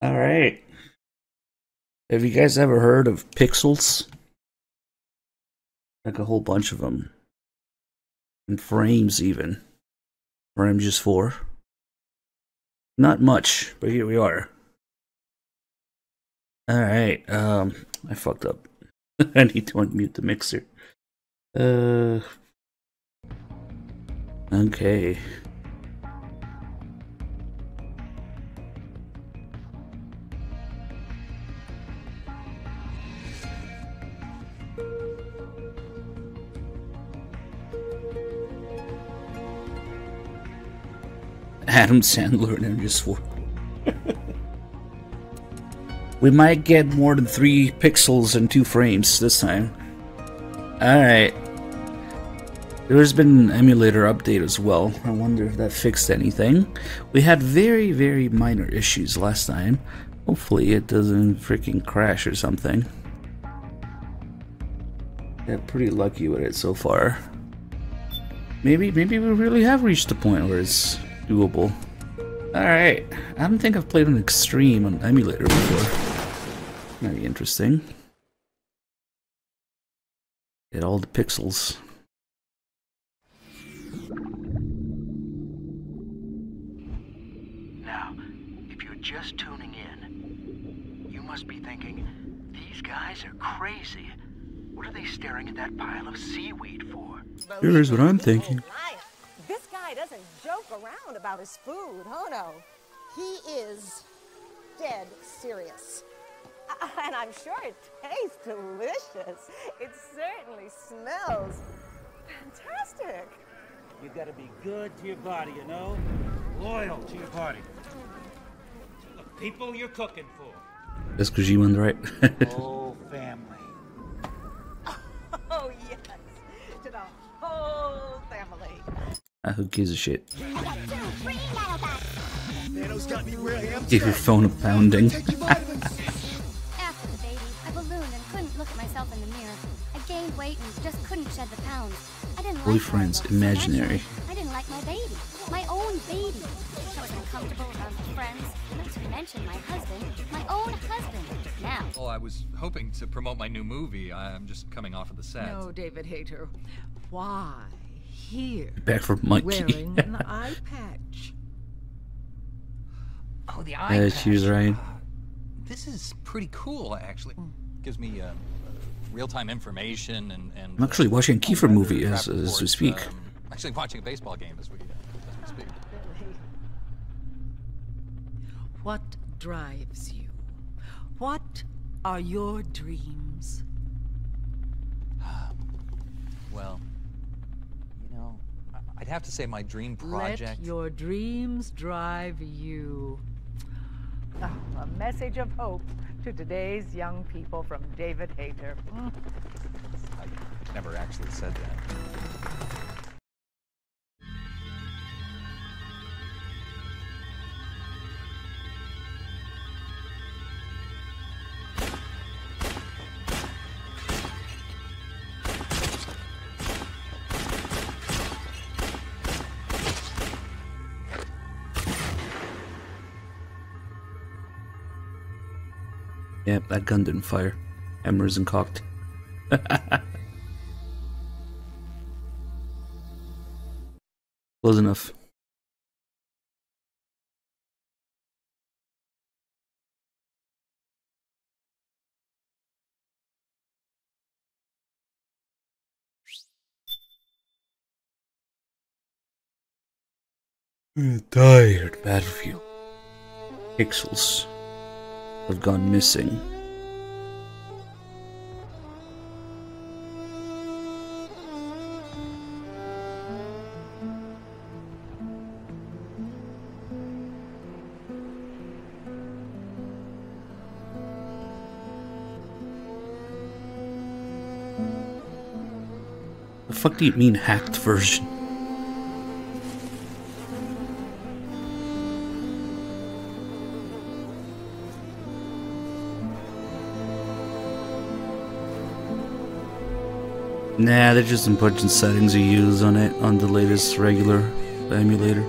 All right. Have you guys ever heard of pixels? Like a whole bunch of them. And frames even. For MGS4. Not much, but here we are. All right. I fucked up. I need to unmute the mixer. Okay. Adam Sandler and MGS4. We might get more than 3 pixels and 2 frames this time. Alright. There's been an emulator update as well. I wonder if that fixed anything. We had very, very minor issues last time. Hopefully it doesn't freaking crash or something. Got pretty lucky with it so far. Maybe we really have reached the point where it's doable. Alright. I don't think I've played an extreme on emulator before. Might be interesting. Get all the pixels. Now, if you're just tuning in, you must be thinking, these guys are crazy. What are they staring at that pile of seaweed for? Here's what I'm thinking. This guy doesn't joke around about his food. Oh no. He is dead serious. And I'm sure it tastes delicious. It certainly smells fantastic. You gotta be good to your body, you know? Loyal to your body. To the people you're cooking for. That's because you went right. Whole family. Oh yes, to the whole family. Who gives a shit? Nano's got me where I am. Give your phone a pounding. Take your vitamins. After the baby, I ballooned and couldn't look at myself in the mirror. I gained weight and just couldn't shed the pounds. I didn't like Boyfriend's my looks, imaginary. actually, I didn't like my baby. My own baby. I was uncomfortable around my friends, not to mention my husband. My own husband. Now. Well, I was hoping to promote my new movie. I'm just coming off of the set. No, David Hayter. Why here? Back from Mikey. Wearing an eye patch. Oh, the eye patch. She was right. This is pretty cool, actually. Gives me real-time information and I'm actually watching a Kiefer movie as we speak. Actually watching a baseball game as we speak. What drives you? What are your dreams? Well, you know, I'd have to say my dream project. Let your dreams drive you. Oh, a message of hope to today's young people from David Hayter. I never actually said that. Yep, that gun didn't fire. Hammer isn't cocked. Close enough. Tired battlefield. Pixels have gone missing. The fuck do you mean hacked version? Nah, they're just important settings you use on it on the latest regular emulator.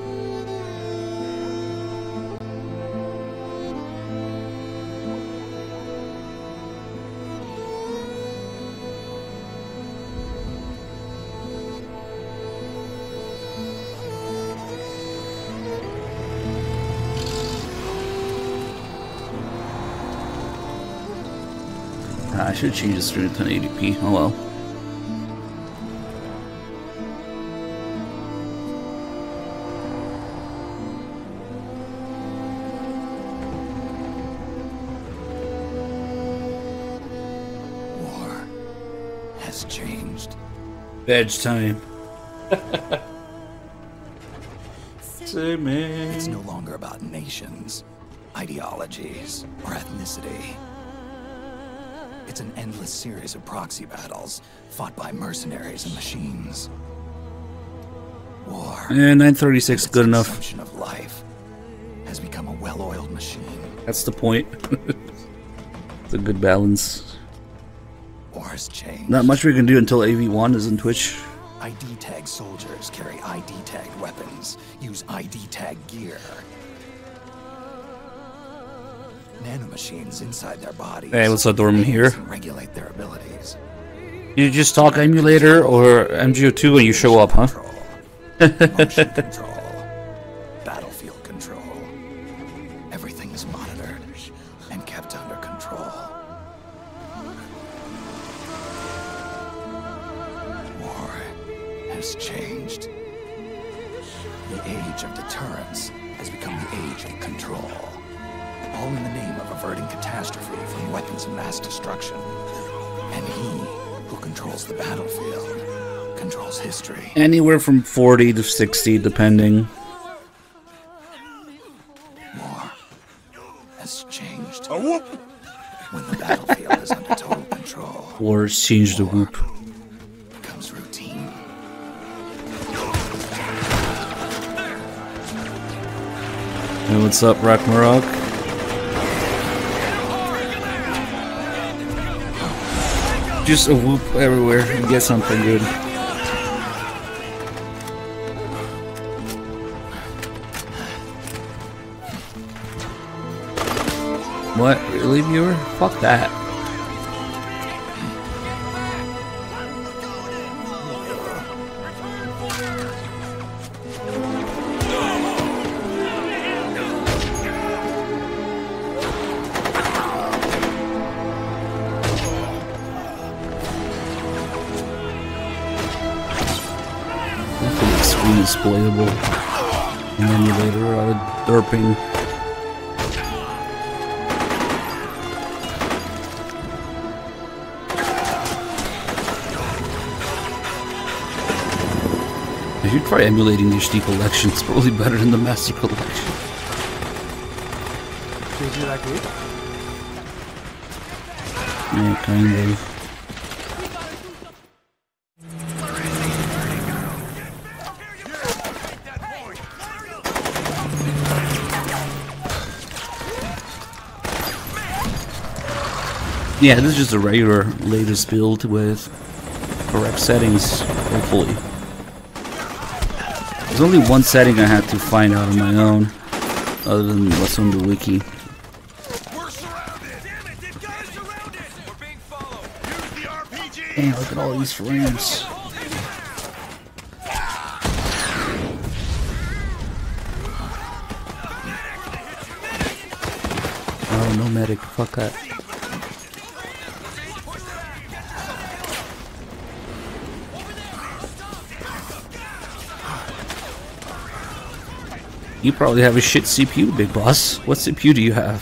I should change this to 1080p. Oh well. War has changed. Veg time. Say man. It's no longer about nations, ideologies, or ethnicity. It's an endless series of proxy battles fought by mercenaries and machines. War. Yeah, 936 good enough. Consumption of life has become a well-oiled machine. That's the point. It's a good balance. War has changed. Not much we can do until AV1 is in Twitch. ID tag soldiers carry ID tagged weapons, use ID tag gear. Nanomachines inside their bodies. Hey, what's up, Dorman here? Regulate their abilities. You just talk emulator or MGO2 when you show up, huh? Motion control. Battlefield control. Everything is monitored and kept under control. War has changed. The age of deterrence has become the age of control. All in the name of averting catastrophe from weapons of mass destruction. And he who controls the battlefield controls history. Anywhere from 40 to 60, depending. War has changed. When the battlefield is under total control. Wars change the whoop. Becomes routine. Hey, what's up, Ragnarok? Just a whoop everywhere and get something good. What? Really, viewer? Fuck that. Displayable emulator out of derping. I should try emulating the HD collection. It's probably better than the Master Collection. Did you like it? Yeah, kind of. Yeah, this is just a regular latest build with correct settings, hopefully. There's only one setting I had to find out on my own, other than what's on the wiki. We're surrounded! Damn it, this guy is surrounded! We're being followed! Use the RPG! Damn, look at all these frames. Oh, no medic, fuck that. You probably have a shit CPU, big boss. What CPU do you have?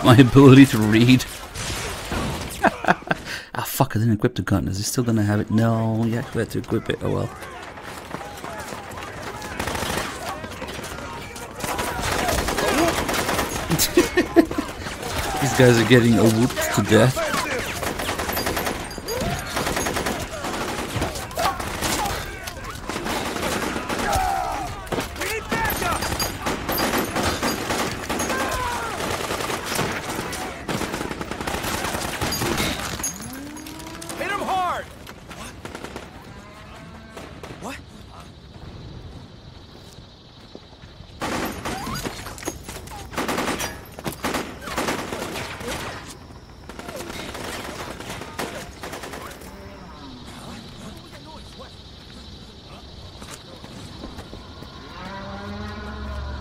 My ability to read. Ah, fuck, I didn't equip the gun. Is he still gonna have it? No, yeah, I had to equip it. Oh well. These guys are getting a whoop to death.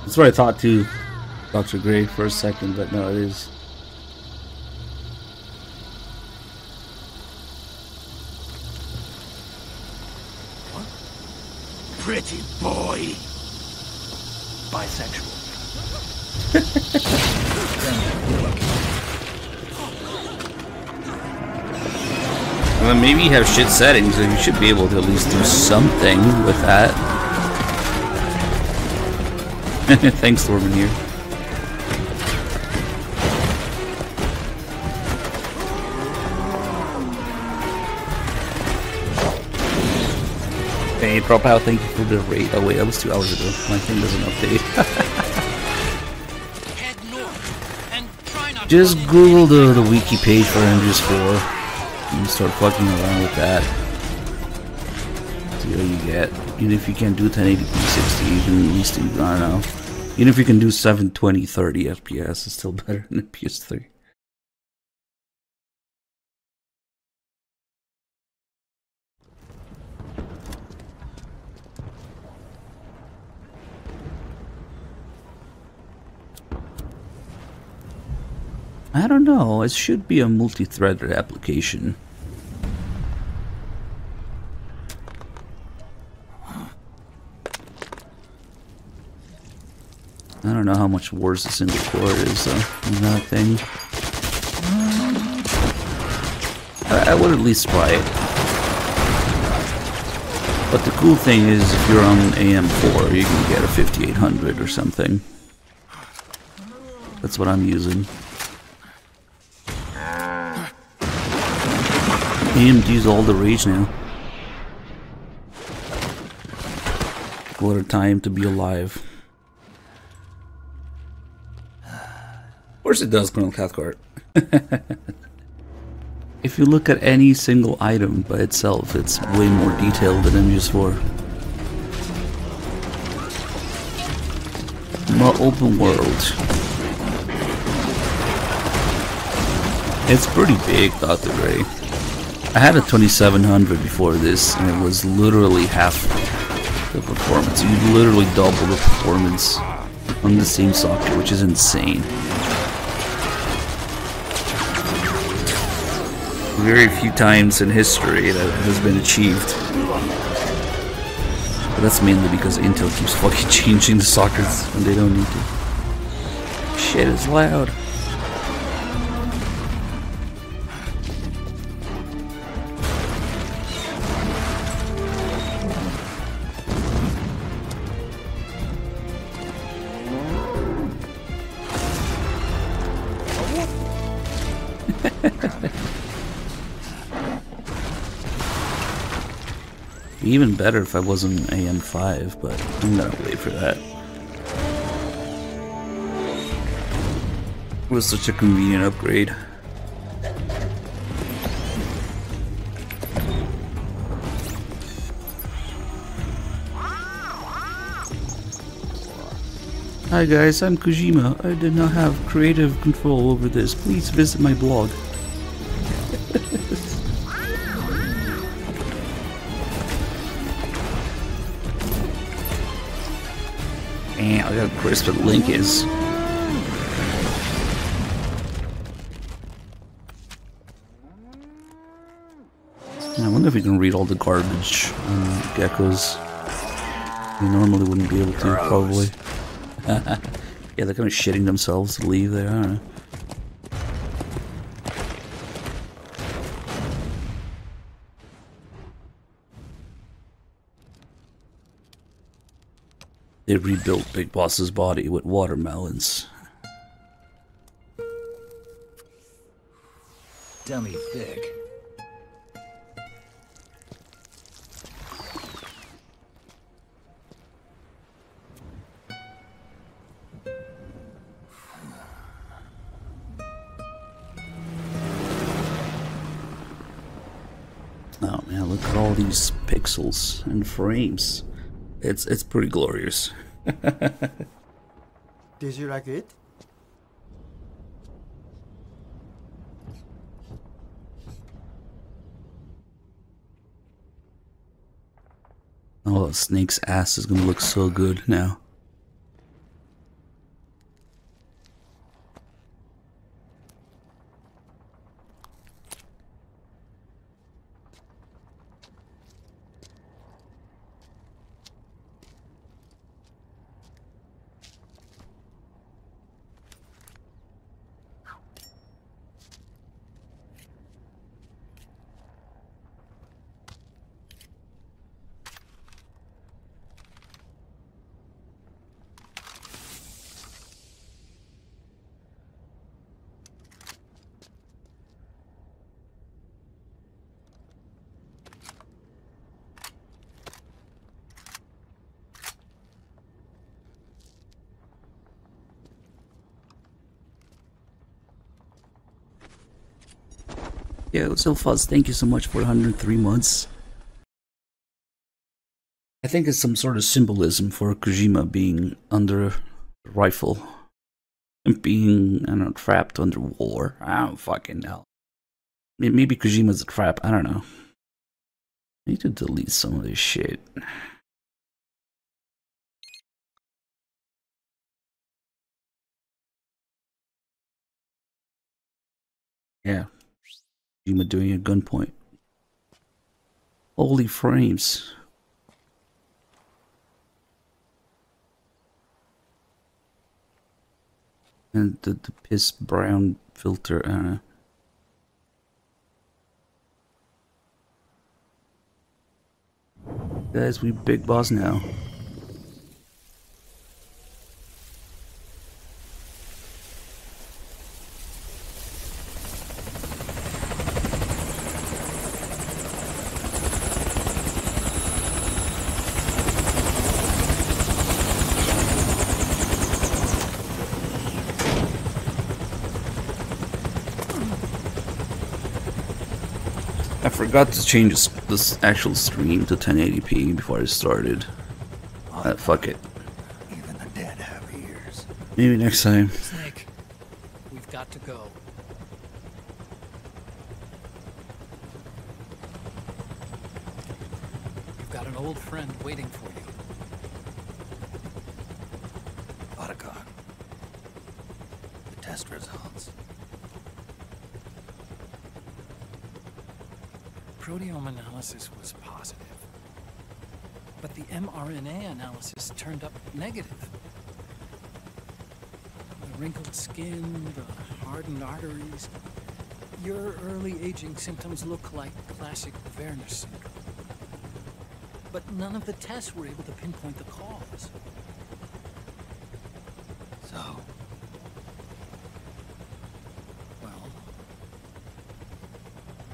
That's what I thought too, Dr. Gray, for a second, but no, it is. Pretty boy. Bisexual. Well, maybe you have shit settings, and you should be able to at least do something with that. Thanks, Thorman here. Hey, drop out, thank you for the rate. Oh wait, that was 2 hours ago. My thing doesn't update. Just Google the wiki page for MGS4 and start fucking around with that. See what you get. Even if you can't do 1080p 60, you can at least do, I don't know. Even if you can do 720 30 FPS, it's still better than a PS3. I don't know, it should be a multi-threaded application. I don't know how much worse a single core is, though. That thing. I would at least try it. But the cool thing is, if you're on AM4, you can get a 5800 or something. That's what I'm using. AMD's all the rage now. What a time to be alive. Of course it does, Colonel Cathcart. If you look at any single item by itself, it's way more detailed than MGS4. More open world. It's pretty big, Dr. Gray. I had a 2700 before this, and it was literally half the performance. You literally double the performance on the same socket, which is insane. Very few times in history that has been achieved. But that's mainly because Intel keeps fucking changing the sockets when they don't need to. Shit is loud. Even better if I wasn't AM5, but I'm gonna wait for that. It was such a convenient upgrade. Hi guys, I'm Kojima. I did not have creative control over this. Please visit my blog. Damn, look how crisp the link is. I wonder if we can read all the garbage on geckos. We normally wouldn't be able to, probably. Yeah, they're kind of shitting themselves to leave there, I don't know. They rebuilt Big Boss's body with watermelons. Dummy thick. Oh man, look at all these pixels and frames. It's pretty glorious. Did you like it? Oh, Snake's ass is gonna look so good now. Yeah, so Fuzz, thank you so much for 103 months. I think it's some sort of symbolism for Kojima being under a rifle and being, I don't know, trapped under war. I don't fucking know. Maybe Kojima's a trap, I don't know. I need to delete some of this shit. Yeah. Kojima doing a gunpoint. Holy frames. And the piss brown filter, I don't know. Guys, we big boss now. I forgot to change this actual stream to 1080p before I started. Fuck it. Even the dead have ears. Maybe next time. Snake, we've got to go. You've got an old friend waiting for you. Otacon. The test results. Proteome analysis was positive, but the mRNA analysis turned up negative. The wrinkled skin, the hardened arteries. Your early aging symptoms look like classic Werner syndrome. But none of the tests were able to pinpoint the cause. So, Well,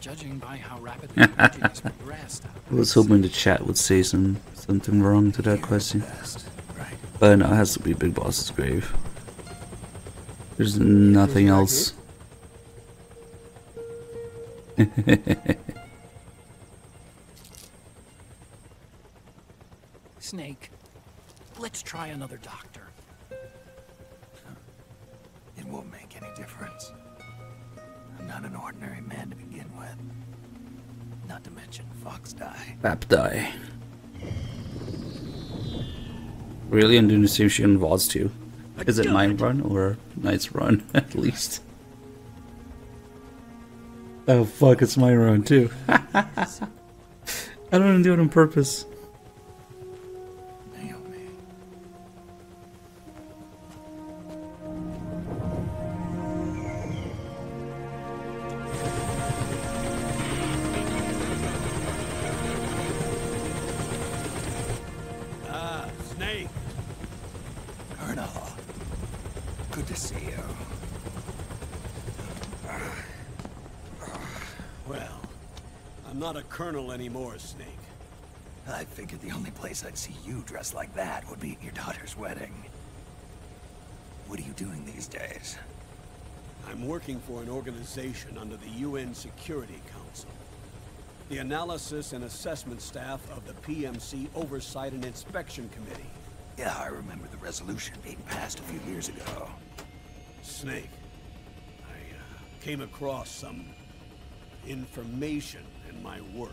judging by how rapidly the aging has progressed, I was hoping the chat would say something wrong to that question. right. But no, it has to be Big Boss's grave. There's nothing else. Snake, let's try another doctor. It won't make any difference. I'm not an ordinary man to begin with. Not to mention Fox die. Bap die. Really? I'm doing the same shit on VODs too. Is it my run or Knight's run at least? Oh fuck, it's my run too. I don't even do it on purpose. Naomi. Ah, Snake. Colonel. Good to see you. Well, I'm not a colonel anymore, Snake. I figured the only place I'd see you dressed like that would be at your daughter's wedding. What are you doing these days? I'm working for an organization under the UN Security Council. The Analysis and Assessment Staff of the PMC Oversight and Inspection Committee. Yeah, I remember the resolution being passed a few years ago. Snake, I came across some information in my work.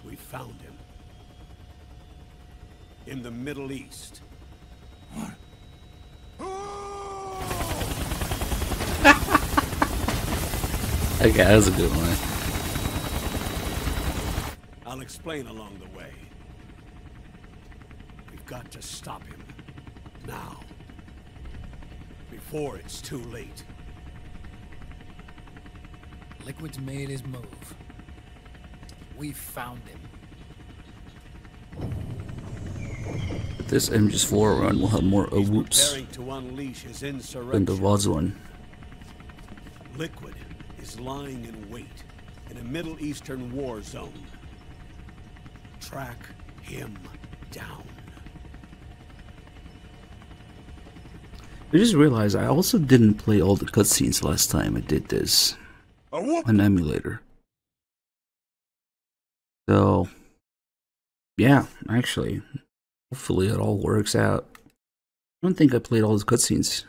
We found him. In the Middle East. What? Okay, that was a good one. I'll explain along the way. We've got to stop him. Now. Before it's too late. Liquid's made his move. We found him. This MGS4 run will have more He's whoops preparing to unleash his than insurrection. the VODs one. Liquid is lying in wait in a Middle Eastern war zone. Track him down. I just realized I also didn't play all the cutscenes last time I did this on emulator. So, yeah, actually, hopefully it all works out. I don't think I played all the cutscenes.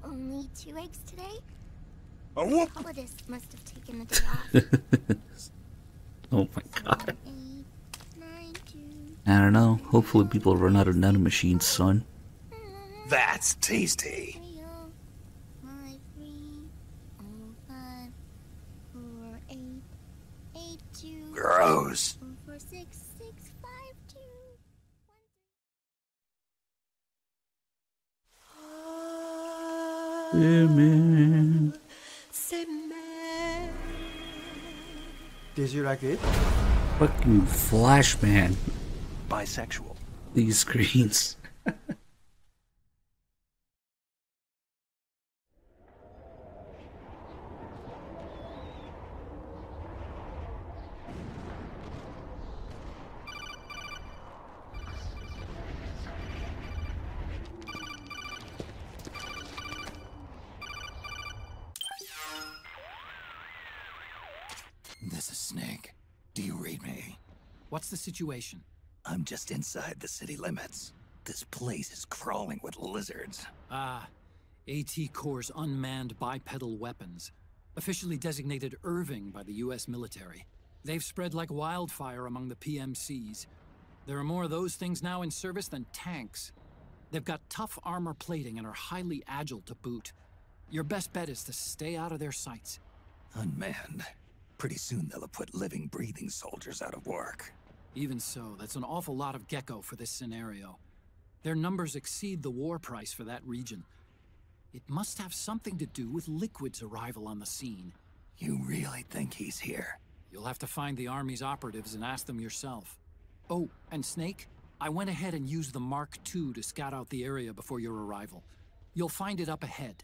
Only 2 eggs today? A whoop! Holidays must have taken the day off. Oh my god. 8, 9, 2. I don't know. Hopefully people run out of nanomachines, son. That's tasty. 5, 3, 5, 4, 8, 8, 2. Gross. 4, 6, 6, 5, 2. Yeah, man. Did you like it? Fucking Flash, man. Bisexual. These screens. This is Snake. Do you read me? What's the situation? I'm just inside the city limits. This place is crawling with lizards. Ah, AT Corps' unmanned bipedal weapons. Officially designated Irving by the US military. They've spread like wildfire among the PMCs. There are more of those things now in service than tanks. They've got tough armor plating and are highly agile to boot. Your best bet is to stay out of their sights. Unmanned. Pretty soon they'll have put living, breathing soldiers out of work. Even so, that's an awful lot of gecko for this scenario. Their numbers exceed the war price for that region. It must have something to do with Liquid's arrival on the scene. You really think he's here? You'll have to find the Army's operatives and ask them yourself. Oh, and Snake, I went ahead and used the Mark II to scout out the area before your arrival. You'll find it up ahead.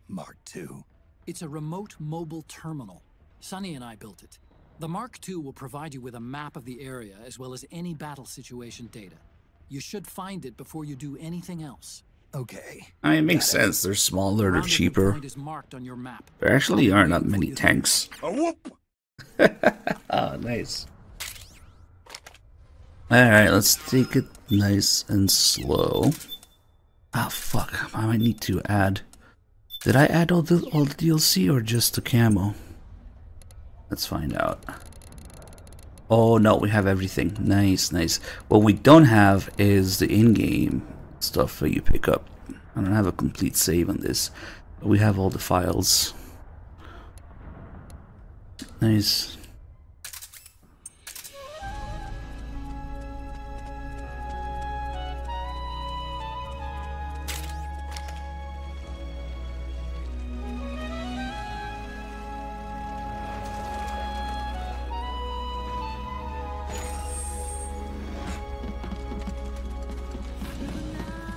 Mark II? It's a remote mobile terminal. Sonny and I built it. The Mark II will provide you with a map of the area as well as any battle situation data. You should find it before you do anything else. Okay. I mean, it makes sense. They're smaller, they're cheaper. Is marked on your map. There actually are not many tanks. A whoop! Oh, nice. Alright, let's take it nice and slow. Ah, fuck. I might need to add... Did I add all the DLC or just the camo? Let's find out. Oh no, we have everything. Nice, nice. What we don't have is the in-game stuff that you pick up. I don't have a complete save on this, but we have all the files. Nice.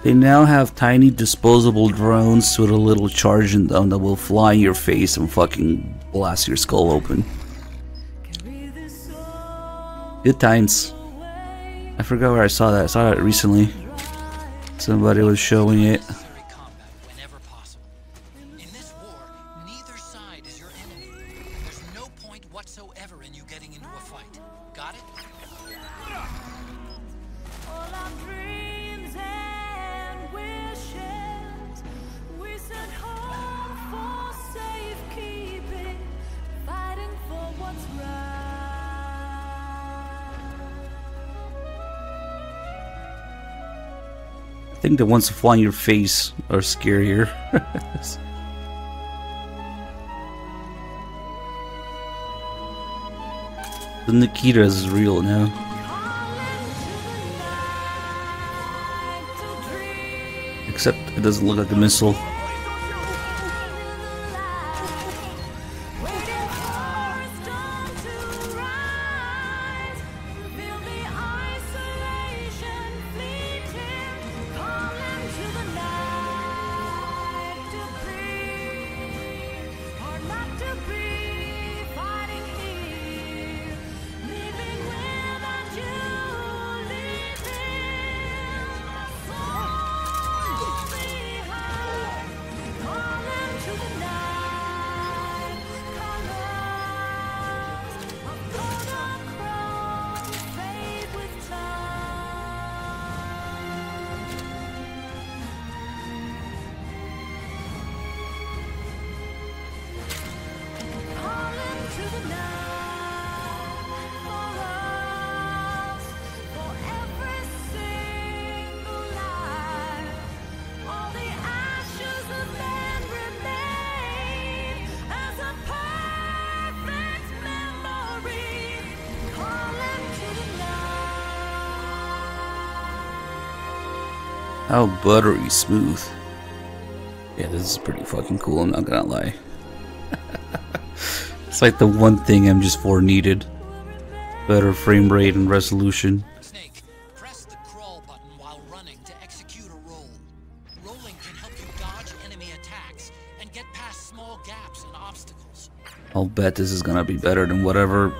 They now have tiny disposable drones with a little charge in them that will fly in your face and fucking blast your skull open. Good times. I forgot where I saw that. I saw it recently. Somebody was showing it. I think the ones that fly in your face are scarier. The Nikita is real now. Except it doesn't look like a missile. How buttery smooth. Yeah, this is pretty fucking cool, I'm not gonna lie. It's like the one thing MGS4 needed. Better frame rate and resolution. Snake, press the crawl button while running to execute a roll. Rolling can help you dodge enemy attacks and get past small gaps and obstacles. I'll bet this is gonna be better than whatever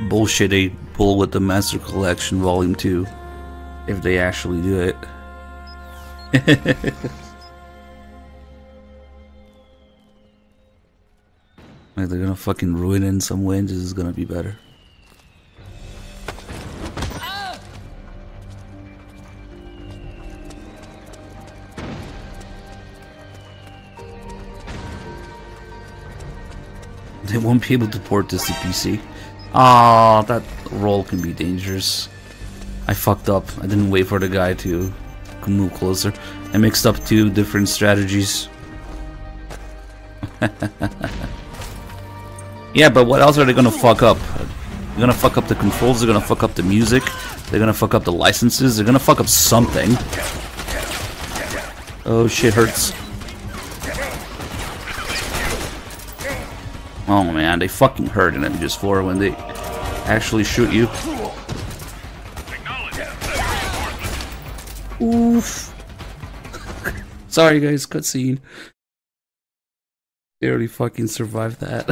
bullshit they pull with the Master Collection Volume 2. If they actually do it. Like they're gonna fucking ruin it in some way and this is gonna be better. They won't be able to port this to PC. Ah, that roll can be dangerous. I fucked up. I didn't wait for the guy to move closer. I mixed up two different strategies. Yeah, but what else are they gonna fuck up? They're gonna fuck up the controls, they're gonna fuck up the music, they're gonna fuck up the licenses, they're gonna fuck up something. Oh, shit hurts. Oh man, they fucking hurt in MGS4 when they actually shoot you. Oof. Sorry guys, cutscene. They already fucking survived that.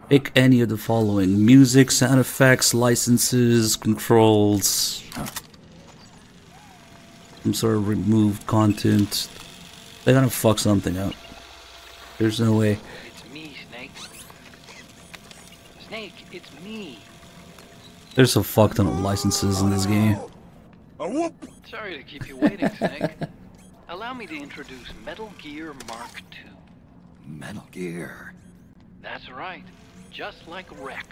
Pick any of the following: music, sound effects, licenses, controls, some sort of removed content. They're gonna fuck something up. There's no way. It's me, Snake. Snake, it's me. There's a fuck ton of licenses in this game. Sorry to keep you waiting, Snake. Allow me to introduce Metal Gear Mark II. Metal Gear. That's right. Just like Rex.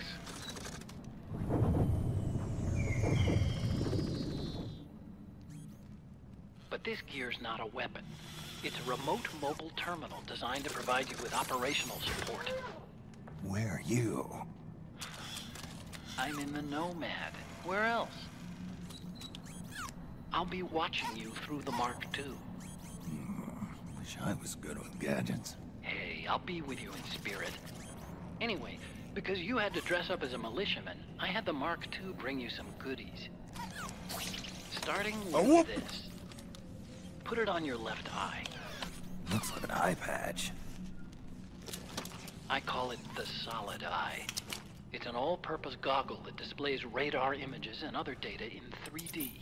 But this gear's not a weapon. It's a remote mobile terminal designed to provide you with operational support. Where are you? I'm in the Nomad. Where else? I'll be watching you through the Mark II. Wish I was good with gadgets. Hey, I'll be with you in spirit. Anyway, because you had to dress up as a militiaman, I had the Mark II bring you some goodies. Starting with this. Put it on your left eye. Looks like an eye patch. I call it the Solid Eye. It's an all-purpose goggle that displays radar images and other data in 3D.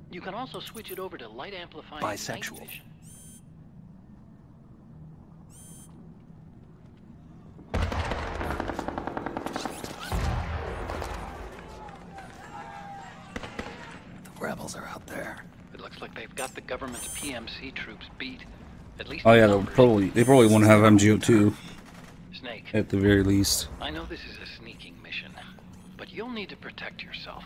You can also switch it over to light amplifying Bisexual. night vision. The rebels are out there. It looks like they've got the government's PMC troops beat. At least Oh yeah, they probably want to have MGO2 Snake, at the very least. I know this is a sneaking mission, but you'll need to protect yourself.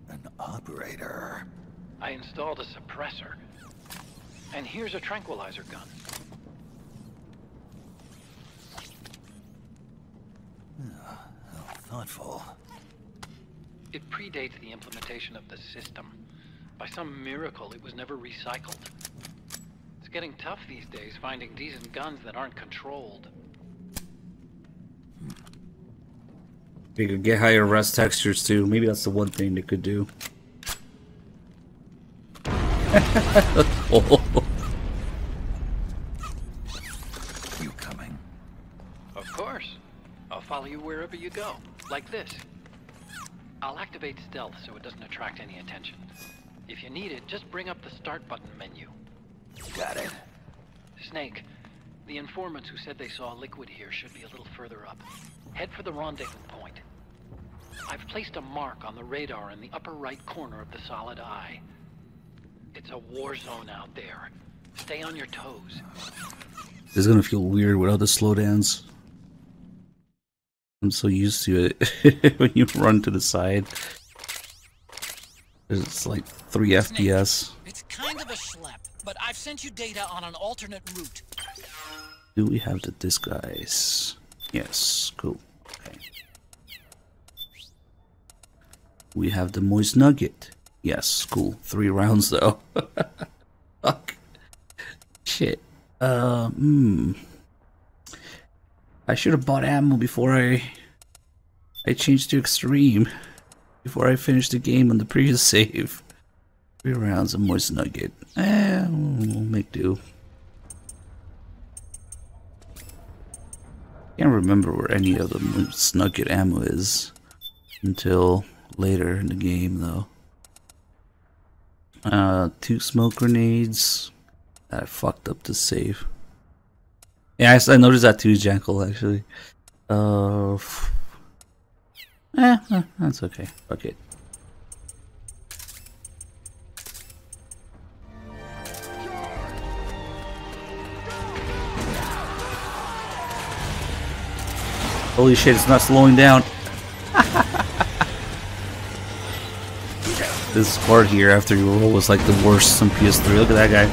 An operator. I installed a suppressor. And here's a tranquilizer gun. How thoughtful. It predates the implementation of the system. By some miracle, it was never recycled. It's getting tough these days finding decent guns that aren't controlled. They could get higher res textures too. Maybe that's the one thing they could do. You coming? Of course. I'll follow you wherever you go. Like this. I'll activate stealth so it doesn't attract any attention. If you need it, just bring up the start button menu. Got it. Snake, the informants who said they saw liquid here should be a little further up. Head for the rendezvous point. I've placed a mark on the radar in the upper right corner of the Solid Eye. It's a war zone out there. Stay on your toes. This is gonna feel weird without the slowdowns. I'm so used to it. When you run to the side, it's like 3 FPS. It's kind of a schlep, but I've sent you data on an alternate route. Do we have the disguise? Yes, cool. Okay. We have the moist nugget. Yes, cool. 3 rounds though. Fuck. Shit. I should have bought ammo before I changed to extreme. Before I finished the game on the previous save. 3 rounds of moist nugget. We'll make do. Can't remember where any of the moist nugget ammo is until later in the game, though. 2 smoke grenades. I fucked up the save. Yeah, I noticed that too, Jackal, actually. That's okay. Fuck it. Holy shit, it's not slowing down. This part here after you roll was like the worst on PS3. Look at that guy.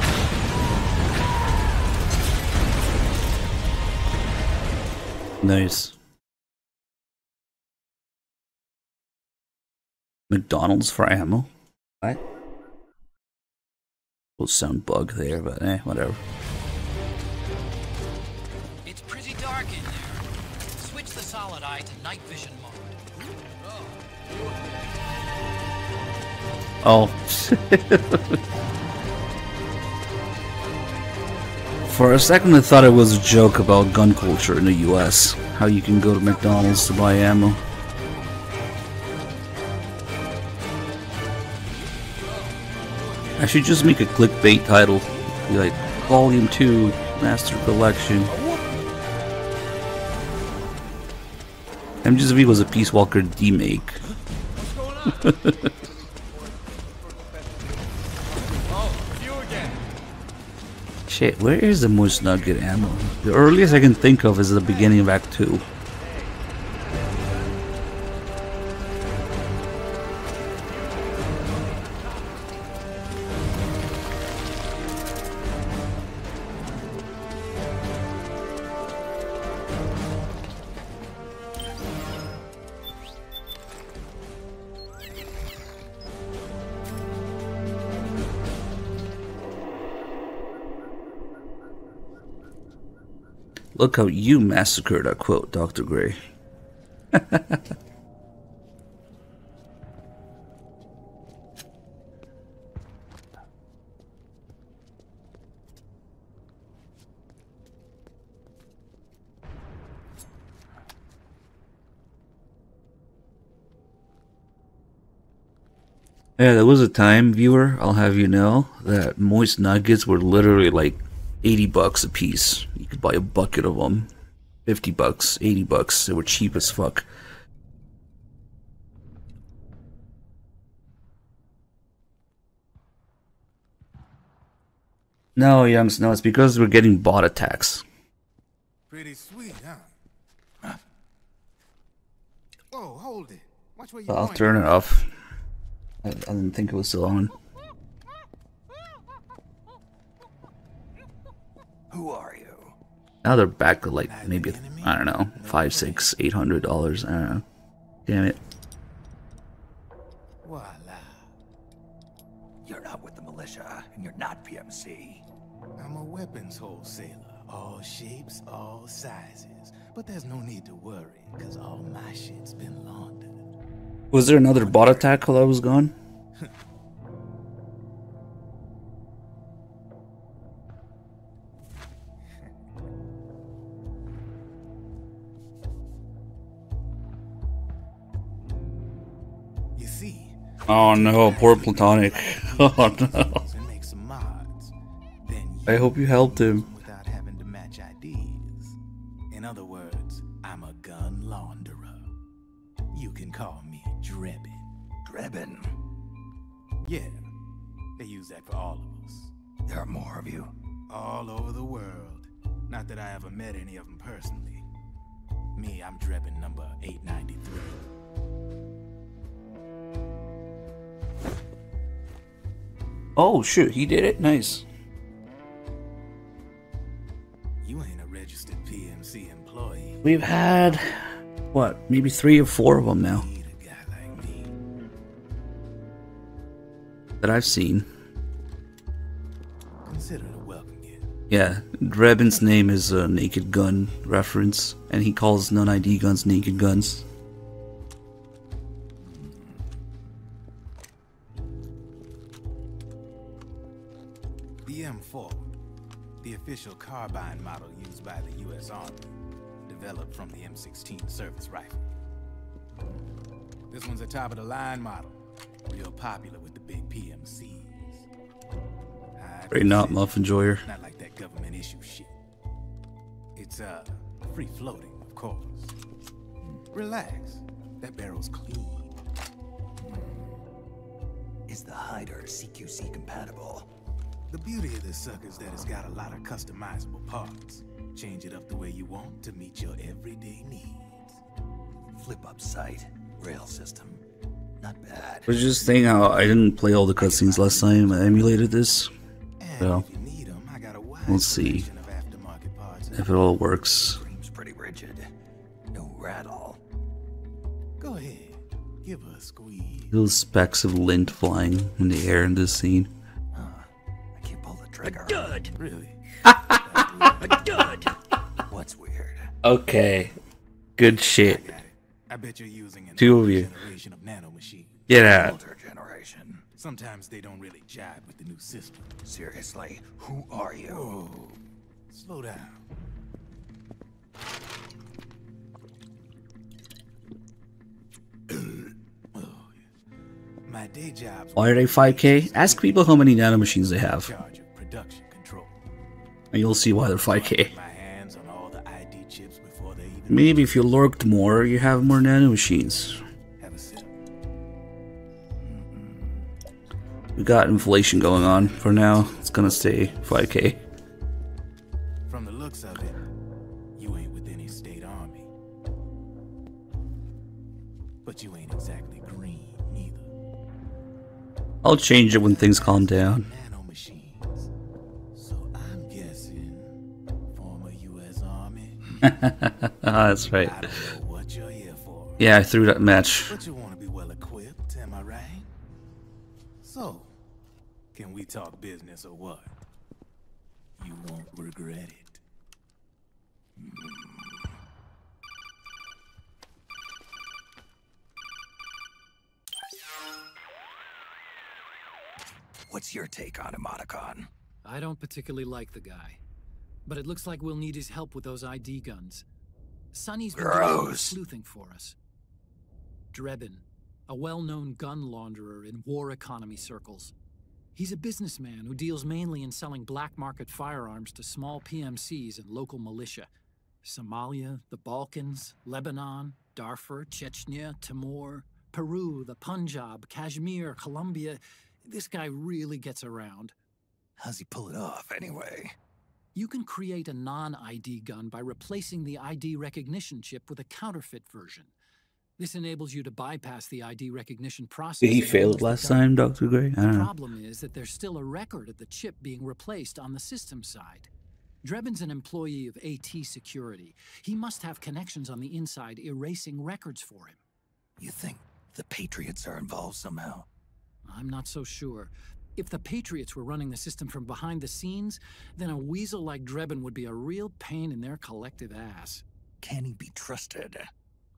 Nice. McDonald's for ammo? What? Little sound bug there, but whatever. It's pretty dark in there. Switch the solid eye to night vision mode. Oh. For a second I thought it was a joke about gun culture in the US. How you can go to McDonald's to buy ammo. I should just make a clickbait title. Be like, Volume 2, Master Collection. MGS4 was a Peace Walker demake. Shit, where is the most nugget ammo? The earliest I can think of is the beginning of Act 2. Look how you massacred that quote, Dr. Gray. Yeah, there was a time, viewer, I'll have you know, that moist nuggets were literally like $80 a piece. You could buy a bucket of them. $50, $80. They were cheap as fuck. No, Youngs, no, it's because we're getting bot attacks. Pretty sweet, huh? Whoa, hold it. Watch where you I'll turn it off. I didn't think it was still on. Who are you? Now they're back to like maybe, I don't know, $500, $600, $800. I don't know. Damn it. Voila. You're not with the militia, and you're not PMC. I'm a weapons wholesaler. All shapes, all sizes. But there's no need to worry, because all my shit's been laundered. Was there another bot attack while I was gone? You see, Oh no, poor Platonic. Oh no. I hope you helped him. without having to match IDs. In other words, I'm a gun launderer. You can call me Drebin. Drebin? Yeah, they use that for all of us. There are more of you. All over the world. Not that I ever met any of them personally. Me, me I'm Drebin number 893. Oh shoot, he did it. Nice. You ain't a registered PMC employee. We've had what, maybe 3 or 4 of them now that I've seen. Consider it a welcome gift. Yeah, Drebin's name is a Naked Gun reference, and he calls non-ID guns naked guns. The M4, the official carbine model used by the U.S. Army, developed from the M16 service rifle. This one's a top-of-the-line model, real popular with the big PMCs. Right, not Muff Enjoyer. Not like that government issue shit. It's free floating, of course. Relax, that barrel's clean. Is the hider CQC compatible? The beauty of this sucker is that it's got a lot of customizable parts. Change it up the way you want to meet your everyday needs. Flip up sight, rail system. Not bad. I was just saying how I didn't play all the cutscenes last time I emulated this. So, we'll see if it all works. Seems pretty rigid. No rattle. Go ahead, give her a squeeze. Little specks of lint flying in the air in this scene. I can't pull the trigger. Good. Really? Good. What's weird? Okay. Good shit. I bet you're using an 2 of you. generation of nanomachines. Get out. Older generation. Sometimes they don't really jive with the new system. Seriously, who are you? Whoa. Slow down. My day job's Why are they 5K? Ask people how many nanomachines they have. charge of production control. And you'll see why they're 5K. My hands on all the ID chips before they even Maybe if you lurked more, you have more nanomachines. have a sip. We got inflation going on. For now, it's gonna stay 5K. From the looks of it, you ain't with any state army. But you ain't exactly green, neither. I'll change it when things calm down. Nanomachines. So I'm guessing former U.S. Army. That's right. I don't know what you're here for. Yeah, I threw that match. But you want to be well equipped, am I right? So, can we talk business or what? You won't regret it. What's your take on Emoticon? I don't particularly like the guy, but it looks like we'll need his help with those ID guns. Sonny's been doing sleuthing for us. Drebin, a well-known gun launderer in war economy circles. He's a businessman who deals mainly in selling black market firearms to small PMCs and local militia. Somalia, the Balkans, Lebanon, Darfur, Chechnya, Timor, Peru, the Punjab, Kashmir, Colombia. This guy really gets around. How's he pull it off, anyway? You can create a non-ID gun by replacing the ID recognition chip with a counterfeit version. This enables you to bypass the ID recognition process. He failed last time, Dr. Gray? I don't The know. problem is that there's still a record of the chip being replaced on the system side. Drebin's an employee of AT Security. He must have connections on the inside erasing records for him. You think the Patriots are involved somehow? I'm not so sure. If the Patriots were running the system from behind the scenes, then a weasel like Drebin would be a real pain in their collective ass. Can he be trusted?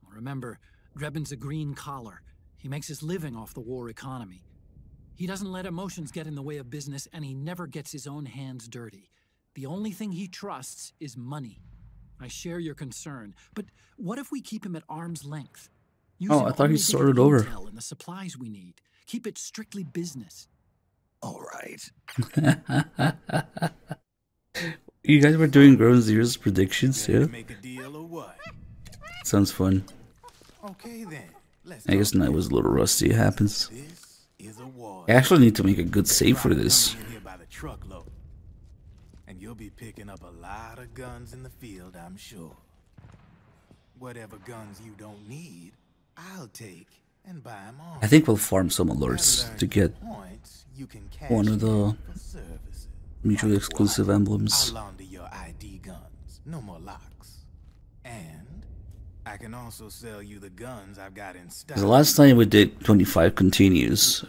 Remember, Drebin's a green collar. He makes his living off the war economy. He doesn't let emotions get in the way of business, and he never gets his own hands dirty. The only thing he trusts is money. I share your concern, but what if we keep him at arm's length? Oh, I thought he sorted over. Intel and the supplies we need. Keep it strictly business. All right. You guys were doing Ground Zero's predictions too? Make a deal or what? Sounds fun. Okay then. I guess night was a little rusty. It happens. This is a war. I actually need to make a good save for this. Here by the truckload. And you'll be picking up a lot of guns in the field, I'm sure. whatever guns you don't need, I'll take and buy them on. I think we'll farm some alerts to get one of the mutually exclusive emblems. I'll launder your ID guns, no more locks. And I can also sell you the guns I've got in stock. The last time we did 25 continues.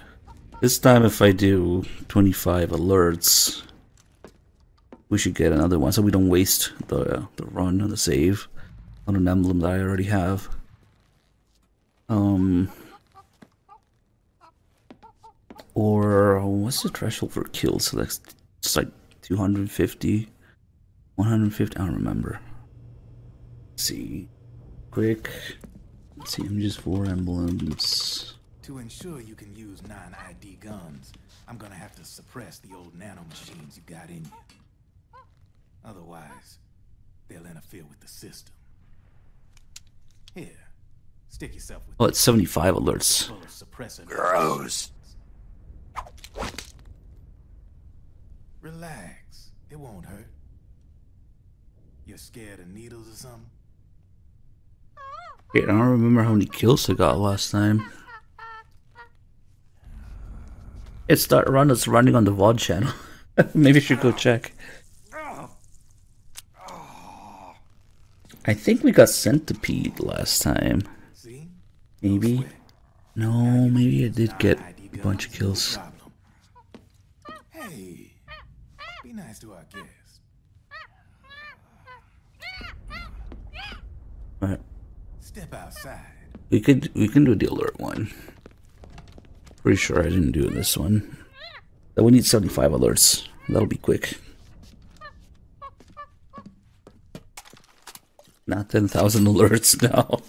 This time if I do 25 alerts, we should get another one so we don't waste the run and the save on an emblem that I already have. Or what's the threshold for kills? So that's just like 250, 150. I don't remember. Let's see, quick. Let's see, MGS4 emblems. To ensure you can use non-ID guns, I'm gonna have to suppress the old nanomachines you got in you. Otherwise, they'll interfere with the system. Here, stick yourself with. Oh, it's 75 alerts. Gross. Relax. It won't hurt. You're scared of needles or something? Wait, I don't remember how many kills I got last time. It's that run that's running on the VOD channel. Maybe I should go check. I think we got Centipede last time. Maybe? No, maybe I did get a bunch of kills. Hey, be nice to our guest. Alright. Step outside. We can do the alert one. Pretty sure I didn't do this one. But we need 75 alerts. That'll be quick. Not 10,000 alerts now.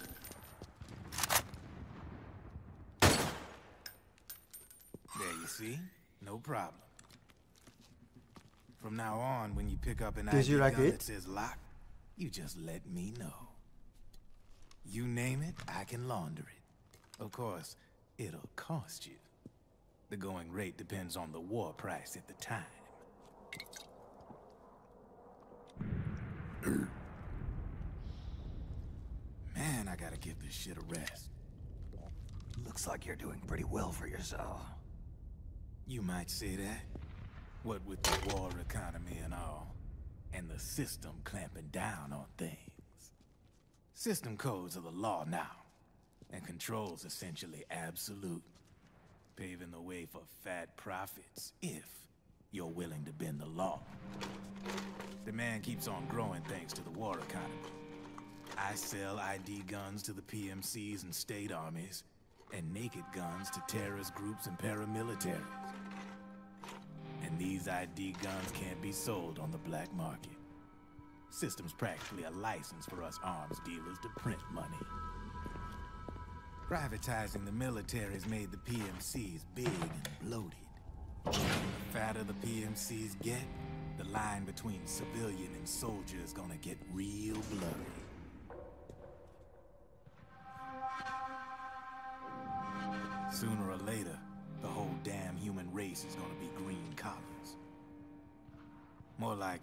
There you see? No problem. From now on, when you pick up an Did ID you like gun it? that says lock, you just let me know. You name it, I can launder it. Of course, it'll cost you. The going rate depends on the war price at the time. Man, I gotta give this shit a rest. Looks like you're doing pretty well for yourself. You might say that. What with the war economy and all, and the system clamping down on things. System codes are the law now, and control's essentially absolute, paving the way for fat profits if you're willing to bend the law. Demand keeps on growing thanks to the war economy. I sell ID guns to the PMCs and state armies, and naked guns to terrorist groups and paramilitaries. And these ID guns can't be sold on the black market. System's practically a license for us arms dealers to print money. Privatizing the military's made the PMCs big and bloated. The fatter the PMCs get, the line between civilian and soldier is gonna get real blurry. Sooner or later, the whole damn human race is gonna be green collars. More like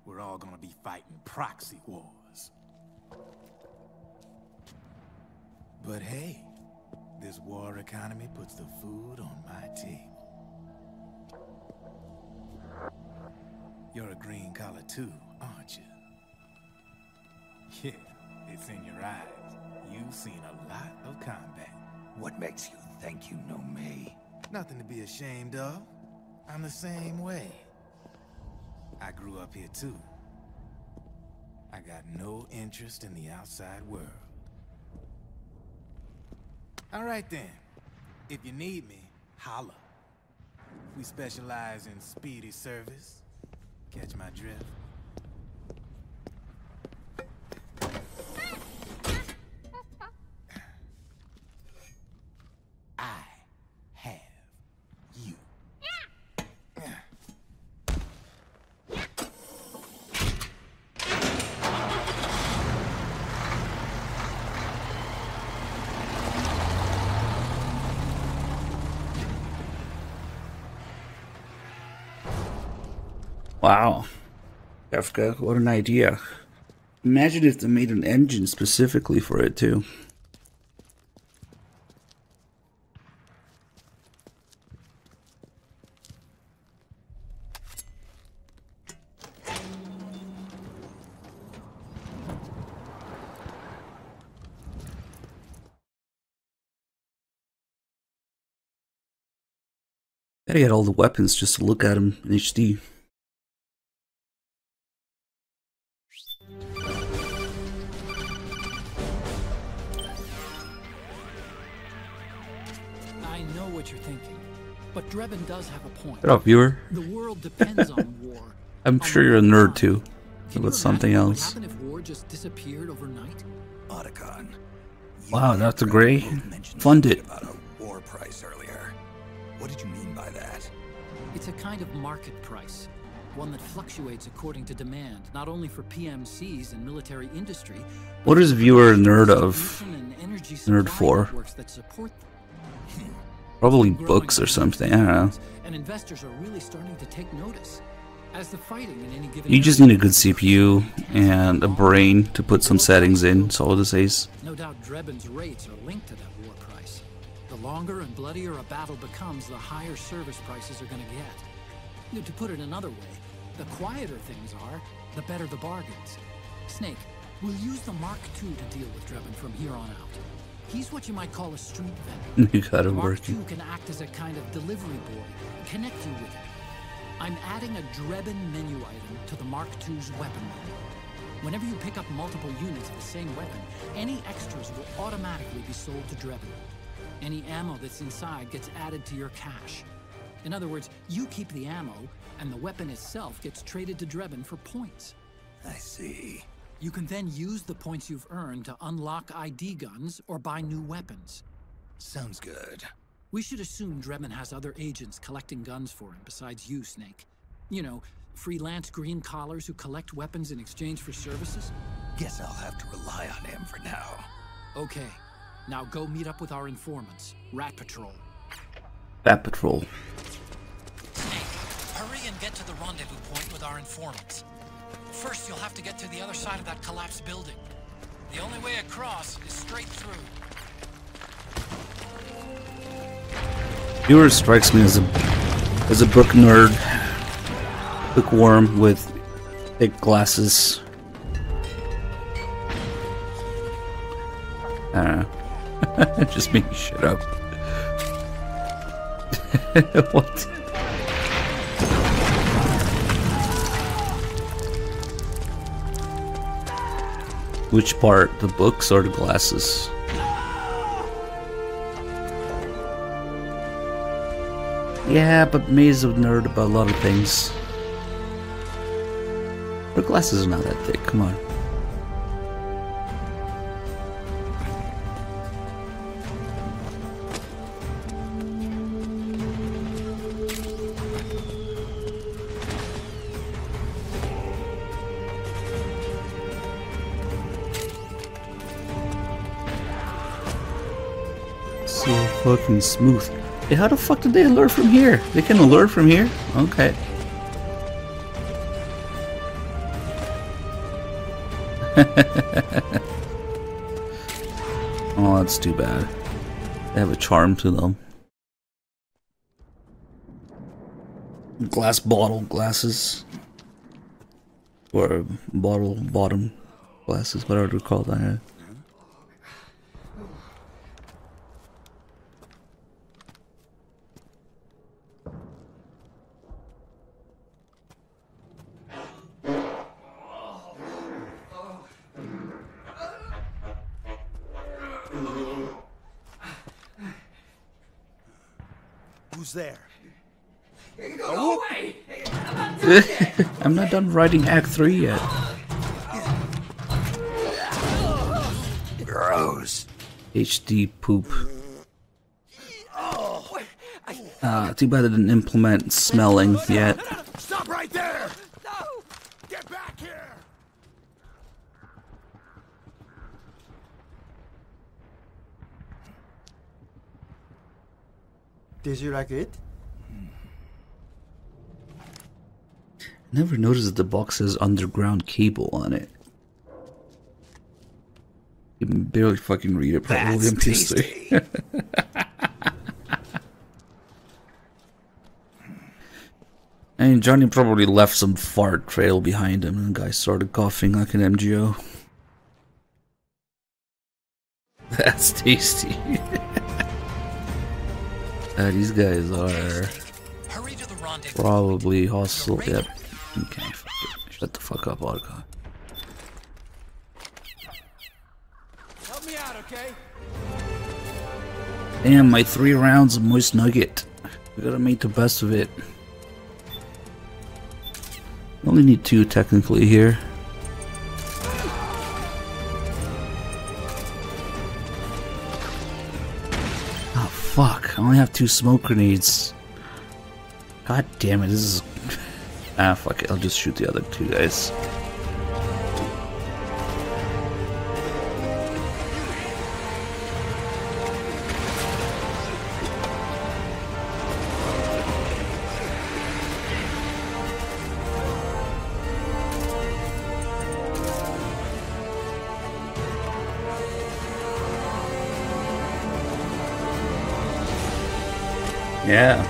we're all gonna be fighting proxy wars. But hey, this war economy puts the food on my table. You're a green collar too, aren't you? Yeah, it's in your eyes. You've seen a lot of combat. What makes you think you know me? Nothing to be ashamed of. I'm the same way. I grew up here too. I got no interest in the outside world. All right then. If you need me, holla. We specialize in speedy service. Catch my drift? I have you. Wow. Africa, what an idea. Imagine if they made an engine specifically for it too. Gotta get all the weapons just to look at them in HD. I know what you're thinking, but Drebin does have a point. Shut up, viewer. The world depends on war. I'm sure you're a nerd too. About something else. What would happen if war just disappeared overnight? Otacon. Wow, Dr. Gray. Fund it. About a war price earlier. What did you mean by that? It's a kind of market price, one that fluctuates according to demand, not only for PMCs and military industry. What is viewer a nerd of? Nerd for? Probably books or something. I don't know. And investors are really starting to take notice. As the fighting in any given You just need a good CPU and a brain to put some settings in. That's all this is. No doubt Drebin's rates are linked to that war price. The longer and bloodier a battle becomes, the higher service prices are going to get. To put it another way, the quieter things are, the better the bargains. Snake, we'll use the Mark II to deal with Drebin from here on out. He's what you might call a street vendor. You got it Mark working. II can act as a kind of delivery boy, connect you with him. I'm adding a Drebin menu item to the Mark II's weapon menu. Whenever you pick up multiple units of the same weapon, any extras will automatically be sold to Drebin. Any ammo that's inside gets added to your cache. In other words, you keep the ammo, and the weapon itself gets traded to Drebin for points. I see. You can then use the points you've earned to unlock ID guns or buy new weapons. Sounds good. We should assume Drebin has other agents collecting guns for him besides you, Snake. You know, freelance green collars who collect weapons in exchange for services? Guess I'll have to rely on him for now. Okay. Now go meet up with our informants, Rat Patrol. Rat Patrol. Snake, hurry and get to the rendezvous point with our informants. First, you'll have to get to the other side of that collapsed building. The only way across is straight through. Viewer strikes me as a book nerd, bookworm with thick glasses. I don't know. Just make me shut up. What? Which part? The books or the glasses? Yeah, but May's a nerd about a lot of things. Her glasses are not that thick, come on. So fucking smooth. Hey, how the fuck did they alert from here? They can alert from here? Okay. Oh, that's too bad. They have a charm to them. Glass bottle glasses. Or bottle bottom glasses, whatever they're called. I Who's there? Go away! I'm not done writing Act 3 yet. Gross. HD poop. Too bad I didn't implement smelling yet. Stop right there! No! Get back here! Did you like it? Never noticed that the box has underground cable on it. You can barely fucking read it, probably. That's tasty. And Johnny probably left some fart trail behind him, and the guy started coughing like an MGO. That's tasty. These guys are probably hostile. Yep. Okay, fuck it. Shut the fuck up, Arca. Help me out, okay? Damn, my 3 rounds of moist nugget. We gotta make the best of it. Only need 2 technically here. Oh fuck, I only have 2 smoke grenades. God damn it, this is... Ah fuck it, I'll just shoot the other 2 guys. Yeah.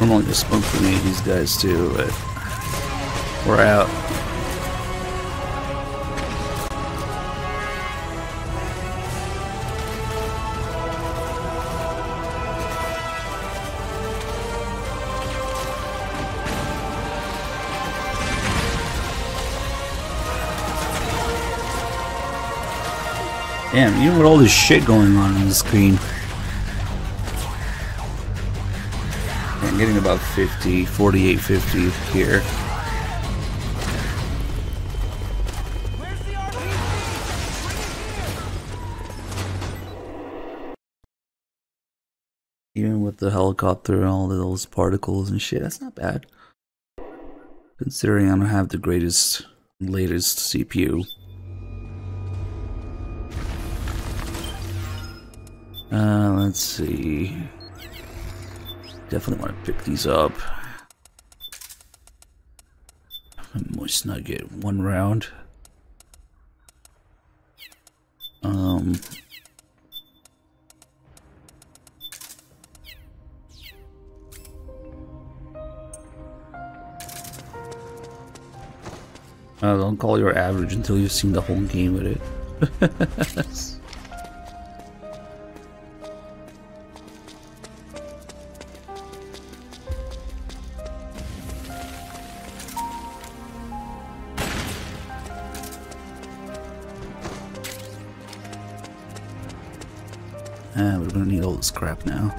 I'm only just smoke grenade these guys too, but we're out. Damn, even with all this shit going on the screen. I'm getting about 50, 48, 50 here. Even with the helicopter and all of those particles and shit, that's not bad. Considering I don't have the greatest, latest CPU. Let's see. Definitely want to pick these up. Moist nugget, 1 round. Don't call your average until you've seen the whole game with it. We're gonna need all this crap now.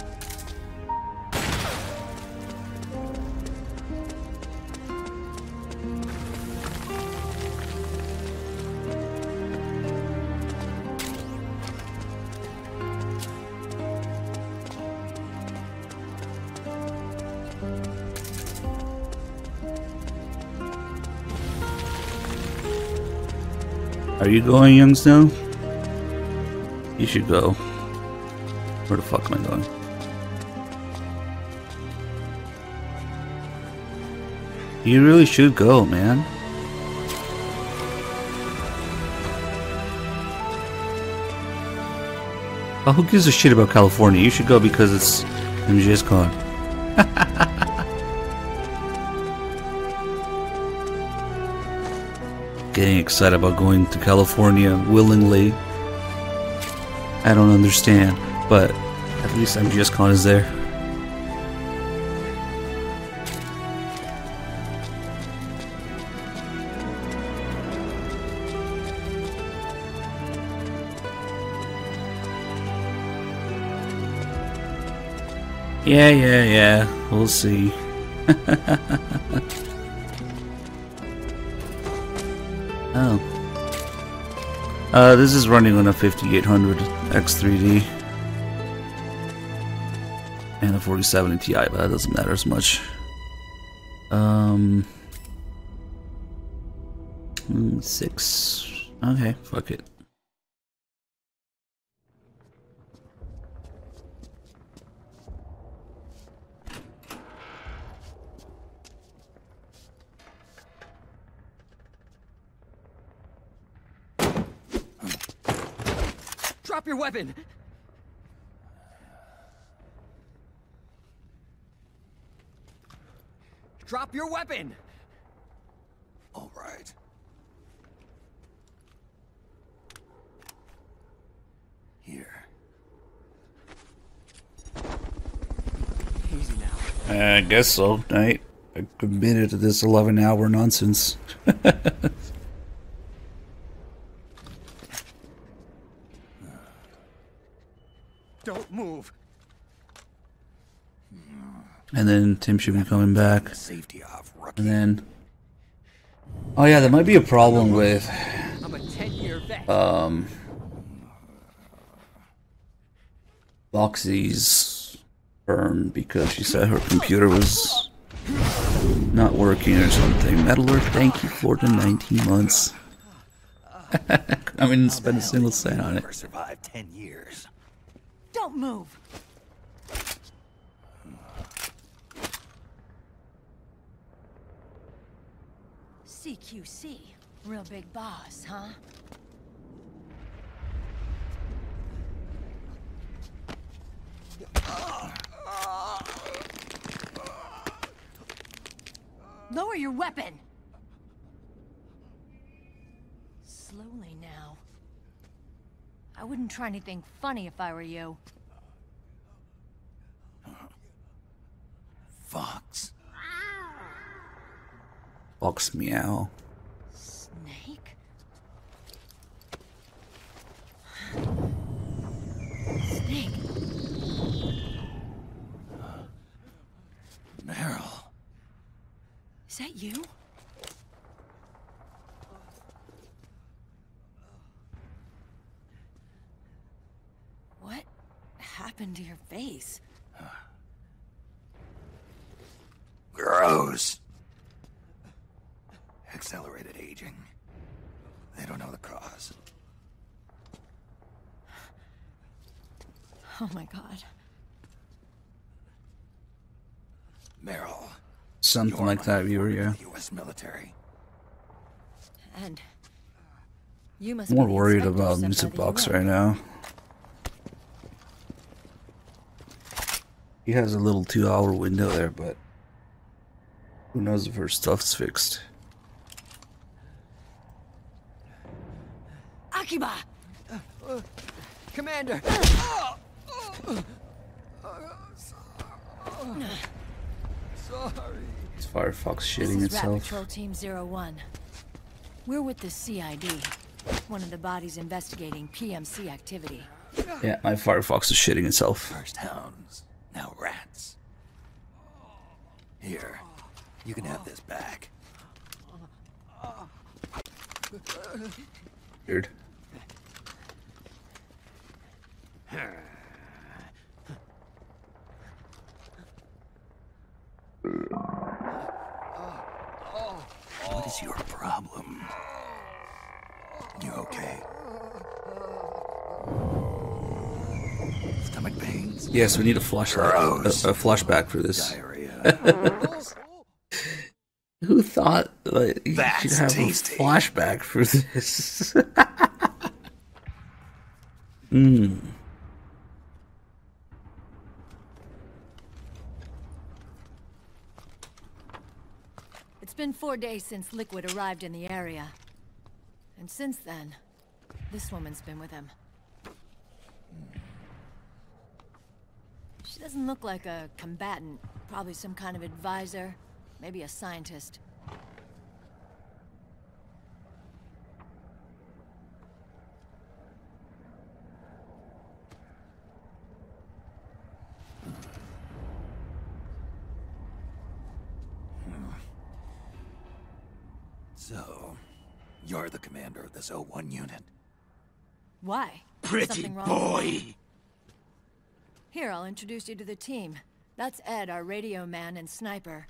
Are you going, Young Snow? You should go. Where the fuck am I going? You really should go, man. Oh, who gives a shit about California? You should go because it's MGSCON. Getting excited about going to California willingly. I don't understand, but at least MGSCON is there. Yeah. We'll see. Oh. This is running on a 5800 X3D. And a 47 Ti, but that doesn't matter as much. 6. Okay, fuck it. Drop your weapon! Drop your weapon! All right. Here. Easy now. I guess so. I committed to this 11-hour nonsense. Don't move. And then Tim should be coming back. And then... Oh yeah, there might be a problem with... I'm a 10-year vet. Foxy's burn because she said her computer was not working or something. Meddler, thank you for the 19 months. I didn't spend a single cent on it. Survived 10 years. Don't move. CQC, real big boss, huh? Lower your weapon! Slowly now. I wouldn't try anything funny if I were you. Fox. Fox meow. Snake? Snake? Meryl. Is that you? What happened to your face? Gross. Accelerated aging. They don't know the cause. Oh my god. Meryl. Something like that, viewer, yeah. U.S. military. And you must I'm more be the worried inspector about sent by Music the Box UN. right now. He has a little 2-hour window there, but who knows if her stuff's fixed. Akiba! Commander! Sorry. It's Firefox shitting This is Rat itself. Patrol Team 01. We're with the CID, one of the bodies investigating PMC activity. Yeah, my Firefox is shitting itself. First hounds, now rats. Here, you can have this back. Weird. What is your problem? You okay? Stomach pains? Yes, we need a flashlight, a flashback for this. Who thought like you should have tasty. a flashback for this? Mmm. It's been 4 days since Liquid arrived in the area. And since then, this woman's been with him. She doesn't look like a combatant. Probably some kind of advisor. Maybe a scientist. So, you're the commander of this O1 unit. Why? Pretty Something wrong? boy! Here, I'll introduce you to the team. That's Ed, our radio man and sniper.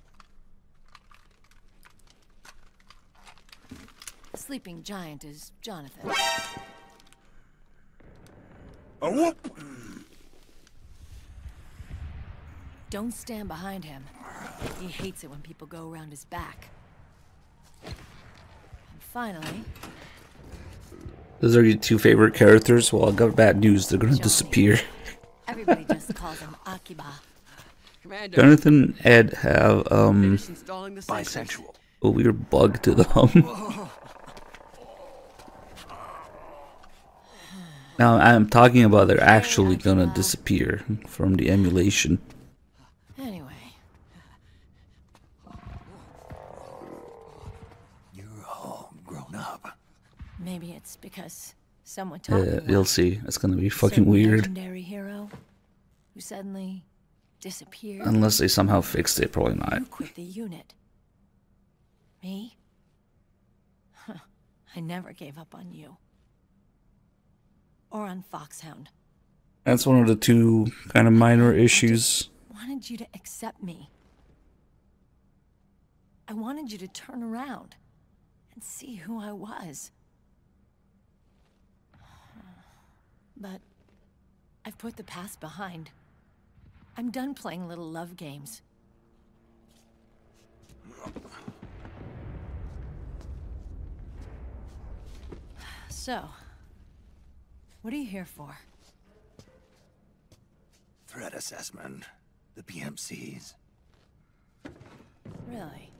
The sleeping giant is Jonathan. A whoop! Don't stand behind him. He hates it when people go around his back. And finally... Those are your two favorite characters? Well, I got bad news. They're gonna disappear. Everybody just calls him Akiba. Commander. Jonathan and Ed have, bisexual. a weird bug to them. Now, I'm talking about they're actually gonna disappear from the emulation. Anyway. You're all grown up. Maybe it's because someone told me You'll once. see. It's gonna be fucking Some weird. legendary hero who suddenly disappeared. Unless they somehow fixed it, probably not. You quit the unit. Me? Huh. I never gave up on you. Or on Foxhound. That's one of the two kind of minor issues. I wanted you to accept me. I wanted you to turn around and see who I was. But I've put the past behind. I'm done playing little love games. So, what are you here for? Threat assessment. The PMCs. Really?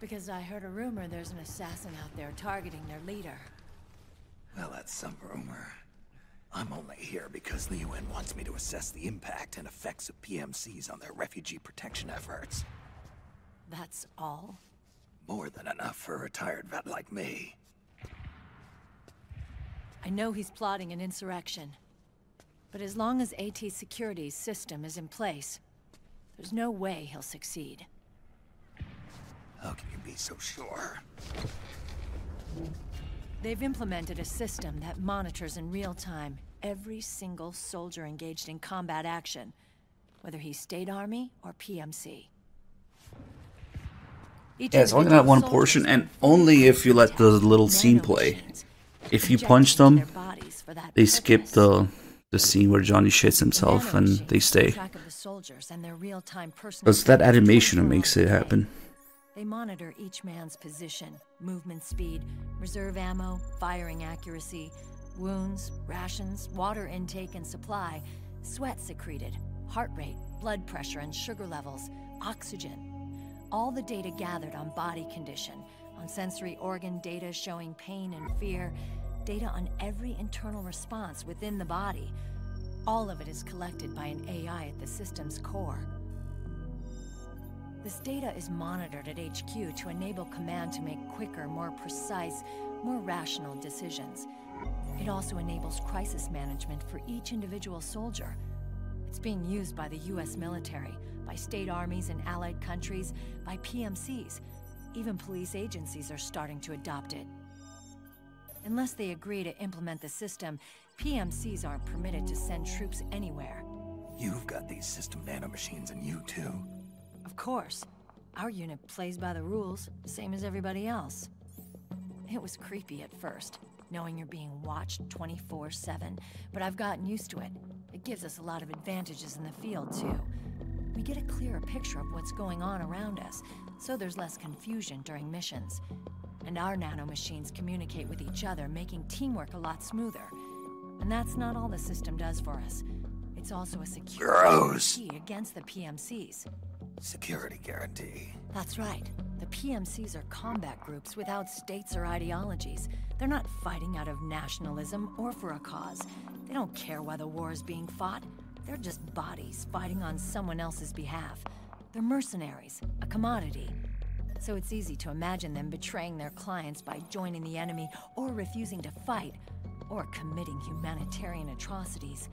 Because I heard a rumor there's an assassin out there targeting their leader. Well, that's some rumor. I'm only here because the UN wants me to assess the impact and effects of PMCs on their refugee protection efforts. That's all? More than enough for a retired vet like me. I know he's plotting an insurrection. But as long as AT Security's system is in place, there's no way he'll succeed. How can you be so sure? They've implemented a system that monitors in real time every single soldier engaged in combat action, whether he's State Army or PMC. Yeah, it's only that one portion, and only if you let the little scene play. If you punch them, they skip the scene where Johnny shits himself and they stay. It's that animation that makes it happen. They monitor each man's position, movement speed, reserve ammo, firing accuracy, wounds, rations, water intake and supply, sweat secreted, heart rate, blood pressure and sugar levels, oxygen. All the data gathered on body condition, on sensory organ data showing pain and fear, data on every internal response within the body. All of it is collected by an AI at the system's core. This data is monitored at HQ to enable command to make quicker, more precise, more rational decisions. It also enables crisis management for each individual soldier. It's being used by the US military, by state armies in allied countries, by PMCs. Even police agencies are starting to adopt it. Unless they agree to implement the system, PMCs aren't permitted to send troops anywhere. You've got these system nanomachines in you too. Of course. Our unit plays by the rules, same as everybody else. It was creepy at first, knowing you're being watched 24/7, but I've gotten used to it. It gives us a lot of advantages in the field, too. We get a clearer picture of what's going on around us, so there's less confusion during missions. And our nanomachines communicate with each other, making teamwork a lot smoother. And that's not all the system does for us. It's also a security key against the PMCs. Security guarantee. That's right. The PMCs are combat groups without states or ideologies. They're not fighting out of nationalism or for a cause. They don't care why the war is being fought. They're just bodies fighting on someone else's behalf. They're mercenaries, a commodity. So it's easy to imagine them betraying their clients by joining the enemy or refusing to fight, or committing humanitarian atrocities.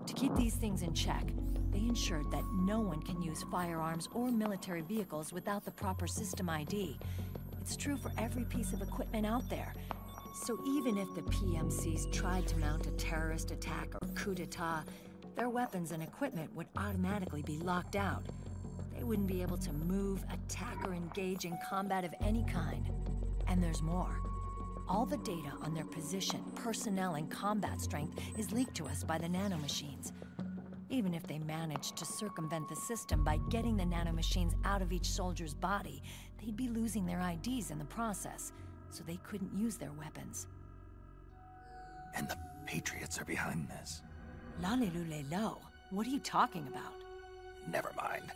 To keep these things in check, they ensured that no one can use firearms or military vehicles without the proper system ID. It's true for every piece of equipment out there. So even if the PMCs tried to mount a terrorist attack or coup d'etat, their weapons and equipment would automatically be locked out. They wouldn't be able to move, attack, or engage in combat of any kind. And there's more. All the data on their position, personnel, and combat strength is leaked to us by the nanomachines. Even if they managed to circumvent the system by getting the nanomachines out of each soldier's body, they'd be losing their IDs in the process, so they couldn't use their weapons. And the Patriots are behind this. Lalilulelo, what are you talking about? Never mind.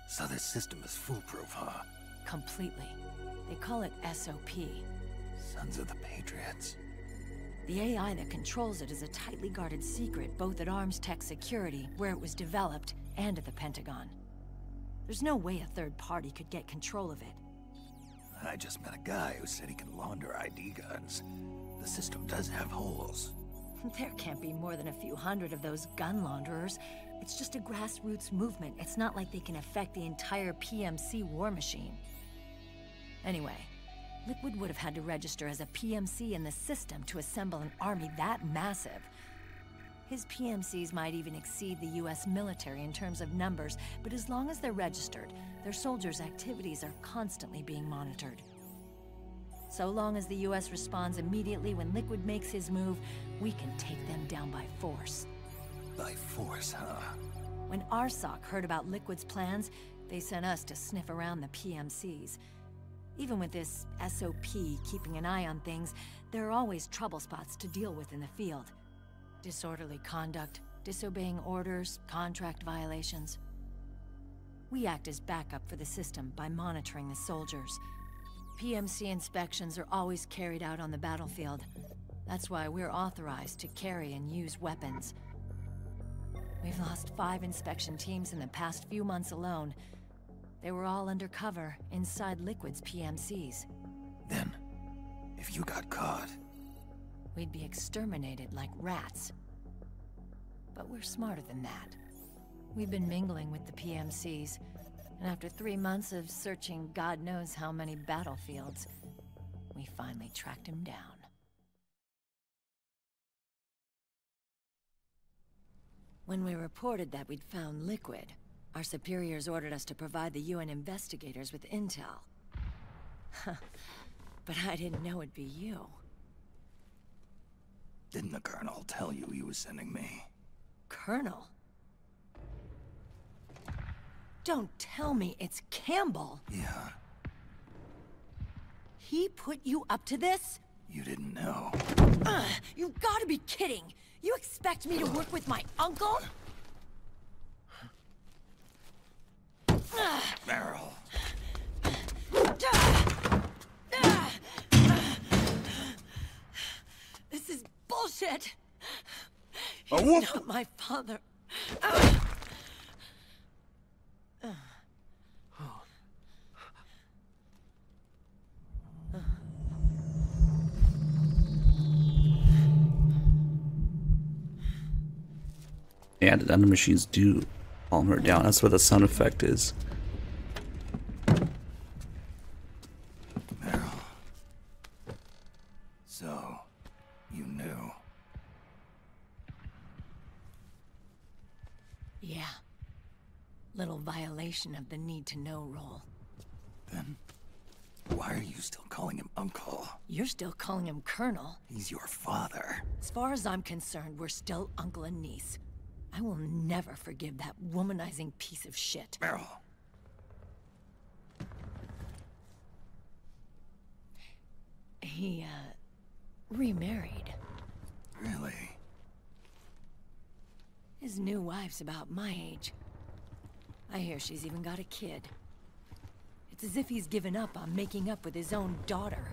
So this system is foolproof, huh? Completely. They call it SOP. Sons of the Patriots. The AI that controls it is a tightly guarded secret, both at Arms Tech Security, where it was developed, and at the Pentagon. There's no way a third party could get control of it. I just met a guy who said he can launder ID guns. The system does have holes. There can't be more than a few hundred of those gun launderers. It's just a grassroots movement. It's not like they can affect the entire PMC war machine. Anyway, Liquid would have had to register as a PMC in the system to assemble an army that massive. His PMCs might even exceed the US military in terms of numbers, but as long as they're registered, their soldiers' activities are constantly being monitored. So long as the US responds immediately when Liquid makes his move, we can take them down by force. By force, huh? When RSOC heard about Liquid's plans, they sent us to sniff around the PMCs. Even with this SOP keeping an eye on things, there are always trouble spots to deal with in the field. Disorderly conduct, disobeying orders, contract violations. We act as backup for the system by monitoring the soldiers. PMC inspections are always carried out on the battlefield. That's why we're authorized to carry and use weapons. We've lost 5 inspection teams in the past few months alone. They were all undercover, inside Liquid's PMCs. Then, if you got caught... we'd be exterminated like rats. But we're smarter than that. We've been mingling with the PMCs, and after 3 months of searching God knows how many battlefields, we finally tracked him down. When we reported that we'd found Liquid, our superiors ordered us to provide the UN investigators with intel. But I didn't know it'd be you. Didn't the Colonel tell you he was sending me? Colonel? Don't tell me it's Campbell! Yeah. He put you up to this? You didn't know. You gotta be kidding! You expect me to work with my uncle? Meryl. This is bullshit! A He's whoop! not my father. Yeah, the nanomachines do calm her down. That's what the sound effect is. Meryl. So, you knew. Yeah. Little violation of the need-to-know rule. Then, why are you still calling him Uncle? You're still calling him Colonel. He's your father. As far as I'm concerned, we're still uncle and niece. I will never forgive that womanizing piece of shit. Meryl. He, remarried. Really? His new wife's about my age. I hear she's even got a kid. It's as if he's given up on making up with his own daughter.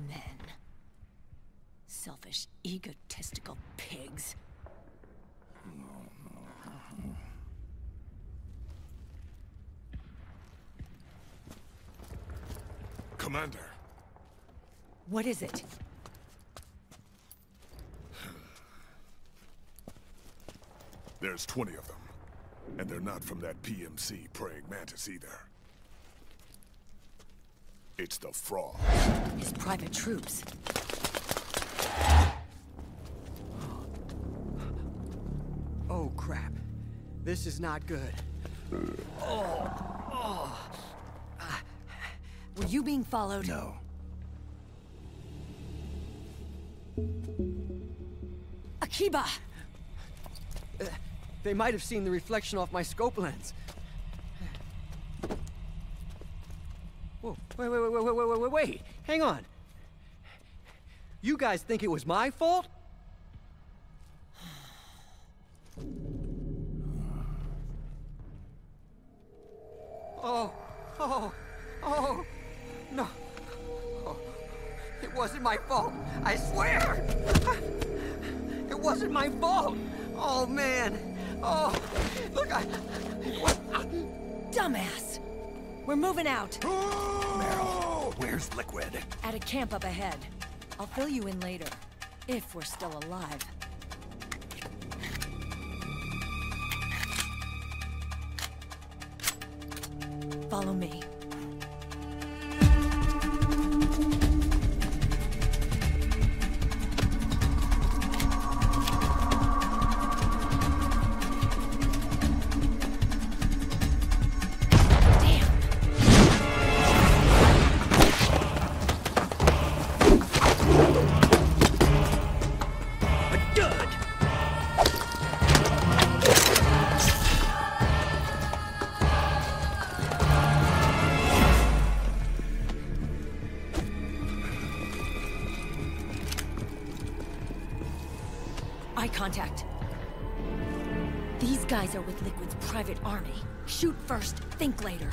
Men. Selfish, egotistical pigs. Commander. What is it? There's 20 of them. And they're not from that PMC praying mantis either. It's the fraud. His private troops. crap. This is not good. Were you being followed? No. Akiba! They might have seen the reflection off my scope lens. Whoa, wait. Hang on. You guys think it was my fault? Oh, no. Oh, it wasn't my fault. I swear. It wasn't my fault. Oh, man. Oh, look, Dumbass! We're moving out. Meryl, where's Liquid? At a camp up ahead. I'll fill you in later. If we're still alive. Follow me. Eye contact. These guys are with Liquid's private army. Shoot first, think later.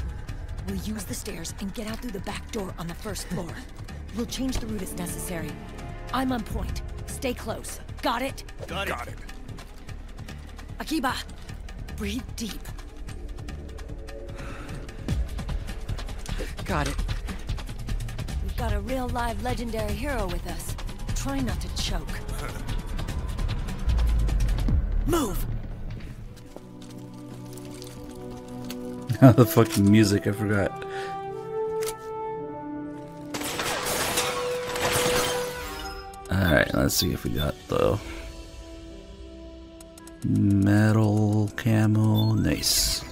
We'll use the stairs and get out through the back door on the first floor. We'll change the route as necessary. I'm on point. Stay close. Got it? Got it. Akiba, breathe deep. got it. We've got a real live legendary hero with us. Try not to choke. Move! The fucking music, I forgot. Alright, let's see if we got the metal camo. Nice.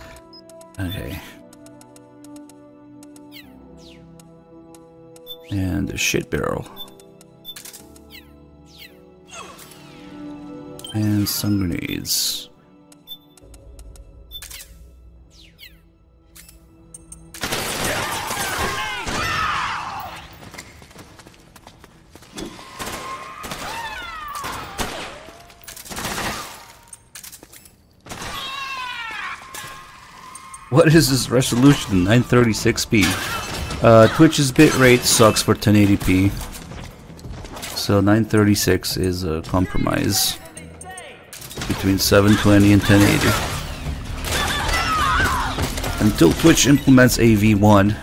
Okay. And the shit barrel. And some grenades. What is this resolution? 936p. Twitch's bitrate sucks for 1080p. So 936 is a compromise between 720 and 1080. Until Twitch implements AV1,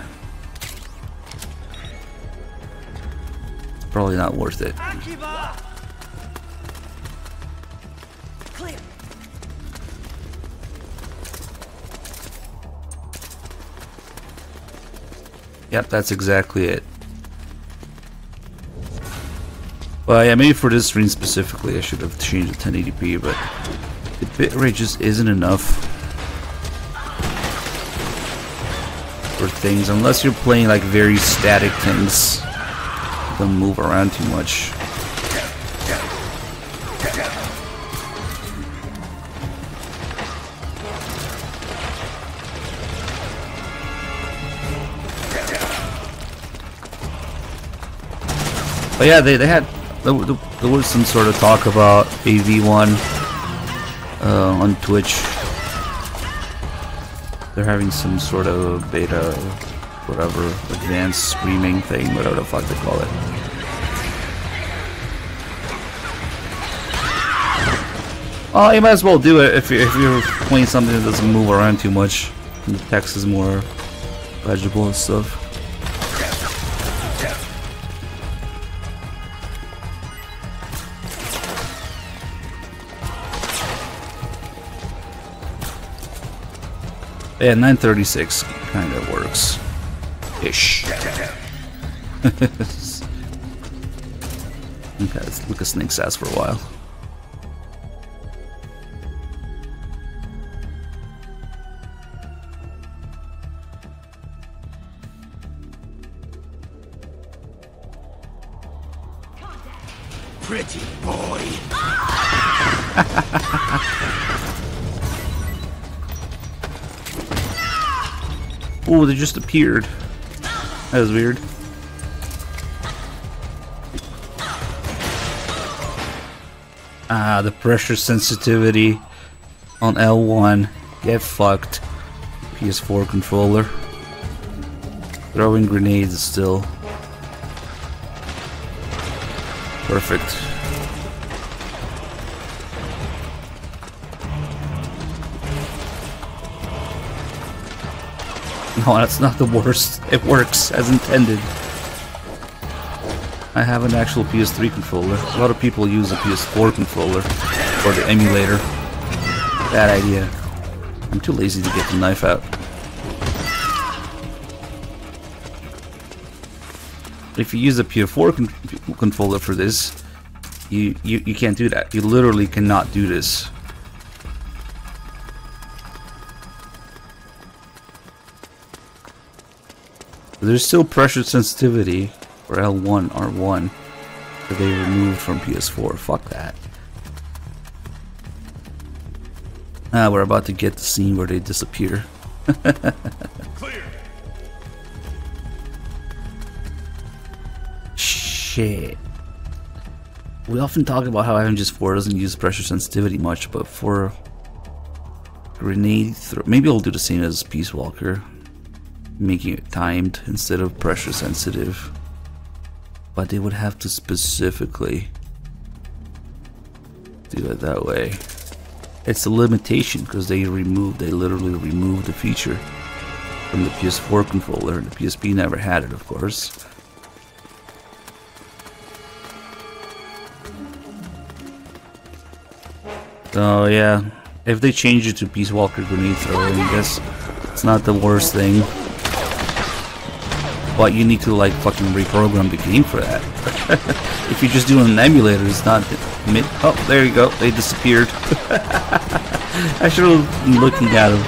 it's probably not worth it. Clear. Yep, that's exactly it. Well, yeah, maybe for this stream specifically, I should have changed to 1080p, but the bitrate just isn't enough for things, unless you're playing like very static things. Don't move around too much. But yeah, there was some sort of talk about AV1 on Twitch. They're having some sort of beta, whatever, advanced streaming thing, whatever the fuck they call it. Oh, you might as well do it if you're playing something that doesn't move around too much, and the text is more legible and stuff. Yeah, 936 kind of works. Ish. Okay, let's look at Snake's ass for a while. pretty boy. Oh, they just appeared. That was weird. Ah, the pressure sensitivity on L1. Get fucked. PS4 controller. Throwing grenades still. Perfect. No, that's not the worst. It works as intended. I have an actual PS3 controller. A lot of people use a PS4 controller for the emulator. Bad idea. I'm too lazy to get the knife out. If you use a PS4 controller for this, you can't do that. You literally cannot do this. There's still pressure sensitivity for L1, R1 that they removed from PS4. Fuck that. Ah, we're about to get the scene where they disappear. Clear. Shit. We often talk about how MGS4 doesn't use pressure sensitivity much, but for grenade throw, maybe I'll do the same as Peace Walker, making it timed instead of pressure sensitive. But they would have to specifically do it that way. It's a limitation because they literally removed the feature from the PS4 controller, and the PSP never had it, of course. So yeah, if they change it to Peace Walker grenade throwing, I guess it's not the worst thing. But you need to like fucking reprogram the game for that. If you're just doing an emulator, it's not. Oh, there you go. They disappeared. I should have been looking at them.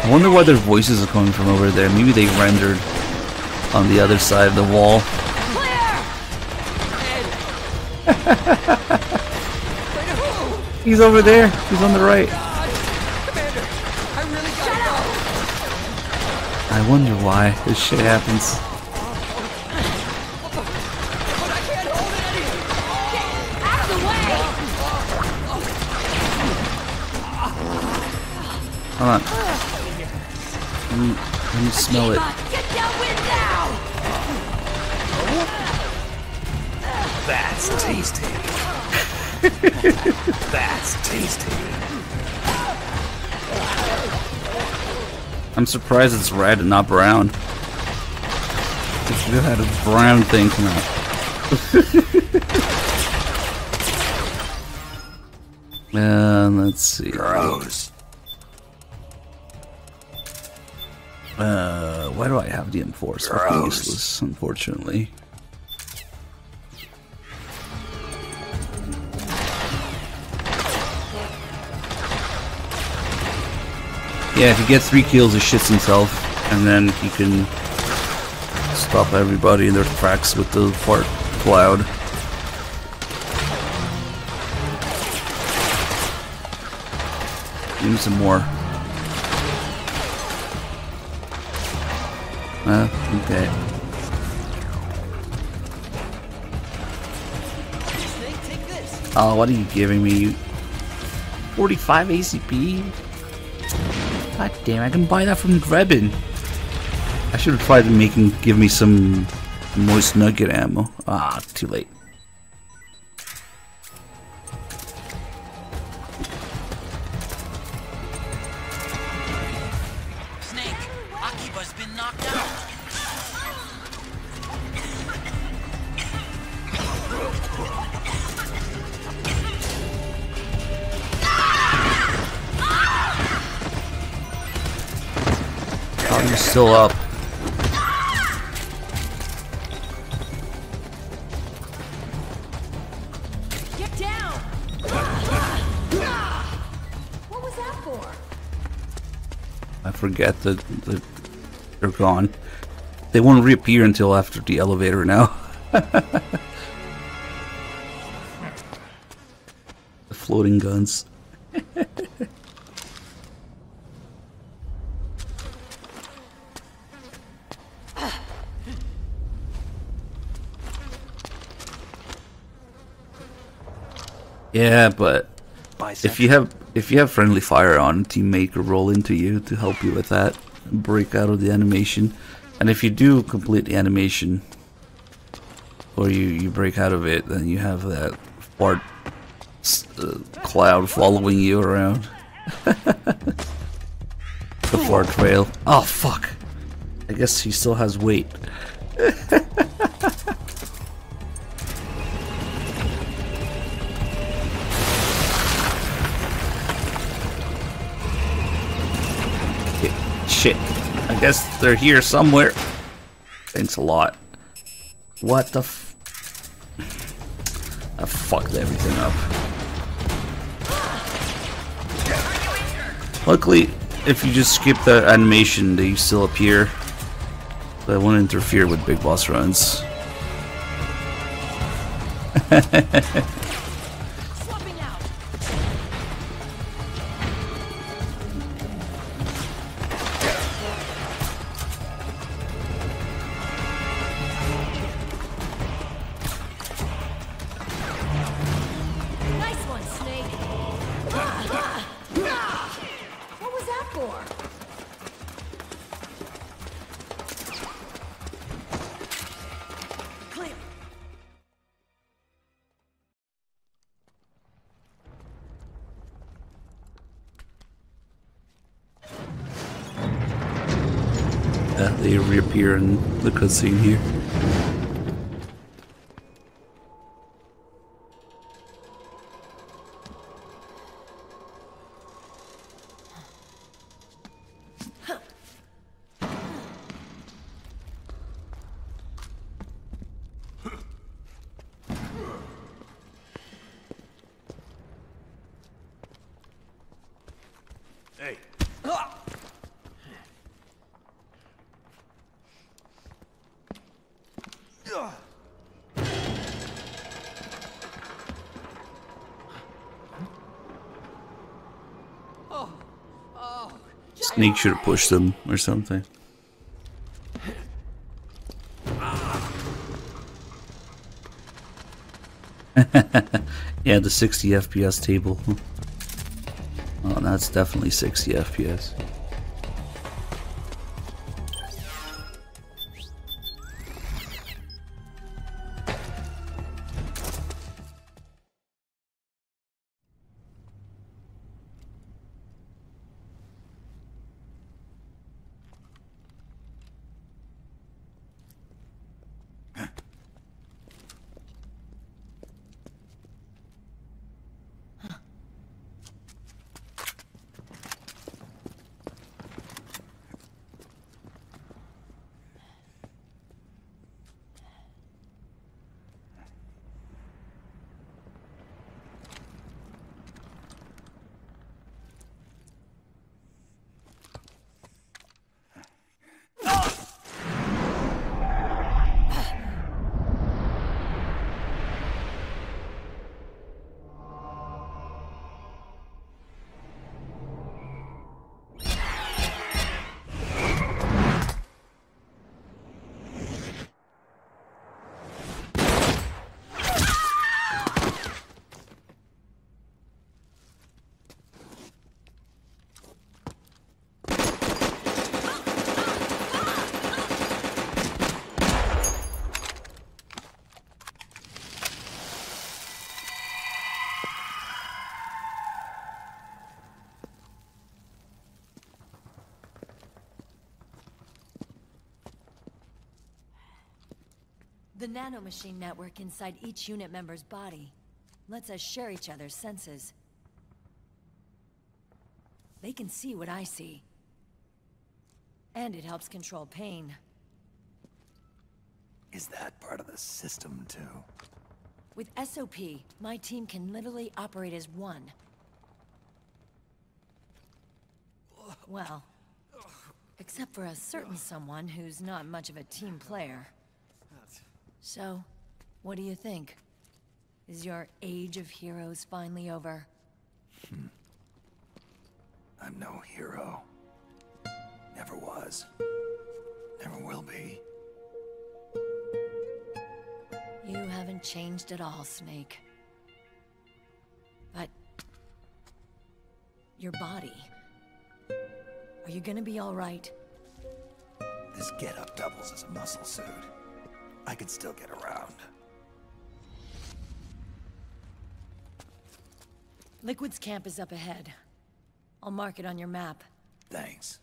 I wonder why their voices are coming from over there. Maybe they rendered on the other side of the wall. He's over there. He's on the right. I wonder why this shit happens. Hold on. Let me smell it. That's tasty. That's tasty. I'm surprised it's red and not brown. It should have had a brown thing come out. Let's see. Gross. Why do I have the M4? It's fucking useless, unfortunately. Yeah, if you get 3 kills, he shits himself, and then he can stop everybody in their tracks with the fart cloud. Give me some more. Okay. Oh, what are you giving me? 45 ACP? God damn, I can buy that from Drebin. I should have tried to give me some moist nugget ammo. Ah, too late. Snake, Akiba's been knocked out. Oh, you're still up. Get down! What was that for? I forget that they're gone. They won't reappear until after the elevator now. The floating guns. Yeah, but if you have friendly fire on, teammate could roll into you to help you with that, and break out of the animation. And if you do complete the animation, or you break out of it, then you have that fart cloud following you around. The fart trail. Oh fuck! I guess he still has weight. Shit. I guess they're here somewhere. Thanks a lot. What the f... I fucked everything up. Luckily, if you just skip the animation, they still appear. So I won't interfere with big boss runs. They reappear in the cutscene here. Hey. Snake should have pushed them or something. Yeah, the 60 FPS table. Oh, that's definitely 60 FPS. The nanomachine network inside each unit member's body lets us share each other's senses. They can see what I see. And it helps control pain. Is that part of the system, too? With SOP, my team can literally operate as one. Well, Except for a certain someone who's not much of a team player. So, what do you think? Is your age of heroes finally over? I'm no hero. Never was. Never will be. You haven't changed at all, Snake. But... your body... are you gonna be alright? This getup doubles as a muscle suit. I could still get around. Liquid's camp is up ahead. I'll mark it on your map. Thanks.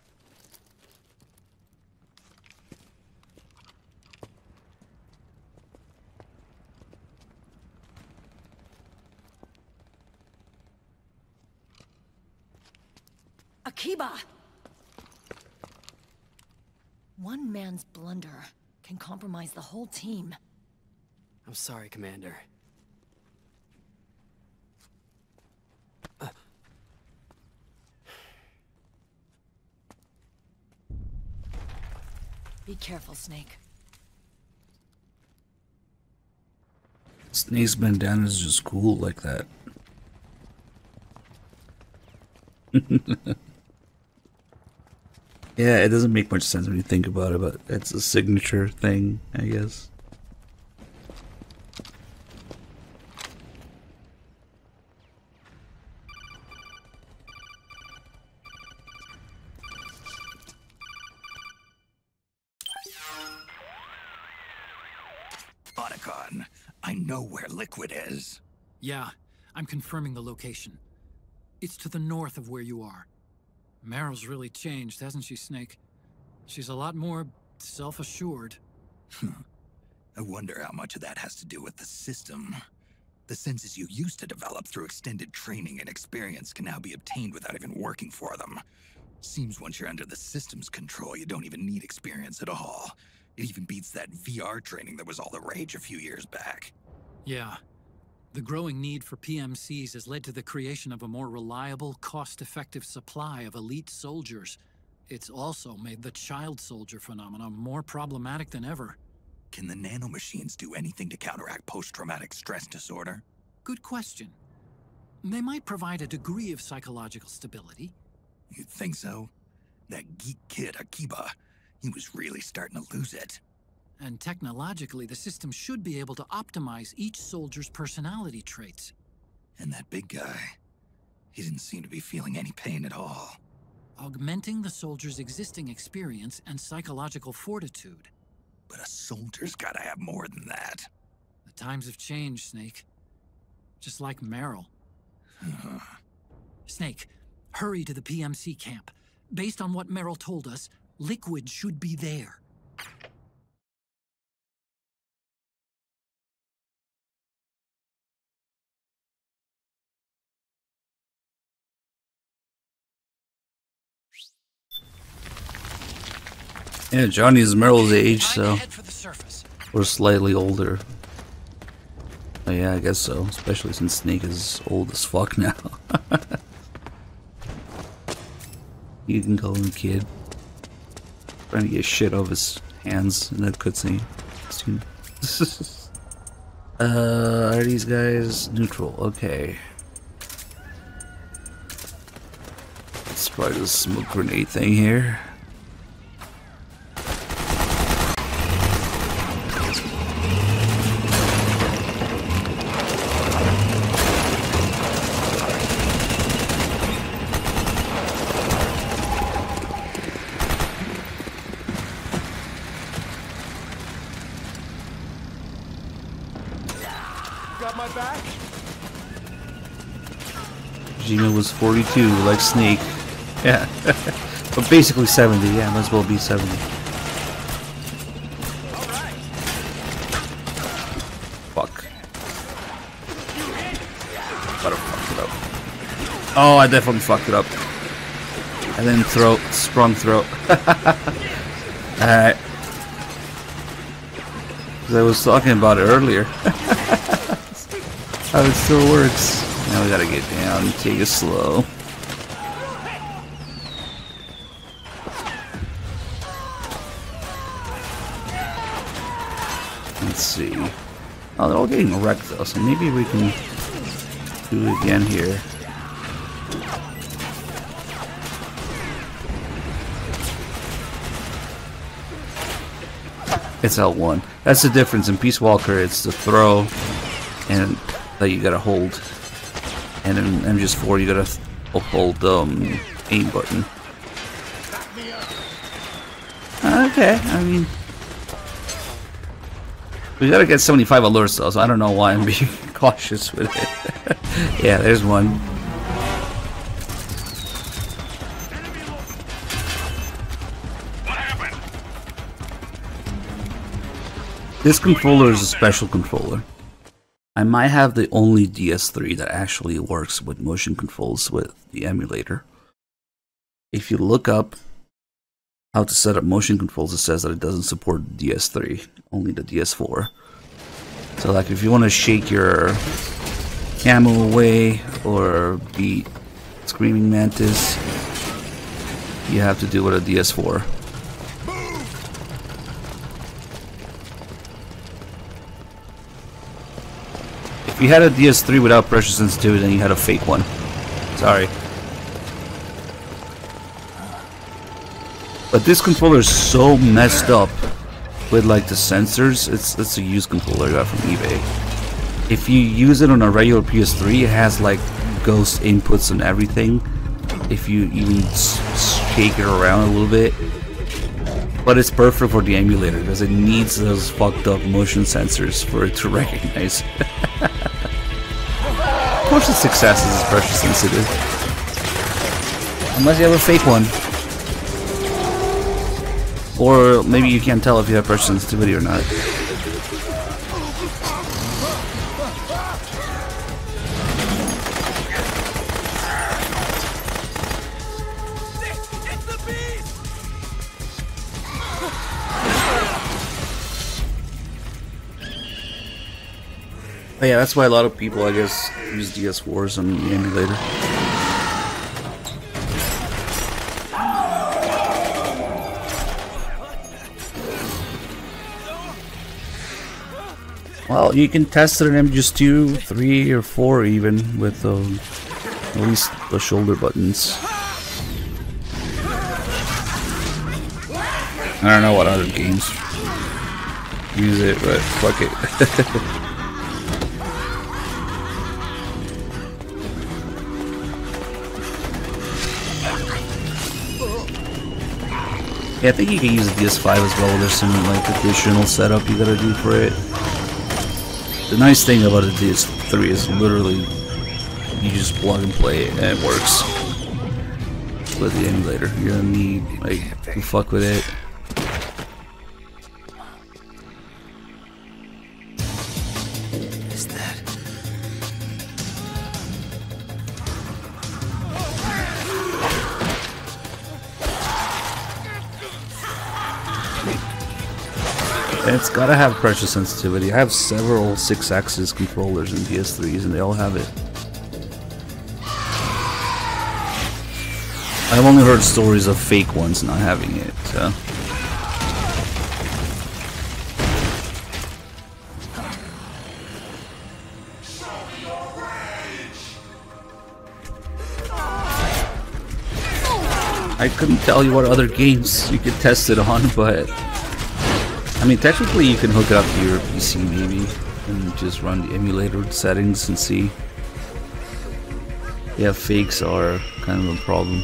Akiba! One man's blunder can compromise the whole team. I'm sorry, Commander. Be careful, Snake. Snake's bandana is just cool like that. Yeah, it doesn't make much sense when you think about it, but it's a signature thing, I guess. Otacon, I know where Liquid is. Yeah, I'm confirming the location. It's to the north of where you are. Meryl's really changed, hasn't she, Snake? She's a lot more self-assured. I wonder how much of that has to do with the system. The senses you used to develop through extended training and experience can now be obtained without even working for them. Seems once you're under the system's control, you don't even need experience at all. It even beats that VR training that was all the rage a few years back. Yeah. The growing need for PMCs has led to the creation of a more reliable, cost-effective supply of elite soldiers. It's also made the child soldier phenomenon more problematic than ever. Can the nanomachines do anything to counteract post-traumatic stress disorder? Good question. They might provide a degree of psychological stability. You'd think so? That geek kid, Akiba, he was really starting to lose it. And technologically, the system should be able to optimize each soldier's personality traits. And that big guy, he didn't seem to be feeling any pain at all. Augmenting the soldier's existing experience and psychological fortitude. But a soldier's gotta have more than that. The times have changed, Snake. Just like Meryl. Snake, hurry to the PMC camp. Based on what Meryl told us, Liquid should be there. Yeah, Johnny is Meryl's age, so we're slightly older. Oh yeah, I guess so, especially since Snake is old as fuck now. You can call him a kid. Trying to get shit off his hands in that cutscene. Are these guys neutral? Okay. Let's try this smoke grenade thing here. Gina was 42, like Snake. Yeah. But basically 70, yeah, might as well be 70. Fuck. Gotta fuck it up. Oh, I definitely fucked it up. And then throat, sprung throat. Alright. Because I was talking about it earlier. How it still works. Now we gotta get down, take it slow. see. Oh, they're all getting wrecked though, so maybe we can do it again here. It's L1. That's the difference. In Peace Walker, it's the throw and that you gotta hold. And in MGS4, you gotta hold the aim button. Okay, I mean... We gotta get 75 alerts though, so I don't know why I'm being cautious with it. Yeah, there's one. This controller is a special controller. I might have the only DS3 that actually works with motion controls with the emulator. If you look up how to set up motion controls, it says that it doesn't support DS3, only the DS4. So like if you want to shake your camo away or beat Screaming Mantis, you have to do it with a DS4. If you had a DS3 without pressure sensitivity, then you had a fake one. Sorry. But this controller is so messed up with like the sensors. It's a used controller I got from eBay. If you use it on a regular PS3, it has like ghost inputs and everything. If you even shake it around a little bit. But it's perfect for the emulator because it needs those fucked up motion sensors for it to recognize. Motion success is pressure sensitive. Unless you have a fake one. Or maybe you can't tell if you have pressure sensitivity or not. But yeah, that's why a lot of people, I guess, use DS4s on the emulator. Well, you can test it in MGS2, 3, or 4 even, with at least the shoulder buttons. I don't know what other games use it, but fuck it. Yeah, I think you can use a DS5 as well. There's some like additional setup you gotta do for it. The nice thing about a DS3 is literally you just plug and play it and it works. With the emulator, you're gonna need like to fuck with it. It's gotta have pressure sensitivity. I have several 6-axis controllers and DS3s and they all have it. I've only heard stories of fake ones not having it, so. I couldn't tell you what other games you could test it on, but I mean, technically you can hook it up to your PC maybe and just run the emulator settings and see. Yeah, fakes are kind of a problem.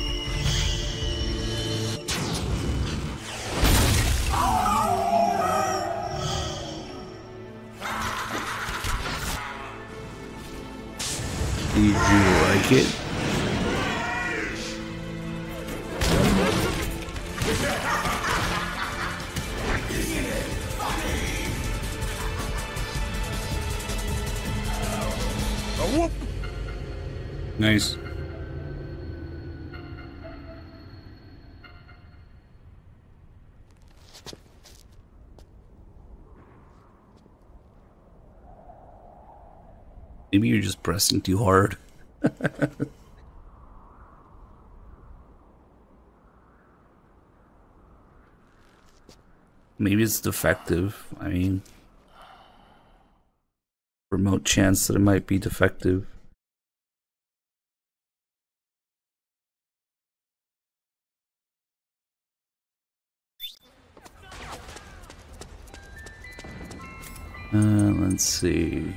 Did you like it? Nice. Maybe you're just pressing too hard. Maybe it's defective. I mean, remote chance that it might be defective. Let's see.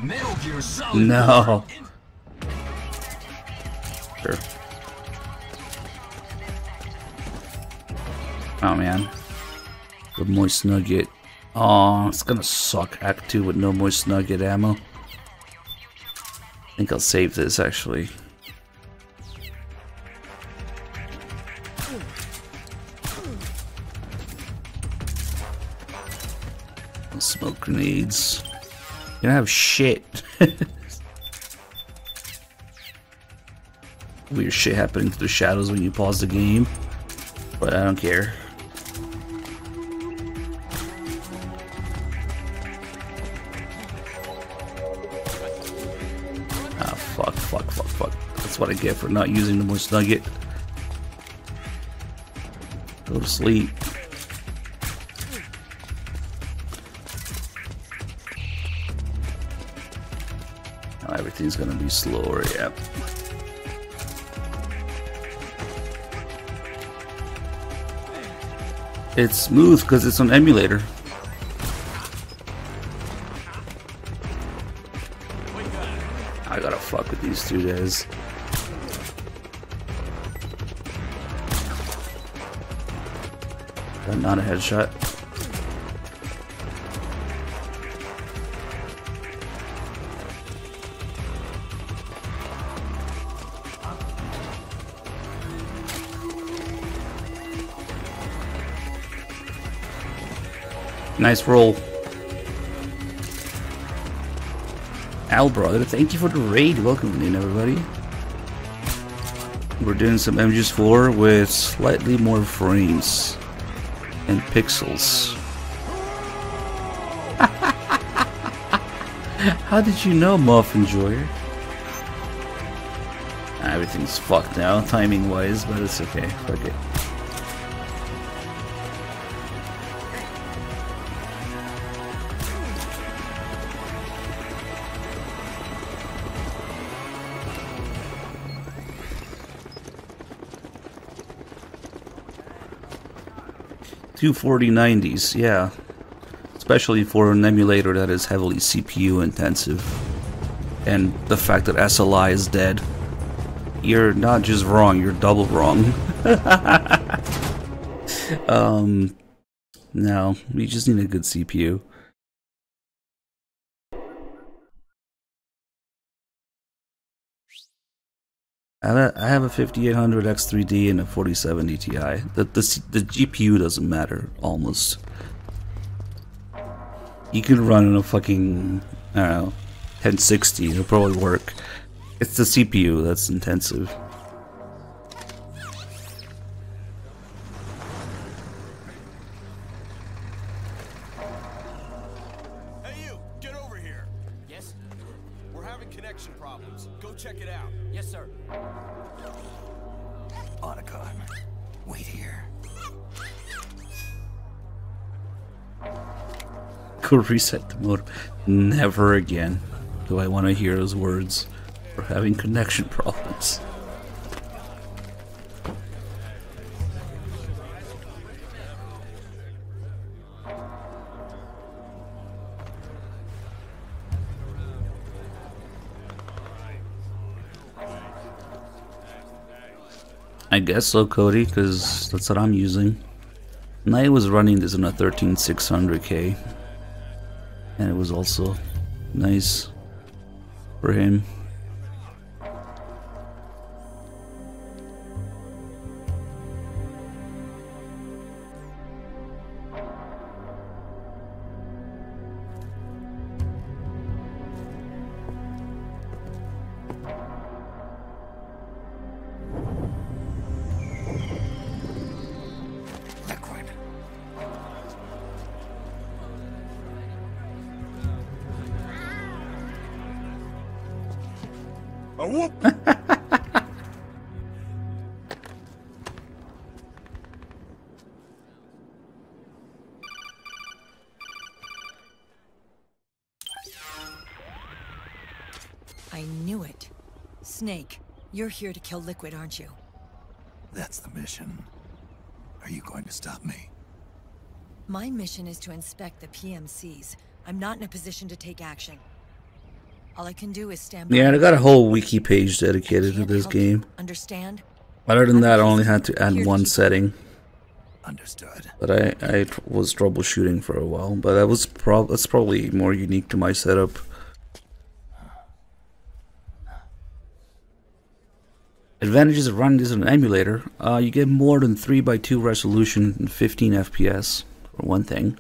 Metal Gear Solid. No. Sure. Oh man. The moist nugget. Oh, it's gonna suck. Act 2 with no moist nugget ammo. I think I'll save this actually. Smoke grenades. You don't have shit. Weird shit happening to the shadows when you pause the game. But I don't care. Ah, fuck. That's what I get for not using the moist nugget. Go to sleep. Everything's gonna be slower, yep. It's smooth because it's on emulator. I gotta fuck with these two guys. But not a headshot. Nice roll. Al brother, thank you for the raid. Welcome in, everybody. We're doing some MGS4 with slightly more frames and pixels. How did you know, Muffin Joyer? Everything's fucked now, timing wise, but it's okay. Fuck it. Two 4090s, yeah. Especially for an emulator that is heavily CPU intensive. And the fact that SLI is dead. You're not just wrong, you're double wrong. No, you just need a good CPU. I have a 5800 X3D and a 4070 Ti. The GPU doesn't matter, almost. You can run on a fucking, I don't know, 1060, it'll probably work. It's the CPU that's intensive. Hey you, get over here. Yes? We're having connection problems. Go check it out. Yes, sir. Otacon, wait here. Go reset the modem. Never again do I want to hear those words. We're having connection problems. I guess so, Cody, because that's what I'm using. And I was running this on a 13600K, and it was also nice for him. A whoop! I knew it. Snake, you're here to kill Liquid, aren't you? That's the mission. Are you going to stop me? My mission is to inspect the PMCs. I'm not in a position to take action. All I can do is stand by. Yeah, I got a whole wiki page dedicated to this game. Understand? Other than that, I only had to add one setting. Understood. But I was troubleshooting for a while, but that's probably more unique to my setup. Advantages of running this on an emulator. You get more than 3:2 resolution and 15 FPS, for one thing.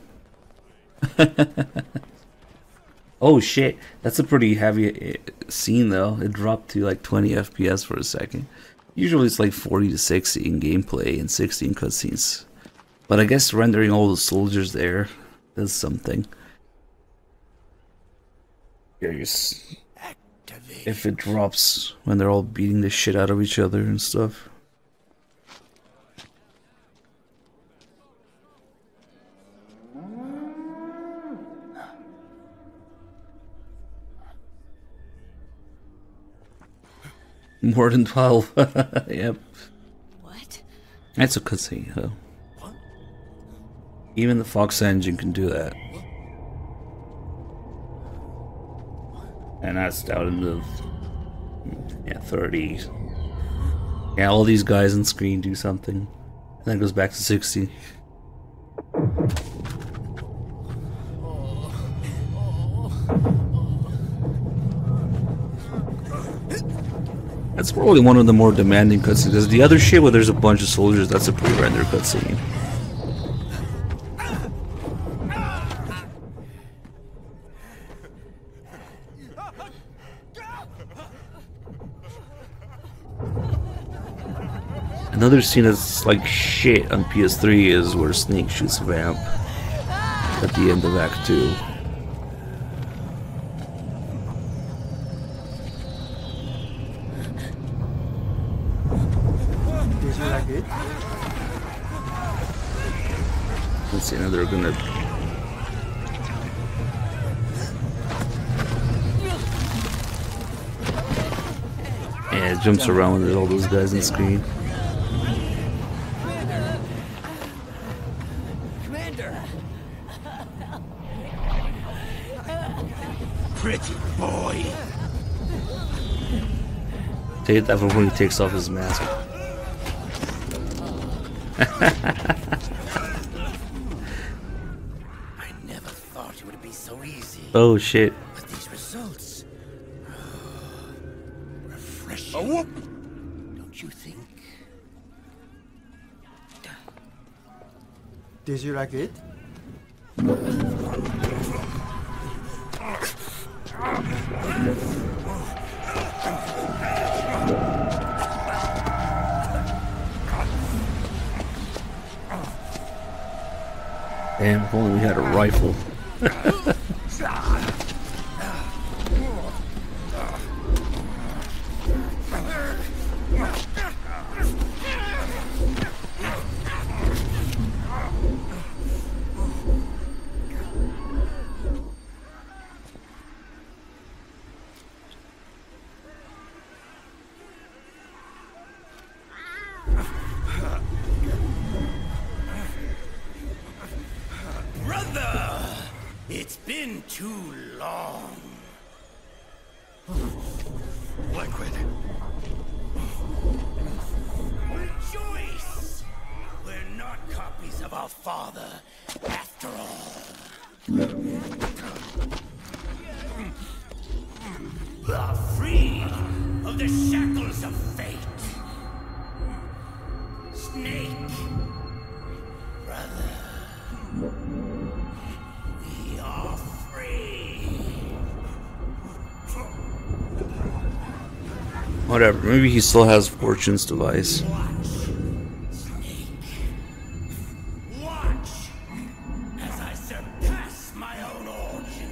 Oh shit, that's a pretty heavy scene though. It dropped to like 20 FPS for a second. Usually it's like 40 to 60 in gameplay and 60 in cutscenes. But I guess rendering all the soldiers there does something. Curious if it drops when they're all beating the shit out of each other and stuff. More than 12. Yep. What? That's a cutscene, though. Even the Fox engine can do that. And that's down in the 30s. Yeah, all these guys on screen do something. And then it goes back to 60. That's probably one of the more demanding cutscenes. Because the other shit where there's a bunch of soldiers, that's a pre-rendered cutscene. Another scene that's like shit on PS3 is where Snake shoots Vamp at the end of Act 2. Did you like it? Let's see, now they're gonna... Yeah, it jumps around with all those guys on the screen. Pretty boy. Take that from when he takes off his mask. I never thought it would be so easy. Oh shit. But these results refreshing. Don't you think? Did you like it? Damn, if only we had a rifle. It's been too long. Liquid. Rejoice! We're not copies of our father, after all. We are free of the shackles of fate. Snake, brother. We are free. Whatever, maybe he still has Fortune's device. Watch as I surpass my own origin.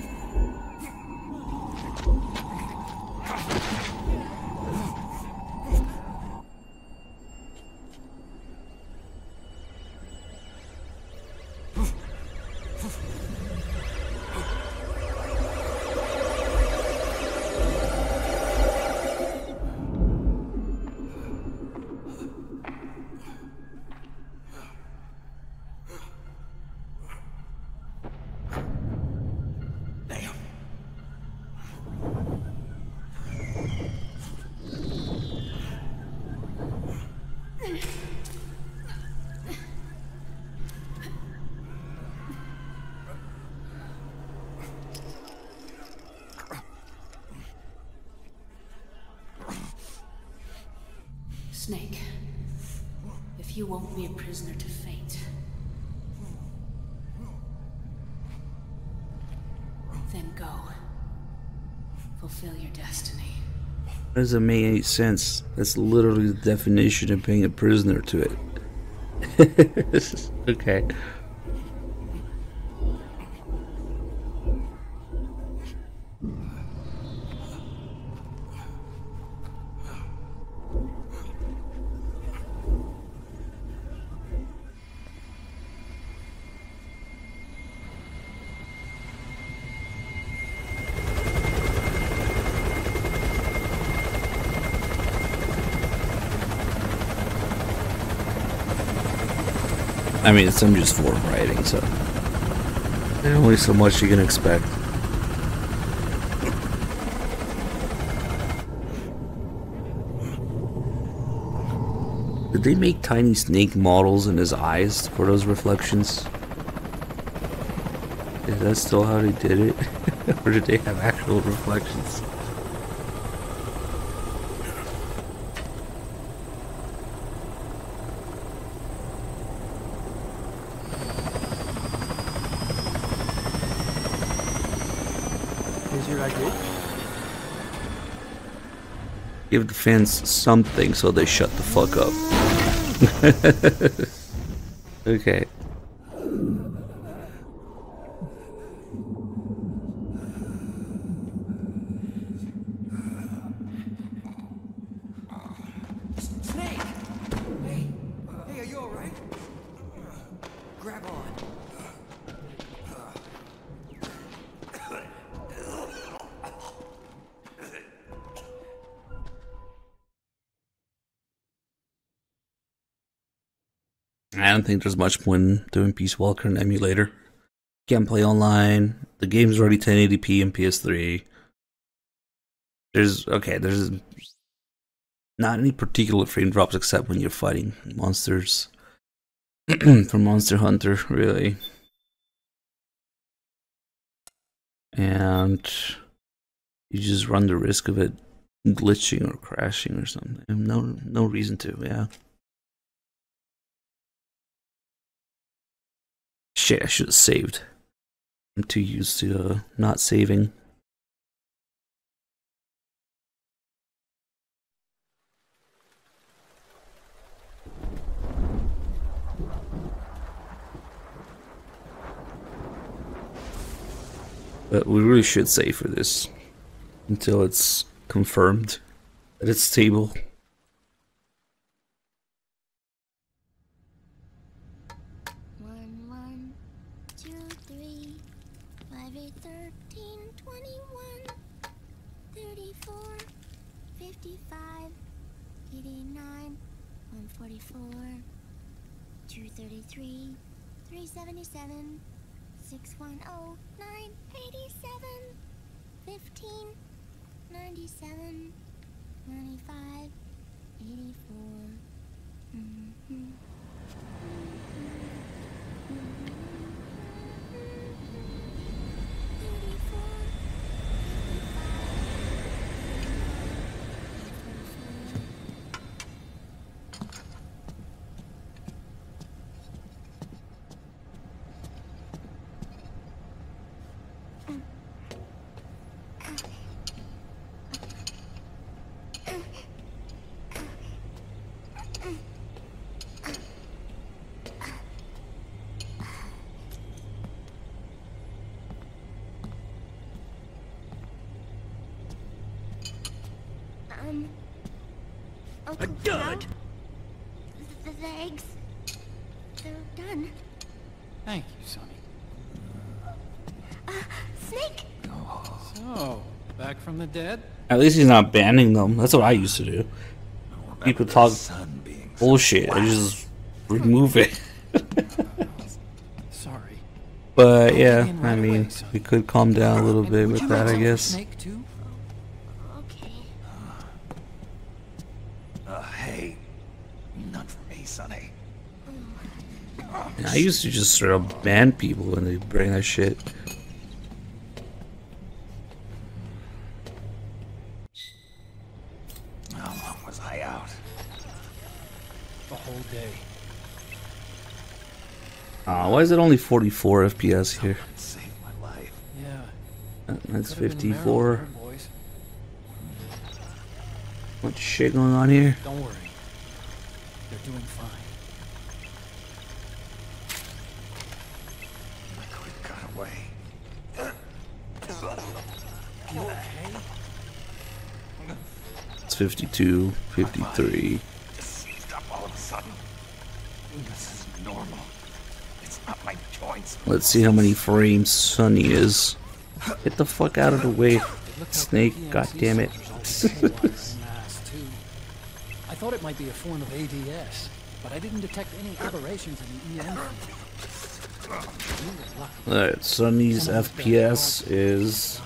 You won't be a prisoner to fate. Then go. Fulfill your destiny. That doesn't make any sense. That's literally the definition of being a prisoner to it. Okay. I mean, it's MGS4 writing, so there's only so much you can expect. Did they make tiny snake models in his eyes for those reflections? Is that still how they did it? Or did they have actual reflections? Give the fans something so they shut the fuck up. Okay. Snake! Hey, are you alright? Grab on. I don't think there's much point doing Peace Walker and emulator. Can't play online. The game's already 1080p and PS3. There's not any particular frame drops except when you're fighting monsters from Monster Hunter, really. And you just run the risk of it glitching or crashing or something. No reason to, yeah. Shit, I should have saved. I'm too used to not saving. But we really should save for this until it's confirmed that it's stable. Uncle Good. The eggs, they're done. Thank you, Sonny. Snake! So, back from the dead? At least he's not banning them. That's what I used to do. People talk bullshit. I just remove it. Sorry. But yeah, I mean, we could calm down a little bit with that, I guess. Snake too? Hey, none for me, Sonny. I used to just straight up ban people when they bring that shit. How long was I out? A whole day. Why is it only 44 FPS here? Saved my life. Yeah. That's 54. Much shit going on here. Don't worry. They're doing fine. Liquid got away. You okay? It's 52, 53. Just seized up all of a sudden. This is normal. It's not my joints. Let's see how many frames Sonny is. Get the fuck out of the way, Snake. God damn it. I thought it might be a form of ADS, but I didn't detect any aberrations in the EM. Alright, Sonny's FPS is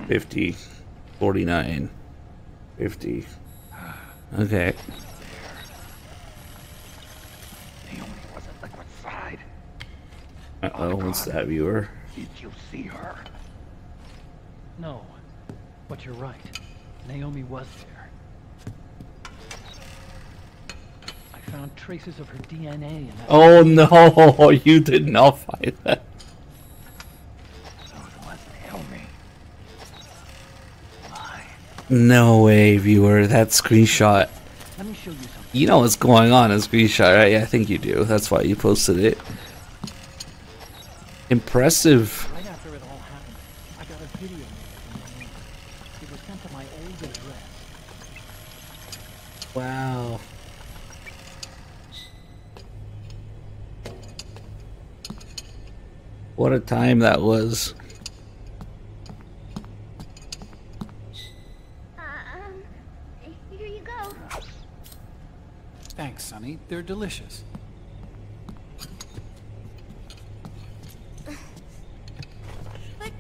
50, 49, 50. Okay. Naomi wasn't liquid side. Uh-oh, what's that, viewer? Did you see her? No, but you're right. Naomi was there. I found traces of her DNA in that. Oh no, you did not find that. So it was Naomi. No way, viewer. That screenshot. Let me show you something. You know what's going on in screenshot, right? Yeah, I think you do. That's why you posted it. Impressive. Right after it all happened, I got a video made. It was sent to my old address. Wow. What a time that was. Here you go. Thanks, Sonny. They're delicious. But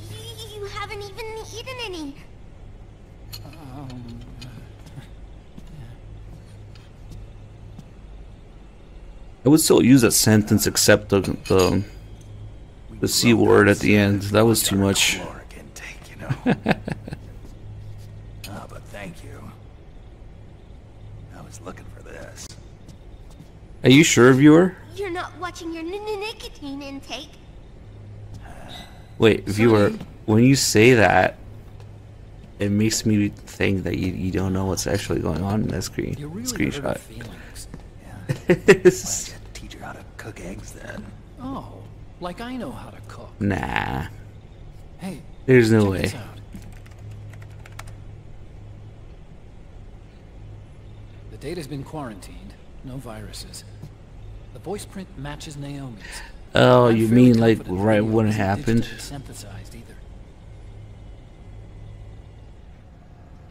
you haven't even eaten any. I would still use that sentence except the C word at the end. That was too much. Oh, but thank you. I was looking for this. Are you sure, viewer? You're not watching your nicotine intake. Wait, viewer, when you say that, it makes me think that you don't know what's actually going on in that screenshot. Teach her how to cook eggs then. Oh, like I know how to cook. Nah. Hey, there's no check way. this out. The data's been quarantined. No viruses. The voice print matches Naomi's. Oh, I'm you fairly mean like confident right the when it isn't happened? digitally synthesized either.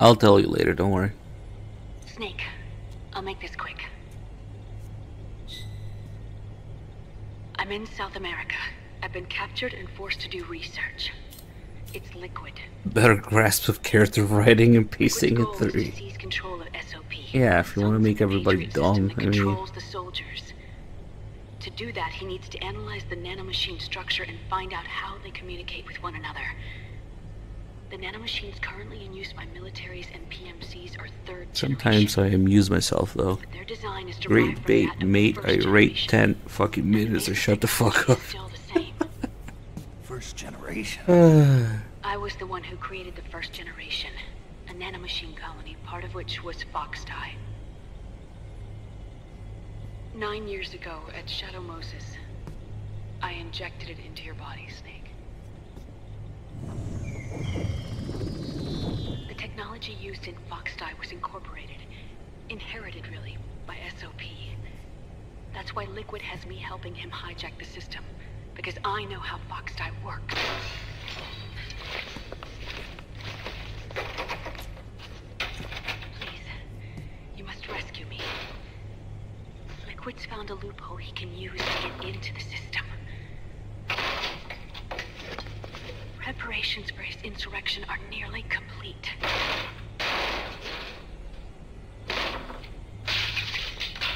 I'll tell you later, don't worry. Snake, I'll make this quick. I'm in South America. I've been captured and forced to do research. It's Liquid. Better grasp of character writing and pacing it Liquid's goal through. is to seize control of SOP. Yeah, if you want to make everybody dumb, I mean, Controls the soldiers. To do that, he needs to analyze the nanomachine structure and find out how they communicate with one another. The nanomachines currently in use by militaries and PMCs are third sometimes I amuse myself though. Their design is Great bait, mate. I rate 10 fucking minutes or shut the fuck up. First generation. I was the one who created the first generation, a nanomachine colony, part of which was Foxdie. 9 years ago at Shadow Moses, I injected it into your body, Snake. The technology used in Foxdie was incorporated, inherited really, by SOP. That's why Liquid has me helping him hijack the system, because I know how Foxdie works. Please, you must rescue me. Liquid's found a loophole he can use to get into the system. Preparations for his insurrection are nearly complete.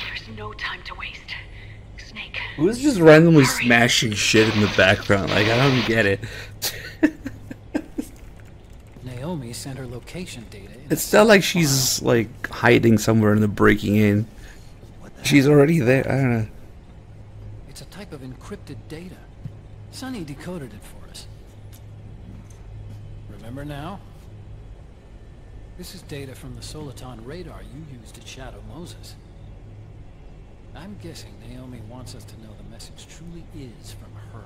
There's no time to waste. Snake. Who's just randomly smashing shit in the background? Like, I don't get it. Naomi sent her location data. It's not like she's like hiding somewhere and then breaking in. She's already there. I don't know. type of encrypted data. Sonny decoded it for us. Remember now? This is data from the Soliton radar you used at Shadow Moses. I'm guessing Naomi wants us to know the message truly is from her.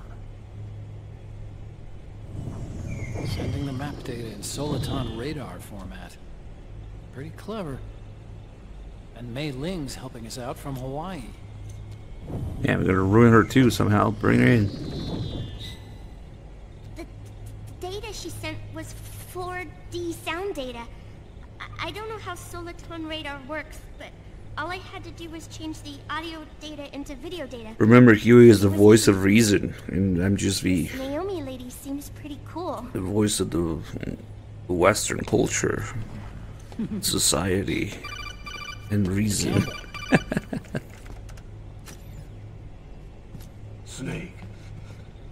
Sending the map data in Soliton radar format. Pretty clever. And Mei Ling's helping us out from Hawaii. Yeah, we're gonna ruin her too somehow. Bring her in. The data she sent was 4D sound data. I don't know how Soliton radar works, but all I had to do was change the audio data into video data. Remember, Huey is the voice of reason, and I'm just the Naomi lady seems pretty cool. voice of the Western culture, society, and reason. Snake,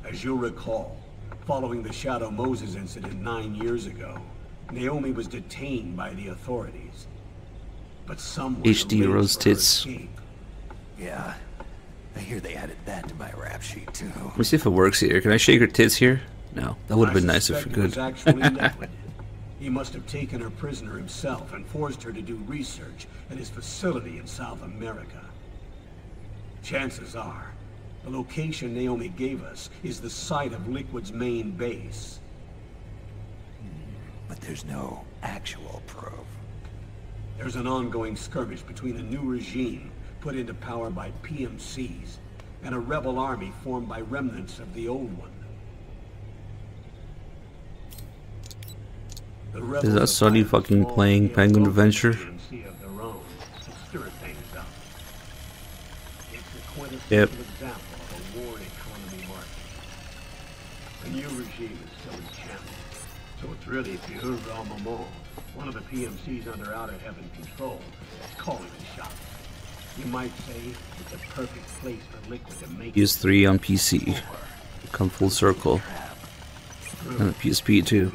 as you'll recall, following the Shadow Moses incident 9 years ago, Naomi was detained by the authorities. But someone HD rose tits. Yeah, I hear they added that to my rap sheet too. Let me see if it works here. Can I shake her tits here? No, that would have been nice if it could. He must have taken her prisoner himself and forced her to do research at his facility in South America. Chances are, the location Naomi gave us is the site of Liquid's main base. But there's no actual proof. There's an ongoing skirmish between a new regime put into power by PMCs and a rebel army formed by remnants of the old one. Is that Sonny fucking playing Penguin Adventure? Yep. The new regime is still in champion, so it's really pure Maman, one of the PMCs under Outer Heaven control, that's calling the shots. You might say it's a perfect place for Liquid to make PS3 on PC. Come full circle. And the PSP too.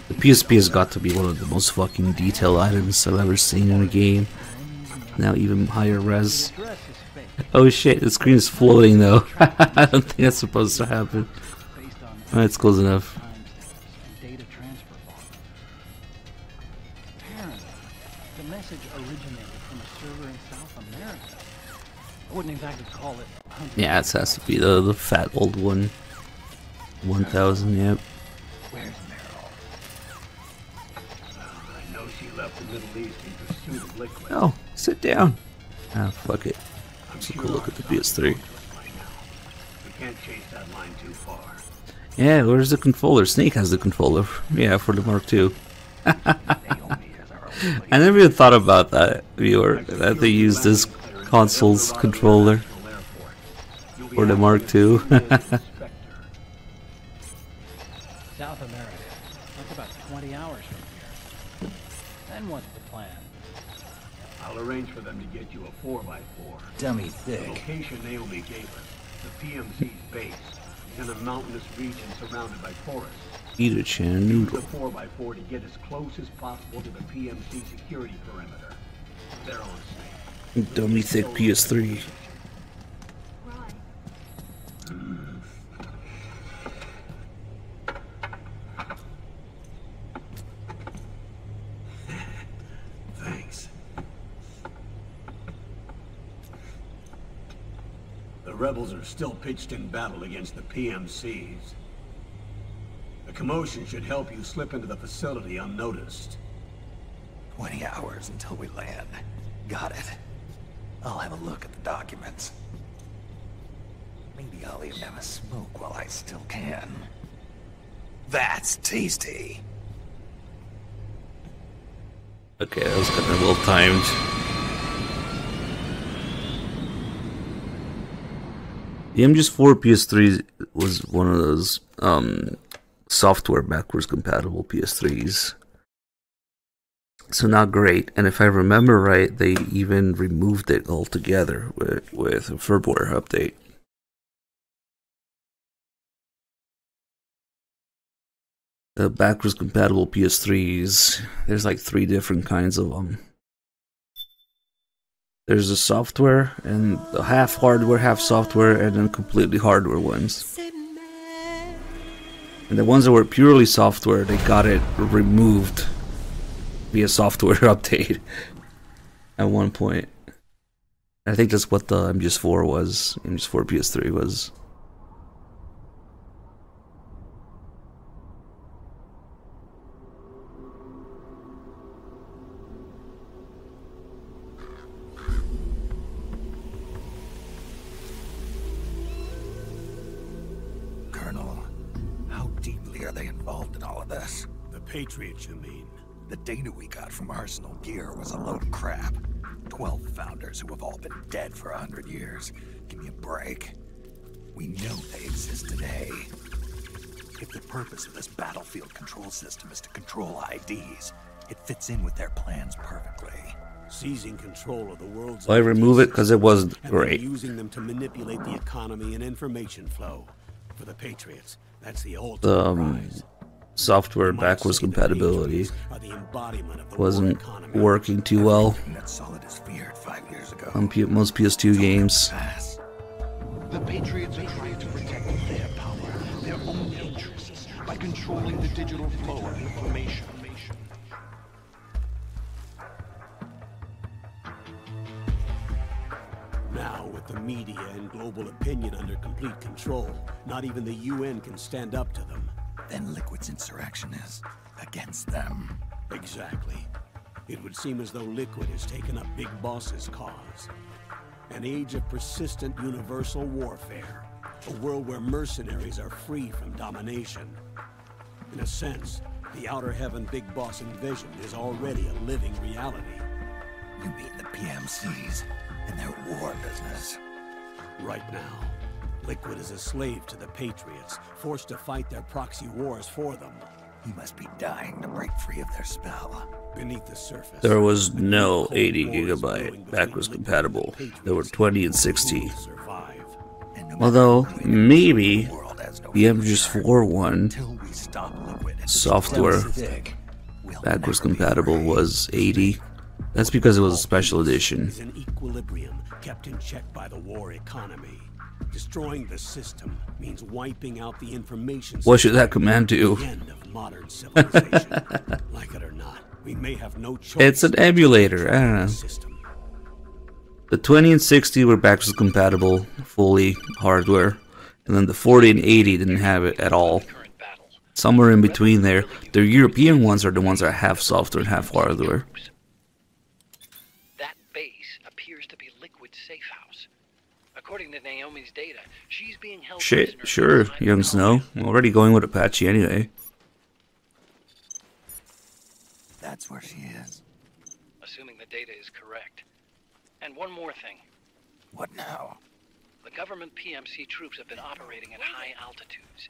The PSP has got to be one of the most fucking detailed items I've ever seen in a game. Now even higher res. Oh shit, the screen is floating though. I don't think that's supposed to happen. Alright, it's close enough. The message originated from a server in South America. I wouldn't exactly call it hunting. Yeah, it has to be the fat old one. 1000, yep. Where's Meryl? I know she left the Middle East in pursuit of Liquid. Oh, sit down. Ah, fuck it. Let's take a look at the PS3. We can't chase that line too far. Yeah, where's the controller? Snake has the controller. Yeah, for the Mark II. I never even thought about that, viewer, that they use this console's controller for the Mark II. South America. That's about 20 hours from here. Then what's the plan? I'll arrange for them to get you a 4x4. Dummy thick. The location Naomi gave us, the PMC's base, is in a mountainous region surrounded by forests. Eat a chan noodle. Use the 4x4 to get as close as possible to the PMC security perimeter. They're on site. Dummy thick PS3. Thanks. The rebels are still pitched in battle against the PMCs. The commotion should help you slip into the facility unnoticed. 20 hours until we land. Got it. I'll have a look at the documents. Maybe I'll even have a smoke while I still can. That's tasty. Okay, that was kind of well timed. The MGS4 PS3 was one of those software backwards compatible PS3s. So not great, and if I remember right, they even removed it altogether with a firmware update. The backwards compatible PS3s, there's like 3 different kinds of them. There's the software and the half hardware, half software, and then completely hardware ones. And the ones that were purely software, they got it removed via software update at one point. I think that's what the MGS4 was. MGS4 PS3 was. Colonel, how deeply are they involved in all of this? The Patriots, you mean? The data we got from Arsenal Gear was a load of crap. 12 founders who have all been dead for 100 years. Give me a break. We know they exist today. If the purpose of this battlefield control system is to control IDs, it fits in with their plans perfectly. Seizing control of the world's... I remove it because it wasn't great. Using them to manipulate the economy and information flow. For the Patriots, that's the ultimate prize. Software backwards compatibility wasn't working too well on most PS2 games. The Patriots are trying to protect their power, their own interests, by controlling the digital flow of information. Now, with the media and global opinion under complete control, not even the UN can stand up to them. Then Liquid's insurrection is against them. Exactly. It would seem as though Liquid has taken up Big Boss's cause. An age of persistent universal warfare. A world where mercenaries are free from domination. In a sense, the Outer Heaven Big Boss invasion is already a living reality. You mean the PMCs and their war business? Right now, Liquid is a slave to the Patriots, forced to fight their proxy wars for them. He must be dying to break free of their spell. Beneath the surface, there was no 80 gigabyte backwards compatible. There were 20 and 60. Although, maybe the MGS4 one, software backwards compatible, was 80. That's because it was a special edition. An equilibrium kept in check by the war economy. Destroying the system means wiping out the information. What should that command do? The end of modern civilization. Like it or not, we may have no choice. It's an emulator. I don't know. The 20 and 60 were backwards compatible, fully hardware, and then the 40 and 80 didn't have it at all. Somewhere in between there, the European ones are the ones that are half software and half hardware. That base appears to be Liquid's safe house. According to Naomi's data, she's being held Shit, sure, young Snow. I'm already going with Apache anyway. That's where she is. Assuming the data is correct. And one more thing. What now? The government PMC troops have been operating at high altitudes.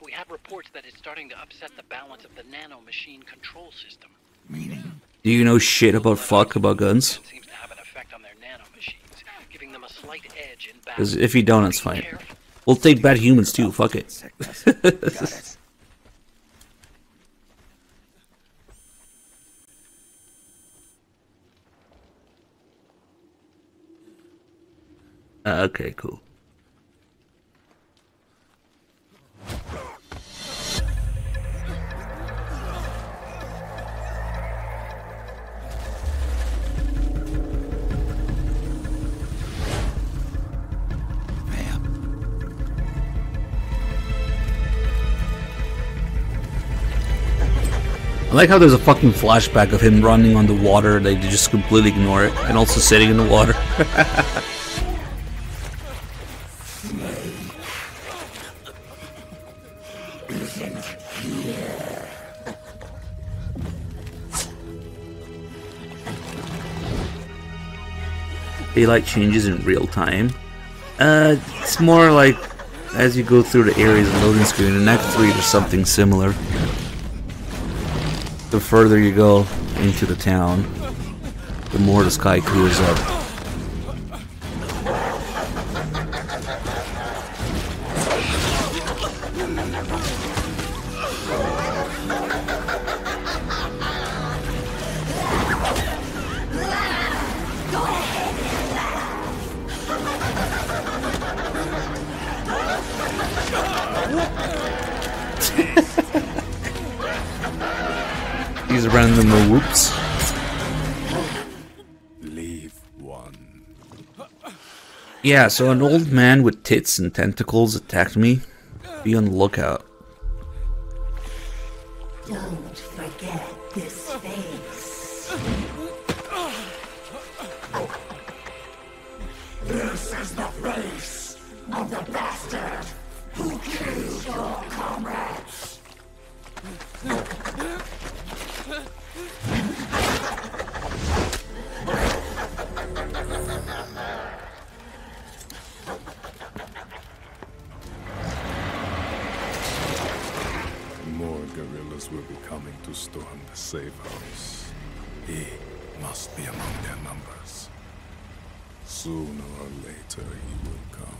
We have reports that it's starting to upset the balance of the nanomachine control system. Meaning? Do you know shit about guns? Seems to have an effect on their nanomachines, giving them a slight edge in battle. Because if you don't, it's fine. We'll take bad humans too, fuck it. Okay, cool. I like how there's a fucking flashback of him running on the water. They just completely ignore it, and also sitting in the water. Daylight changes in real time. It's more like as you go through the areas and loading screen. In Act 3 there's something similar. The further you go into the town, the more the sky clears up. These random whoops. Leave one. Yeah, so an old man with tits and tentacles attacked me. Be on the lookout. Don't forget this face. This is the face of the bastard who killed your comrades. More guerrillas will be coming to storm the safe house. He must be among their numbers. Sooner or later he will come.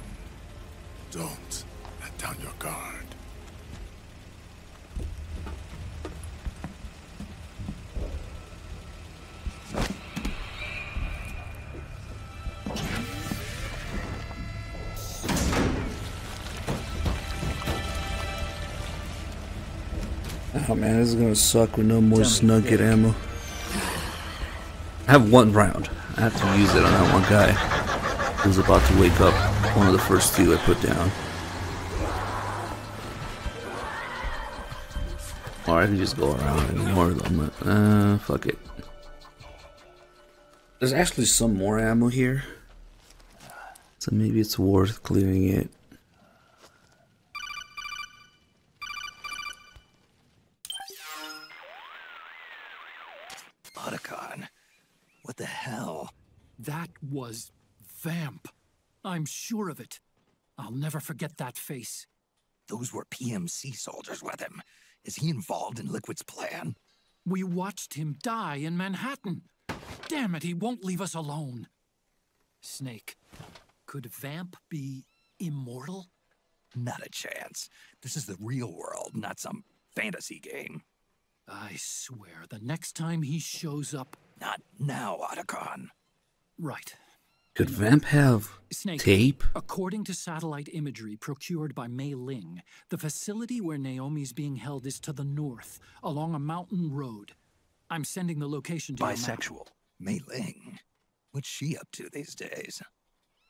Don't let down your guard. Oh man, this is gonna suck with no more snugget ammo. I have one round. I have to use it on that one guy who's about to wake up. One of the first two I put down. Or I can just go around and ignore them, but fuck it. There's actually some more ammo here, so maybe it's worth clearing it. Otacon, what the hell? That was Vamp. I'm sure of it. I'll never forget that face. Those were PMC soldiers with him. Is he involved in Liquid's plan? We watched him die in Manhattan. Damn it, he won't leave us alone. Snake, could Vamp be immortal? Not a chance. This is the real world, not some fantasy game. I swear, the next time he shows up... Not now, Otacon. Right. Could Vamp have Snake, tape? According to satellite imagery procured by Mei Ling, the facility where Naomi's being held is to the north, along a mountain road. I'm sending the location to Bisexual. Mei Ling. What's she up to these days?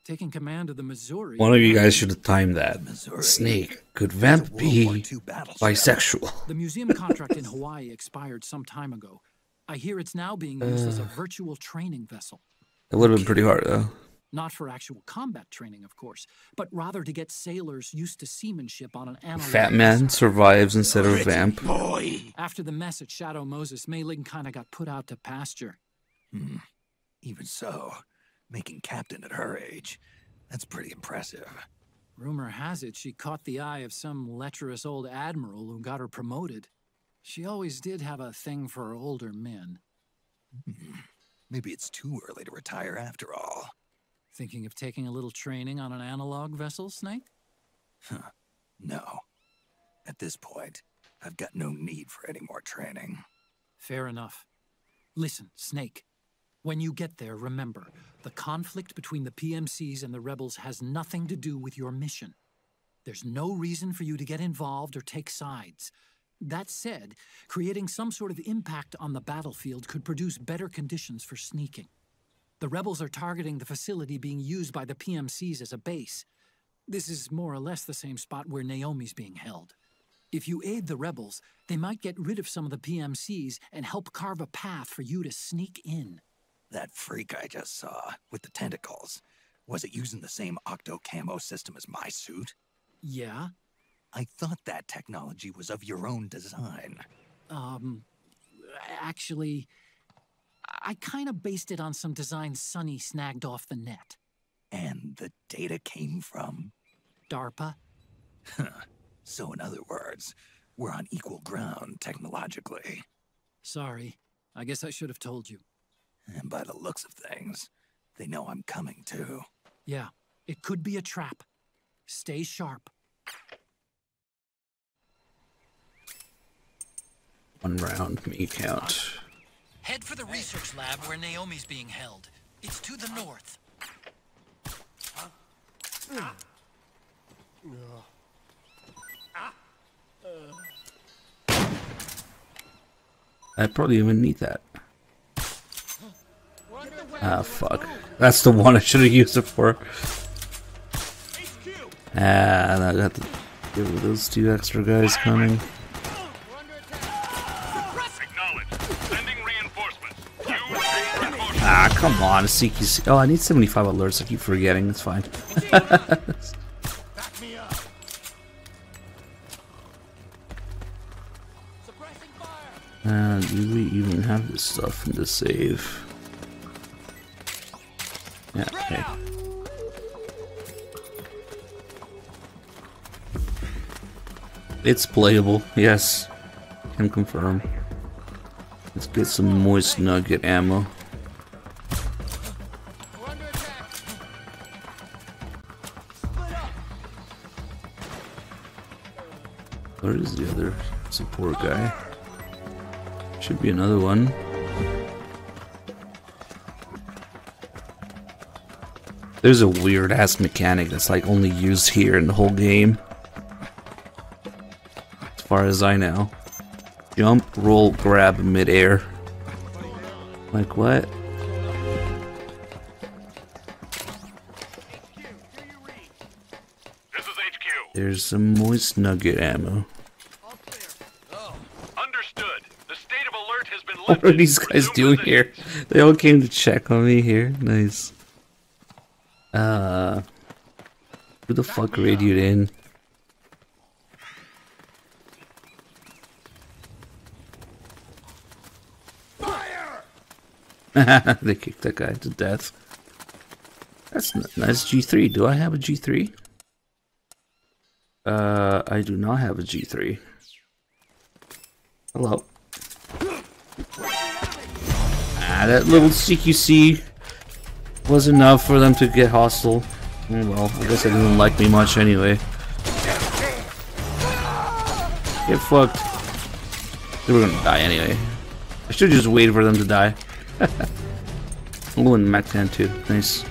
Taking command of the Missouri... One of you guys should have timed that. Snake, could Vamp be bisexual? The museum contract in Hawaii expired some time ago. I hear it's now being used as a virtual training vessel. That would have been pretty hard, though. Not for actual combat training, of course, but rather to get sailors used to seamanship on an analog... Fat Man survives instead of Vamp. After the mess at Shadow Moses, Mei Ling kind of got put out to pasture. Even so, making captain at her age, that's pretty impressive. Rumor has it she caught the eye of some lecherous old admiral who got her promoted. She always did have a thing for older men. Maybe it's too early to retire after all. Thinking of taking a little training on an analog vessel, Snake? No. At this point, I've got no need for any more training. Fair enough. Listen, Snake. When you get there, remember, the conflict between the PMCs and the rebels has nothing to do with your mission. There's no reason for you to get involved or take sides. That said, creating some sort of impact on the battlefield could produce better conditions for sneaking. The rebels are targeting the facility being used by the PMCs as a base. This is more or less the same spot where Naomi's being held. If you aid the rebels, they might get rid of some of the PMCs and help carve a path for you to sneak in. That freak I just saw, with the tentacles, was it using the same octo-camo system as my suit? Yeah? I thought that technology was of your own design. Actually, I kind of based it on some designs Sonny snagged off the net. And the data came from? DARPA. So in other words, we're on equal ground technologically. Sorry. I guess I should have told you. And by the looks of things, they know I'm coming too. Yeah, it could be a trap. Stay sharp. One round, me count. Head for the research lab where Naomi's being held. It's to the north. I probably even need that. Ah, fuck. That's the one I should have used it for. Ah, I got to deal with those two extra guys coming. Ah, come on, a CQC. Oh, I need 75 alerts. I keep forgetting. It's fine. Do we even have this stuff in the save? Yeah, okay. It's playable, yes. Can confirm. Let's get some moist nugget ammo. Where is the other support guy? Should be another one. There's a weird ass mechanic that's like only used here in the whole game. As far as I know. Jump, roll, grab mid-air. Like what? There's some moist nugget ammo. What are these guys doing here? They all came to check on me here. Nice. Who the fuck radioed in? They kicked that guy to death. That's nice. G3. Do I have a G3? I do not have a G3. Hello. Ah, that little CQC was enough for them to get hostile. Oh, well, I guess they didn't like me much anyway. Get fucked. They were gonna die anyway. I should just wait for them to die. Oh, and MGSCON2. Nice.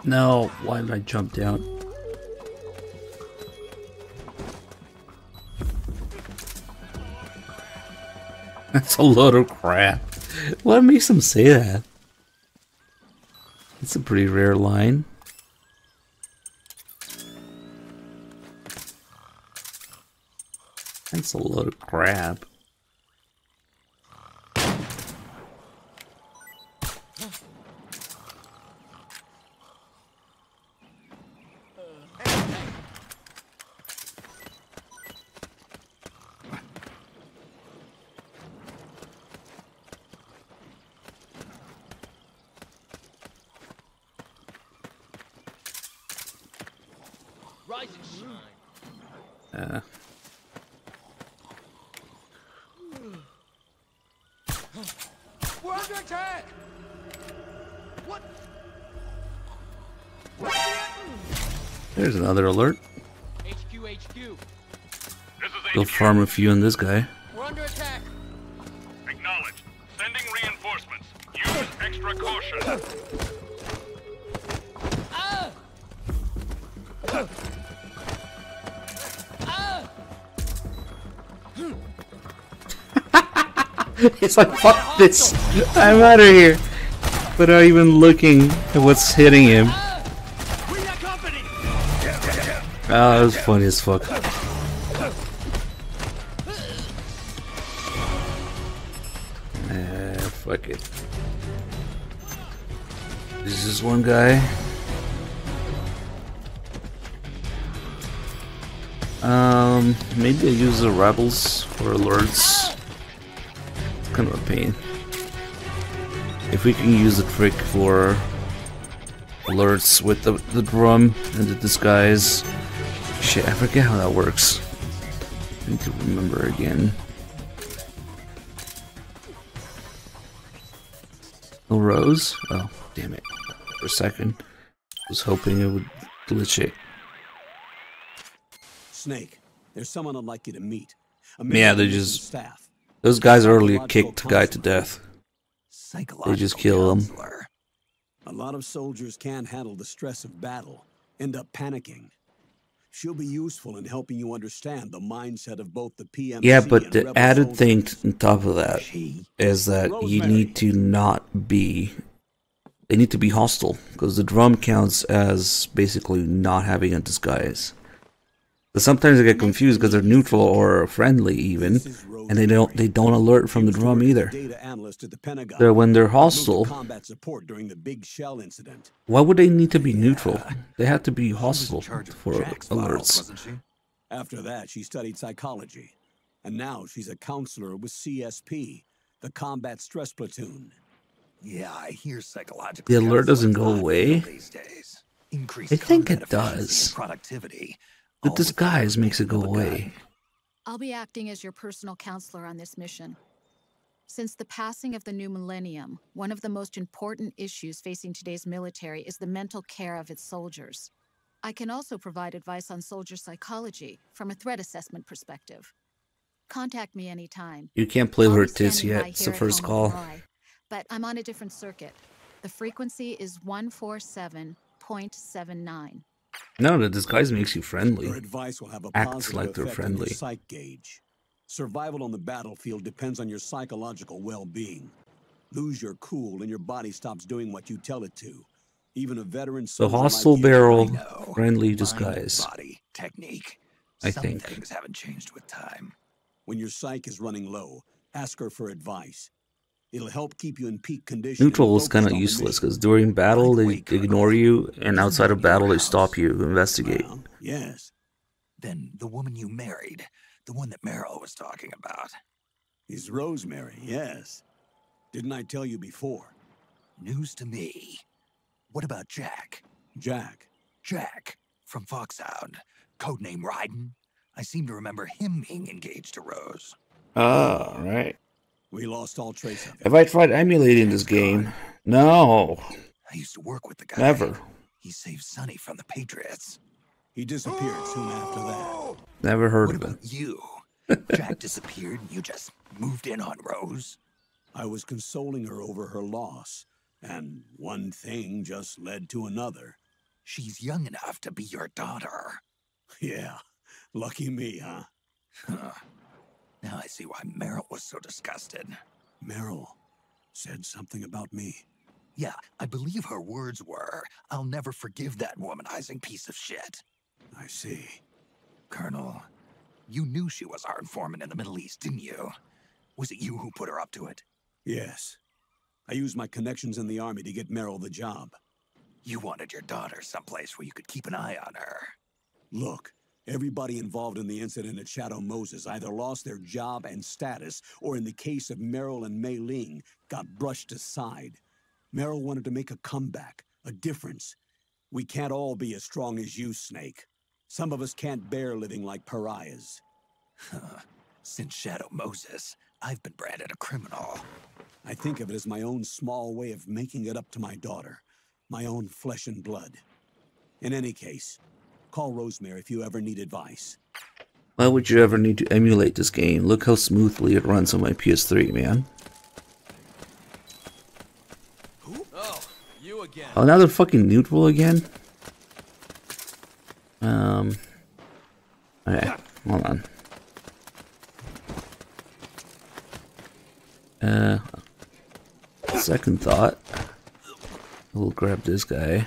No, why did I jump down? That's a load of crap. What makes them say that? It's a pretty rare line. That's a load of crap. We're under attack! What? There's another alert. HQ. Go farm a few on this guy. We're under attack. Acknowledged. Sending reinforcements. Use extra caution. It's like, fuck this. I'm out of here. Without even looking at what's hitting him. Oh, that was funny as fuck. Fuck it. This is one guy. Maybe I use the rebels for alerts. Kind of a pain. If we can use the trick for alerts with the drum and the disguise. Shit, I forget how that works. I need to remember again. No Rose? Oh, damn it. For a second. I was hoping it would glitch it. Snake, there's someone I'd like you to meet. Yeah, they just... Those guys earlier kicked the guy to death. They just kill him. A lot of soldiers can't handle the stress of battle, end up panicking. She'll be useful in helping you understand the mindset of both the PMC Yeah, but the rebel added soldiers. thing on top of that is that you need to not be... They need to be hostile, because the drum counts as basically not having a disguise. But sometimes I get confused because they're neutral or friendly even, and they don't alert from the drum either. So when they're hostile, why would they need to be neutral? They have to be hostile for alerts. After that, she studied psychology, and now she's a counselor with CSP, the Combat Stress Platoon. Yeah, I hear psychological. The alert doesn't go away? These days. I think it does. Productivity. The disguise makes it go away. I'll be acting as your personal counselor on this mission. Since the passing of the new millennium, one of the most important issues facing today's military is the mental care of its soldiers. I can also provide advice on soldier psychology from a threat assessment perspective. Contact me anytime. You can't play with her tits yet. It's the first call. But I'm on a different circuit. The frequency is 147.79. No, the disguise makes you friendly. Her advice will have a Acts positive like they're effect on friendly. your psych gauge. Survival on the battlefield depends on your psychological well-being. Lose your cool and your body stops doing what you tell it to. Even a veteran So soldier hostile like you- barrel, friendly disguise. Body, technique. I Some think. things haven't changed with time. When your psych is running low, ask her for advice. It'll help keep you in peak condition. Neutral is and kind of focused on the useless because during battle they ignore you, and outside of battle they stop you, investigate. Yes. Then the woman you married, the one that Meryl was talking about. Is Rosemary, yes. Didn't I tell you before? News to me. What about Jack? Jack? Jack, from Foxhound. Codename Ryden. I seem to remember him being engaged to Rose. Ah, right. We lost all trace of him. Have I tried emulating this game? No. I used to work with the guy. Never. He saved Sonny from the Patriots. He disappeared soon after that. Never heard What of it. about you? Jack disappeared and you just moved in on Rose? I was consoling her over her loss, and one thing just led to another. She's young enough to be your daughter. Yeah, lucky me, huh? Now I see why Meryl was so disgusted. Meryl said something about me. Yeah, I believe her words were, "I'll never forgive that womanizing piece of shit." I see. Colonel, you knew she was our informant in the Middle East, didn't you? Was it you who put her up to it? Yes. I used my connections in the army to get Meryl the job. You wanted your daughter someplace where you could keep an eye on her. Look, everybody involved in the incident at Shadow Moses either lost their job and status, or in the case of Meryl and Mei Ling, got brushed aside. Meryl wanted to make a comeback, a difference. We can't all be as strong as you, Snake. Some of us can't bear living like pariahs. Since Shadow Moses, I've been branded a criminal. I think of it as my own small way of making it up to my daughter, my own flesh and blood. In any case, call Rosemary if you ever need advice. Why would you ever need to emulate this game? Look how smoothly it runs on my PS3, man. Oh, you again. Oh, now they're fucking neutral again? Okay, hold on. Second thought. We'll grab this guy.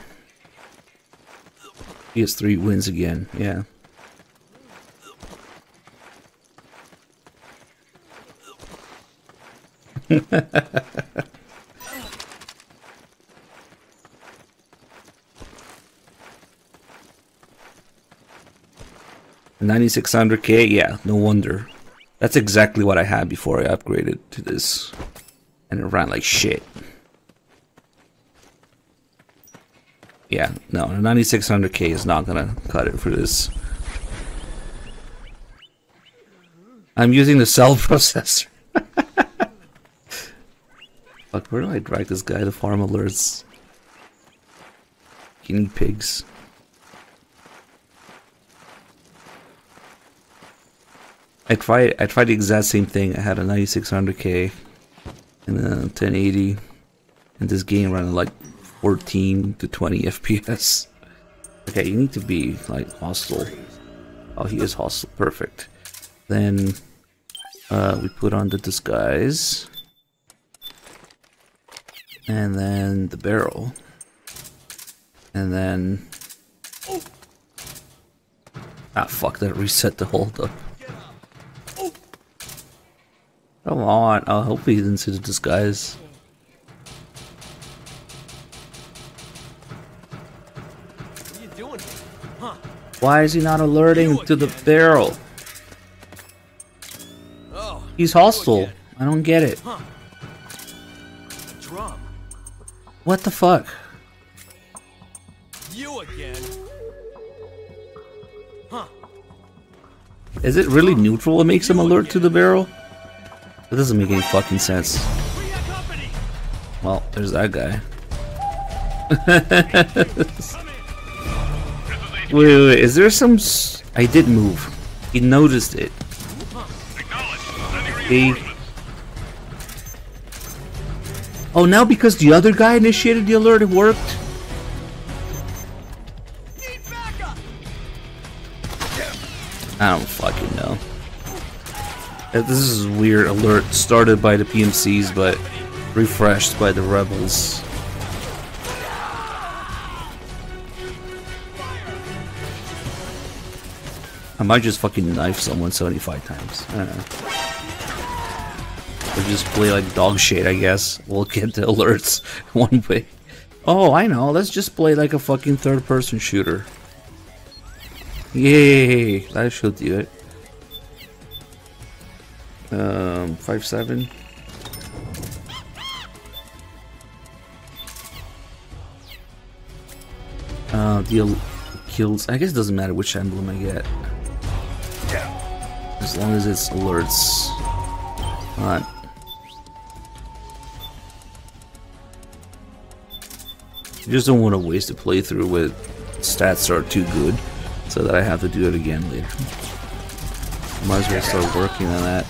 PS3 wins again, yeah. $9,600K, yeah, no wonder. That's exactly what I had before I upgraded to this. And it ran like shit. Yeah, no, 9600K is not gonna cut it for this. I'm using the cell processor. Fuck, where do I drag this guy to farm alerts? Guinea pigs. I tried the exact same thing. I had a 9600K and a 1080, and this game ran like 14 to 20 FPS. Okay, you need to be like hostile. Oh, he is hostile. Perfect. Then we put on the disguise, and then the barrel, and then fuck, that reset the holdup. Come on, I hope he didn't see the disguise. What are you doing? Huh? Why is he not alerting to the barrel? Oh, he's hostile. I don't get it. Huh. A drum. What the fuck? You again? Huh? Is it really neutral? It makes him alert to the barrel? That doesn't make any fucking sense. Well, there's that guy. wait, is there some... I did move. He noticed it. Oh, now because the other guy initiated the alert, it worked? I don't fucking know. This is weird. Alert started by the PMCs, but refreshed by the rebels. I might just fucking knife someone 75 times. I don't know. Or just play like dog shit, I guess. We'll get the alerts one way. Oh, I know. Let's just play like a fucking third-person shooter. Yay! That should do it. 5-7. Deal kills. I guess it doesn't matter which emblem I get, as long as it's alerts. Alright. I just don't want to waste a playthrough with stats that are too good, so that I have to do it again later. Might as well start working on that.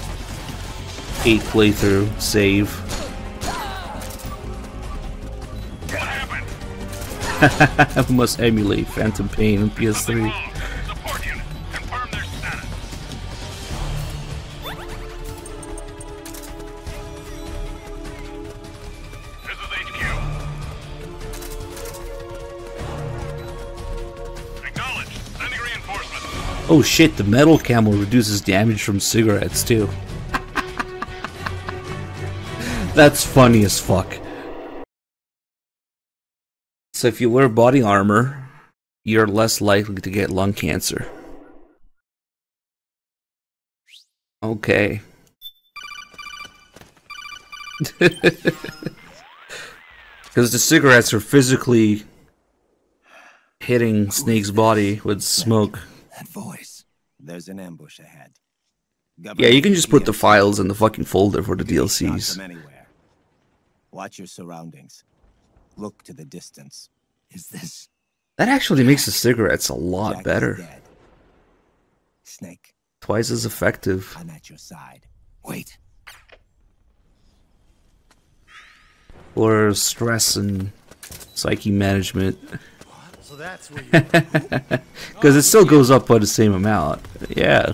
8 playthrough, save. I must emulate Phantom Pain on PS3. Oh shit, the metal camel reduces damage from cigarettes too. That's funny as fuck. So if you wear body armor, you're less likely to get lung cancer. Okay. Because the cigarettes are physically hitting Snake's body with smoke. That voice. There's an ambush ahead. Yeah, you can just put the files in the fucking folder for the DLCs. Watch your surroundings. Look to the distance. Is this? That actually makes the cigarettes a lot better. Snake. Twice as effective. I'm at your side. Wait. Or stress and psyche management. So that's where because it still goes up by the same amount. Yeah.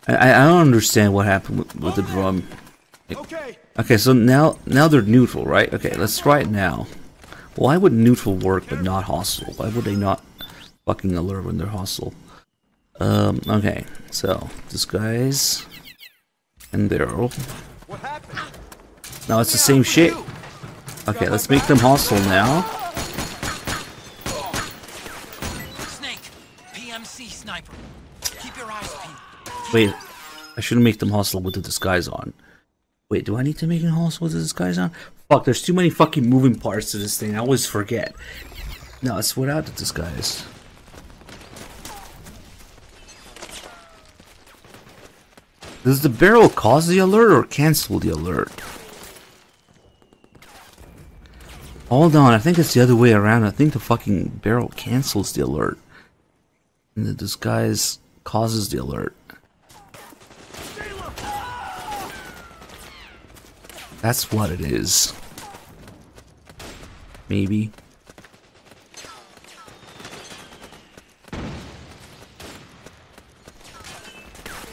I don't understand what happened with the drum. Okay, so now they're neutral, right? Okay, let's try it now. Why would neutral work but not hostile? Why would they not fucking alert when they're hostile? Okay, so disguise and barrel. No, it's the same shit. Okay, let's make them hostile now. Snake, PMC sniper. Keep your eyes peeled. Wait, I shouldn't make them hostile with the disguise on. Wait, do I need to make them hostile with the disguise on? Fuck, there's too many fucking moving parts to this thing. I always forget. No, it's without the disguise. Does the barrel cause the alert or cancel the alert? Hold on, I think it's the other way around. I think the fucking barrel cancels the alert. And the disguise causes the alert. That's what it is. Maybe.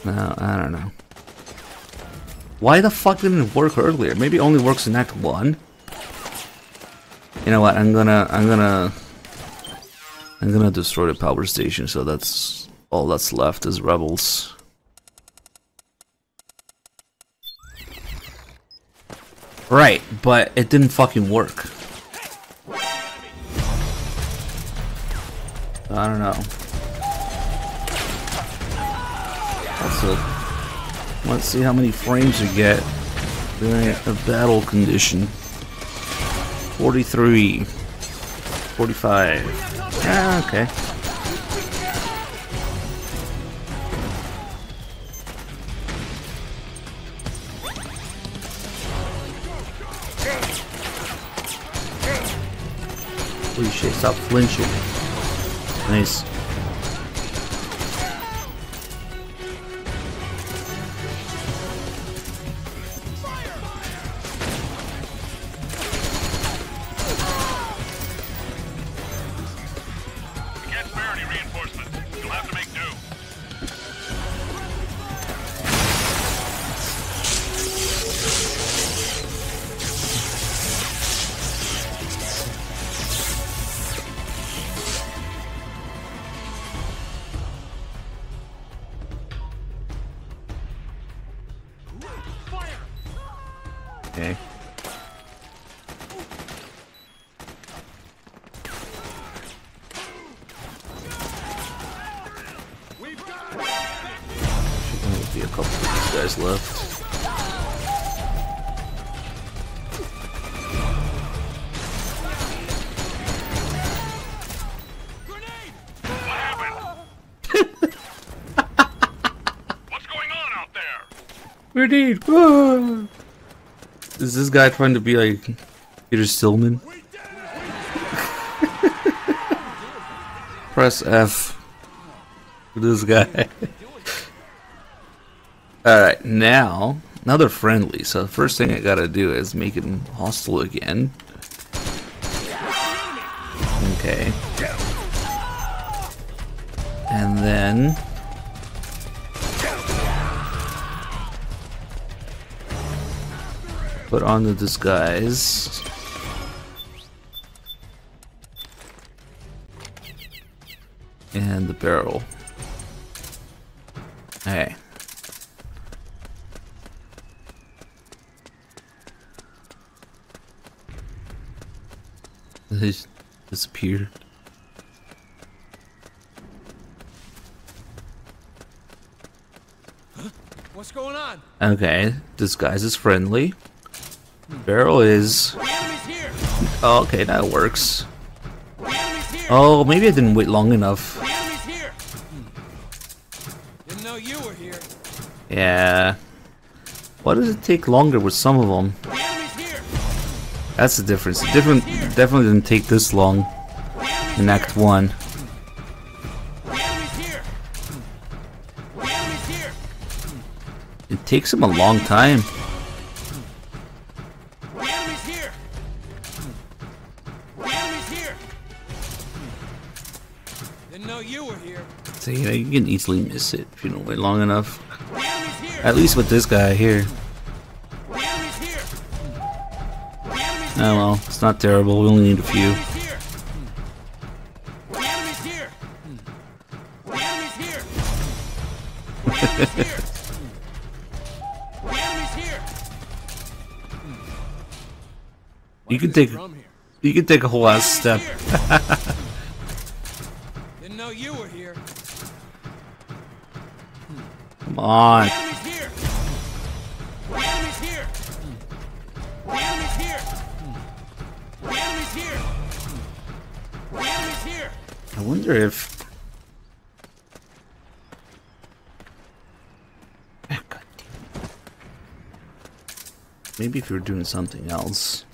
No, I don't know. Why the fuck didn't it work earlier? Maybe it only works in Act 1. You know what? I'm gonna destroy the power station. So that's all that's left is rebels. Right, but it didn't fucking work. I don't know. Also, let's see how many frames you get during a battle condition. 43. 45. Ah, okay. Holy shit, stop flinching. Nice. Okay. Should be a couple of these guys left. Grenade! Whoa! Is this guy trying to be like Peter Stillman? Press F for this guy. Alright, now they're friendly, so the first thing I gotta do is make him hostile again. Okay. And then put on the disguise. And the barrel. Okay. They disappeared. Huh? What's going on? Okay, disguise is friendly. Barrel is... Oh, okay, that works. Oh, maybe I didn't wait long enough. Didn't know you were here. Yeah. Why does it take longer with some of them? That's the difference. It definitely didn't take this long in Act 1. It takes him a long time. So you can easily miss it if you don't wait long enough. At least with this guy here. Oh well, it's not terrible. We only need a few. You can take a whole ass step. Didn't know you were here. Come on. I wonder if... Oh, God damn Maybe if you're doing something else.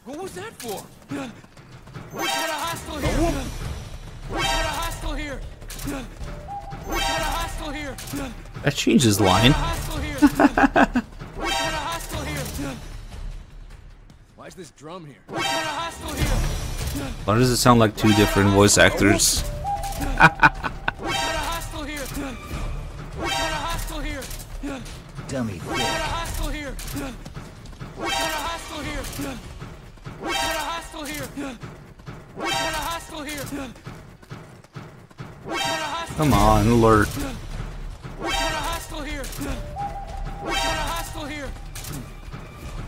What was that for? We've got a hostile here. We've got a hostile here. We've got a hostile here. That changes line. We've got a hostile here. Why is this drum here? We've got a hostile here. Why does it sound like two different voice actors? We've got a hostile here. We've got a hostile here. Dummy. We've got a hostile here. We've got a hostile here. We've got a hostile here. We've got a hostile here. We've got a hostile. Come on, alert. We've got a hostile here. We've got a hostile here.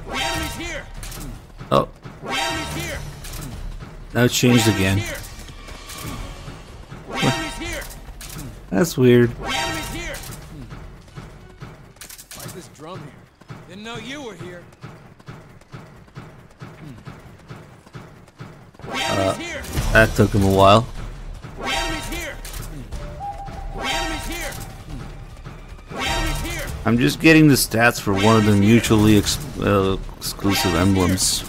The enemy's here. Oh, The enemy's here. now it changed again. The enemy's here. That's weird. The enemy's here. Why is this drum here? Didn't know you were here. The enemy's here. That took him a while. The enemy's here. The enemy's here. The enemy's here. I'm just getting the stats for one of the mutually exclusive emblems.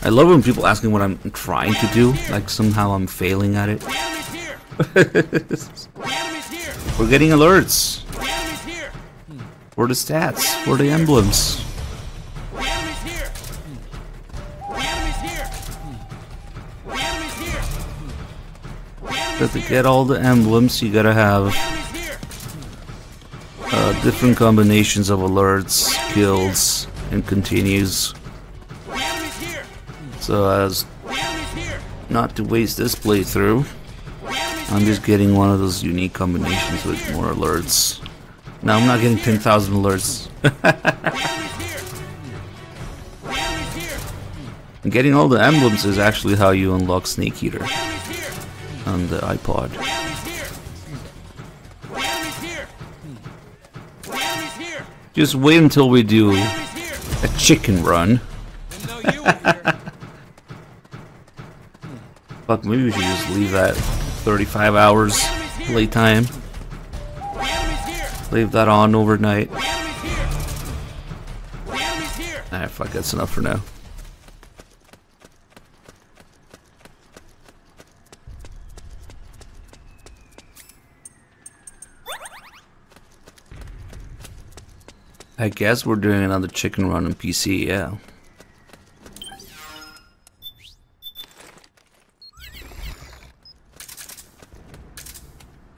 I love when people ask me what I'm trying to do, like somehow I'm failing at it. We're getting alerts for the stats, for the emblems. But to get all the emblems, you gotta have different combinations of alerts, kills, and continues. So as not to waste this playthrough, I'm just getting one of those unique combinations with more alerts. Now I'm not getting 10,000 alerts. And getting all the emblems is actually how you unlock Snake Eater on the iPod. Just wait until we do a chicken run. Fuck, maybe we should just leave that 35 hours playtime. Leave that on overnight. Ah, fuck, that's enough for now. I guess we're doing another chicken run on PC, yeah.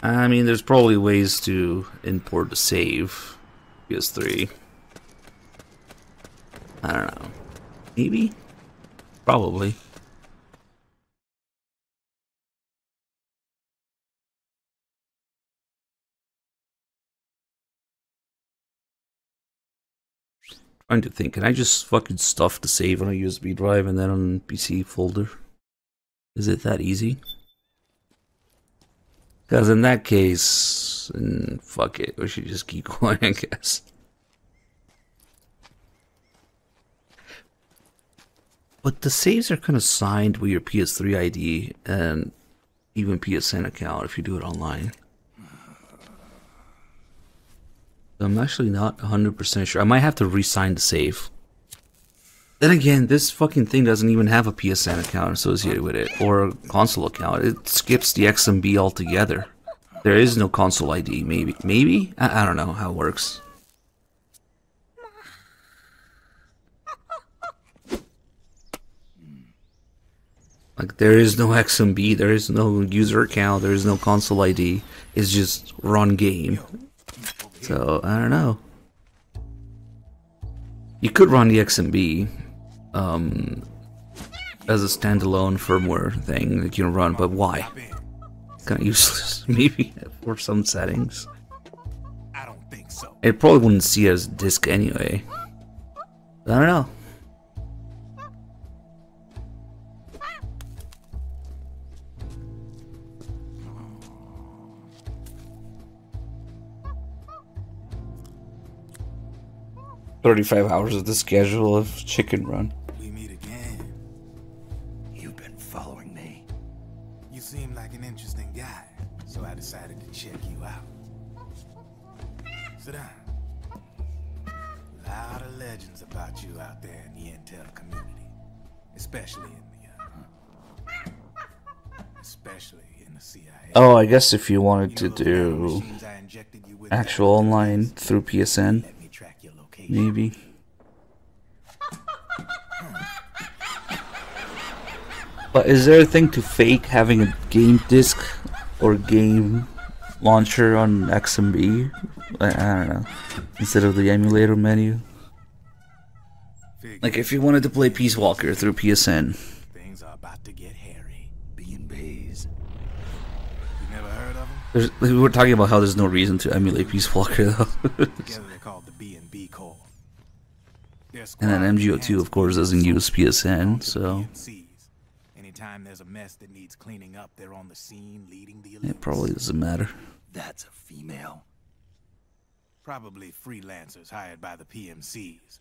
I mean, there's probably ways to import the save. PS3. I don't know. Maybe? Probably. Trying to think, can I just fucking stuff the save on a USB drive and then on a PC folder? Is it that easy? Because in that case, fuck it, we should just keep going, I guess. But the saves are kind of signed with your PS3 ID and even PSN account if you do it online. I'm actually not 100% sure. I might have to re-sign the save. Then again, this fucking thing doesn't even have a PSN account associated with it, or a console account. It skips the XMB altogether. There is no console ID, maybe. Maybe? I don't know how it works. Like, there is no XMB, there is no user account, there is no console ID. It's just run game. So, I don't know. You could run the XMB as a standalone firmware thing that you can run, but why? Kind of useless, maybe, for some settings. I don't think so. It probably wouldn't see it as a disc anyway. I don't know. "35 hours of the schedule of Chicken Run." We meet again. You've been following me. You seem like an interesting guy, so I decided to check you out. Sit down. A lot of legends about you out there in the intel community, especially in the CIA. Oh, I guess if you wanted to do actual online through PSN, maybe. But is there a thing to fake having a game disc or game launcher on XMB? I don't know. Instead of the emulator menu. Like if you wanted to play Peace Walker through PSN. Things are about to get hairy. B&Bs. You never heard of them? We were talking about how there's no reason to emulate Peace Walker though. Together they're called the B&B Corps. And then MGO2 of course doesn't use PSN, so anytime there's a mess that needs cleaning up, they're on the scene leading the it probably doesn't matter. That's a female. Probably freelancers hired by the PMCs.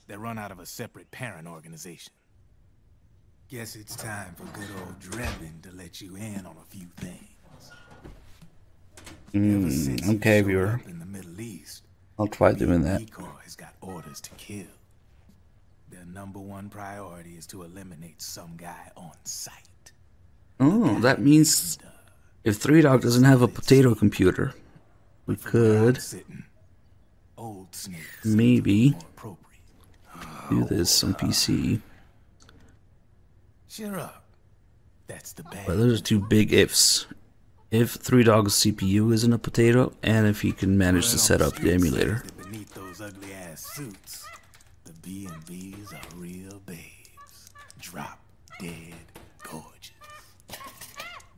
They run out of a separate parent organization. Guess it's time for good old Drebin to let you in on a few things. Okay, viewer. In the Middle East, I'll try doing that. Corps has got orders to kill. Their #1 priority is to eliminate some guy on site. Oh, that means if 3 Dog doesn't have a potato computer, we could maybe do this on PC. Cheer up. That's the bad. But those are two big ifs. If 3 Dog's CPU isn't a potato, and if he can manage to set up the emulator. Beneath those ugly ass suits, the B&Bs are real babes. Drop dead gorgeous.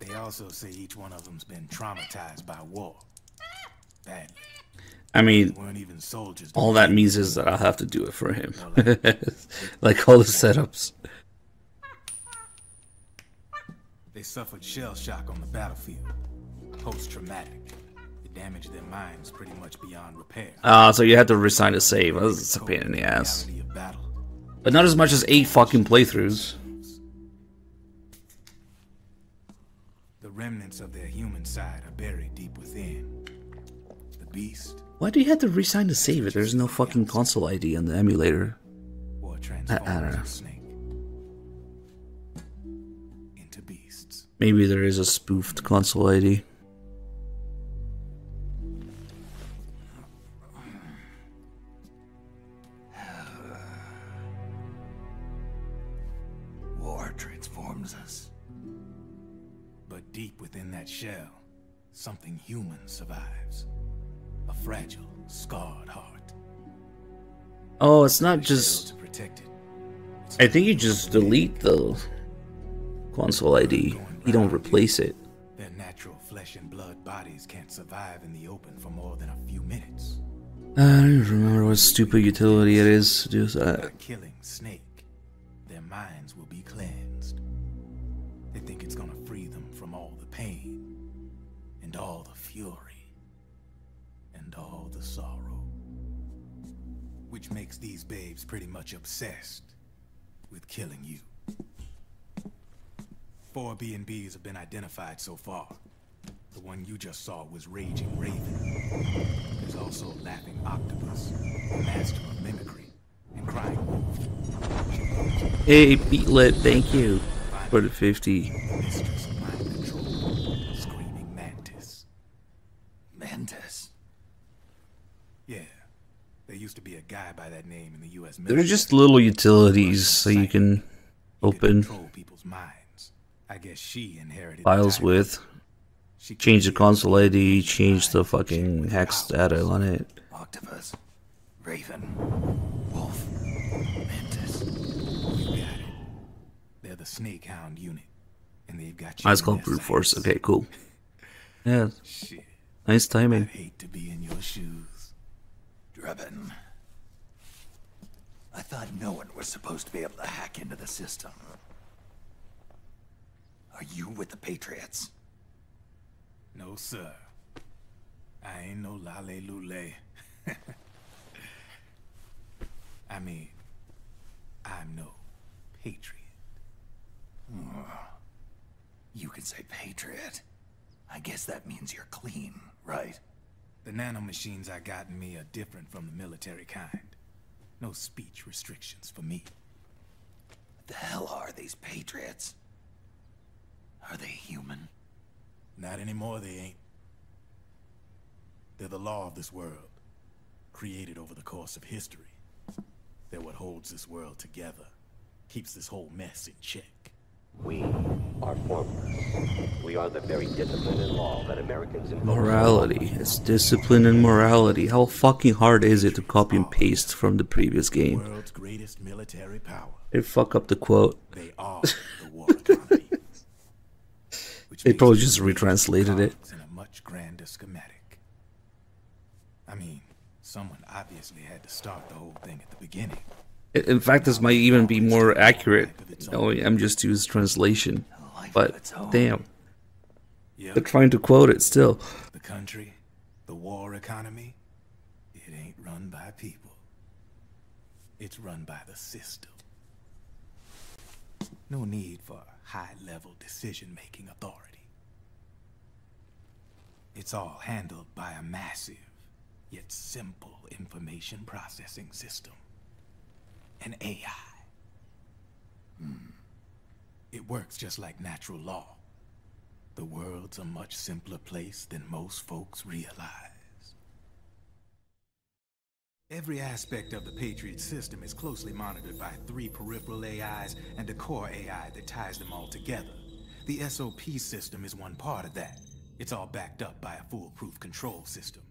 They also say each one of them's been traumatized by war. Badly. I mean, all that means is that I'll have to do it for him. Like all the setups. They suffered shell shock on the battlefield. Post-traumatic. It damaged their minds pretty much beyond repair. So you had to resign a save. That's a pain in the ass. But not as much as 8 fucking playthroughs. The remnants of their human side are buried deep within. The beast. Why do you have to resign the save if there's no fucking console ID on the emulator? I don't know. Into beasts. Maybe there is a spoofed console ID. War transforms us. But deep within that shell, something human survives. A fragile, scarred heart. Oh, it's not just... I think you just delete the console ID. You don't replace it. Their natural flesh and blood bodies can't survive in the open for more than a few minutes. I don't even remember what stupid utility it is to do that. By killing Snake, their minds will be cleansed. They think it's gonna free them from all the pain, and all the fury, and all the sorrow. Which makes these babes pretty much obsessed with killing you. 4 B&Bs have been identified so far. The one you just saw was Raging Raven. There's also Laughing Octopus, the master of mimicry, and Crying Wolf. Hey, Beatlet, thank you for the 50. Mistress of mind control, Screaming Mantis. Mantis? Yeah. There used to be a guy by that name in the U.S. They're just little utilities so you can open I guess she inherited files with, change the console ID, change the fucking hex data on it. Octopus, Raven, Wolf, Mantis. You got it. They're the Snake Hound unit, and they've got you. It's called Brute Force. Okay, cool. Yeah. Shit. Nice timing. I'd hate to be in your shoes. Drebin. I thought no one was supposed to be able to hack into the system. Are you with the Patriots? No, sir. I ain't no lale-lule. I mean, I'm no patriot. You can say patriot. I guess that means you're clean, right? The nanomachines I got in me are different from the military kind. No speech restrictions for me. What the hell are these Patriots? Are they human? Not anymore, they ain't. They're the law of this world, created over the course of history. They're what holds this world together, keeps this whole mess in check. We are formless. We are the very discipline and law that Americans impose. Morality. It's discipline and morality. How fucking hard is it to copy and paste from the previous game? World's greatest military power. They fuck up the quote. They are the war economy. They probably just retranslated it. In a much grander schematic. I mean, someone obviously had to start the whole thing at the beginning. In fact, this might even be more accurate, knowing MGS2's translation. But damn, they're trying to quote it still. The country, the war economy, it ain't run by people. It's run by the system. No need for high-level decision-making authority. It's all handled by a massive, yet simple information processing system. An AI. It works just like natural law. The world's a much simpler place than most folks realize. Every aspect of the Patriot system is closely monitored by 3 peripheral AIs and a core AI that ties them all together. The SOP system is one part of that. It's all backed up by a foolproof control system.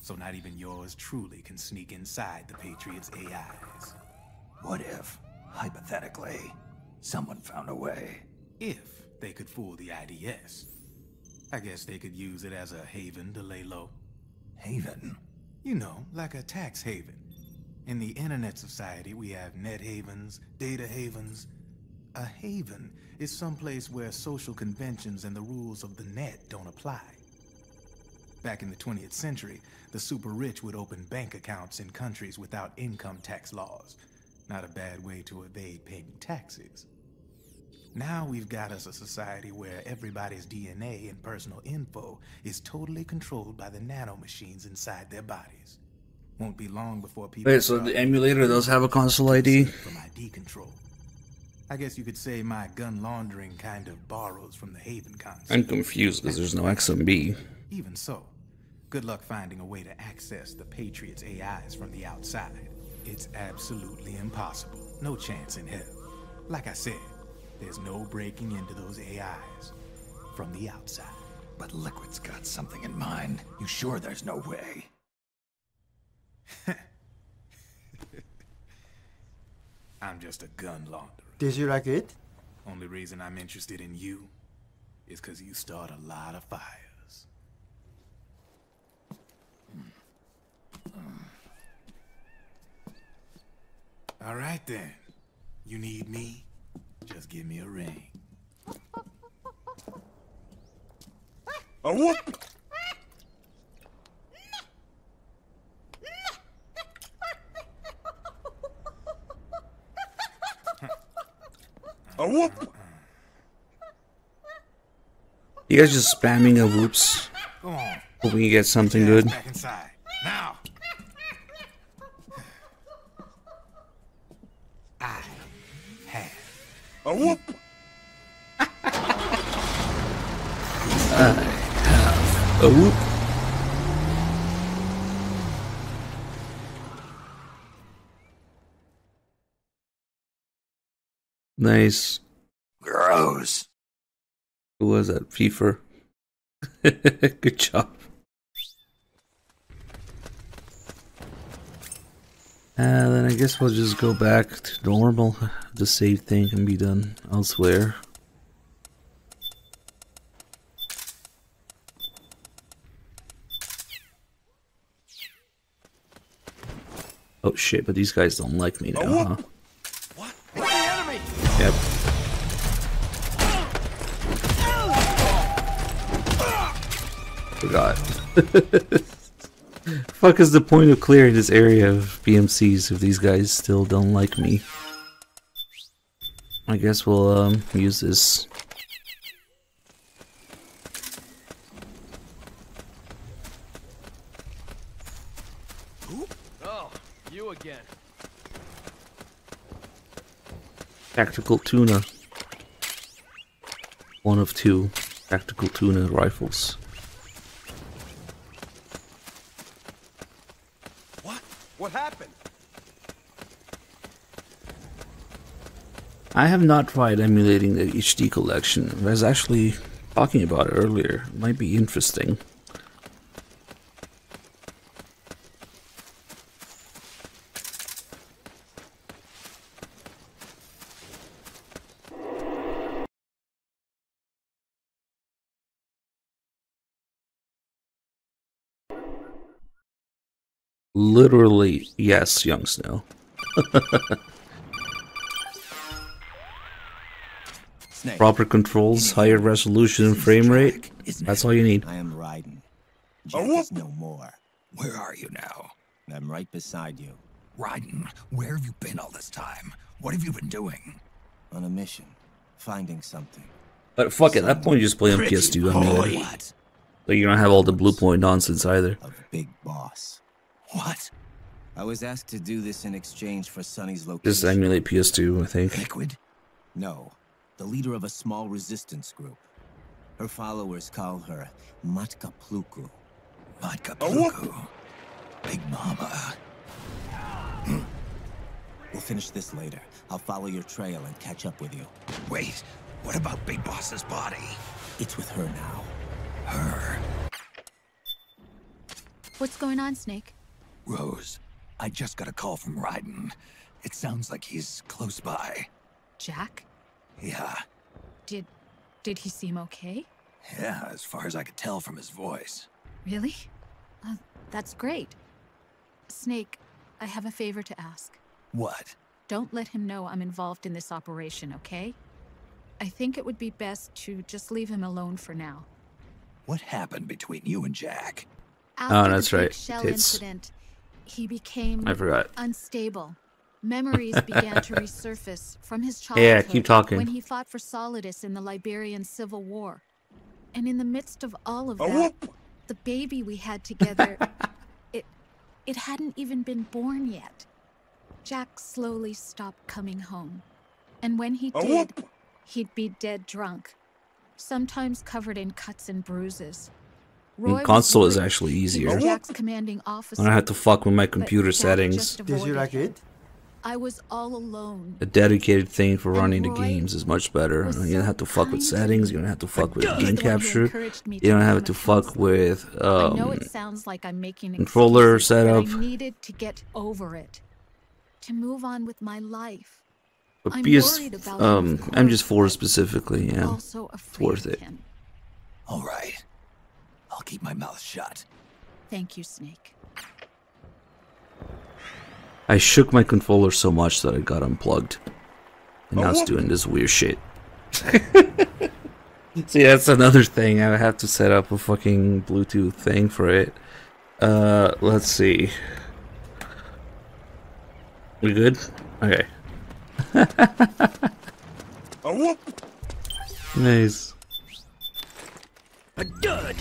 So not even yours truly can sneak inside the Patriot's AIs. What if, hypothetically, someone found a way? If they could fool the IDS. I guess they could use it as a haven to lay low. Haven? You know, like a tax haven. In the internet society, we have net havens, data havens. A haven is someplace where social conventions and the rules of the net don't apply. Back in the 20th century, the super rich would open bank accounts in countries without income tax laws. Not a bad way to evade paying taxes. Now we've got us a society where everybody's DNA and personal info is totally controlled by the nanomachines inside their bodies. Won't be long before people... Wait, so the emulator does have a console ID? From ID control. I guess you could say my gun laundering kind of borrows from the Haven concept. I'm confused because there's no XMB. Even so, good luck finding a way to access the Patriots' AIs from the outside. It's absolutely impossible. No chance in hell. Like I said, there's no breaking into those AIs from the outside. But Liquid's got something in mind. You sure there's no way? I'm just a gun launderer. Did you like it? Only reason I'm interested in you is because you start a lot of fires. All right then. You need me? Just give me a ring. A whoop! A whoop! You guys just spamming a whoops, hoping you get something good. Back inside. Now. I have a whoop. I have a whoop. Nice. Gross. Who was that? FIFA. Good job. Then I guess we'll just go back to normal. The save thing can be done elsewhere. Oh shit, but these guys don't like me now, huh? What? It's the enemy! Yep. Forgot. Fuck is the point of clearing this area of PMCs if these guys still don't like me? I guess we'll use this. Oh, you again. Tactical tuna. One of 2 tactical tuna rifles. What happened? I have not tried emulating the HD collection. I was actually talking about it earlier. It might be interesting. Literally, yes, young Snow. Proper controls, higher resolution and frame rate. That's all you need. I am Raiden. Jack is no more. Where are you now? I'm right beside you. Raiden, where have you been all this time? What have you been doing? On a mission. Finding something. But fuck it, at that point you just play on PS2 emulator. So you don't have all the Blue Point nonsense either. Big boss. What? I was asked to do this in exchange for Sonny's location. Just emulate PS2, I think. Liquid? No. The leader of a small resistance group. Her followers call her Matka Pluku. Matka Pluku? Big Mama. We'll finish this later. I'll follow your trail and catch up with you. Wait, what about Big Boss's body? It's with her now. Her? What's going on, Snake? Rose, I just got a call from Raiden. It sounds like he's close by. Jack? Yeah. Did he seem okay? Yeah, as far as I could tell from his voice. Really? That's great. Snake, I have a favor to ask. What? Don't let him know I'm involved in this operation, okay? I think it would be best to just leave him alone for now. What happened between you and Jack? After that's the big right. shell incident, he became I forgot. unstable. Memories began to resurface from his childhood. Yeah, keep talking. When he fought for Solidus in the Liberian Civil War. And in the midst of all of that, the baby we had together, it hadn't even been born yet. Jack slowly stopped coming home. And when he did, he'd be dead drunk. Sometimes covered in cuts and bruises. In console is actually easier. Jack's commanding officer, I don't have to fuck with my computer settings. Did you like it? I was all alone. A dedicated thing for running the games is much better. You don't have to fuck with settings. You don't have to fuck with game capture. You don't have to fuck with I know it sounds like I'm making controller excuses, setup. but I needed to get over it. To move on with my life. But I'm PS worried about him, of course, MGS4 specifically, yeah, also it's afraid worth of it. him. All right. I'll keep my mouth shut. Thank you, Snake. I shook my controller so much that I got unplugged, and now it's doing this weird shit. See, that's another thing. I have to set up a fucking Bluetooth thing for it. Let's see. We good? Okay. Nice. A dud.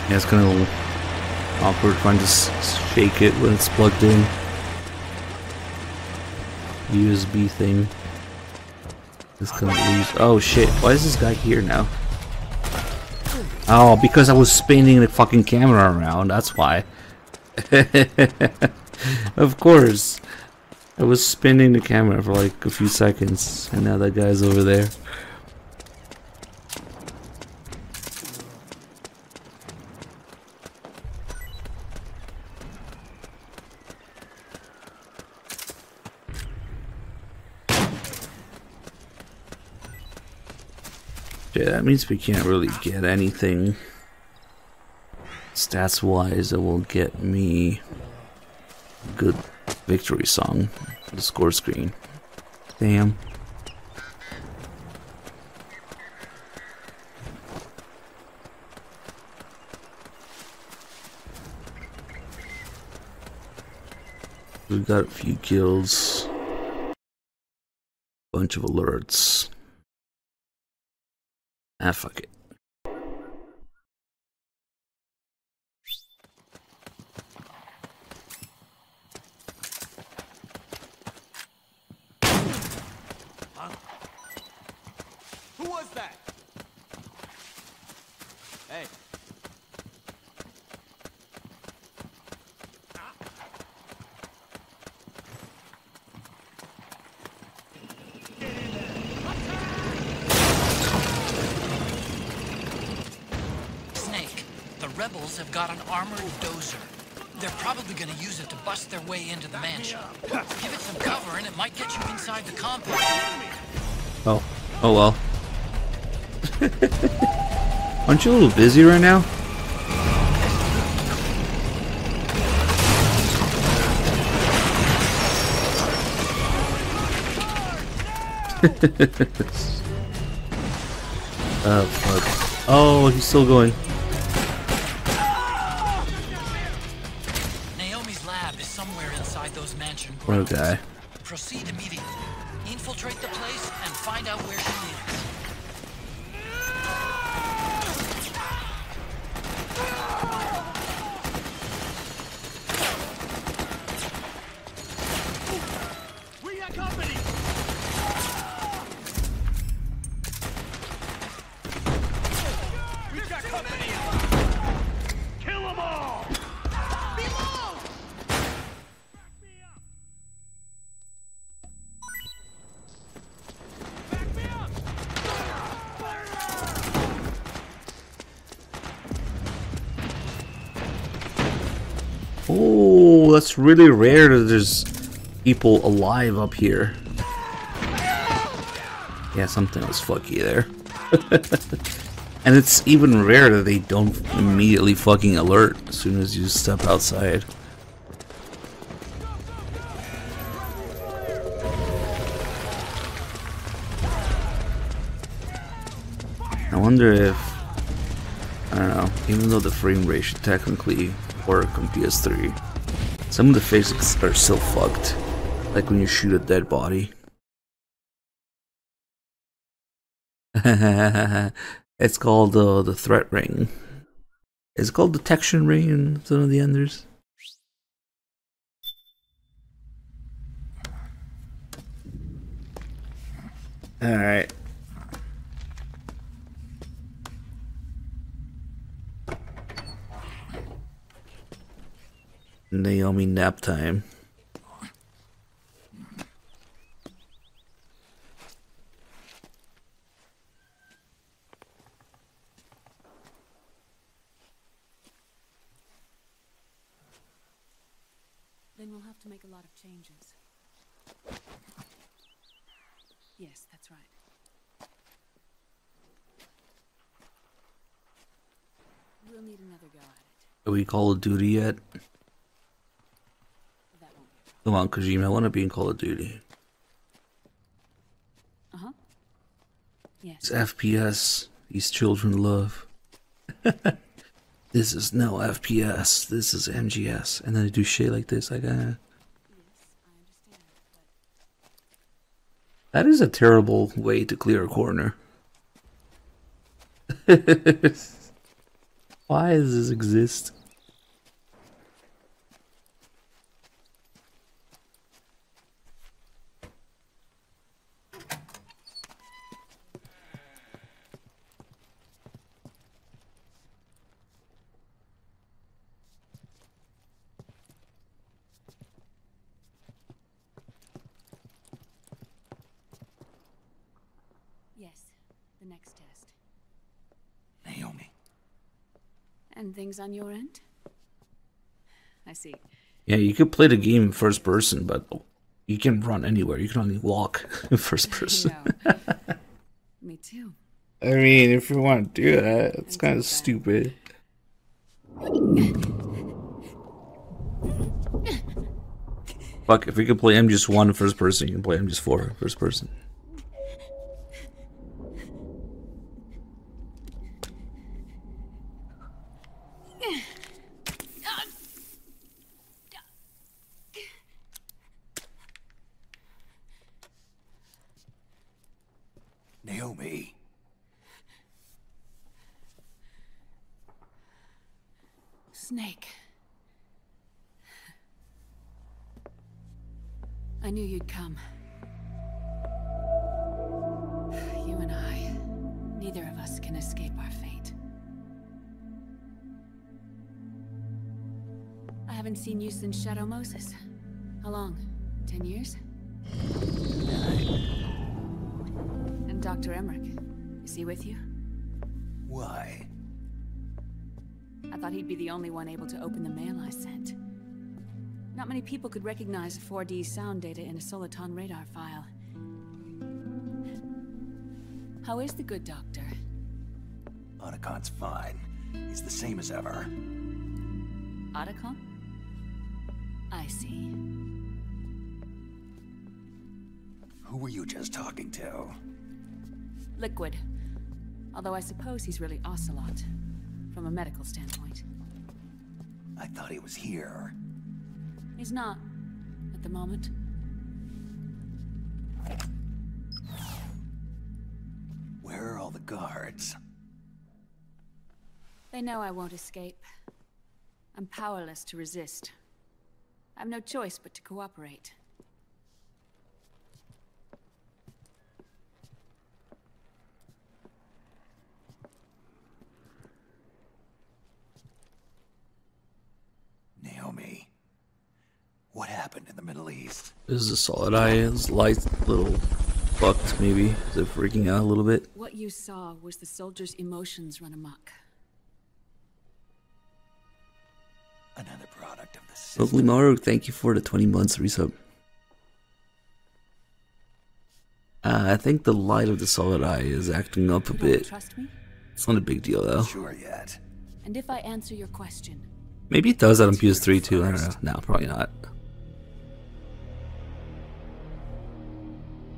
Yeah, it's kind of awkward trying to shake it when it's plugged in. USB thing. This kind of leaves. Oh shit! Why is this guy here now? Oh, because I was spinning the fucking camera around. That's why. Of course. I was spinning the camera for like a few seconds, and now that guy's over there. Yeah, that means we can't really get anything stats wise that will get me a good victory song on the score screen. Damn. We got a few kills, bunch of alerts. Ah, fuck it. Who was that? Hey. Snake, the rebels have got an armored dozer. They're probably gonna use it to bust their way into the mansion. Give it some cover and it might get you inside the compound. Oh. Oh well. Aren't you a little busy right now? Oh fuck. Oh, he's still going. Naomi's lab is somewhere inside those mansion Poor grounds. guy. Proceed immediately. Infiltrate the place and find out where she is. We got company! We've got company! Kill them all! Below! Oh, that's really rare that there's people alive up here. Yeah, something was fucky there. And it's even rare that they don't immediately fucking alert as soon as you step outside. I wonder if, I don't know, even though the frame rate should technically work on PS3, some of the physics are still fucked, like when you shoot a dead body. It's called the threat ring. It's called detection ring in some of the enders. Alright. Naomi nap time. Then we'll have to make a lot of changes. Yes, that's right. We'll need another go at it. Are we Call of Duty yet? Come on, Kojima, I want to be in Call of Duty. Uh-huh. Yes. It's FPS. These children love. This is no FPS. This is MGS. And then they do shit like this. Like, That is a terrible way to clear a corner. Why does this exist? Yes, the next test. Naomi. And things on your end? I see. Yeah, you could play the game in first person, but you can run anywhere. You can only walk in first person. Me too. I mean, if you want to do that, it's kind of stupid. Fuck, if we could play MGS1 first person, you can play MGS4 first person. Naomi. Snake. I knew you'd come. You and I. escape our fate. I haven't seen you since Shadow Moses. How long? 10 years? And Dr. Emmerich, is he with you? Why? I thought he'd be the only one able to open the mail I sent. Not many people could recognize 4D sound data in a Soliton radar file. How is the good doctor? Otacon's fine. He's the same as ever. Otacon? I see. Who were you just talking to? Liquid. Although I suppose he's really Ocelot, from a medical standpoint. I thought he was here. He's not, at the moment. Where are all the guards? They know I won't escape. I'm powerless to resist. I have no choice but to cooperate. Naomi, what happened in the Middle East? This is a solid eye. His light's a little fucked, maybe. Is it freaking out a little bit? What you saw was the soldiers' emotions run amok. Another product of the system. Lovely Maru, thank you for the 20 months resub. I think the light of the solid eye is acting up a bit. Trust me? It's not a big deal though. Sure yet. And if I answer your question, maybe it does that on PS3 too. I don't know. No, probably not.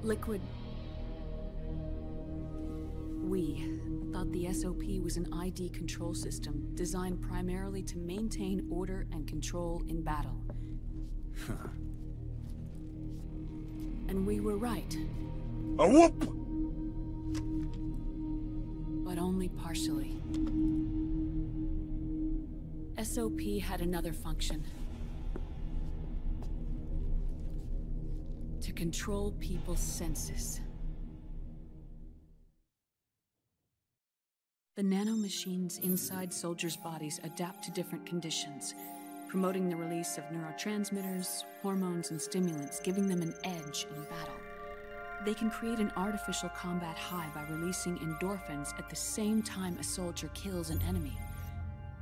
Liquid. We thought the SOP was an ID control system designed primarily to maintain order and control in battle. Huh. And we were right. A whoop! But only partially. SOP had another function. To control people's senses. The nanomachines inside soldiers' bodies adapt to different conditions, promoting the release of neurotransmitters, hormones, and stimulants, giving them an edge in battle. They can create an artificial combat high by releasing endorphins at the same time a soldier kills an enemy.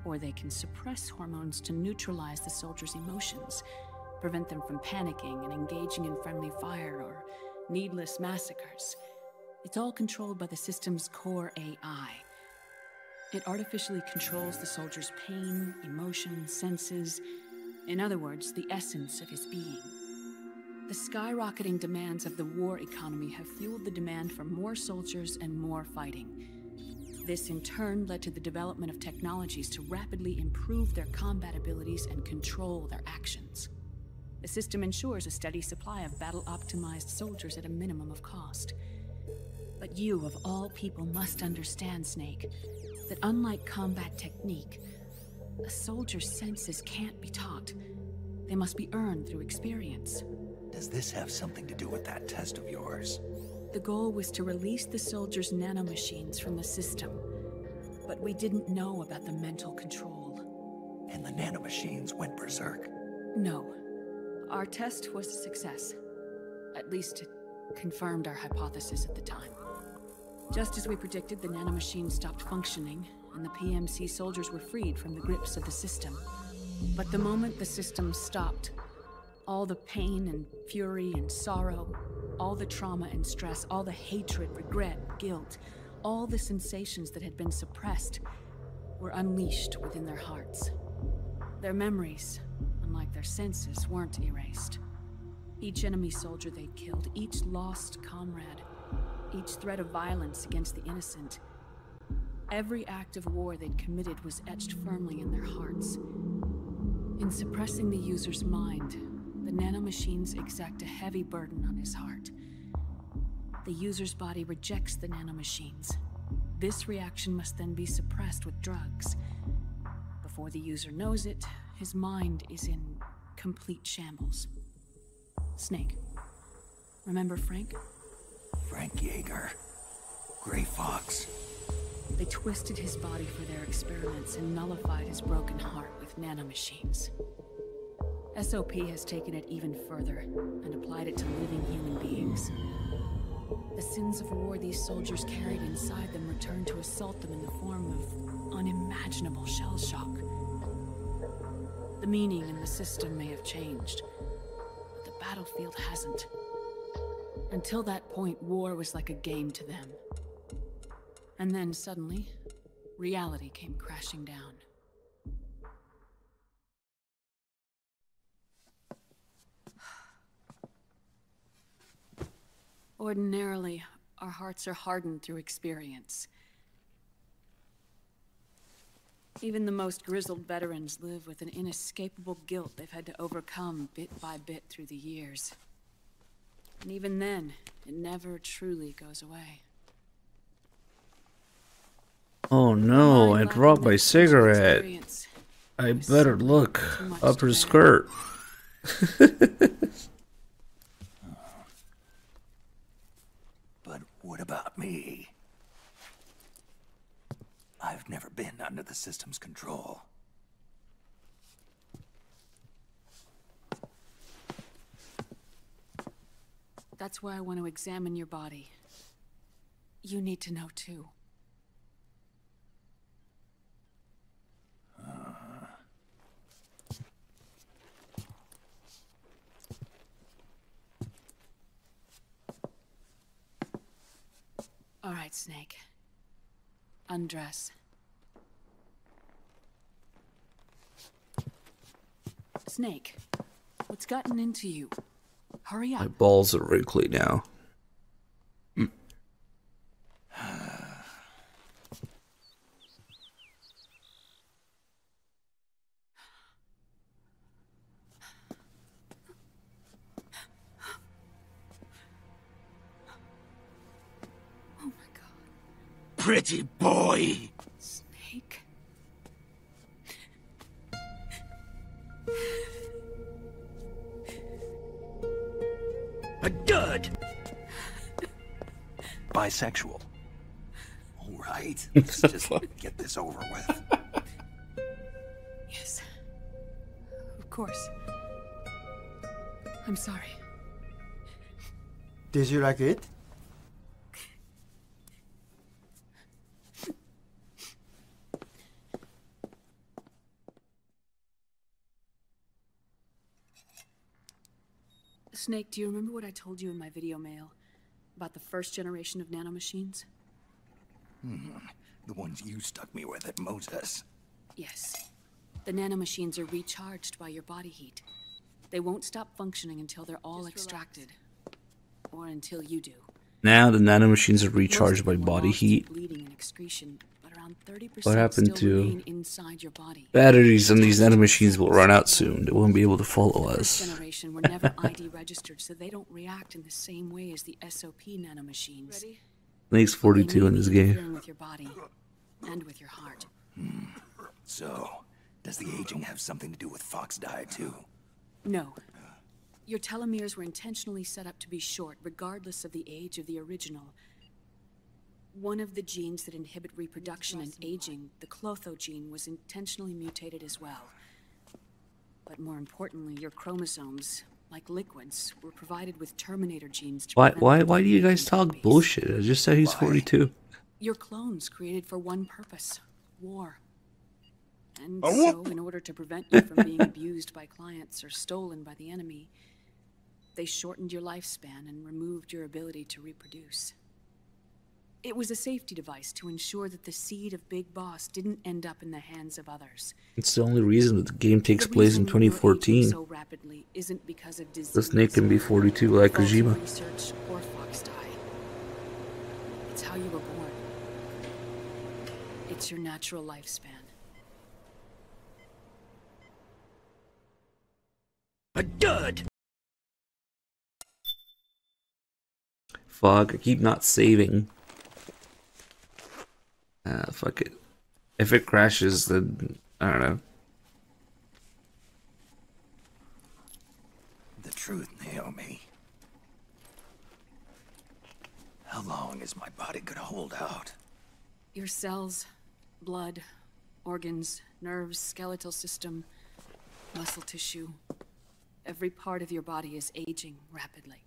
Or they can suppress hormones to neutralize the soldier's emotions, prevent them from panicking and engaging in friendly fire or needless massacres. It's all controlled by the system's core AI. It artificially controls the soldier's pain, emotion, senses, in other words, the essence of his being. The skyrocketing demands of the war economy have fueled the demand for more soldiers and more fighting. This in turn led to the development of technologies to rapidly improve their combat abilities and control their actions. The system ensures a steady supply of battle-optimized soldiers at a minimum of cost. But you, of all people, must understand, Snake, that unlike combat technique, a soldier's senses can't be taught. They must be earned through experience. Does this have something to do with that test of yours? The goal was to release the soldiers' nanomachines from the system, but we didn't know about the mental control. And the nanomachines went berserk? No. Our test was a success. At least it confirmed our hypothesis at the time. Just as we predicted, the nanomachines stopped functioning, and the PMC soldiers were freed from the grips of the system. But the moment the system stopped, all the pain and fury and sorrow, all the trauma and stress, all the hatred, regret, guilt, all the sensations that had been suppressed were unleashed within their hearts. Their memories, unlike their senses, weren't erased. Each enemy soldier they'd killed, each lost comrade, each threat of violence against the innocent, every act of war they'd committed was etched firmly in their hearts. In suppressing the user's mind, the nanomachines exact a heavy burden on his heart. The user's body rejects the nanomachines. This reaction must then be suppressed with drugs. Before the user knows it, his mind is in complete shambles. Snake. Remember Frank? Frank Yeager. Gray Fox. They twisted his body for their experiments and nullified his broken heart with nanomachines. SOP has taken it even further and applied it to living human beings. The sins of war these soldiers carried inside them returned to assault them in the form of unimaginable shell shock. The meaning in the system may have changed, but the battlefield hasn't. Until that point, war was like a game to them. And then suddenly, reality came crashing down. Ordinarily, our hearts are hardened through experience. Even the most grizzled veterans live with an inescapable guilt they've had to overcome bit by bit through the years. And even then, it never truly goes away. Oh no, I dropped my cigarette. I better look up her skirt. But what about me? I've never been under the system's control. That's why I want to examine your body. You need to know too. All right, Snake. Undress. Snake, what's gotten into you? Hurry up. My balls are wrinkly now. Pretty boy! Snake. A dud! Bisexual. Alright, let's just get this over with. Yes. Of course. I'm sorry. Did you like it? Snake, do you remember what I told you in my video mail about the first generation of nanomachines? The ones you stuck me with at Moses. Yes. The nanomachines are recharged by your body heat. They won't stop functioning until they're all extracted. Or until you do. Now the nanomachines are recharged by body heat. Bleeding and excretion, but around 30% What happened still to remain inside your body. batteries on these nanomachines will run out soon. They won't be able to follow The us. first generation were never ID registered, so they don't react in the same way as the SOP nanomachines. Ready? Snake's 42 in this game. Interfering with your body and with your heart. So, does the aging have something to do with Fox diet too? No. Your telomeres were intentionally set up to be short, regardless of the age of the original. One of the genes that inhibit reproduction and aging, the Clotho gene, was intentionally mutated as well. But more importantly, your chromosomes, like liquids, were provided with terminator genes to Why do you guys talk bullshit? I just said he's 42. Your clones created for one purpose: war. And so, in order to prevent you from being abused by clients or stolen by the enemy, they shortened your lifespan and removed your ability to reproduce. It was a safety device to ensure that the seed of Big Boss didn't end up in the hands of others. It's the only reason that the game takes place in 2014. So rapidly isn't because of disease. The Snake can be 42 like Kojima. Research or Fox die. It's how you were born. It's your natural lifespan. A dud! Fuck, I keep not saving. Fuck it. If it crashes, then I don't know. The truth, Naomi. How long is my body gonna hold out? Your cells, blood, organs, nerves, skeletal system, muscle tissue. Every part of your body is aging rapidly.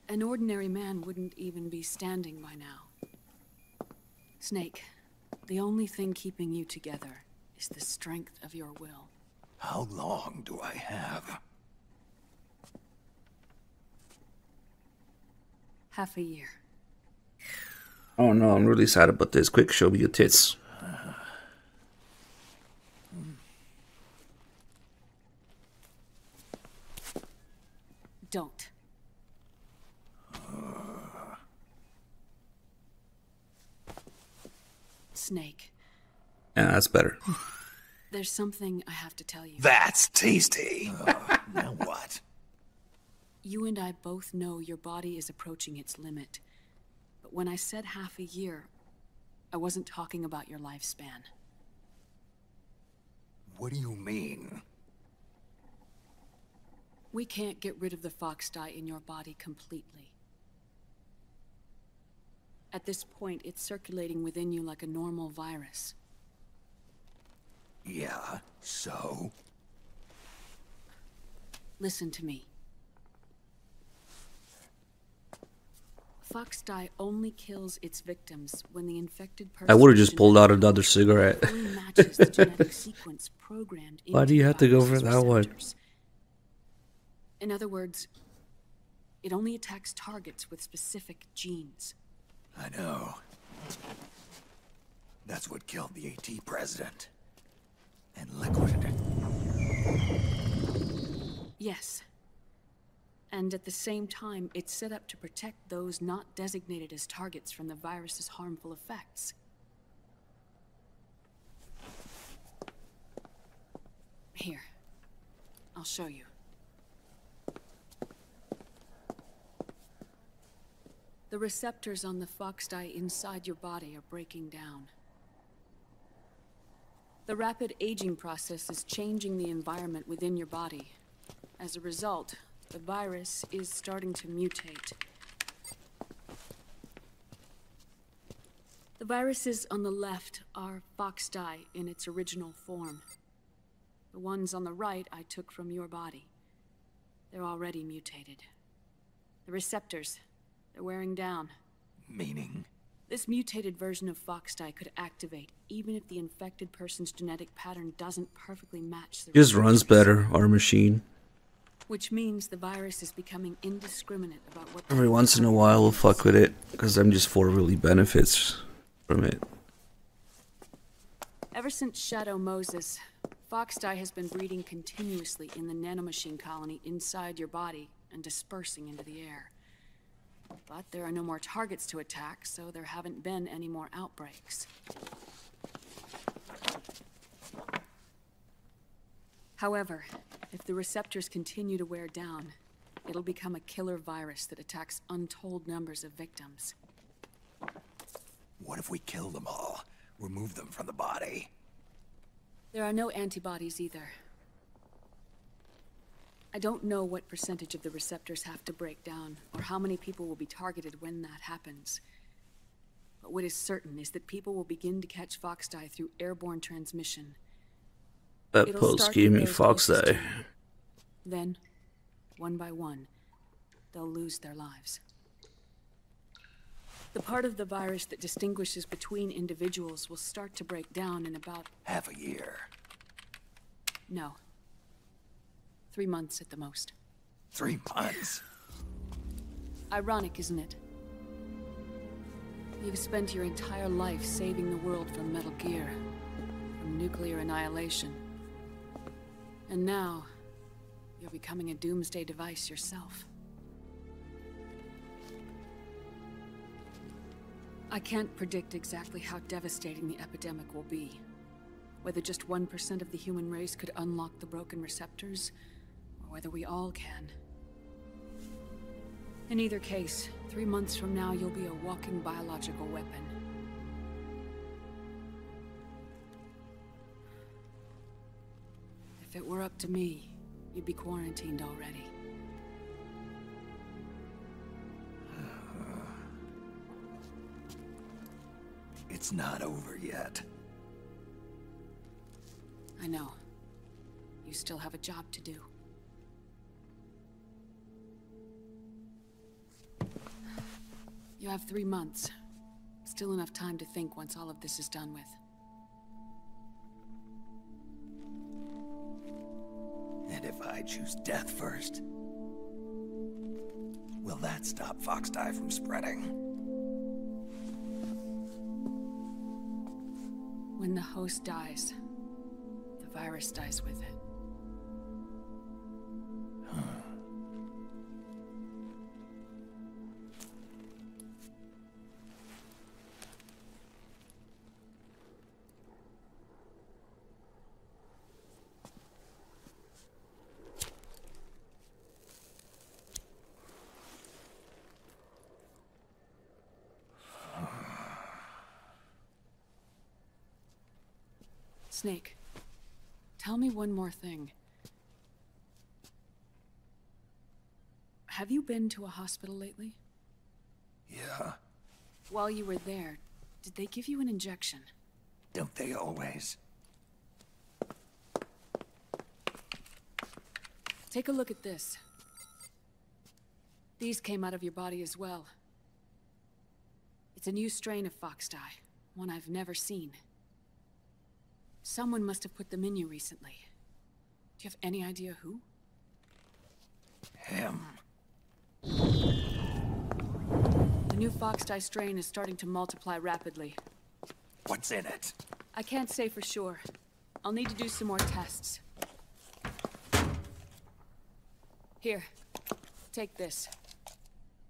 An ordinary man wouldn't even be standing by now. Snake, the only thing keeping you together is the strength of your will. How long do I have? Half a year. Oh no, I'm really sad about this. Quick, show me your tits. Don't. Snake. Yeah, that's better. There's something I have to tell you. That's tasty. Now what? You and I both know your body is approaching its limit. But when I said half a year, I wasn't talking about your lifespan. What do you mean? We can't get rid of the fox dye in your body completely. At this point, it's circulating within you like a normal virus. Yeah, so? Listen to me. Fox dye only kills its victims when the infected person... I would have just pulled out another cigarette. matches the genetic sequence programmed into Why do you have to go for that one? In other words, it only attacks targets with specific genes. I know. That's what killed the AT president. And Liquid. Yes. And at the same time, it's set up to protect those not designated as targets from the virus's harmful effects. Here. I'll show you. The receptors on the fox dye inside your body are breaking down. The rapid aging process is changing the environment within your body. As a result, the virus is starting to mutate. The viruses on the left are fox dye in its original form. The ones on the right I took from your body. They're already mutated. The receptors, they're wearing down. Meaning? This mutated version of fox dye could activate even if the infected person's genetic pattern doesn't perfectly match the Just runs better, our machine. Which means the virus is becoming indiscriminate about what... Every once in a while we'll fuck with it, because M24 really benefits from it. Ever since Shadow Moses, fox dye has been breeding continuously in the nanomachine colony inside your body and dispersing into the air. But there are no more targets to attack, so there haven't been any more outbreaks. However, if the receptors continue to wear down, it'll become a killer virus that attacks untold numbers of victims. What if we kill them all? Remove them from the body? There are no antibodies either. I don't know what percentage of the receptors have to break down, or how many people will be targeted when that happens. But what is certain is that people will begin to catch fox dye through airborne transmission. That post gave me fox dye. Then, one by one, they'll lose their lives. The part of the virus that distinguishes between individuals will start to break down in about... half a year. No. 3 months at the most. 3 months? Ironic, isn't it? You've spent your entire life saving the world from Metal Gear, from nuclear annihilation. And now, you're becoming a doomsday device yourself. I can't predict exactly how devastating the epidemic will be. Whether just 1% of the human race could unlock the broken receptors, or whether we all can. In either case, 3 months from now, you'll be a walking biological weapon. If it were up to me, you'd be quarantined already. It's not over yet. I know. You still have a job to do. You have 3 months. Still enough time to think once all of this is done with. And if I choose death first, will that stop Foxdie from spreading? When the host dies, the virus dies with it. Snake, tell me one more thing. Have you been to a hospital lately? Yeah. While you were there, did they give you an injection? Don't they always? Take a look at this. These came out of your body as well. It's a new strain of Foxdie, one I've never seen. Someone must have put them in you recently. Do you have any idea who? Him. The new Foxdie strain is starting to multiply rapidly. What's in it? I can't say for sure. I'll need to do some more tests. Here, take this.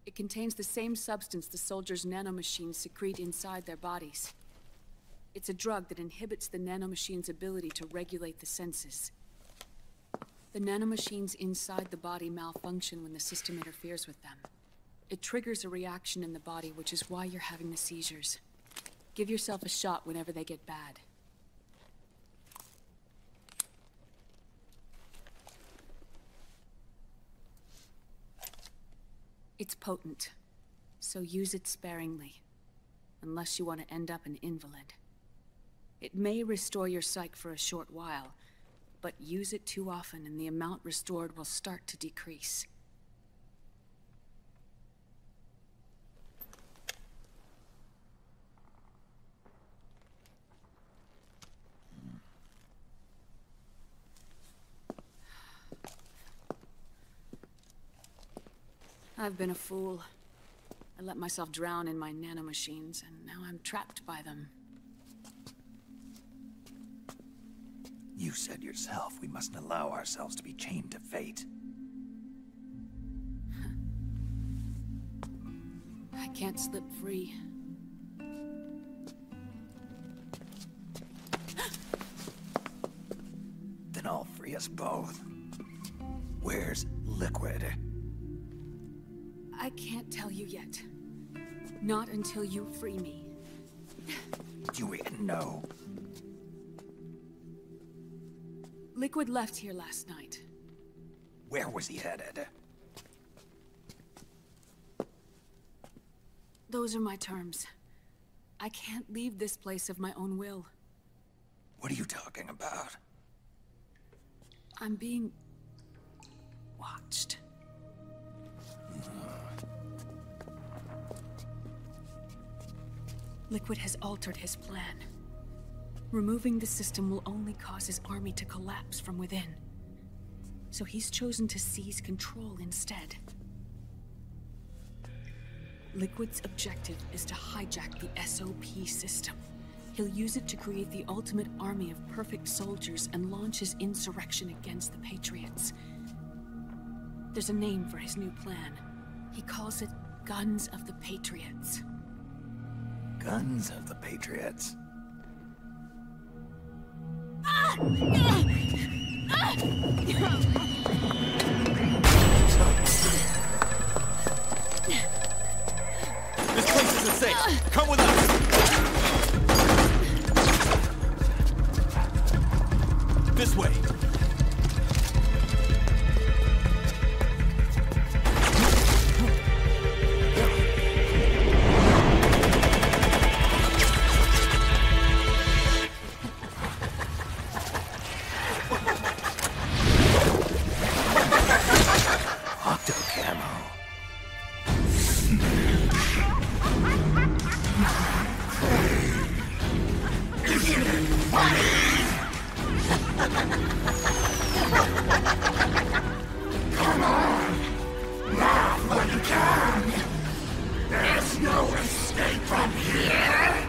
It contains the same substance the soldiers' nanomachines secrete inside their bodies. It's a drug that inhibits the nanomachine's ability to regulate the senses. The nanomachines inside the body malfunction when the system interferes with them. It triggers a reaction in the body, which is why you're having the seizures. Give yourself a shot whenever they get bad. It's potent, so use it sparingly, unless you want to end up an invalid. It may restore your psyche for a short while, but use it too often and the amount restored will start to decrease. I've been a fool. I let myself drown in my nanomachines, and now I'm trapped by them. You said yourself we mustn't allow ourselves to be chained to fate. I can't slip free. Then I'll free us both. Where's Liquid? I can't tell you yet. Not until you free me. You even know. Liquid left here last night. Where was he headed? Those are my terms. I can't leave this place of my own will. What are you talking about? I'm being watched. Liquid has altered his plan. Removing the system will only cause his army to collapse from within. So he's chosen to seize control instead. Liquid's objective is to hijack the SOP system. He'll use it to create the ultimate army of perfect soldiers and launch his insurrection against the Patriots. There's a name for his new plan. He calls it Guns of the Patriots. Guns of the Patriots? This place isn't safe. Come with us. This way. Come on! Laugh when you can! There's no escape from here!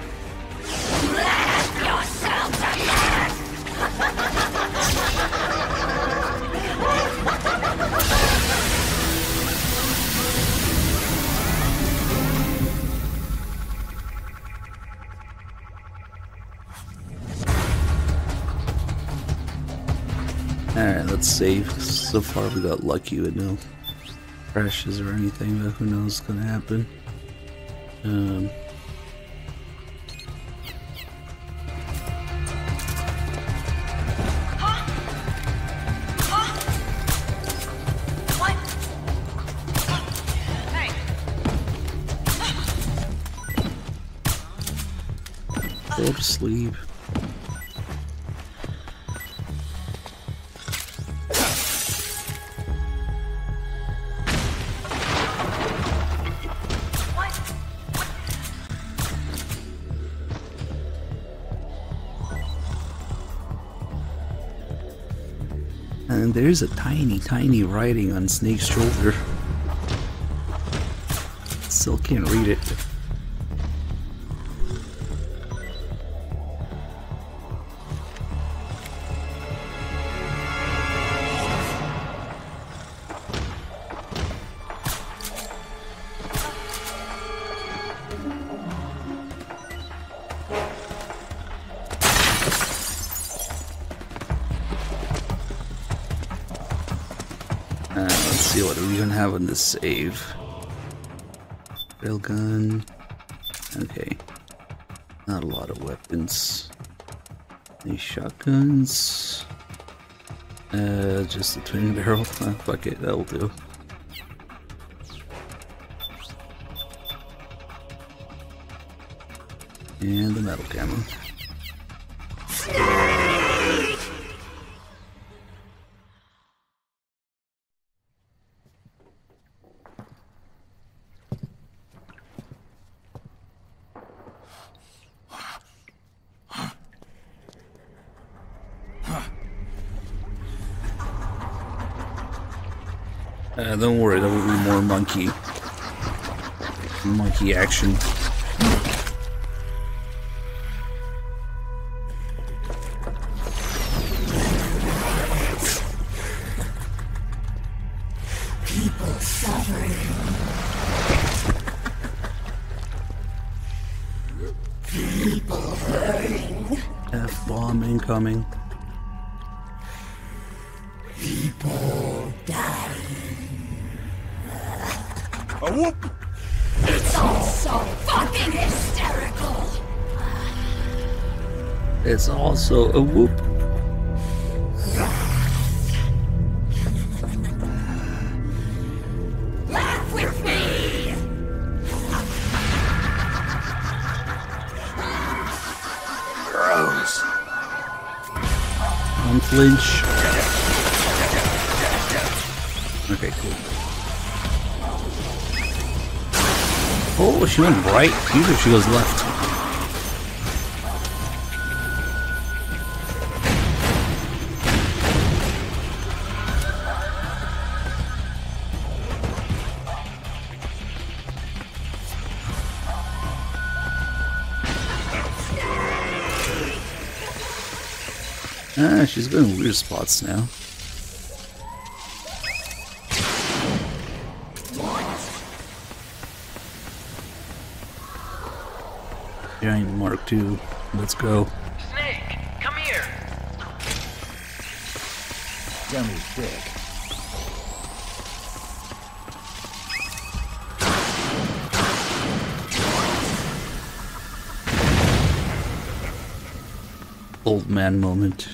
Laugh yourself to death! Alright, let's save. So far we got lucky with no crashes or anything, but who knows what's gonna happen. Go to sleep. And there's a tiny writing on Snake's shoulder. Still can't read it. Let's see what do we even have on this save. Railgun. Okay. Not a lot of weapons. Any shotguns? Just a twin barrel. Fuck it, that'll do. And the metal camo. Don't worry, there will be more monkey action. People suffering. People hurting. F-bomb incoming. People dying. A whoop! It's all so fucking hysterical. It's also a whoop. Laugh with me. Gross. Unflinch. Okay, cool. Oh, she went right. Usually she goes left. She's going weird spots now. Giant Mark II. Let's go. Snake, come here. Dummy dick. Old man moment.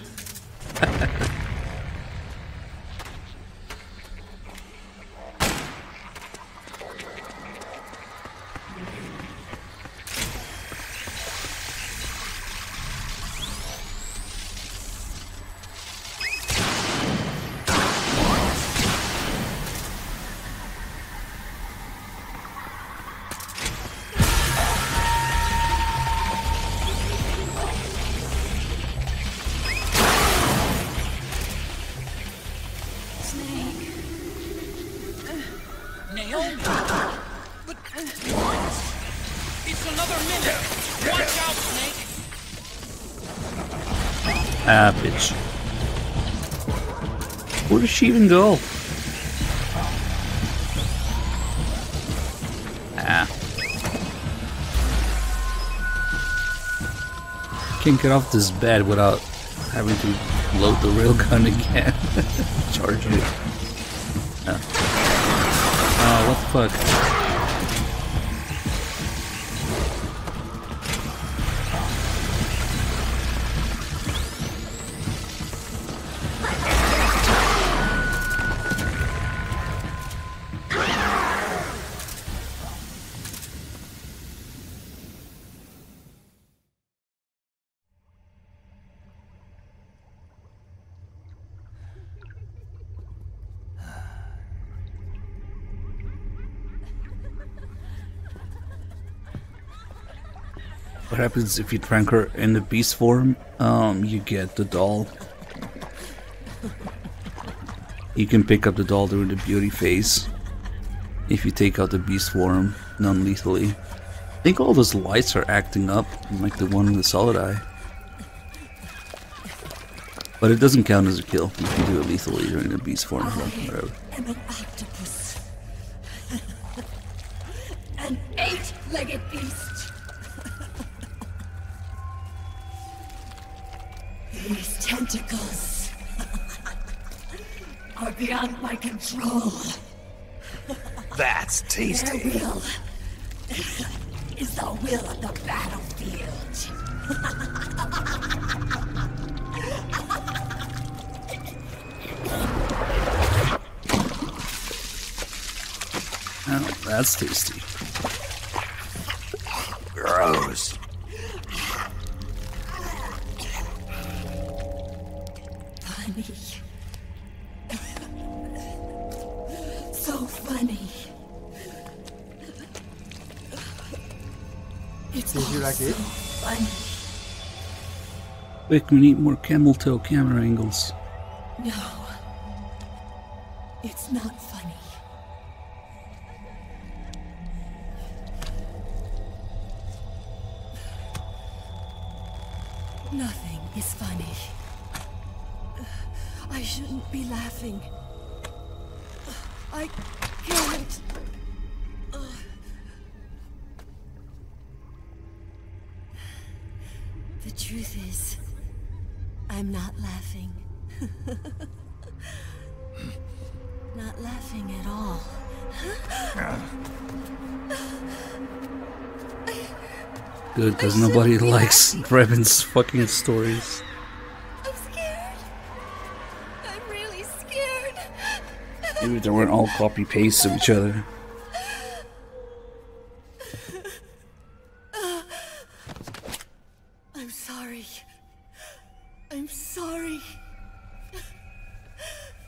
Ah, bitch. Where did she even go? Ah. Can't get off this bed without having to load the railgun again. Charge it. Oh, what the fuck? What happens if you trank her in the beast form? You get the doll. You can pick up the doll during the beauty phase if you take out the beast form non-lethally. I think all those lights are acting up, like the one in the solid eye. But it doesn't count as a kill. You can do it lethally during the beast form. Whatever. I'm an octopus. An 8-legged beast. These tentacles are beyond my control. That's tasty. Their will is the will of the battlefield. Oh, that's tasty. Gross. Funny. So funny. It's Did you like it? funny. Quick, we need more camel toe camera angles. No. It's not funny. Nothing is funny. I shouldn't be laughing. I can't. The truth is, I'm not laughing. Not laughing at all. Good, because nobody likes Revan's fucking stories. I'm scared. I'm really scared. Maybe they weren't all copy-paste of each other. I'm sorry. I'm sorry.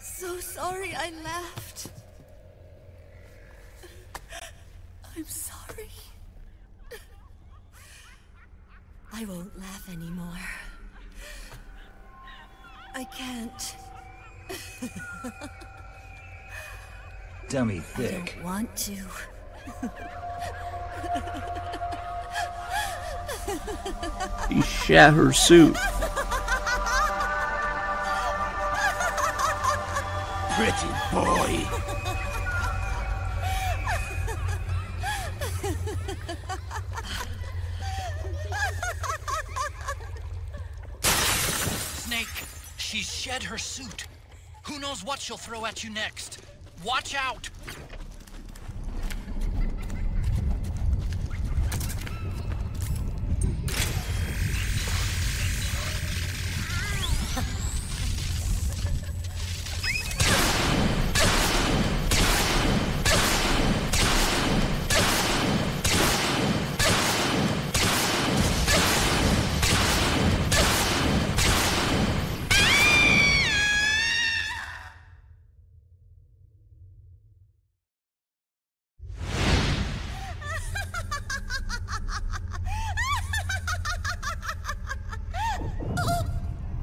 So sorry I laughed. I'm sorry. I won't laugh anymore. I can't. Dummy I thick. don't want to. He shat her suit. Pretty boy. Snake, she's shed her suit. Who knows what she'll throw at you next? Watch out!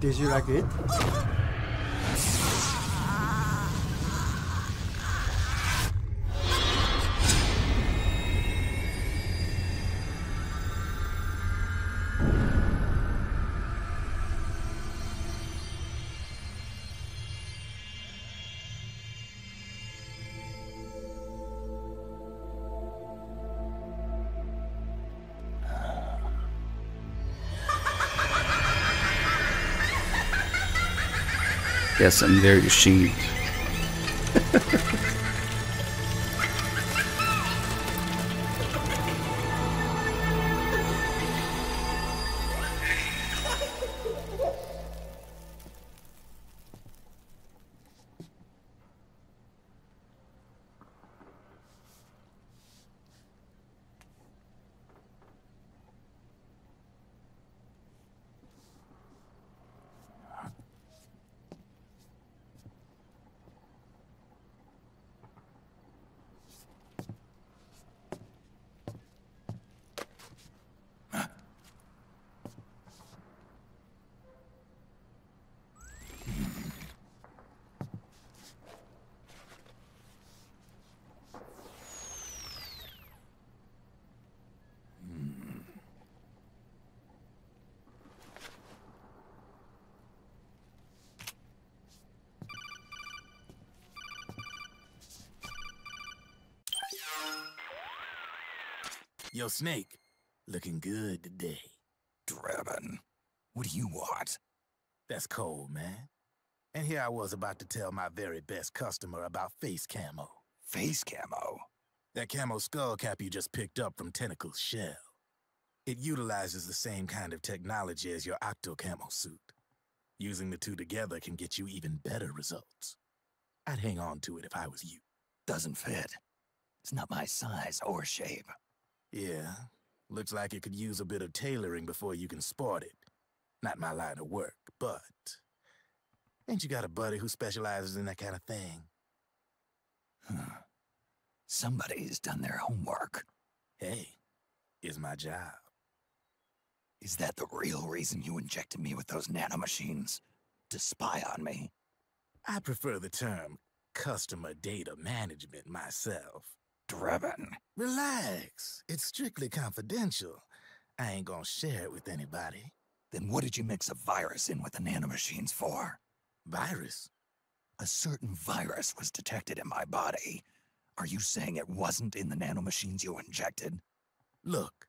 Did you like it? Yes, I'm very ashamed. Yo, Snake, looking good today. Drebin, what do you want? That's cold, man. And here I was about to tell my very best customer about face camo. Face camo? That camo skull cap you just picked up from Tentacle's shell. It utilizes the same kind of technology as your octo camo suit. Using the two together can get you even better results. I'd hang on to it if I was you. Doesn't fit. It's not my size or shape. Yeah, looks like it could use a bit of tailoring before you can sport it. Not my line of work, but... Ain't you got a buddy who specializes in that kind of thing? Somebody's done their homework. Hey, it's my job. Is that the real reason you injected me with those nanomachines? To spy on me? I prefer the term customer data management myself. Drebin. Relax. It's strictly confidential. I ain't gonna share it with anybody. Then what did you mix a virus in with the nanomachines for? Virus? A certain virus was detected in my body. Are you saying it wasn't in the nanomachines you injected? Look,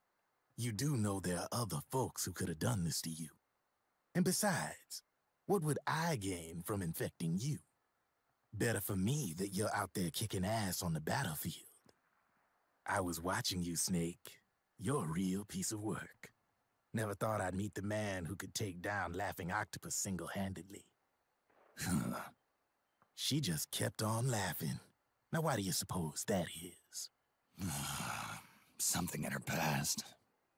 you do know there are other folks who could have done this to you. And besides, what would I gain from infecting you? Better for me that you're out there kicking ass on the battlefield. I was watching you, Snake. You're a real piece of work. Never thought I'd meet the man who could take down Laughing Octopus single-handedly. She just kept on laughing. Now why do you suppose that is? Something in her past.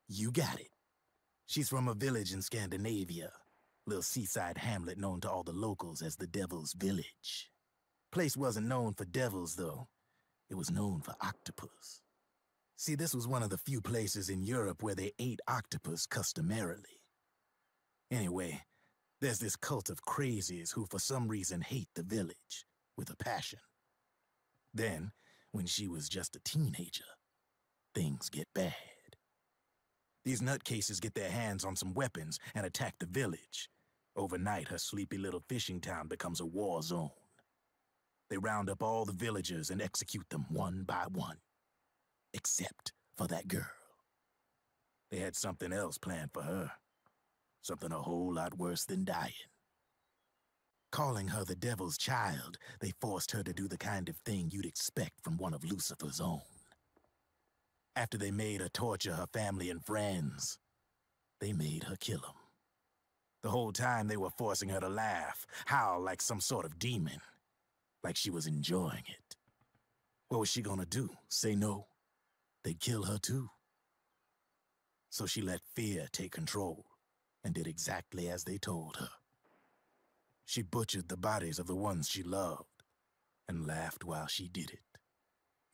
You got it. She's from a village in Scandinavia. Little seaside hamlet known to all the locals as the Devil's Village. Place wasn't known for devils, though. It was known for octopus. See, this was one of the few places in Europe where they ate octopus customarily. Anyway, there's this cult of crazies who for some reason hate the village with a passion. Then, when she was just a teenager, things get bad. These nutcases get their hands on some weapons and attack the village. Overnight, her sleepy little fishing town becomes a war zone. They round up all the villagers and execute them one by one. Except for that girl. They had something else planned for her. Something a whole lot worse than dying. Calling her the devil's child, they forced her to do the kind of thing you'd expect from one of Lucifer's own. After they made her torture her family and friends, they made her kill them. The whole time they were forcing her to laugh, howl like some sort of demon. Like she was enjoying it. What was she gonna do? Say no? They'd kill her too. So she let fear take control and did exactly as they told her. She butchered the bodies of the ones she loved and laughed while she did it.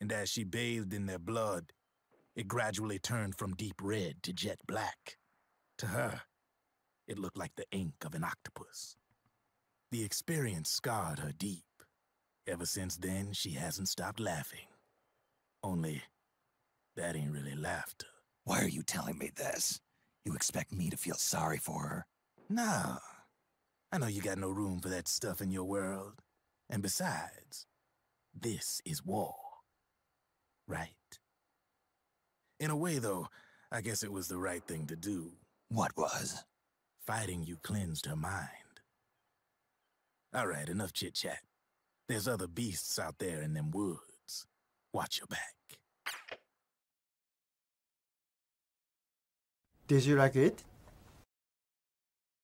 And as she bathed in their blood, it gradually turned from deep red to jet black. To her, it looked like the ink of an octopus. The experience scarred her deep. Ever since then, she hasn't stopped laughing. Only, that ain't really laughter. Why are you telling me this? You expect me to feel sorry for her? Nah. I know you got no room for that stuff in your world. And besides, this is war. Right? In a way, though, I guess it was the right thing to do. What was? Fighting you cleansed her mind. All right, enough chit-chat. There's other beasts out there in them woods. Watch your back. Did you like it?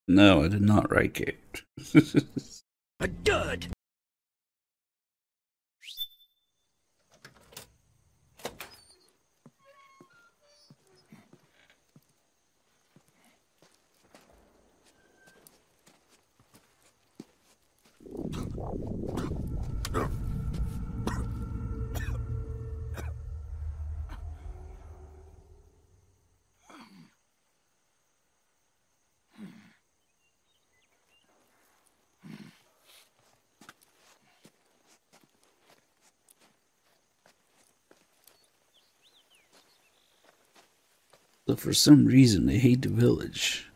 No, I did not like it. A dud! But for some reason, they hate the village.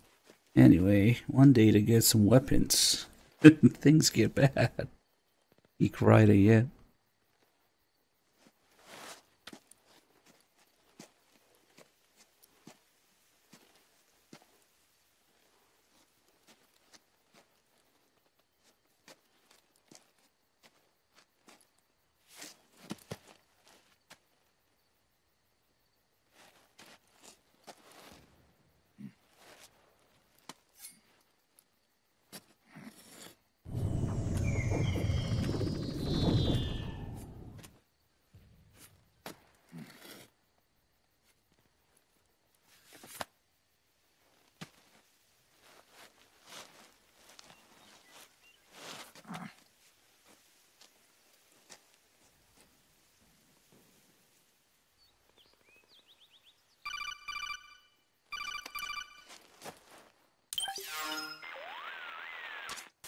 Anyway, one day to get some weapons. Things get bad. He cried again.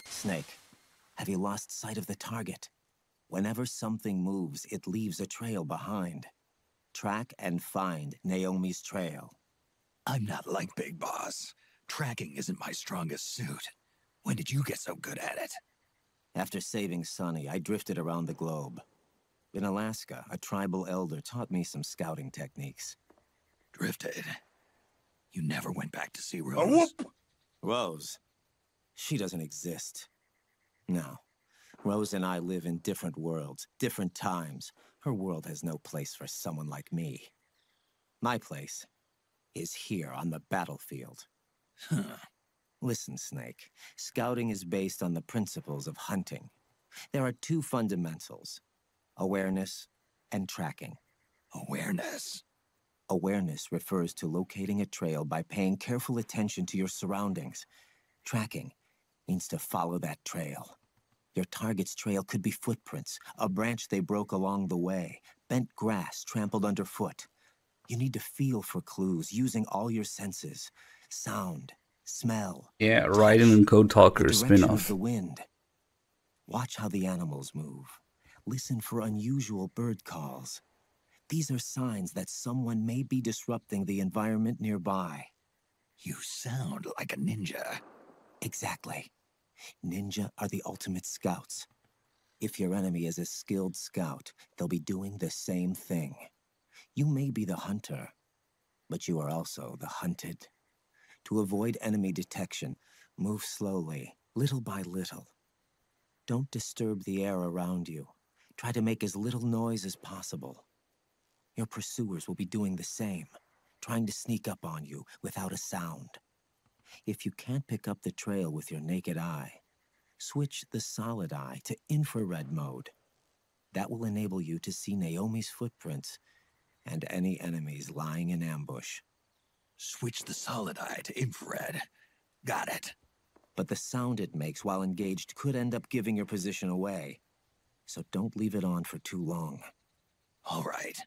Snake, have you lost sight of the target? Whenever something moves, it leaves a trail behind. Track and find Naomi's trail. I'm not like Big Boss. Tracking isn't my strongest suit. When did you get so good at it? After saving Sonny, I drifted around the globe. In Alaska, a tribal elder taught me some scouting techniques. Drifted? You never went back to see Rose? Rose? She doesn't exist. No. Rose and I live in different worlds, different times. Her world has no place for someone like me. My place is here on the battlefield. Huh. Listen, Snake. Scouting is based on the principles of hunting. There are two fundamentals: awareness and tracking. Awareness? Awareness refers to locating a trail by paying careful attention to your surroundings. Tracking means to follow that trail. Your target's trail could be footprints, a branch they broke along the way, bent grass trampled underfoot. You need to feel for clues using all your senses: sound, smell. Yeah, Raiden and Code Talker the direction of spin-off. the wind. Watch how the animals move. Listen for unusual bird calls. These are signs that someone may be disrupting the environment nearby. You sound like a ninja. Exactly. Ninja are the ultimate scouts. If your enemy is a skilled scout, they'll be doing the same thing. You may be the hunter, but you are also the hunted. To avoid enemy detection, move slowly, little by little. Don't disturb the air around you. Try to make as little noise as possible. Your pursuers will be doing the same, trying to sneak up on you without a sound. If you can't pick up the trail with your naked eye, switch the solid eye to infrared mode. That will enable you to see Naomi's footprints and any enemies lying in ambush. Switch the solid eye to infrared. Got it. But the sound it makes while engaged could end up giving your position away. So don't leave it on for too long. All right.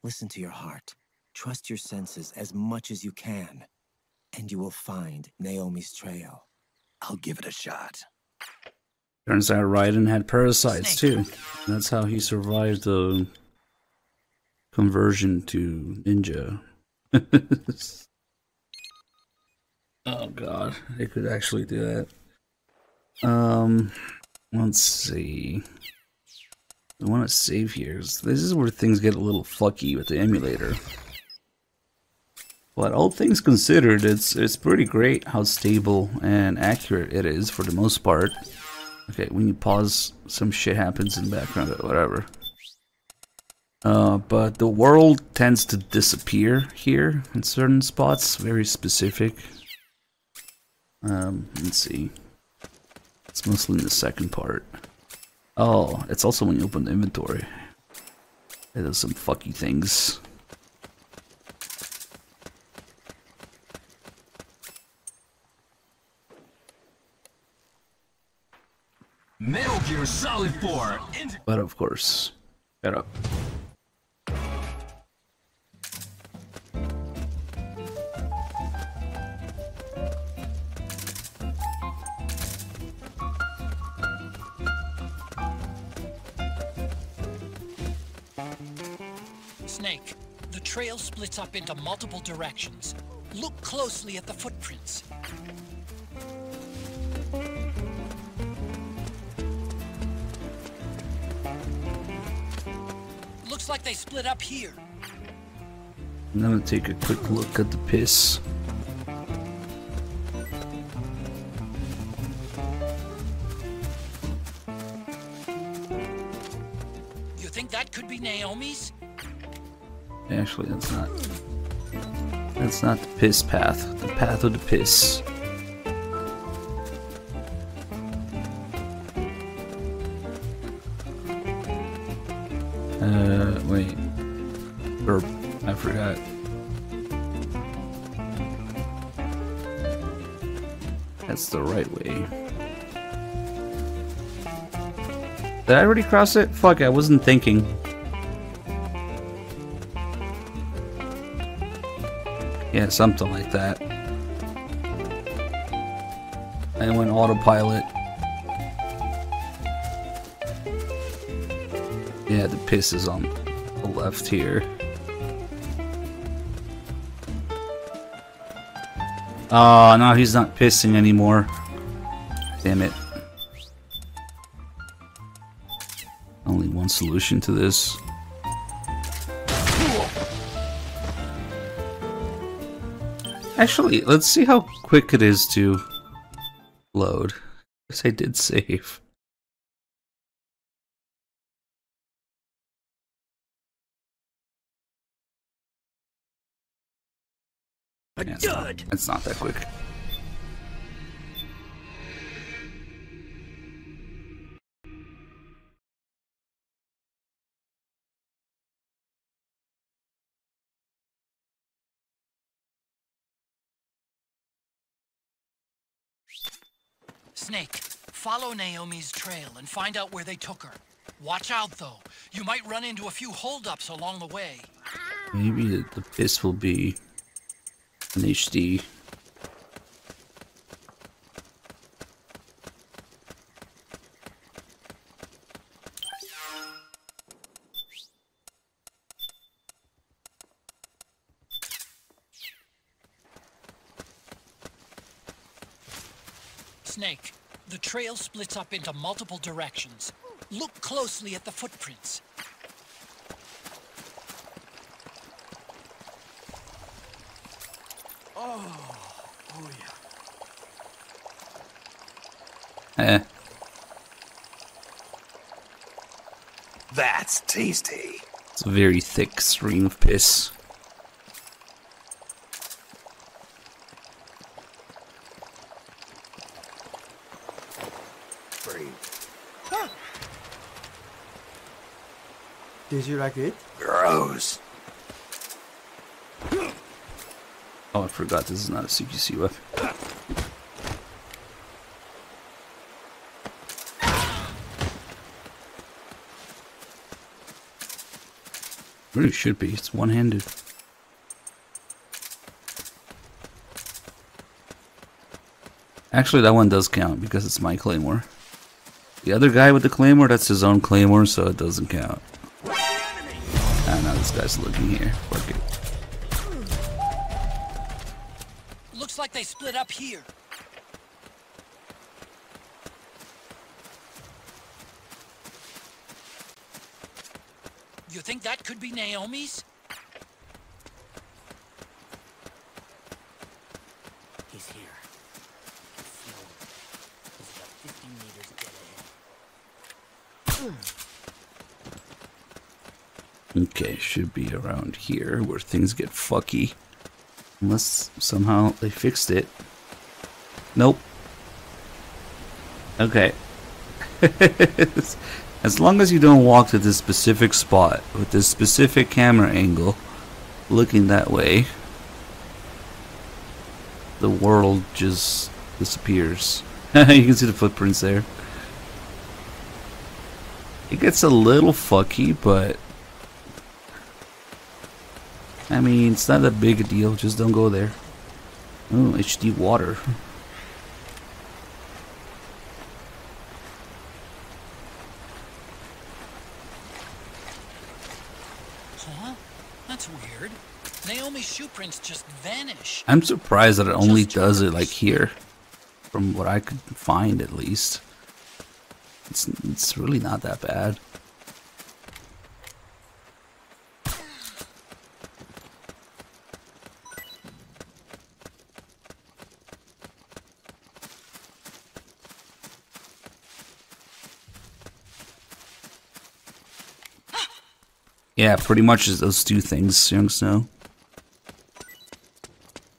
Listen to your heart. Trust your senses as much as you can. And you will find Naomi's trail. I'll give it a shot. Turns out Raiden had parasites too. That's how he survived the conversion to ninja. Oh god, they could actually do that. Let's see. I want to save here. This is where things get a little fucky with the emulator. But all things considered, it's pretty great how stable and accurate it is for the most part. Okay, when you pause, some shit happens in the background, whatever. But the world tends to disappear here in certain spots, very specific. Let's see. It's mostly in the second part. Oh, it's also when you open the inventory. It does some fucky things. Metal Gear Solid 4. But of course, get up. Snake, the trail splits up into multiple directions. Look closely at the footprints. Looks like they split up here. I'm gonna take a quick look at the piss. You think that could be Naomi's? Actually, that's not. That's not the piss path. The path of the piss. Wait. Or I forgot. That's the right way. Did I already cross it? Fuck, I wasn't thinking. Yeah, something like that. I went autopilot. Yeah, the piss is on the left here. Oh, no, he's not pissing anymore. Damn it. Only one solution to this. Actually, let's see how quick it is to load. Yes, I did save. Yeah, it's not that quick. Snake, follow Naomi's trail and find out where they took her. Watch out, though. You might run into a few holdups along the way. Maybe the piss will be an HD. Snake, the trail splits up into multiple directions. Look closely at the footprints. Oh yeah. Eh. That's tasty. It's a very thick stream of piss. Did you like it? Gross. Oh, I forgot this is not a CQC weapon. Really should be. It's one-handed. Actually, that one does count because it's my claymore. The other guy with the claymore, that's his own claymore, so it doesn't count. Ah, now this guy's looking here. Fuck it. Looks like they split up here. You think that could be Naomi's? He's here. I can feel him. He's about 50 meters dead ahead. Okay, should be around here where things get fucky. Unless somehow they fixed it. Nope. Okay. As long as you don't walk to this specific spot with this specific camera angle looking that way, the world just disappears. You can see the footprints there. It gets a little fucky, but I mean, it's not that big a deal. Just don't go there. Oh, HD water. Huh? That's weird. Naomi's shoe prints just vanish. I'm surprised that it only does it like here. From what I could find, at least. It's really not that bad. Yeah, pretty much those two things, Young Snow.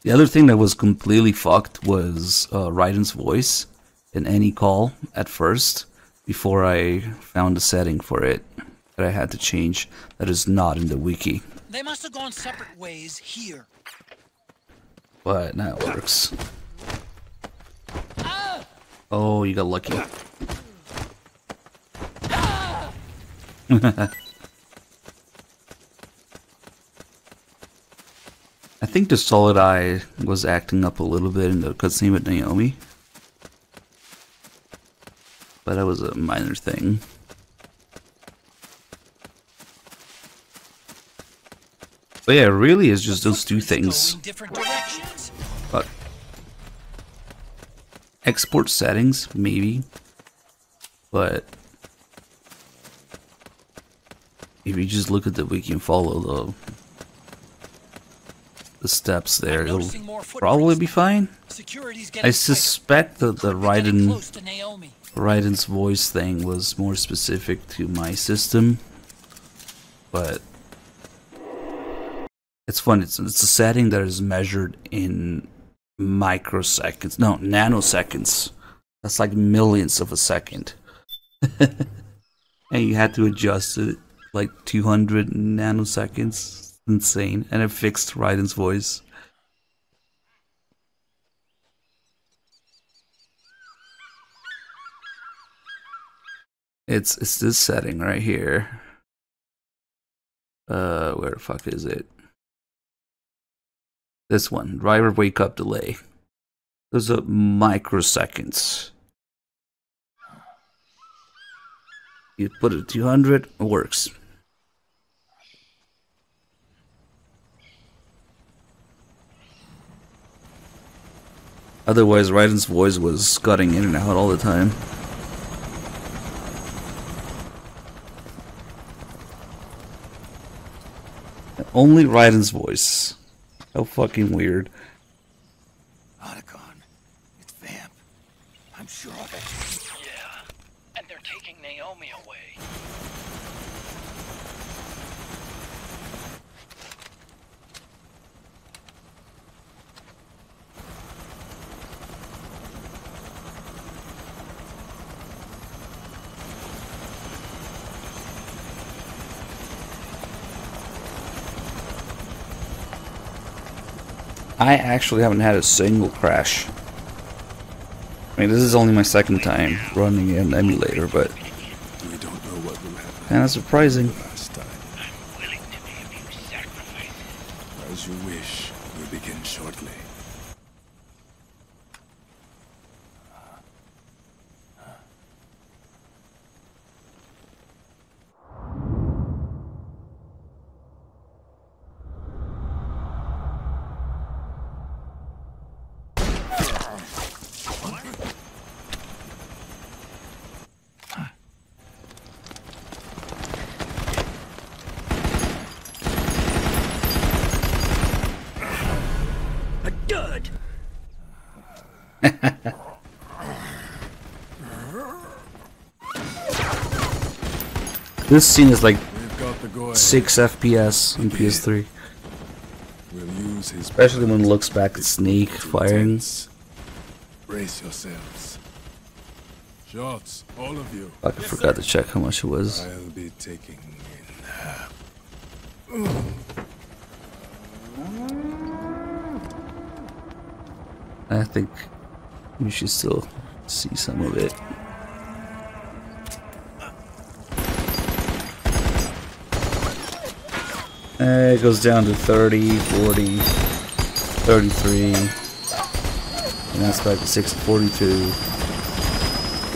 The other thing that was completely fucked was Raiden's voice in any call at first, before I found a setting for it that I had to change that is not in the wiki. They must have gone separate ways here. But now it works. Oh, you got lucky. I think the Solid Eye was acting up a little bit in the cutscene with Naomi. But that was a minor thing. But yeah, really it's just those two things. But export settings, maybe. But if you just look at the wiki and follow the steps there, it'll probably be fine. I suspect that the Raiden's voice thing was more specific to my system, but it's fun. It's a setting that is measured in microseconds, no, nanoseconds. That's like millions of a second. And you had to adjust it like 200 nanoseconds. Insane. And it fixed Raiden's voice. It's this setting right here. Where the fuck is it? This one. Driver wake up delay. Those are microseconds. You put it at 200, it works. Otherwise, Raiden's voice was cutting in and out all the time. Only Raiden's voice. How fucking weird. Otacon, it's Vamp. I'm sure of it. Yeah, and they're taking Naomi away. I actually haven't had a single crash. I mean, this is only my second time running an emulator, but We don't know what will happen. kind of surprising. Last time. As you wish, we'll begin shortly. This scene is like We've got the go 6 FPS on PS3. We'll use his Especially when it looks back at Snake firing. Brace yourselves. Shots, all of you. I forgot to check how much it was. I'll be taking in half. I think you should still see some of it. It goes down to 30, 40, 33, and that's back to 6, 42,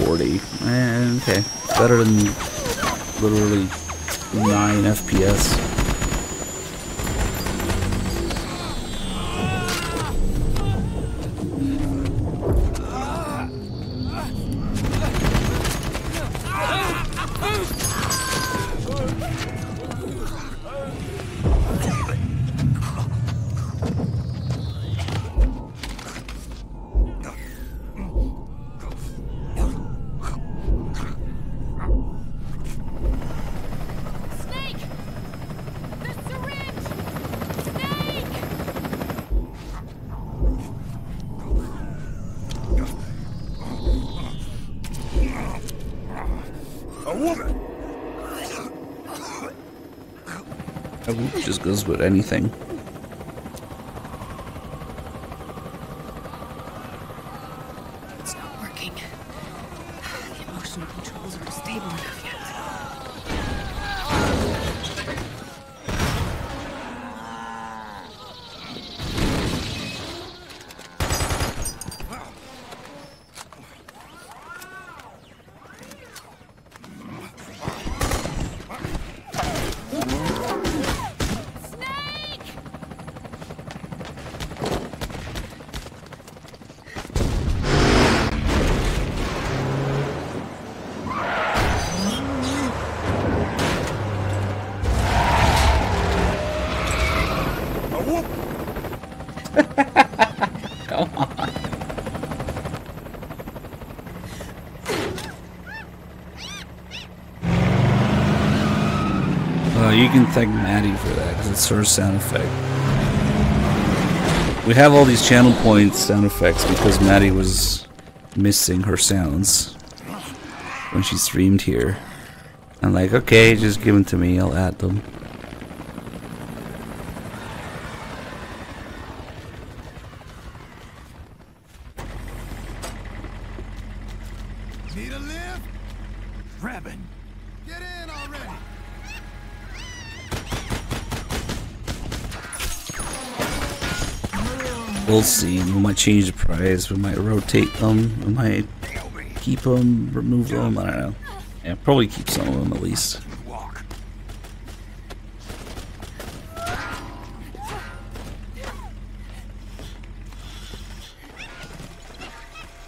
40. And okay, better than literally 9 FPS. It just goes with anything. It's not working. The emotional controls aren't stable enough yet. Come on. You can thank Maddie for that, because it's her sound effect. We have all these channel points sound effects because Maddie was missing her sounds when she streamed here. I'm like, okay, just give them to me, I'll add them. Need a lift? Grabbing. Get in already. We'll see. We might change the price. We might rotate them. We might keep them, remove them. I don't know. Yeah, probably keep some of them at least.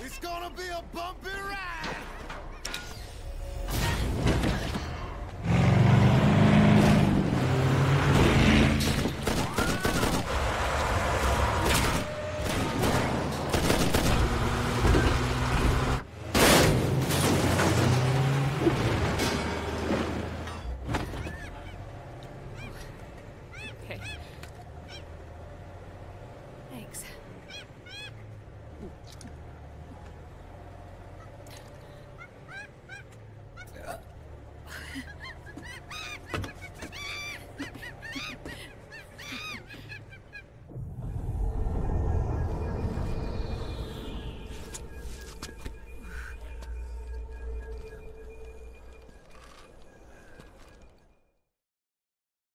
It's gonna be a bumpy ride. Okay. Thanks.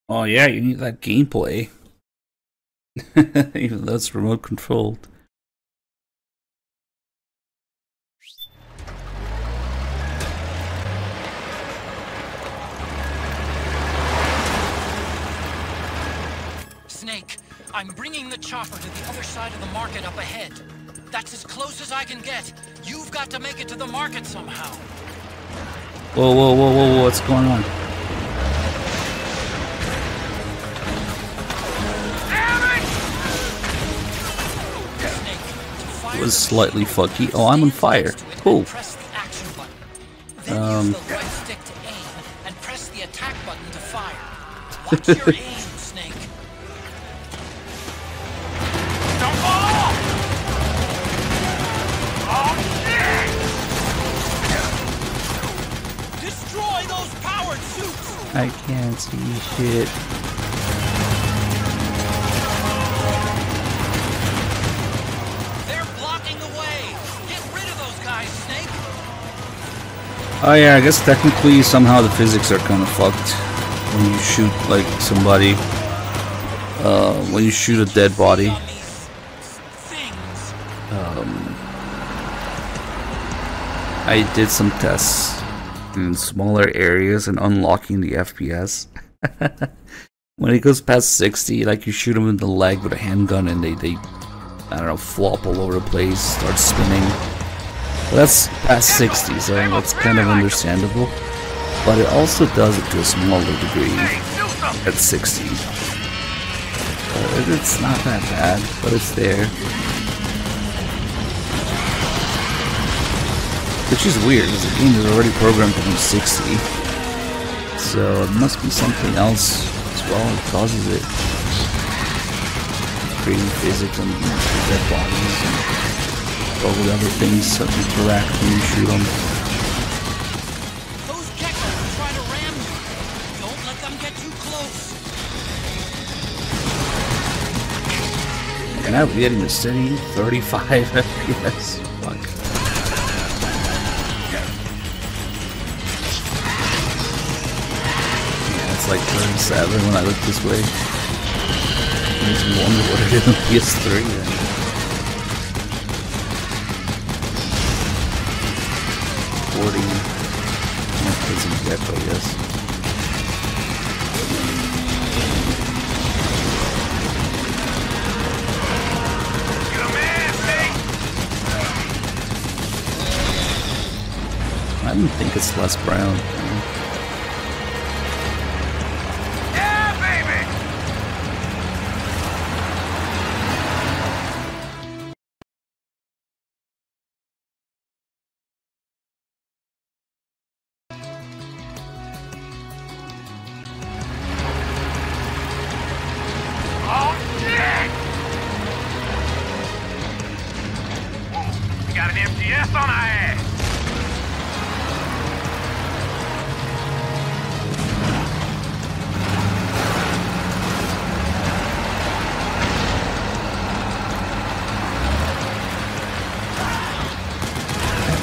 Oh yeah, you need that gameplay. Even though it's remote controlled. Snake, I'm bringing the chopper to the other side of the market up ahead. That's as close as I can get. You've got to make it to the market somehow. Whoa, whoa, whoa, whoa, whoa, what's going on? It was slightly fucky. Oh, I'm on fire. Cool. Press the action button. Then use the right stick to aim and press the Watch your aim, Snake. Don't fall off! Oh, shit! Destroy those powered suits! I can't see shit. They're blocking the way. Get rid of those guys, Snake. Oh yeah, I guess technically somehow the physics are kind of fucked when you shoot like somebody. When you shoot a dead body. I did some tests in smaller areas and unlocking the FPS. When it goes past 60, like you shoot them in the leg with a handgun and they I don't know, flop all over the place, start spinning. Well, that's past 60, so that's kind of understandable. But it also does it to a smaller degree at 60. It's not that bad, but it's there. Which is weird, because the game is already programmed to do 60. So it must be something else as well that causes it. Creating physics and dead bodies and all the other things that interact when you shoot them. Those geckos are trying to ram you. Don't let them get too close. And now we're getting the steady 35 FPS. Fuck. It's like 37 when I look this way. Makes me wonder what it is on PS3 then. Put some depth, I guess. I don't think it's less brown. Got an MGS on our ass!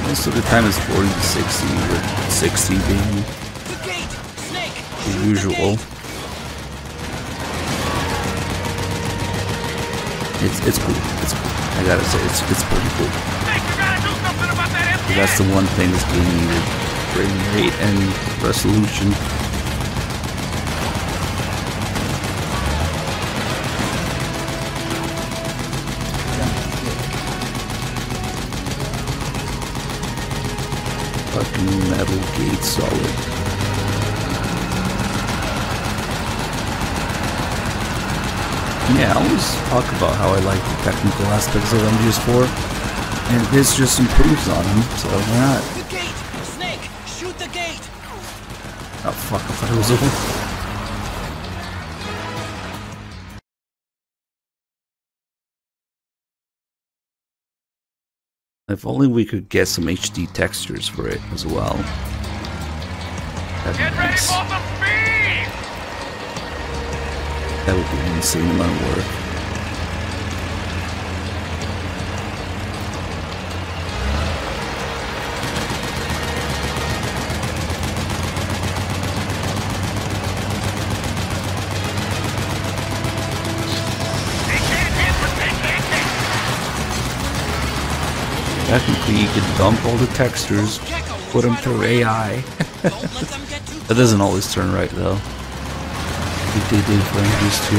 Most of the time it's 40 to 60, with 60 being the usual. It's cool. I gotta say, it's pretty cool. That's the one thing this game needed: frame rate and resolution. Fucking metal gate solid. Yeah, I always talk about how I like the technical aspects of MGS4, and this just improves on them, so why not? The gate! Snake! Shoot the gate! Oh fuck, I thought it was over. If only we could get some HD textures for it as well. That'd be nice. That would be an insane amount of work. Technically, you could dump all the textures, put them through AI. That doesn't always turn right though. They did for MGS2.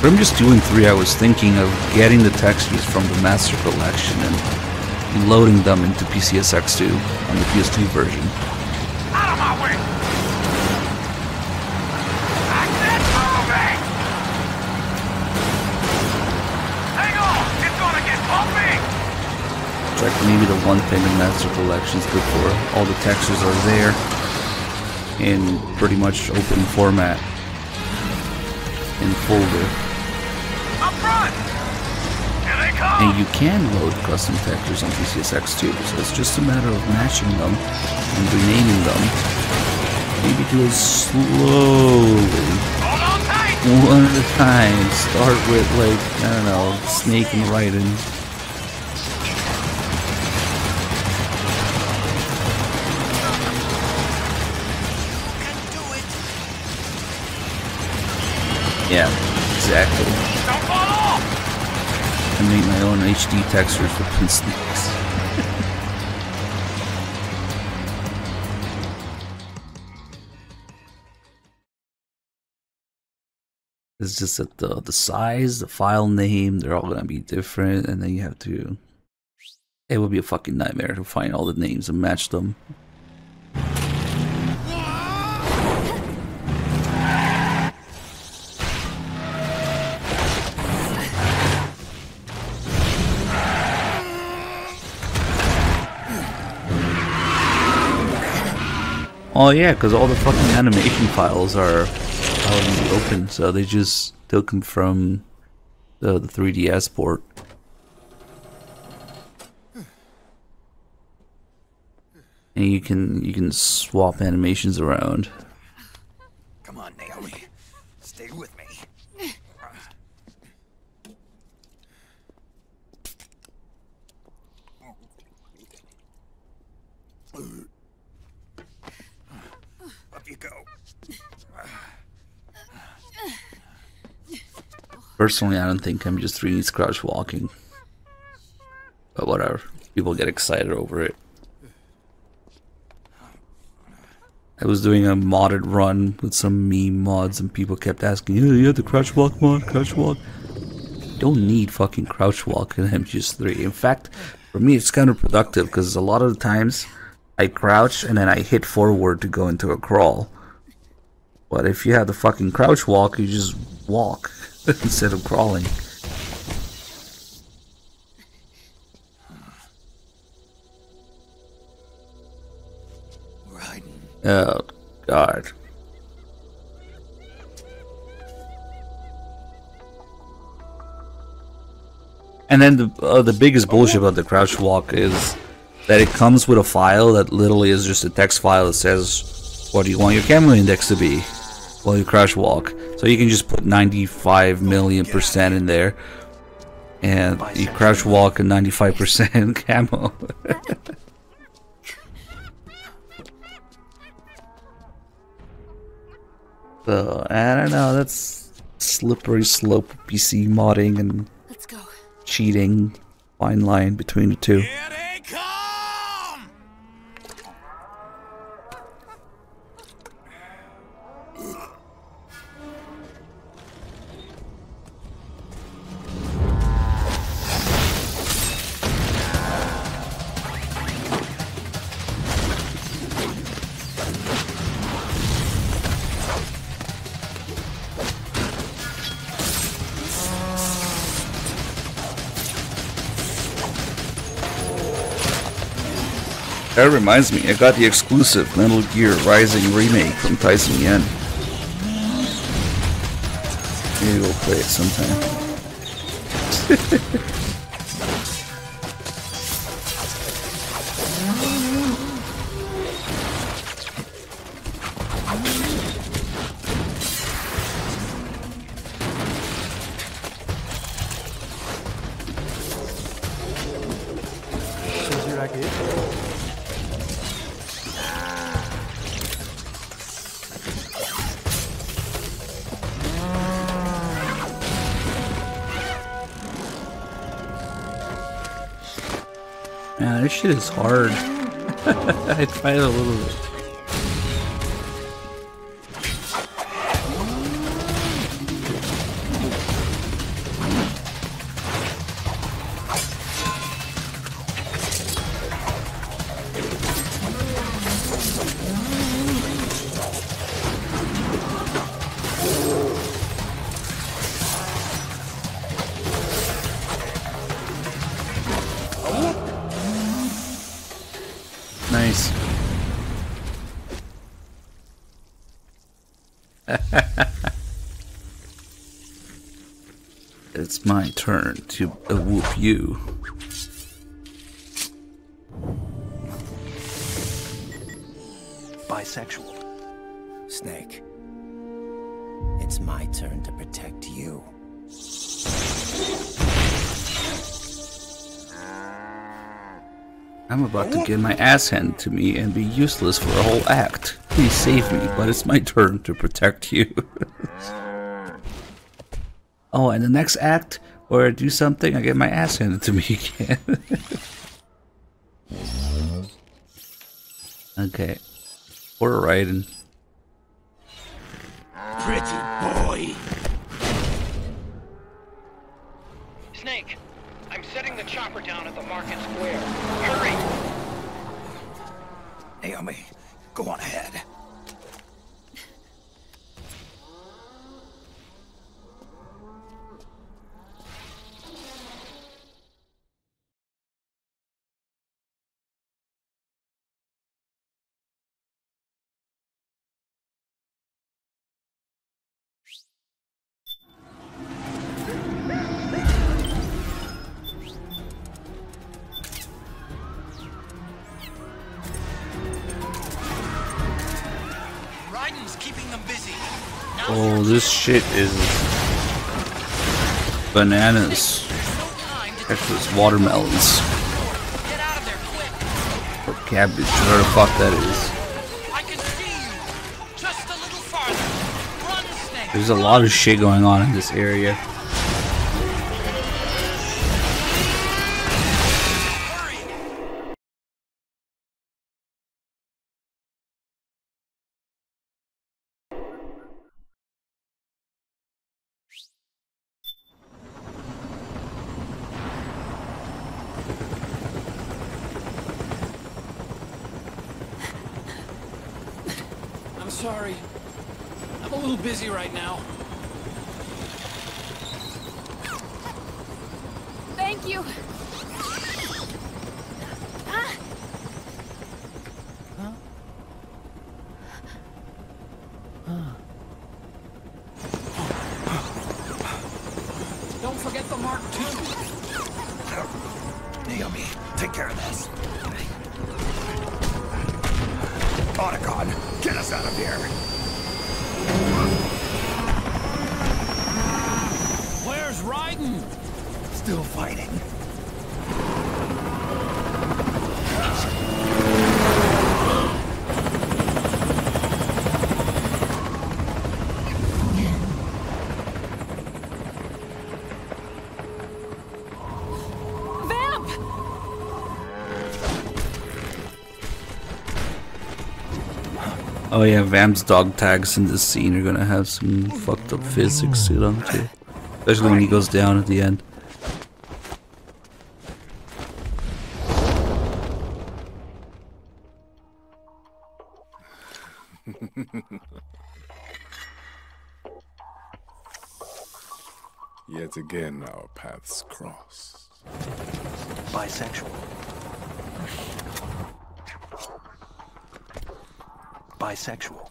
For MGS2 and 3, I was thinking of getting the textures from the Master Collection and loading them into PCSX2 on the PS2 version. Out of my way! Hang on! It's gonna get bumpy! It's like maybe the one thing the Master Collection is good for. All the textures are there in pretty much open format. in folder. Up front! Here they come! And you can load custom textures on PCSX2, so it's just a matter of matching them and renaming them. Maybe do it slowly. Hold on tight! One at a time. Start with, like, I don't know, Snake and Raiden. Yeah, exactly. Don't fall off! I make my own HD textures for Pin Snakes. It's just that the size, the file name, they're all gonna be different, and then you have to. It would be a fucking nightmare to find all the names and match them. Oh yeah, because all the fucking animation files are out in the open, so they just took them from the 3DS port. And you can swap animations around. Come on, Naomi. Stay with me. Up you go. Personally, I don't think MGS3 needs crouch walking. But whatever. People get excited over it. I was doing a modded run with some meme mods and people kept asking, "Yeah, you have the crouch walk mod, crouch walk." You don't need fucking crouch walk in MGS3. In fact, for me it's counterproductive because a lot of the times I crouch and then I hit forward to go into a crawl. But if you have the fucking crouch walk, you just walk instead of crawling. Oh God. And then the biggest bullshit about the crouch walk is that it comes with a file that literally is just a text file that says what do you want your camera index to be while you crouch walk. So you can just put 95 million% in there and you crouch walk at 95% camo. So, I don't know, that's slippery slope PC modding and cheating, fine line between the two. That reminds me, I got the exclusive Metal Gear Rising remake from Tyson Yen. Maybe we'll play it sometime. Man, this shit is hard. I tried it a little bit. Nice. It's my turn to whoop you. Bisexual. Snake. It's my turn to protect you. I'm about to get my ass handed to me and be useless for a whole act. Please save me, but it's my turn to protect you. Oh, and the next act, where I do something, I get my ass handed to me again. Okay. We're riding. Pretty boy. Snake, I'm setting the chopper down at the market square. Hurry! Naomi, go on ahead. Oh, this shit is bananas. Actually, it's watermelons. Or cabbage, whatever the fuck that is. There's a lot of shit going on in this area. I'm sorry. I'm a little busy right now. Thank you. Don't forget the Mark II. Naomi, take care of this. Otacon, get us out of here. Where's Raiden? Still fighting. Oh yeah, Vamp's dog tags in this scene are gonna have some fucked up physics to them too. Especially when he goes down at the end. Yet again our paths cross. Bisexual. Bisexual.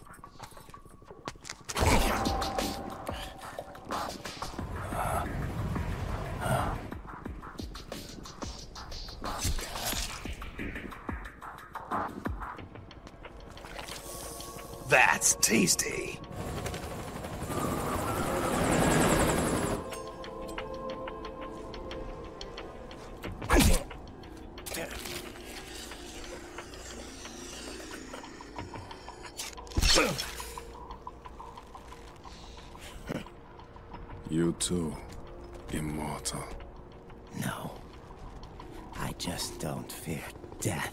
That's tasty. You too, immortal. No. I just don't fear death.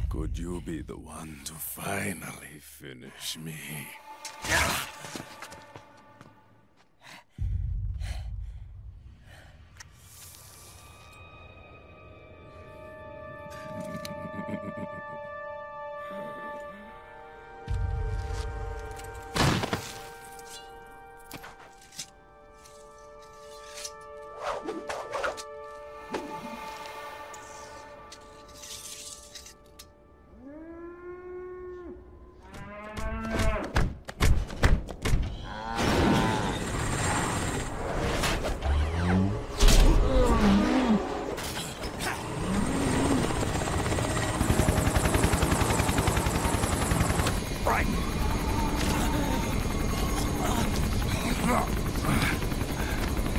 Could you be the one to finally finish me?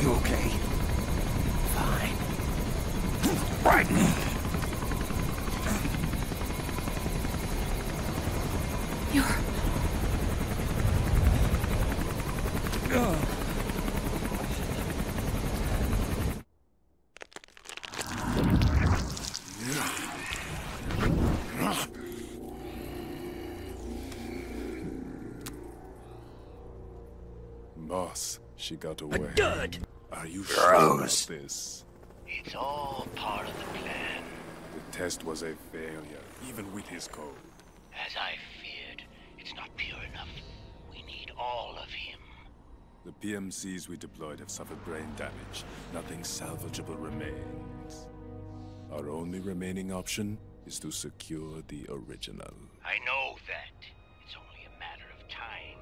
You okay? Fine. Brighton! You're... Boss, she got away. Dud! Are you sure about this? It's all part of the plan. The test was a failure, even with his code. As I feared, it's not pure enough. We need all of him. The PMCs we deployed have suffered brain damage. Nothing salvageable remains. Our only remaining option is to secure the original. I know that. It's only a matter of time.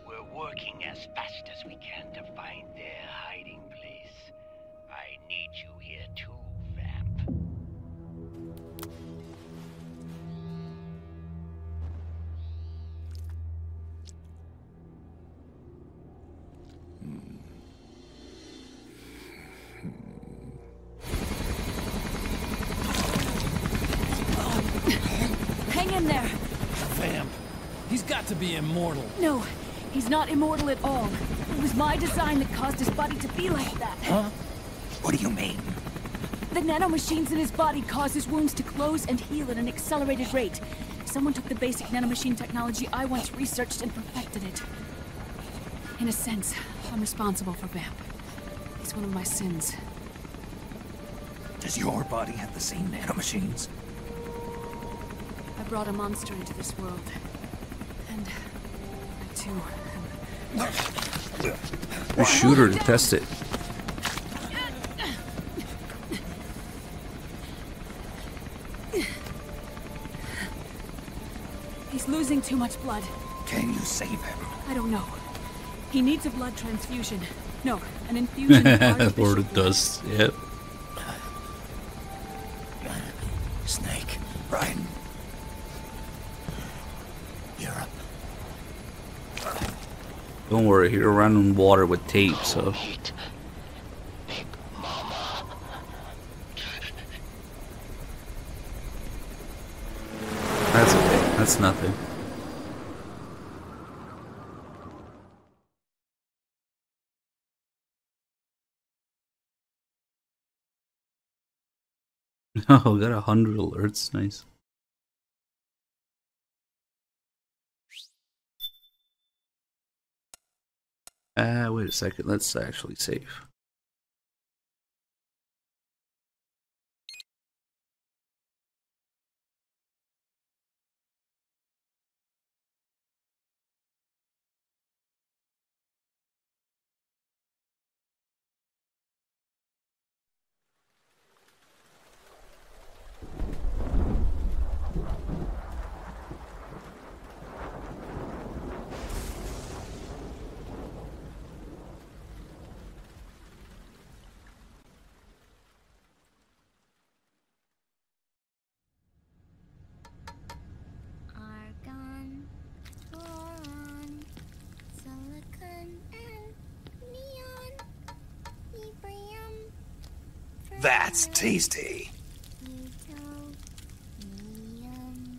We're working as fast as we can to find their hiding place. I need you here too, Vamp. Hang in there! Vamp. He's got to be immortal. No, he's not immortal at all. It was my design that caused his body to be like that. Huh? What do you mean? The nanomachines in his body cause his wounds to close and heal at an accelerated rate. Someone took the basic nanomachine technology I once researched and perfected it. In a sense, I'm responsible for Vamp. It's one of my sins. Does your body have the same nanomachines? I brought a monster into this world. And I too You shoot her to test it. He's losing too much blood. Can you save him? I don't know. He needs a blood transfusion. No, an infusion of artificial Lord of Dust, yep. Snake, Brian. You're up. Don't worry, he'll run in water with tape, so. That's okay, that's nothing. Oh, got 100 alerts. Nice. Wait a second. Let's actually save. Argon, boron, silicon, and neon, yttrium. That's tasty. Plutonium,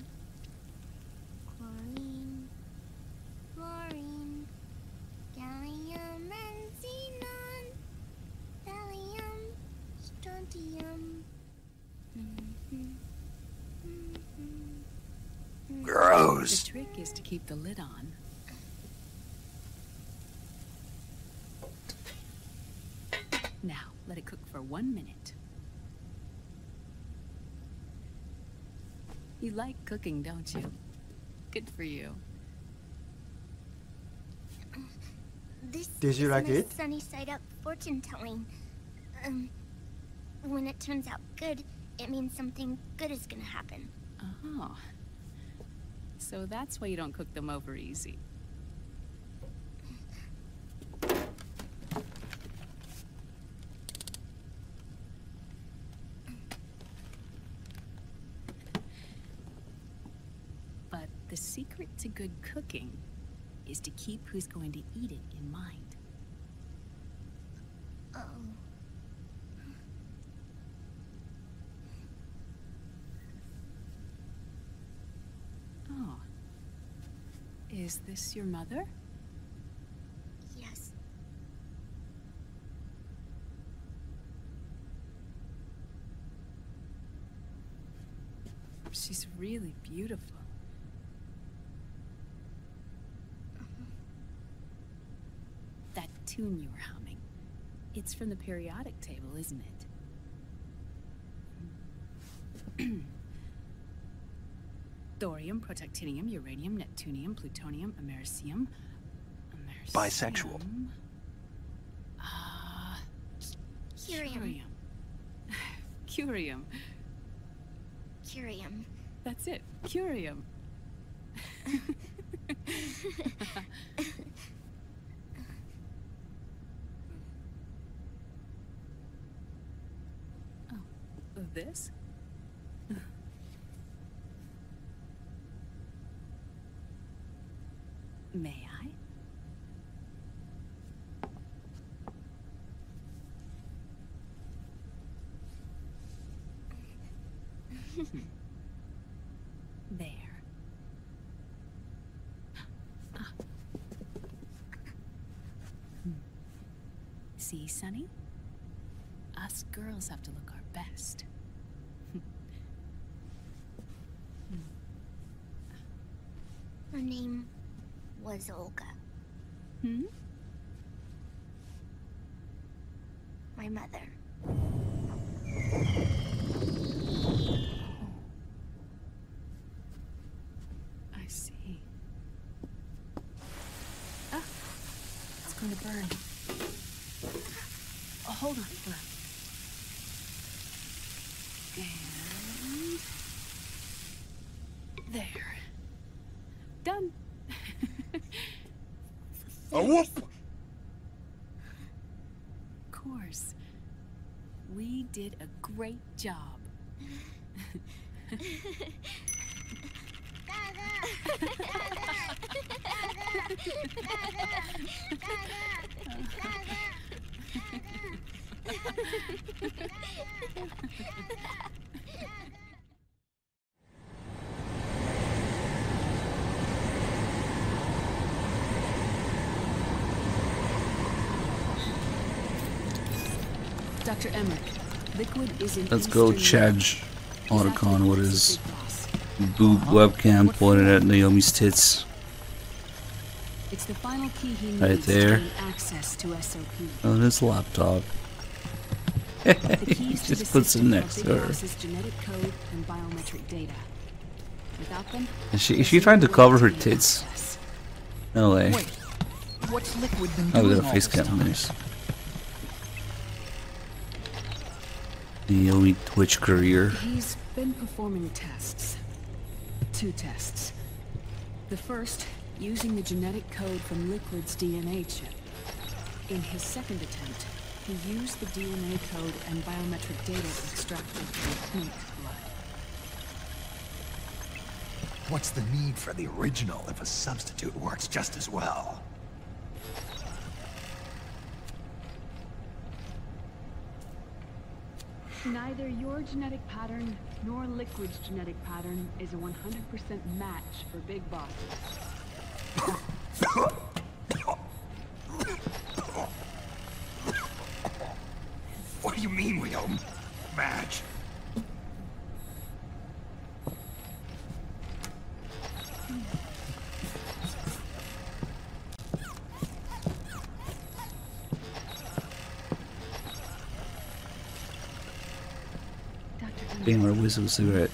chlorine, fluorine, gallium and xenon, thallium, strontium. Gross. The trick is to keep the lid on. Now, let it cook for 1 minute. You like cooking, don't you? Good for you. This Did you is like my it? sunny side up fortune telling. When it turns out good, it means something good is gonna happen. Oh. So that's why you don't cook them over easy. But the secret to good cooking is to keep who's going to eat it in mind. Oh. Oh. Is this your mother? Yes. She's really beautiful. That tune you were humming, it's from the periodic table, isn't it? Thorium, protactinium, uranium, neptunium, plutonium, americium. Bisexual. Curium. Curium. Curium. That's it. Curium. Oh, this? May I? There. See, Sonny? Us girls have to look our best. Her name was Olga. Hmm? My mother. I see. Ah, it's going to burn. Oh, hold on. Hold on. And there. Done. A whoop! Of course. We did a great job. Dr. Emmerich, Liquid is in Let's go Eastern Chad Otacon with his boob webcam pointed at Naomi's tits. It's the final key he needs Right there. to gain access to SOP. On his laptop. He just puts it next to her. Genetic code and biometric data. Without them, Is she trying to cover her tits? No way. Wait, what's Liquid been Oh, we doing got a all face this cam. time? Nice. Naomi Twitch career. He's been performing tests. 2 tests. The first, using the genetic code from Liquid's DNA chip. In his second attempt, he used the DNA code and biometric data extracted from pink blood. What's the need for the original if a substitute works just as well? Neither your genetic pattern nor Liquid's genetic pattern is a 100% match for Big Bosses. What do you mean we don't match? Being our whistle cigarette.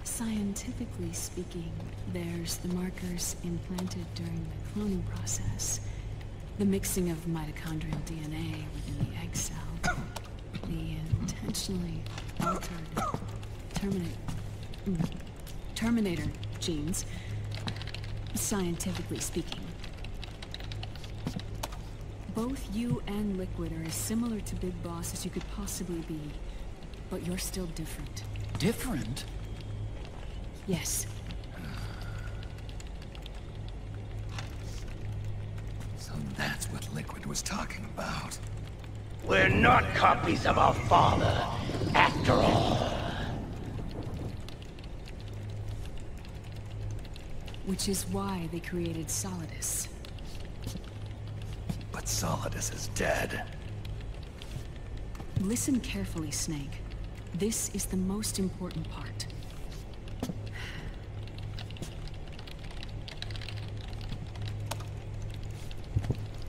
Scientifically speaking, there's the markers implanted during the cloning process. The mixing of mitochondrial DNA within the egg cell. The intentionally altered terminator genes. Scientifically speaking. Both you and Liquid are as similar to Big Boss as you could possibly be. But you're still different. Different? Yes. So that's what Liquid was talking about. We're not copies of our father, after all. Which is why they created Solidus. But Solidus is dead. Listen carefully, Snake. This is the most important part.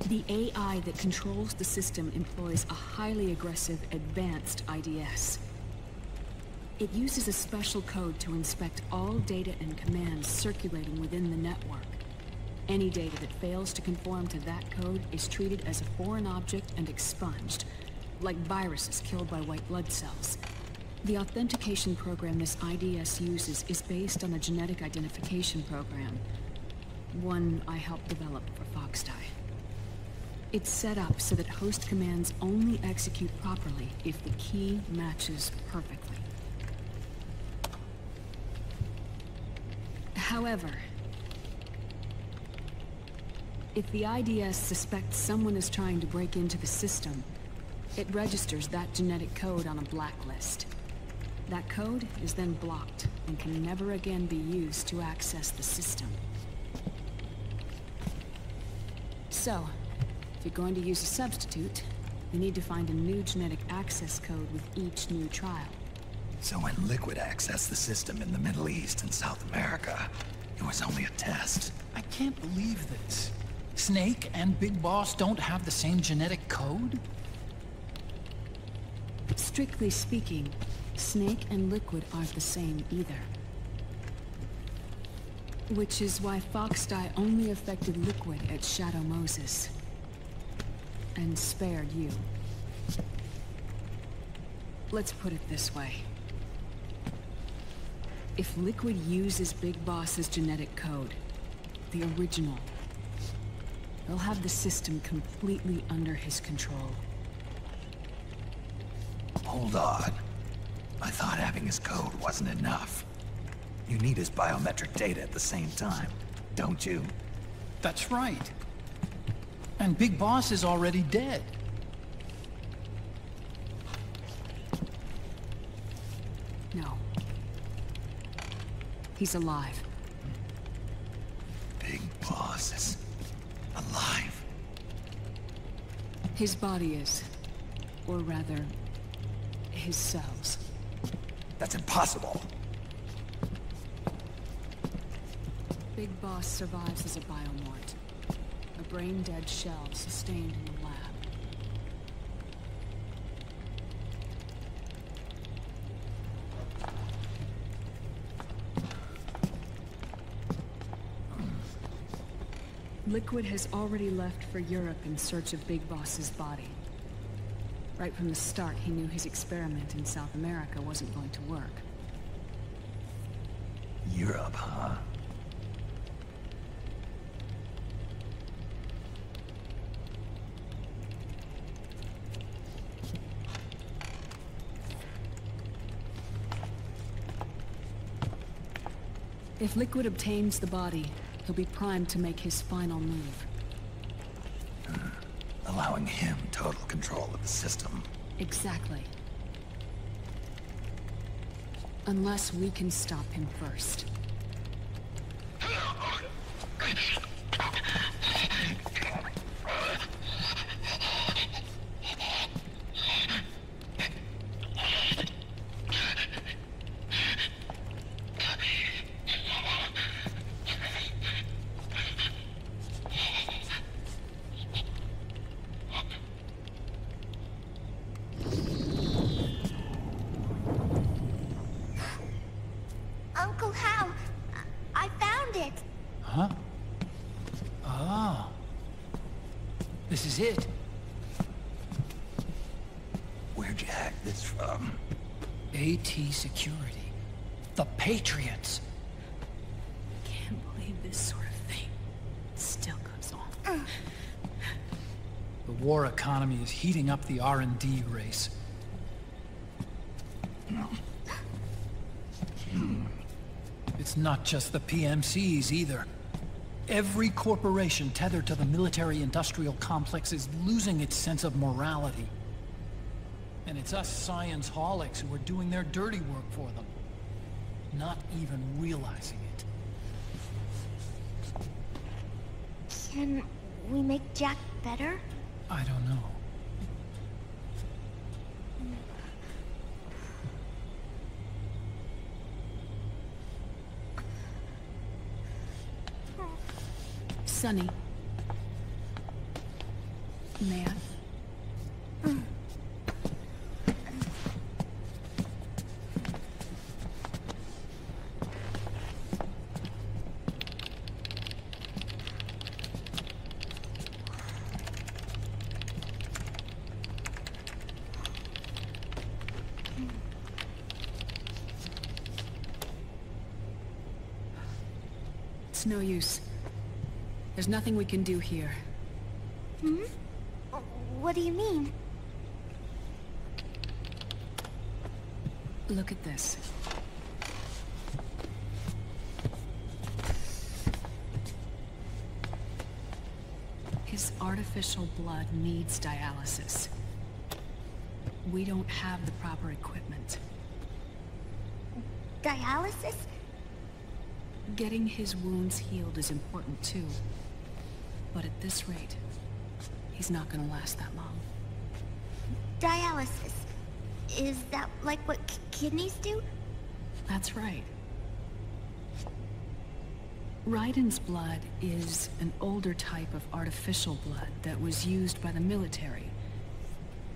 The AI that controls the system employs a highly aggressive, advanced IDS. It uses a special code to inspect all data and commands circulating within the network. Any data that fails to conform to that code is treated as a foreign object and expunged, like viruses killed by white blood cells. The authentication program this IDS uses is based on a genetic identification program, one I helped develop for Foxdie. It's set up so that host commands only execute properly if the key matches perfectly. However, if the IDS suspects someone is trying to break into the system, it registers that genetic code on a blacklist. That code is then blocked and can never again be used to access the system. So, if you're going to use a substitute, you need to find a new genetic access code with each new trial. So when Liquid accessed the system in the Middle East and South America, it was only a test. I can't believe this. Snake and Big Boss don't have the same genetic code? Strictly speaking, Snake and Liquid aren't the same either. Which is why Foxdie only affected Liquid at Shadow Moses. And spared you. Let's put it this way. If Liquid uses Big Boss's genetic code, the original, he'll have the system completely under his control. Hold on. I thought having his code wasn't enough. You need his biometric data at the same time, don't you? That's right. And Big Boss is already dead. No. He's alive. Big Boss is alive. His body is. Or rather, his cells. That's impossible. Big Boss survives as a biomort. A brain-dead shell sustained in the lab. Liquid has already left for Europe in search of Big Boss's body. Right from the start, he knew his experiment in South America wasn't going to work. Europe, huh? If Liquid obtains the body, he'll be primed to make his final move. Allowing him total control of the system. Exactly. Unless we can stop him first. Uncle Hal, I found it. Huh? Ah. This is it. Where'd you hack this from? AT Security. The Patriots. Can't believe this sort of thing still goes on. The war economy is heating up the R&D race. It's not just the PMCs either. Every corporation tethered to the military-industrial complex is losing its sense of morality. And it's us science-holics who are doing their dirty work for them, not even realizing it. Can we make Jack better? I don't know. Sonny. May I? It's no use. There's nothing we can do here. Hmm? What do you mean? Look at this. His artificial blood needs dialysis. We don't have the proper equipment. Dialysis? Getting his wounds healed is important too. But at this rate, he's not gonna last that long. Dialysis. Is that like what kidneys do? That's right. Raiden's blood is an older type of artificial blood that was used by the military,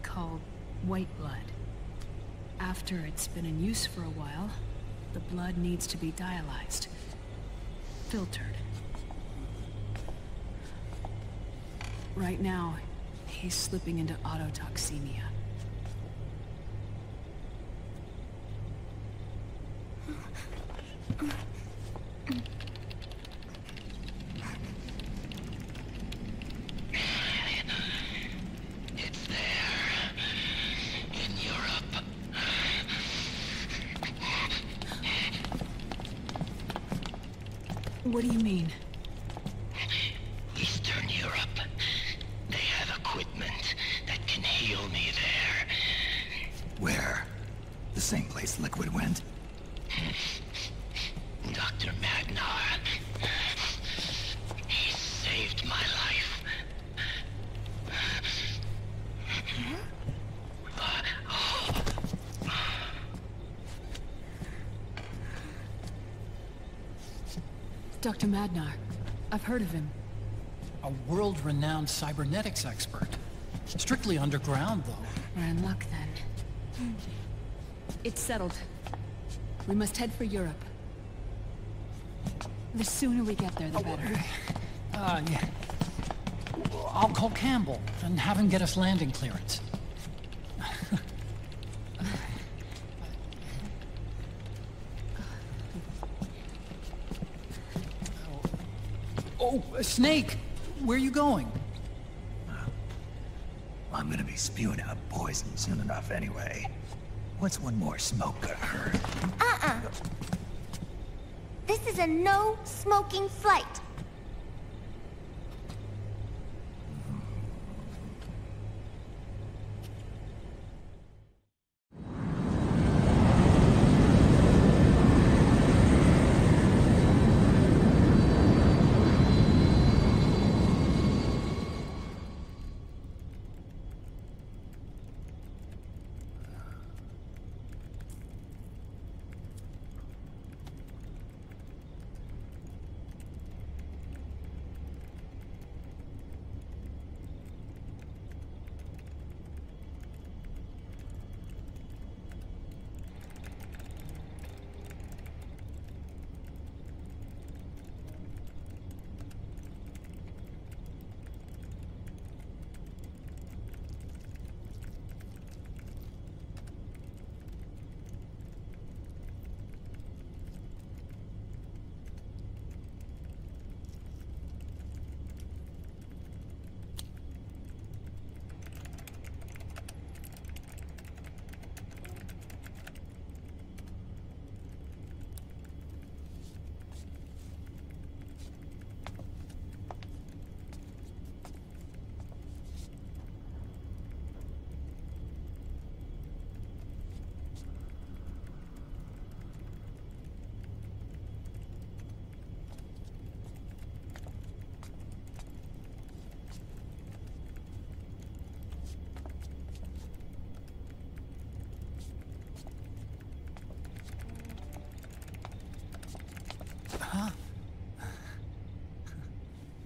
called white blood. After it's been in use for a while, the blood needs to be dialyzed, filtered. Right now, he's slipping into autotoxemia. It's there. In Europe. What do you mean? Eastern Europe. They have equipment that can heal me there. Where? The same place Liquid went? Dr. Magnar. He saved my life. Dr. Madnar. I've heard of him. A world-renowned cybernetics expert. Strictly underground, though. We're in luck, then. It's settled. We must head for Europe. The sooner we get there, the better. Yeah. I'll call Campbell and have him get us landing clearance. Oh, Snake! Where are you going? I'm gonna be spewing out poison soon enough anyway. What's one more smoke gonna hurt? This is a no-smoking flight.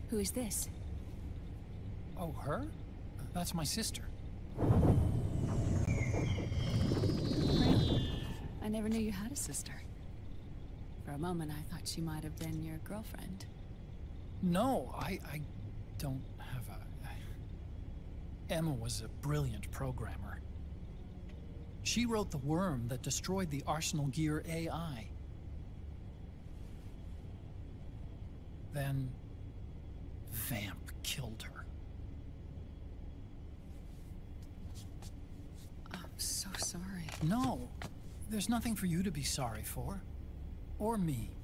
Who is this? Oh, her? That's my sister. Really? I never knew you had a sister. For a moment, I thought she might have been your girlfriend. No, I don't have a... Emma was a brilliant programmer. She wrote the worm that destroyed the Arsenal Gear AI. Then... Vamp killed her. I'm so sorry. No, there's nothing for you to be sorry for. Or me.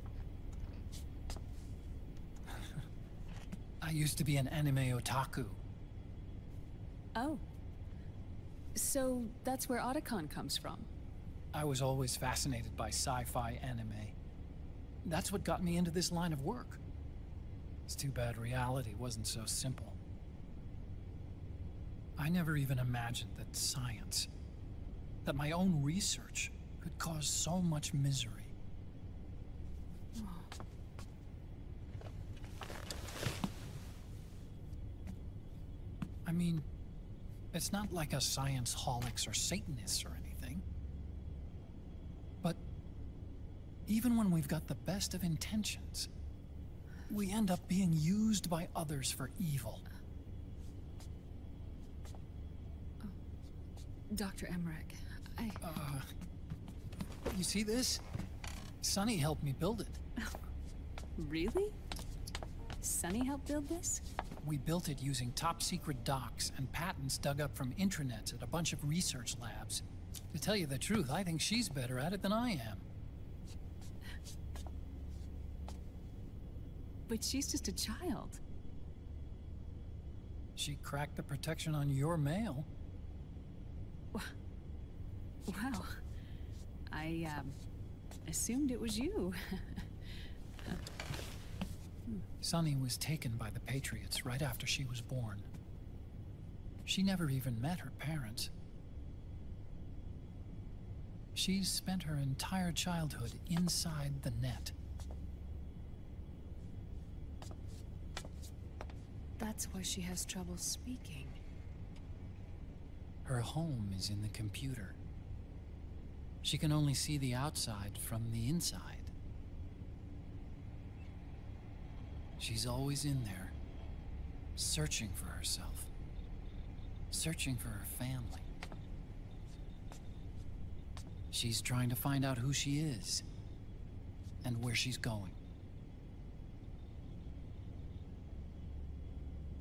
I used to be an anime otaku. Oh. So that's where Otacon comes from? I was always fascinated by sci-fi anime. That's what got me into this line of work. It's too bad reality wasn't so simple. I never even imagined that science, that my own research, could cause so much misery. I mean, it's not like us science holics or Satanists or anything. But even when we've got the best of intentions, we end up being used by others for evil. Dr. Emmerich, You see this? Sonny helped me build it. Really? Sonny helped build this? We built it using top-secret docs and patents dug up from intranets at a bunch of research labs. To tell you the truth, I think she's better at it than I am. But she's just a child. She cracked the protection on your mail. Wow. I, assumed it was you. Sunny was taken by the Patriots right after she was born. She never even met her parents. She's spent her entire childhood inside the net. That's why she has trouble speaking. Her home is in the computer. She can only see the outside from the inside. She's always in there, searching for herself, searching for her family. She's trying to find out who she is and where she's going.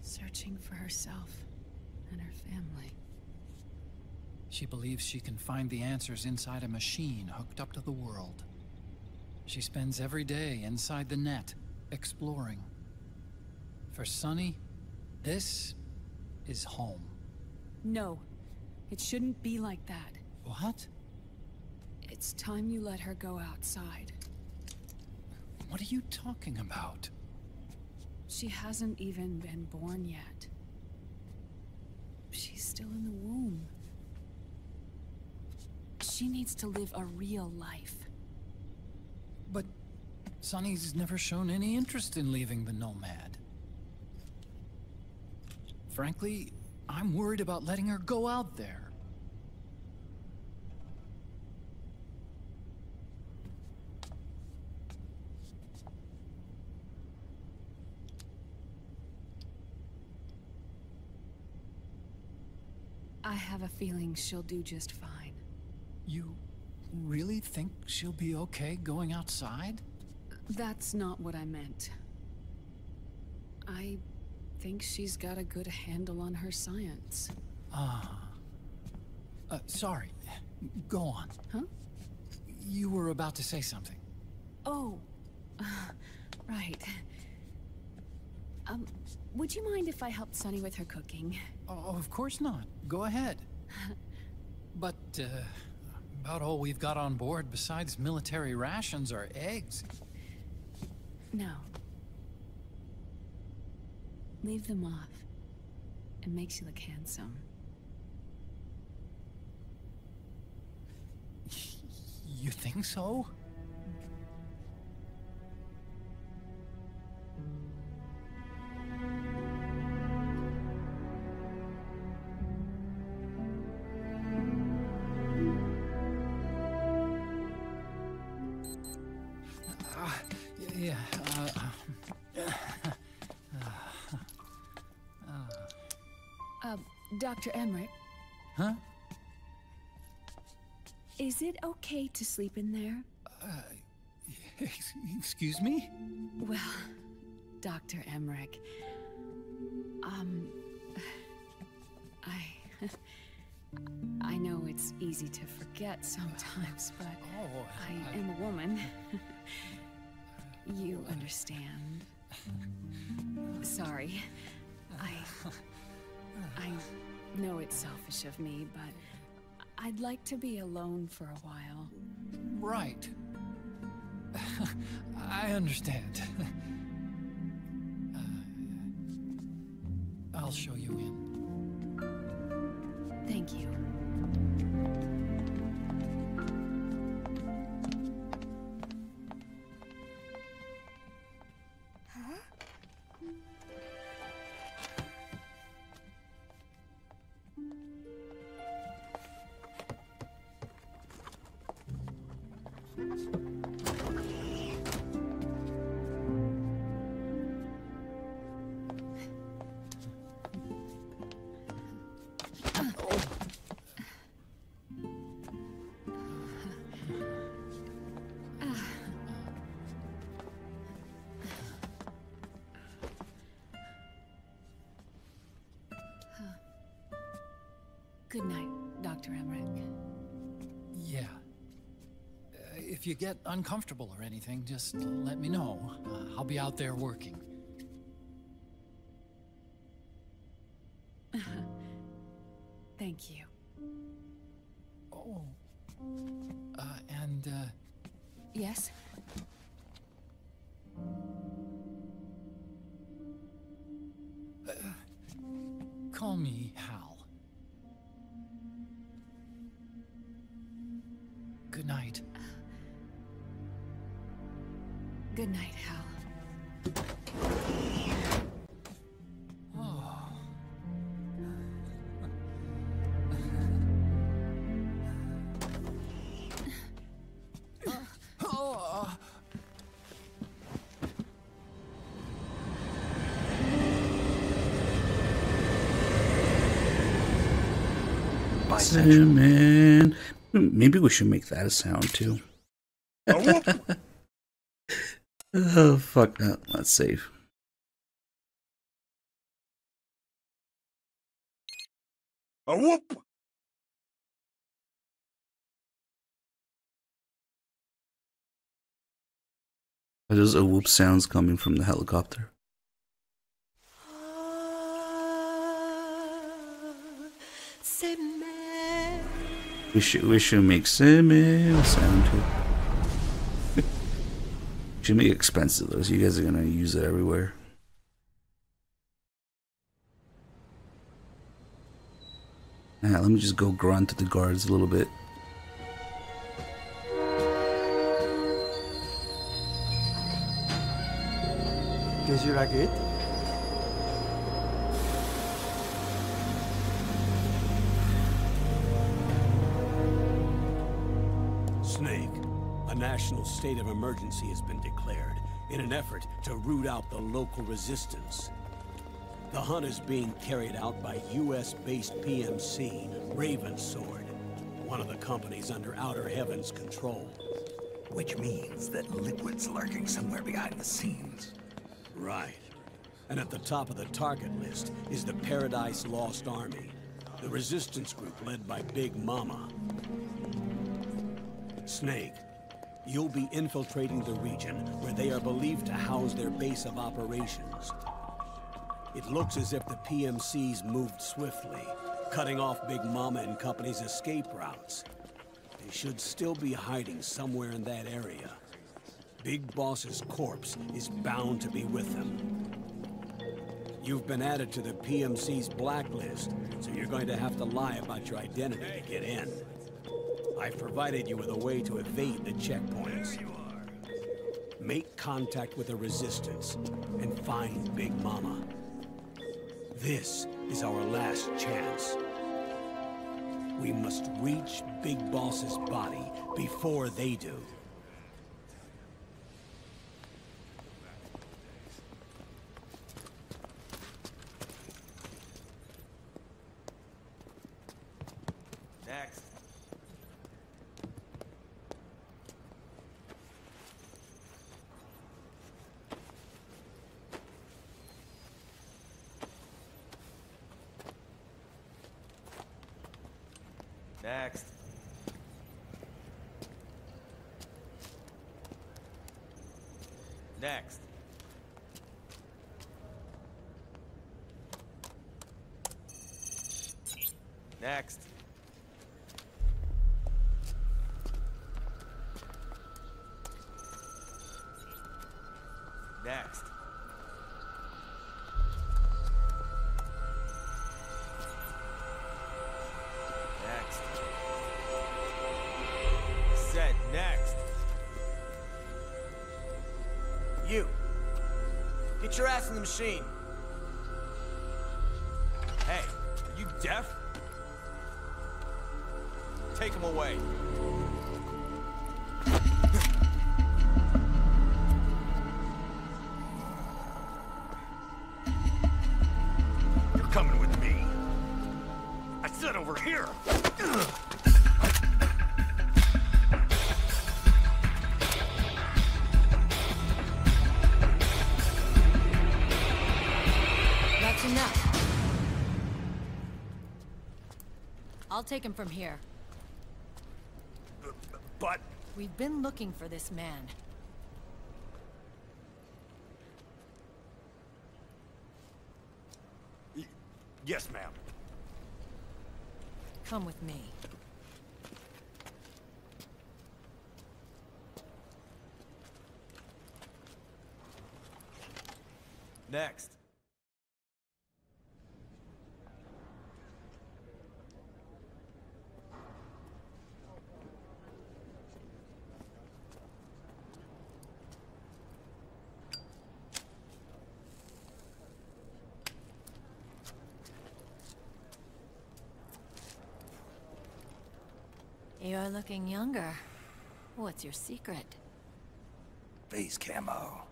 Searching for herself and her family. She believes she can find the answers inside a machine hooked up to the world. She spends every day inside the net, exploring. For Sunny, this is home. No, it shouldn't be like that. What? It's time you let her go outside. What are you talking about? She hasn't even been born yet. She's still in the womb. She needs to live a real life. But Sunny's never shown any interest in leaving the Nomad. Frankly, I'm worried about letting her go out there. I have a feeling she'll do just fine. You really think she'll be okay going outside? That's not what I meant. I think she's got a good handle on her science. Sorry. Go on. Huh? You were about to say something. Oh, right. Would you mind if I helped Sunny with her cooking? Oh, of course not. Go ahead. But, about all we've got on board besides military rations are eggs. No. Leave them off. It makes you look handsome. You think so? Dr. Emmerich? Huh? Is it okay to sleep in there? Excuse me? Well, Dr. Emmerich, I know it's easy to forget sometimes, but I am a woman. You understand. Sorry. I know it's selfish of me, but I'd like to be alone for a while. Right. I understand. I'll show you in. Thank you. Good night, Dr. Emmerich. Yeah. If you get uncomfortable or anything, just let me know. I'll be out there working. Thank you. Oh. Yes? Call me Hal. Good night. Good night, Hal. Oh. Cinnamon. Maybe we should make that a sound too. Oh fuck that. Let's save. A whoop! Are those a whoop sounds coming from the helicopter? We should make cinnamon sound too. Should be expensive though, so you guys are gonna use it everywhere. Let me just go grunt to the guards a little bit. Did you like it? Snake, a national state of emergency has been declared in an effort to root out the local resistance. The hunt is being carried out by US-based PMC, Ravensword, one of the companies under Outer Heaven's control. Which means that Liquid's lurking somewhere behind the scenes. Right. And at the top of the target list is the Paradise Lost Army, the resistance group led by Big Mama. Snake, you'll be infiltrating the region where they are believed to house their base of operations. It looks as if the PMCs moved swiftly, cutting off Big Mama and company's escape routes. They should still be hiding somewhere in that area. Big Boss's corpse is bound to be with them. You've been added to the PMC's blacklist, so you're going to have to lie about your identity to get in. I've provided you with a way to evade the checkpoints. Make contact with the resistance and find Big Mama. This is our last chance. We must reach Big Boss's body before they do. Next. Next. Next. Next. Next. Next. Set next. You. Get your ass in the machine. Hey, are you deaf? Take him away. You're coming with me. I said over here. That's enough. I'll take him from here. But... We've been looking for this man. Yes, ma'am. Come with me. Next. You're looking younger. What's your secret? Base camo.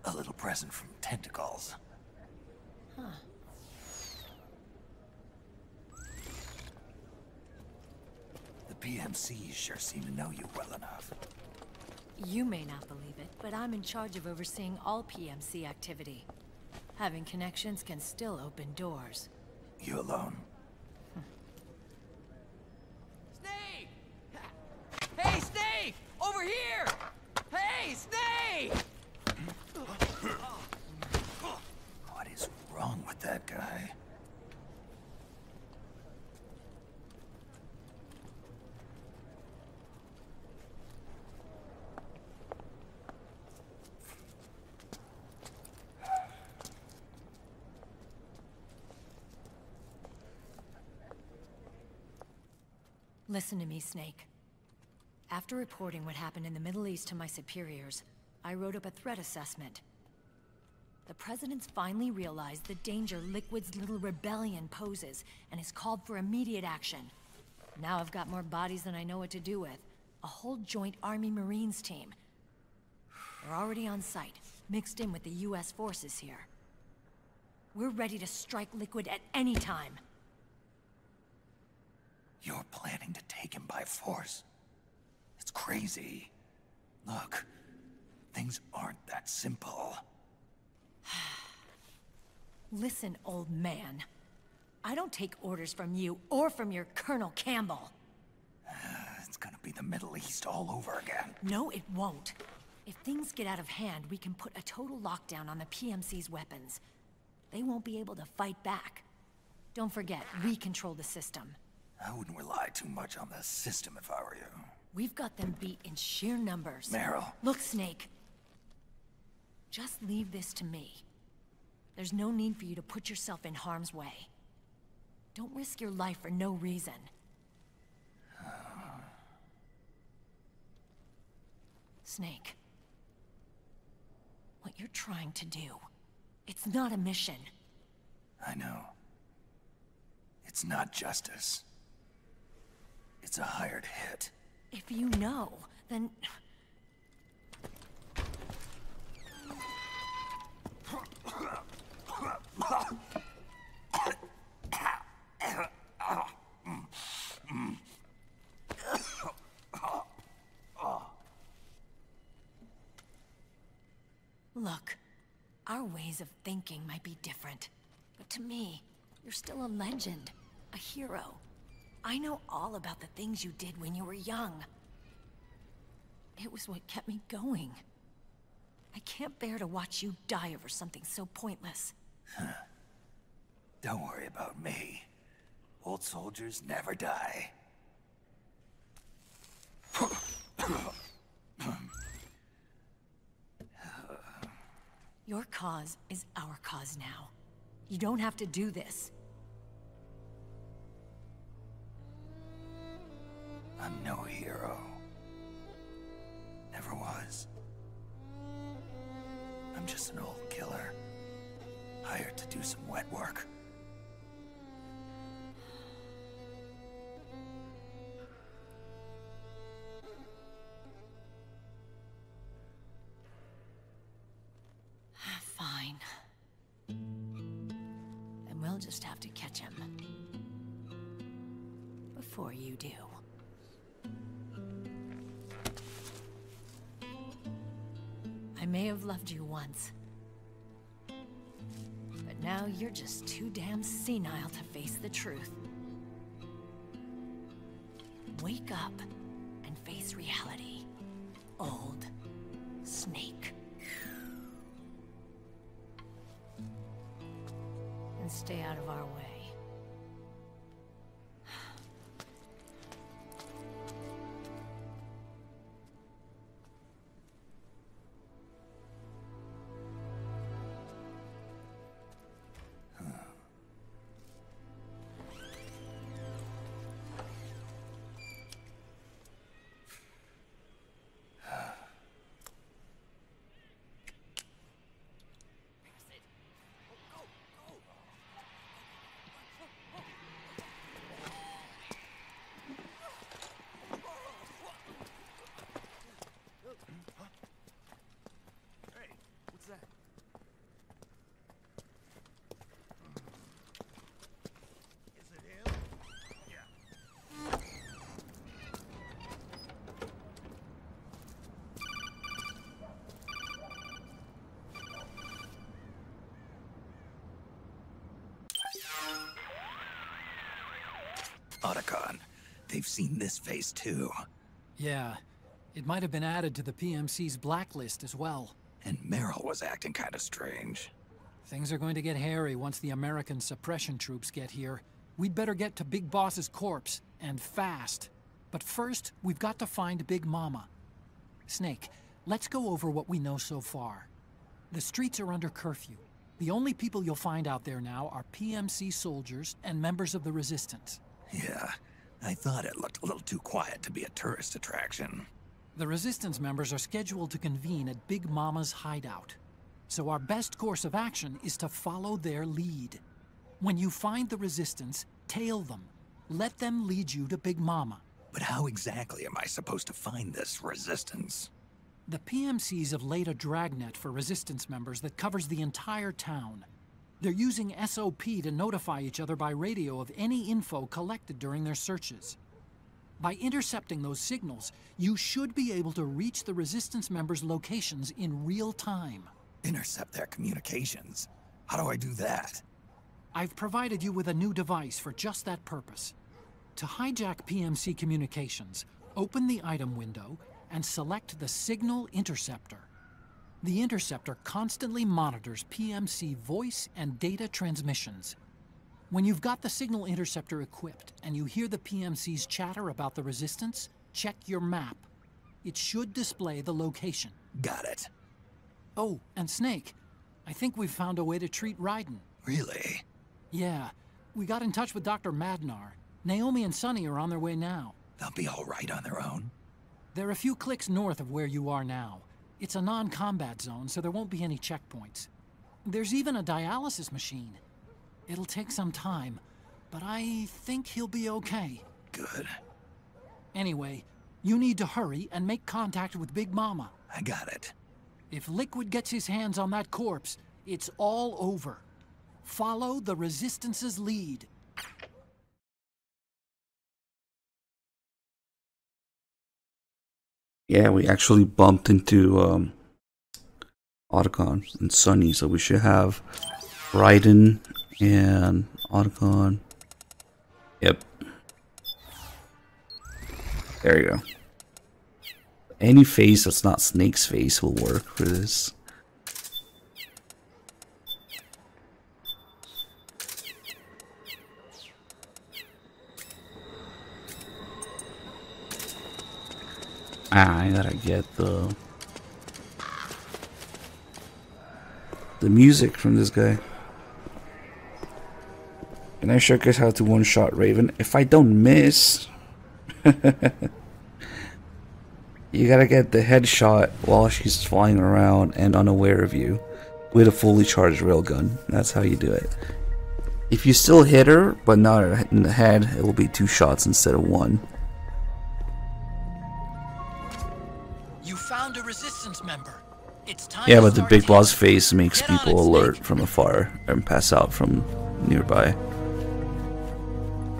A little present from Tentacles. Huh. PMCs sure seem to know you well enough. You may not believe it, but I'm in charge of overseeing all PMC activity. Having connections can still open doors. You alone? Snake! Hey, Snake! Over here! Hey, Snake! What is wrong with that guy? Listen to me, Snake. After reporting what happened in the Middle East to my superiors, I wrote up a threat assessment. The President's finally realized the danger Liquid's little rebellion poses, and has called for immediate action. Now I've got more bodies than I know what to do with. A whole joint Army-Marines team. They're already on site, mixed in with the US forces here. We're ready to strike Liquid at any time. You're planning to take him by force? It's crazy. Look, things aren't that simple. Listen, old man. I don't take orders from you or from your Colonel Campbell. It's gonna be the Middle East all over again. No, it won't. If things get out of hand, we can put a total lockdown on the PMC's weapons. They won't be able to fight back. Don't forget, we control the system. I wouldn't rely too much on the system if I were you. We've got them beat in sheer numbers. Meryl. Look, Snake. Just leave this to me. There's no need for you to put yourself in harm's way. Don't risk your life for no reason. Snake. What you're trying to do, it's not a mission. I know. It's not justice. It's a hired hit. If you know, then... Look, our ways of thinking might be different, but to me, you're still a legend, a hero. I know all about the things you did when you were young. It was what kept me going. I can't bear to watch you die over something so pointless. Don't worry about me. Old soldiers never die. Your cause is our cause now. You don't have to do this. I'm no hero. Never was. I'm just an old killer, hired to do some wet work. Fine. Then we'll just have to catch him. Before you do. I may have loved you once. But now you're just too damn senile to face the truth. Wake up and face reality. Old Snake. And stay out of our way. seen this face too. Yeah. It might have been added to the PMC's blacklist as well. And Merrill was acting kind of strange. Things are going to get hairy once the American suppression troops get here. We'd better get to Big Boss's corpse, and fast. But first, we've got to find Big Mama. Snake, let's go over what we know so far. The streets are under curfew. The only people you'll find out there now are PMC soldiers and members of the Resistance. Yeah, I thought it looked a little too quiet to be a tourist attraction. The Resistance members are scheduled to convene at Big Mama's hideout. So our best course of action is to follow their lead. When you find the Resistance, tail them. Let them lead you to Big Mama. But how exactly am I supposed to find this Resistance? The PMCs have laid a dragnet for Resistance members that covers the entire town. They're using SOP to notify each other by radio of any info collected during their searches. By intercepting those signals, you should be able to reach the Resistance members' locations in real time. Intercept their communications? How do I do that? I've provided you with a new device for just that purpose. To hijack PMC communications, open the item window and select the Signal Interceptor. The interceptor constantly monitors PMC voice and data transmissions. When you've got the Signal Interceptor equipped and you hear the PMC's chatter about the Resistance, check your map. It should display the location. Got it. Oh, and Snake, I think we've found a way to treat Raiden. Really? Yeah. We got in touch with Dr. Madnar. Naomi and Sonny are on their way now. They'll be all right on their own? They're a few clicks north of where you are now. It's a non-combat zone, so there won't be any checkpoints. There's even a dialysis machine. It'll take some time, but I think he'll be okay. Good. Anyway, you need to hurry and make contact with Big Mama. I got it. If Liquid gets his hands on that corpse, it's all over. Follow the Resistance's lead. Yeah, we actually bumped into Otacon and Sonny, so we should have Raiden and Otacon. Yep. There you go. Any face that's not Snake's face will work for this. I gotta get the music from this guy. Can I show you guys how to one-shot Raven? If I don't miss, you gotta get the headshot while she's flying around and unaware of you with a fully charged railgun. That's how you do it. If you still hit her, but not in the head, it will be 2 shots instead of 1. You found a Resistance member. It's time. Yeah, but the big boss face makes people alert from afar and pass out from nearby.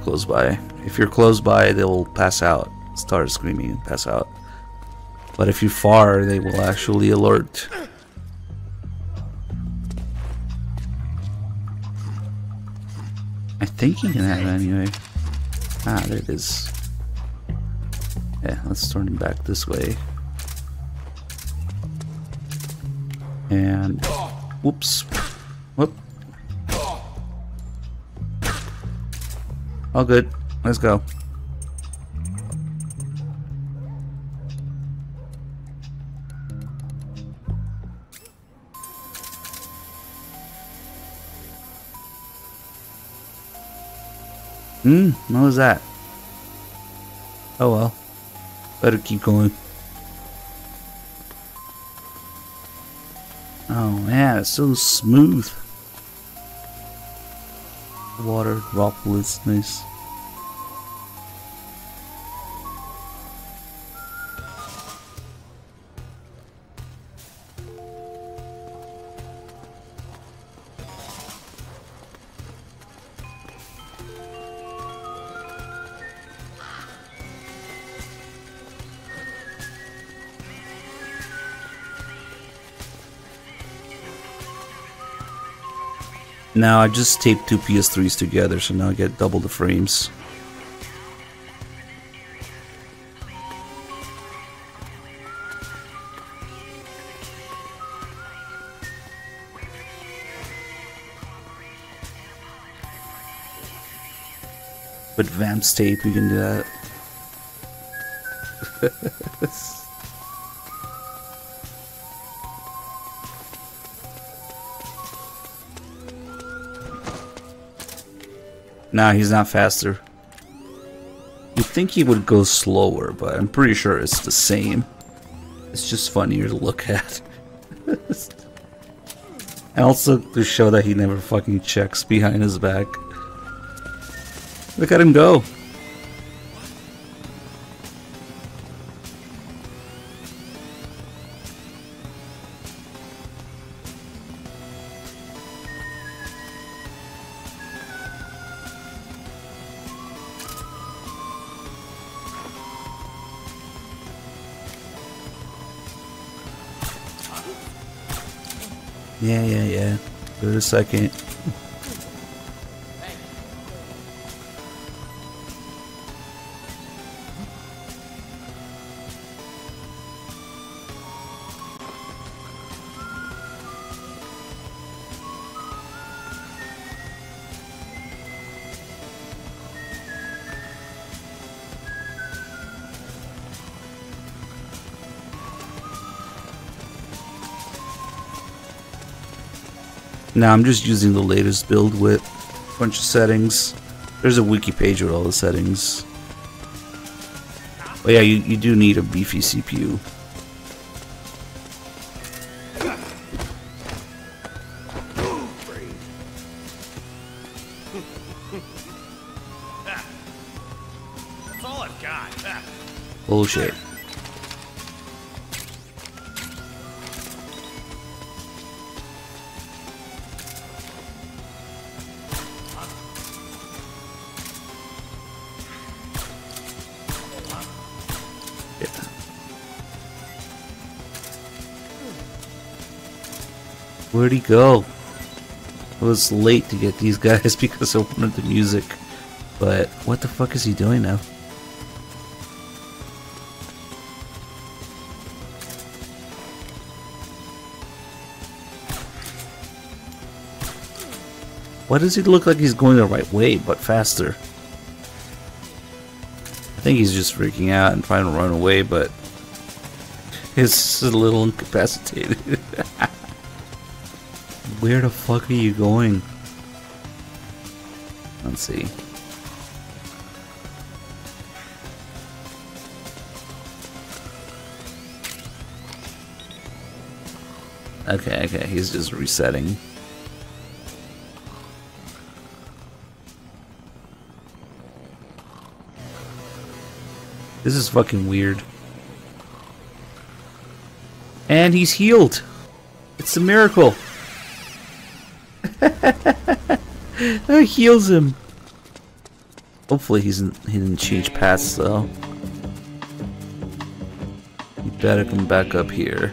Close by. If you're close by, they will pass out, start screaming and pass out. But if you're far, they will actually alert. I think you can have it anyway. Ah, there it is. Yeah, let's turn him back this way. And whoops. Whoop. All good. Let's go. What was that? Oh well. Better keep going. Oh man, it's so smooth. Water droplets, nice. Now I just taped 2 PS3s together, so now I get double the frames. With Vamp's tape, we can do that. Nah, he's not faster. You'd think he would go slower, but I'm pretty sure it's the same. It's just funnier to look at. And also to show that he never fucking checks behind his back. Look at him go. Yeah. Give it a second. Now I'm just using the latest build with a bunch of settings. There's a wiki page with all the settings. But yeah, you do need a beefy CPU. That's all I've got. Bullshit. Where'd he go? I was late to get these guys because I wanted the music. But what the fuck is he doing now? Why does he look like he's going the right way, but faster? I think he's just freaking out and trying to run away, but he's a little incapacitated. Where the fuck are you going? Let's see. Okay, he's just resetting. This is fucking weird. And he's healed. It's a miracle. That heals him. Hopefully he didn't change paths though. You better come back up here.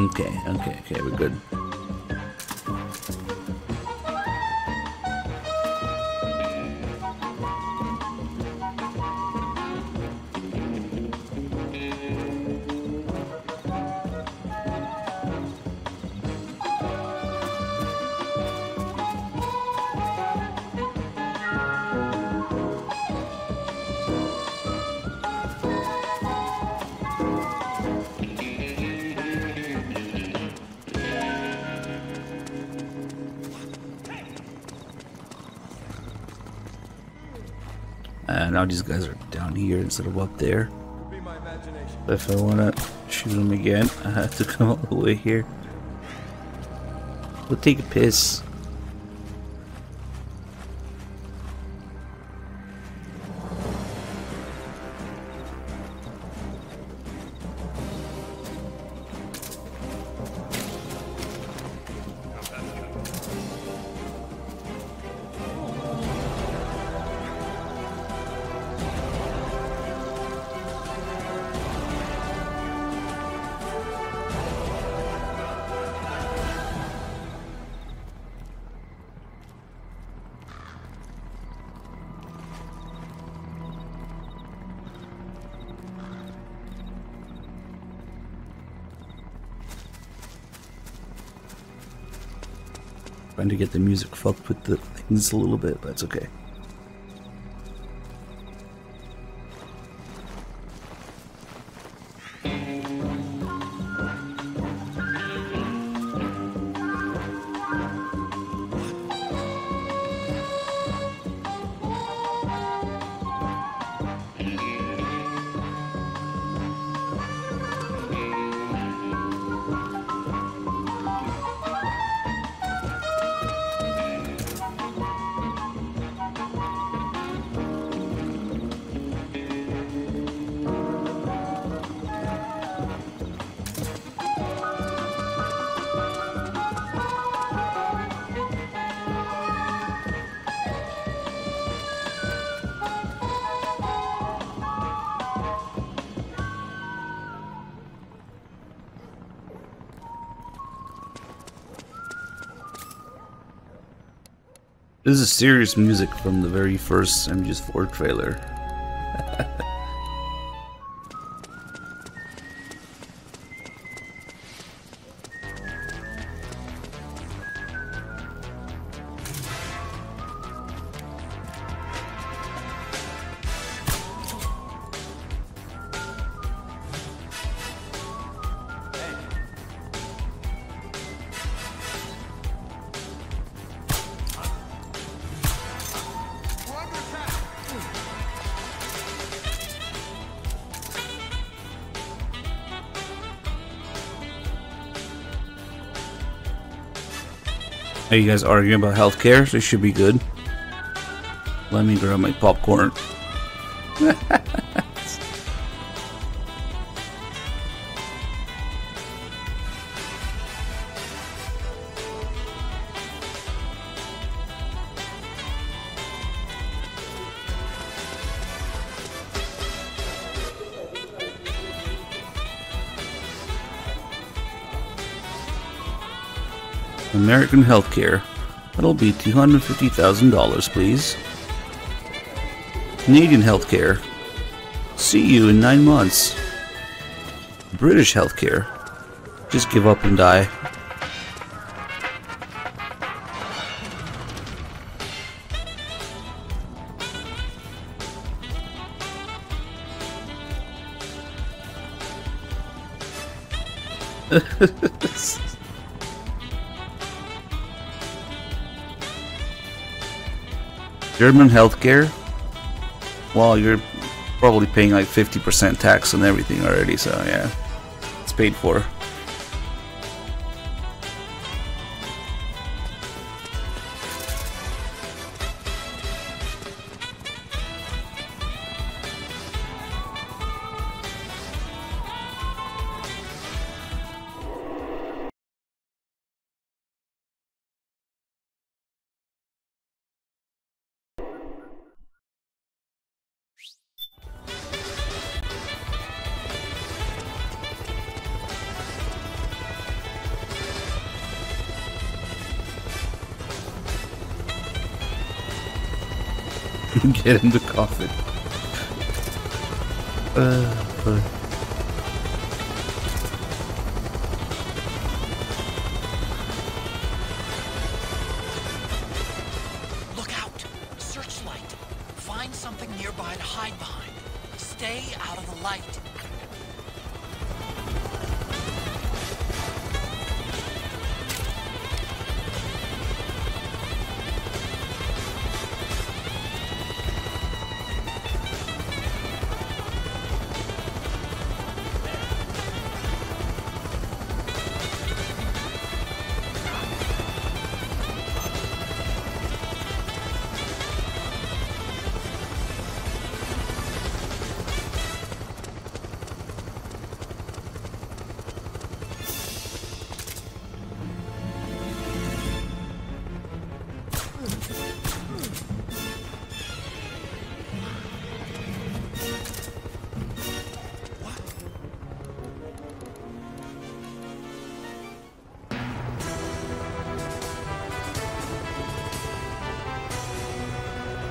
Okay, we're good. Now these guys are down here instead of up there. If I want to shoot them again, I have to come all the way here. We'll take a piss. Trying to get the music fucked with the things a little bit, but it's okay. This is serious music from the very first MGS4 trailer. Are you guys arguing about healthcare? This should be good. Let me grab my popcorn. American healthcare. That'll be $250,000, please. Canadian healthcare. See you in 9 months. British healthcare. Just give up and die. German healthcare? Well, you're probably paying like 50% tax on everything already, so yeah, it's paid for. Get in the coffin. Look out! Searchlight! Find something nearby to hide behind. Stay out of the light.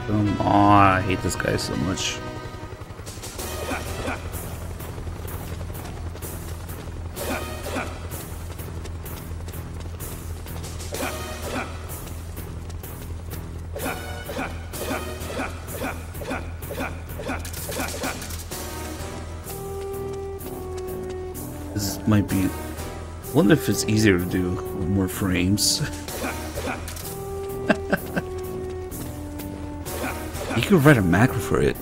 Come on, I hate this guy so much. This might be... I wonder if it's easier to do with more frames. You could write a macro for it.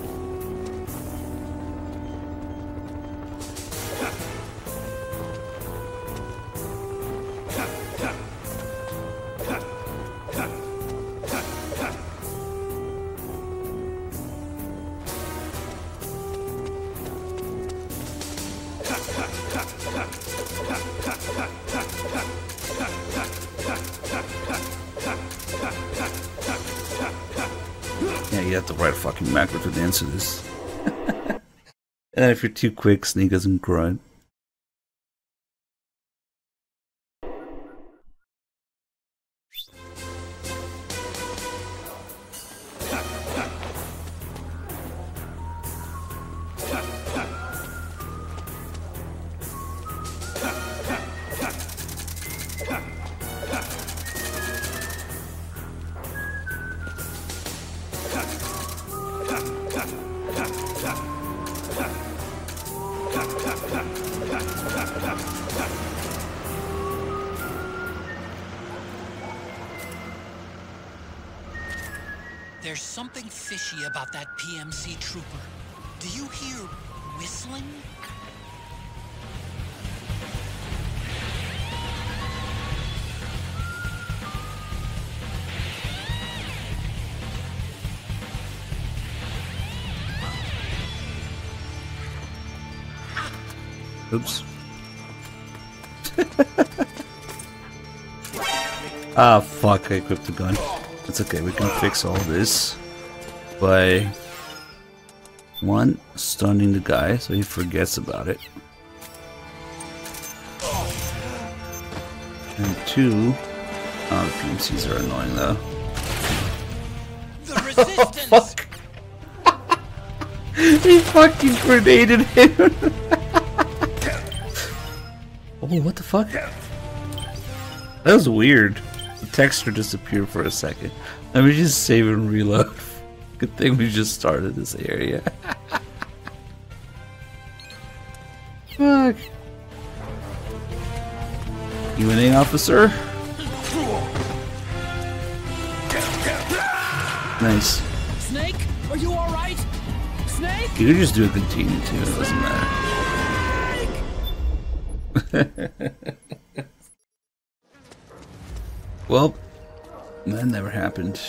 Yeah, you have to write a fucking macro to answer this. And if you're too quick, Snake doesn't grunt. There's something fishy about that PMC trooper. Do you hear whistling? Oops. Ah, fuck, I equipped the gun. It's okay, we can fix all this by 1, stunning the guy so he forgets about it. And 2, oh, the PMCs are annoying though. The resistance! Fuck! He fucking grenaded him! Oh, what the fuck? That was weird. The texture disappeared for a second. Let me just save and reload. Good thing we just started this area. Fuck. UNA officer? Nice. Snake, are you alright? Snake? You could just do a continue too, it doesn't matter. Well, that never happened.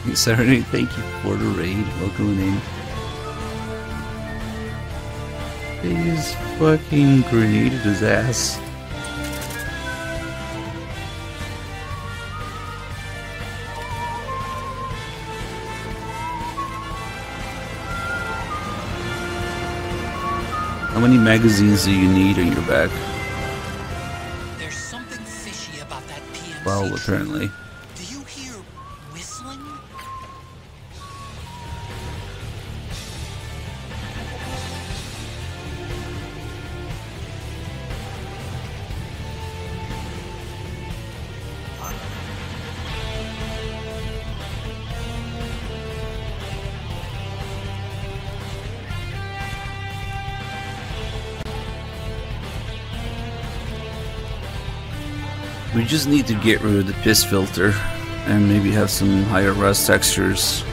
Hey, Saturday, thank you for the raid. Welcome in. They just fucking grenaded his ass. How many magazines do you need on your back? There's something fishy about that PMC. Well, apparently. Do you hear whistling? We just need to get rid of the piss filter and maybe have some higher res textures.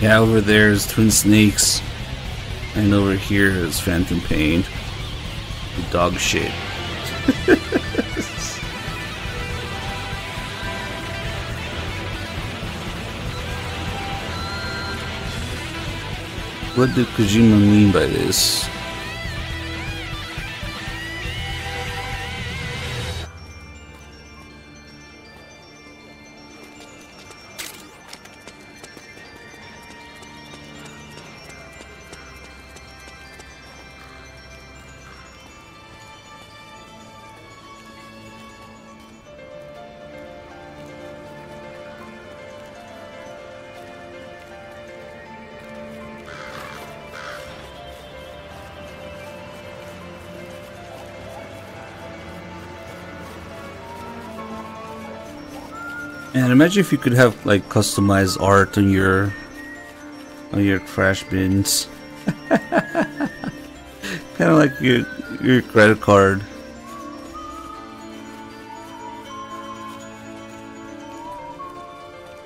Yeah, over there is Twin Snakes, and over here is Phantom Pain. The dog shit. What did Kojima mean by this? And imagine if you could have like customized art on your trash bins. Kind of like your credit card.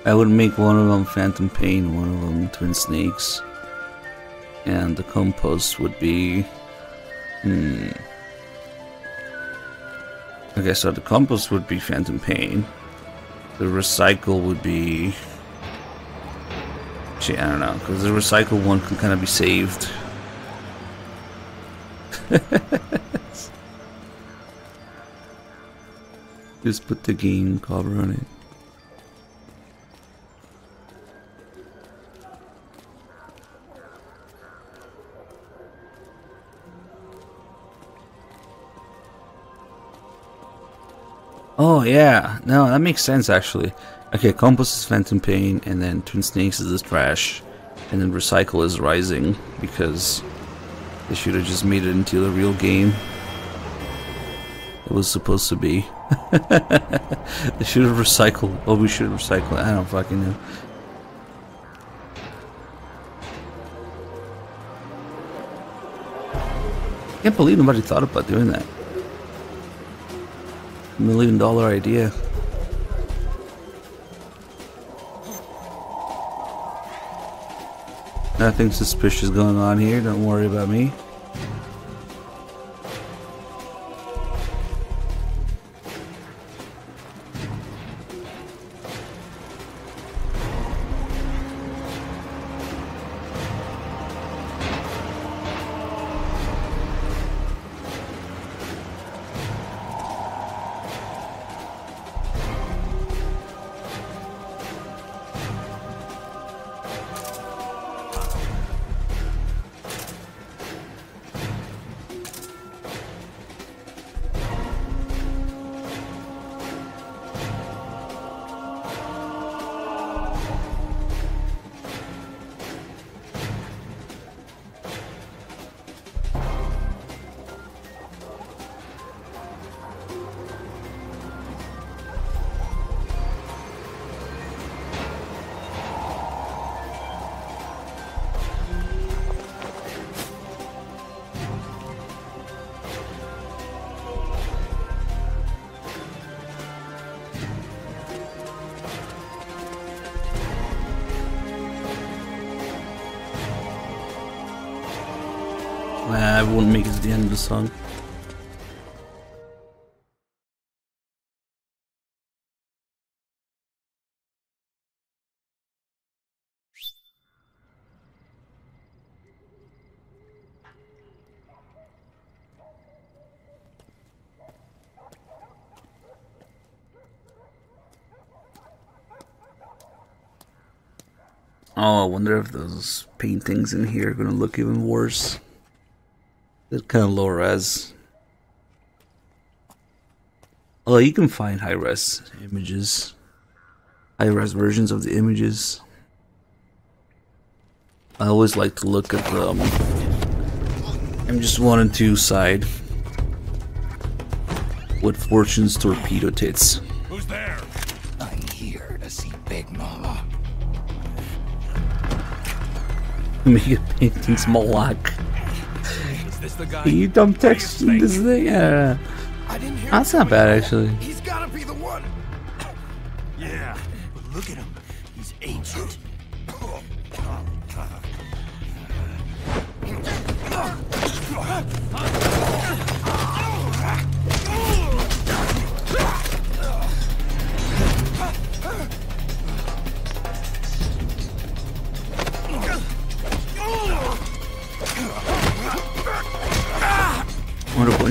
I would make one of them Phantom Pain, one of them Twin Snakes, and the compost would be okay, so the compost would be Phantom Pain. The recycle would be... Actually, I don't know, because the recycle one can kind of be saved. Just put the game cover on it. Oh yeah, no, that makes sense actually. Okay, compost is Phantom Pain, and then Twin Snakes is this trash, and then recycle is rising, because they should have just made it into the real game. It was supposed to be. They should have recycled. Oh, we should have recycled. I don't fucking know. Can't believe nobody thought about doing that. $1 million idea. Nothing suspicious going on here, don't worry about me. I won't make it to the end of the song. Oh, I wonder if those paintings in here are gonna look even worse. They're kind of low res. Although you can find high res images, high res versions of the images. I always like to look at the MGS1 and 2 side with Fortune's torpedo tits. Who's there? I'm here to see Big Mama. Make it paintings Moloch. Is this the guy? Can you dump text in this thing? Yeah. That's not bad actually. He's gotta be the one. Yeah, but look at him. He's ancient.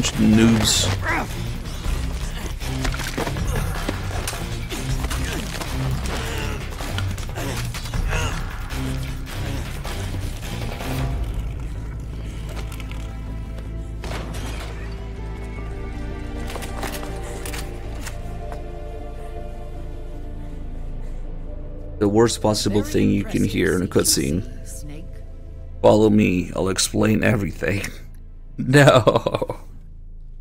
bunch of noobs. The worst possible thing you can hear in a cutscene. Follow me, I'll explain everything. No.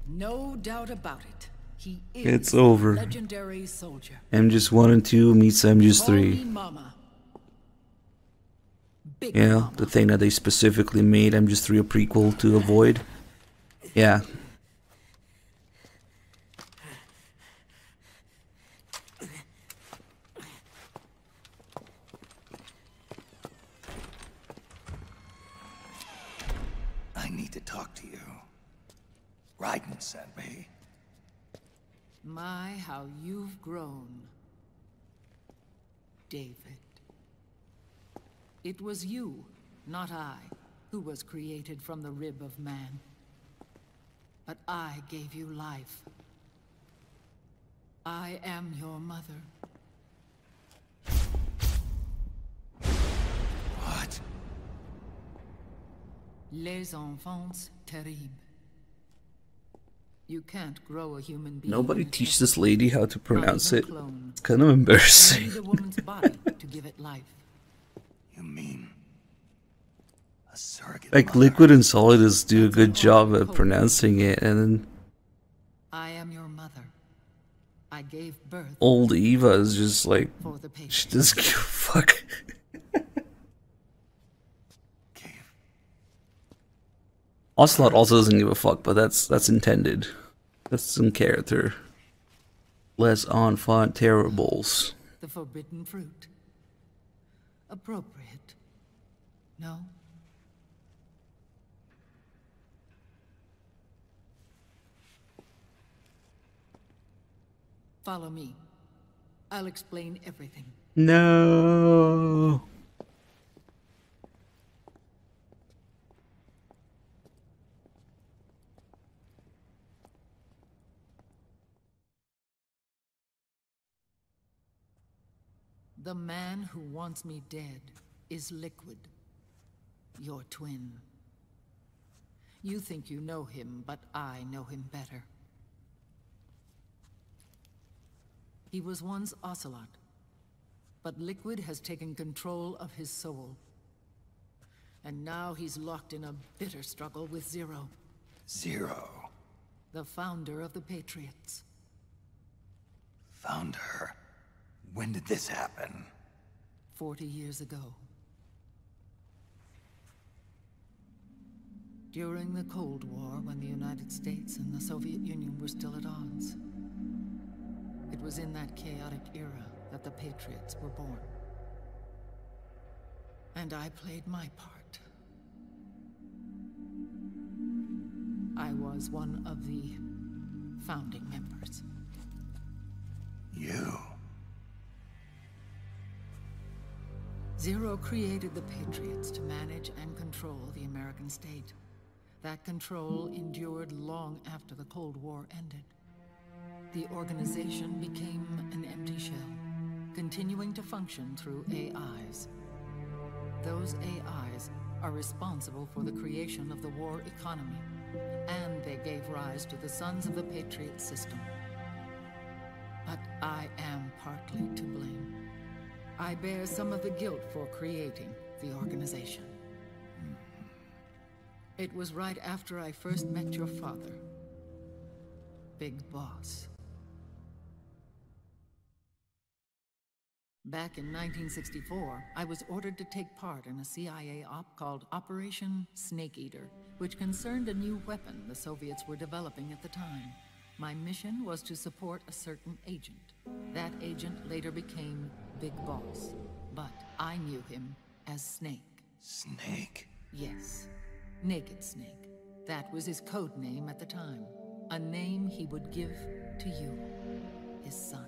No doubt about it. He is It's over. a legendary soldier. MGS1 and 2 meets Call me MGS3. Mama. Big Yeah, Mama. the thing that they specifically made MGS3 a prequel to avoid. Yeah. I need to talk to you. Raiden sent me. My, how you've grown, David. It was you, not I, who was created from the rib of man. But I gave you life. I am your mother. What? Les enfants terribles. You can't grow a human being. Nobody in teach test. this lady how to Not pronounce even it. clone. It's kind of You embarrassing. need a woman's body to give it life. You mean a surrogate Like mother? Liquid and Solidus do a good job at pronouncing it, and then I am your mother. I gave birth old Eva is just like, for the she Patriots. doesn't give a fuck. Ocelot also doesn't give a fuck, but that's intended. That's some character. Les enfants terribles. The forbidden fruit. Appropriate. No? Follow me. I'll explain everything. No. The man who wants me dead is Liquid, your twin. You think you know him, but I know him better. He was once Ocelot, but Liquid has taken control of his soul. And now he's locked in a bitter struggle with Zero. Zero. The founder of the Patriots. Found her. When did this happen? 40 years ago. During the Cold War, when the United States and the Soviet Union were still at odds. It was in that chaotic era that the Patriots were born. And I played my part. I was one of the founding members. You? Zero created the Patriots to manage and control the American state. That control endured long after the Cold War ended. The organization became an empty shell, continuing to function through AIs. Those AIs are responsible for the creation of the war economy, and they gave rise to the Sons of the Patriot system. But I am partly to blame. I bear some of the guilt for creating the organization. It was right after I first met your father, Big Boss. Back in 1964, I was ordered to take part in a CIA op called Operation Snake Eater, which concerned a new weapon the Soviets were developing at the time. My mission was to support a certain agent. That agent later became Big Boss, but I knew him as Snake. Snake? Yes, Naked Snake. That was his code name at the time. A name he would give to you, his son.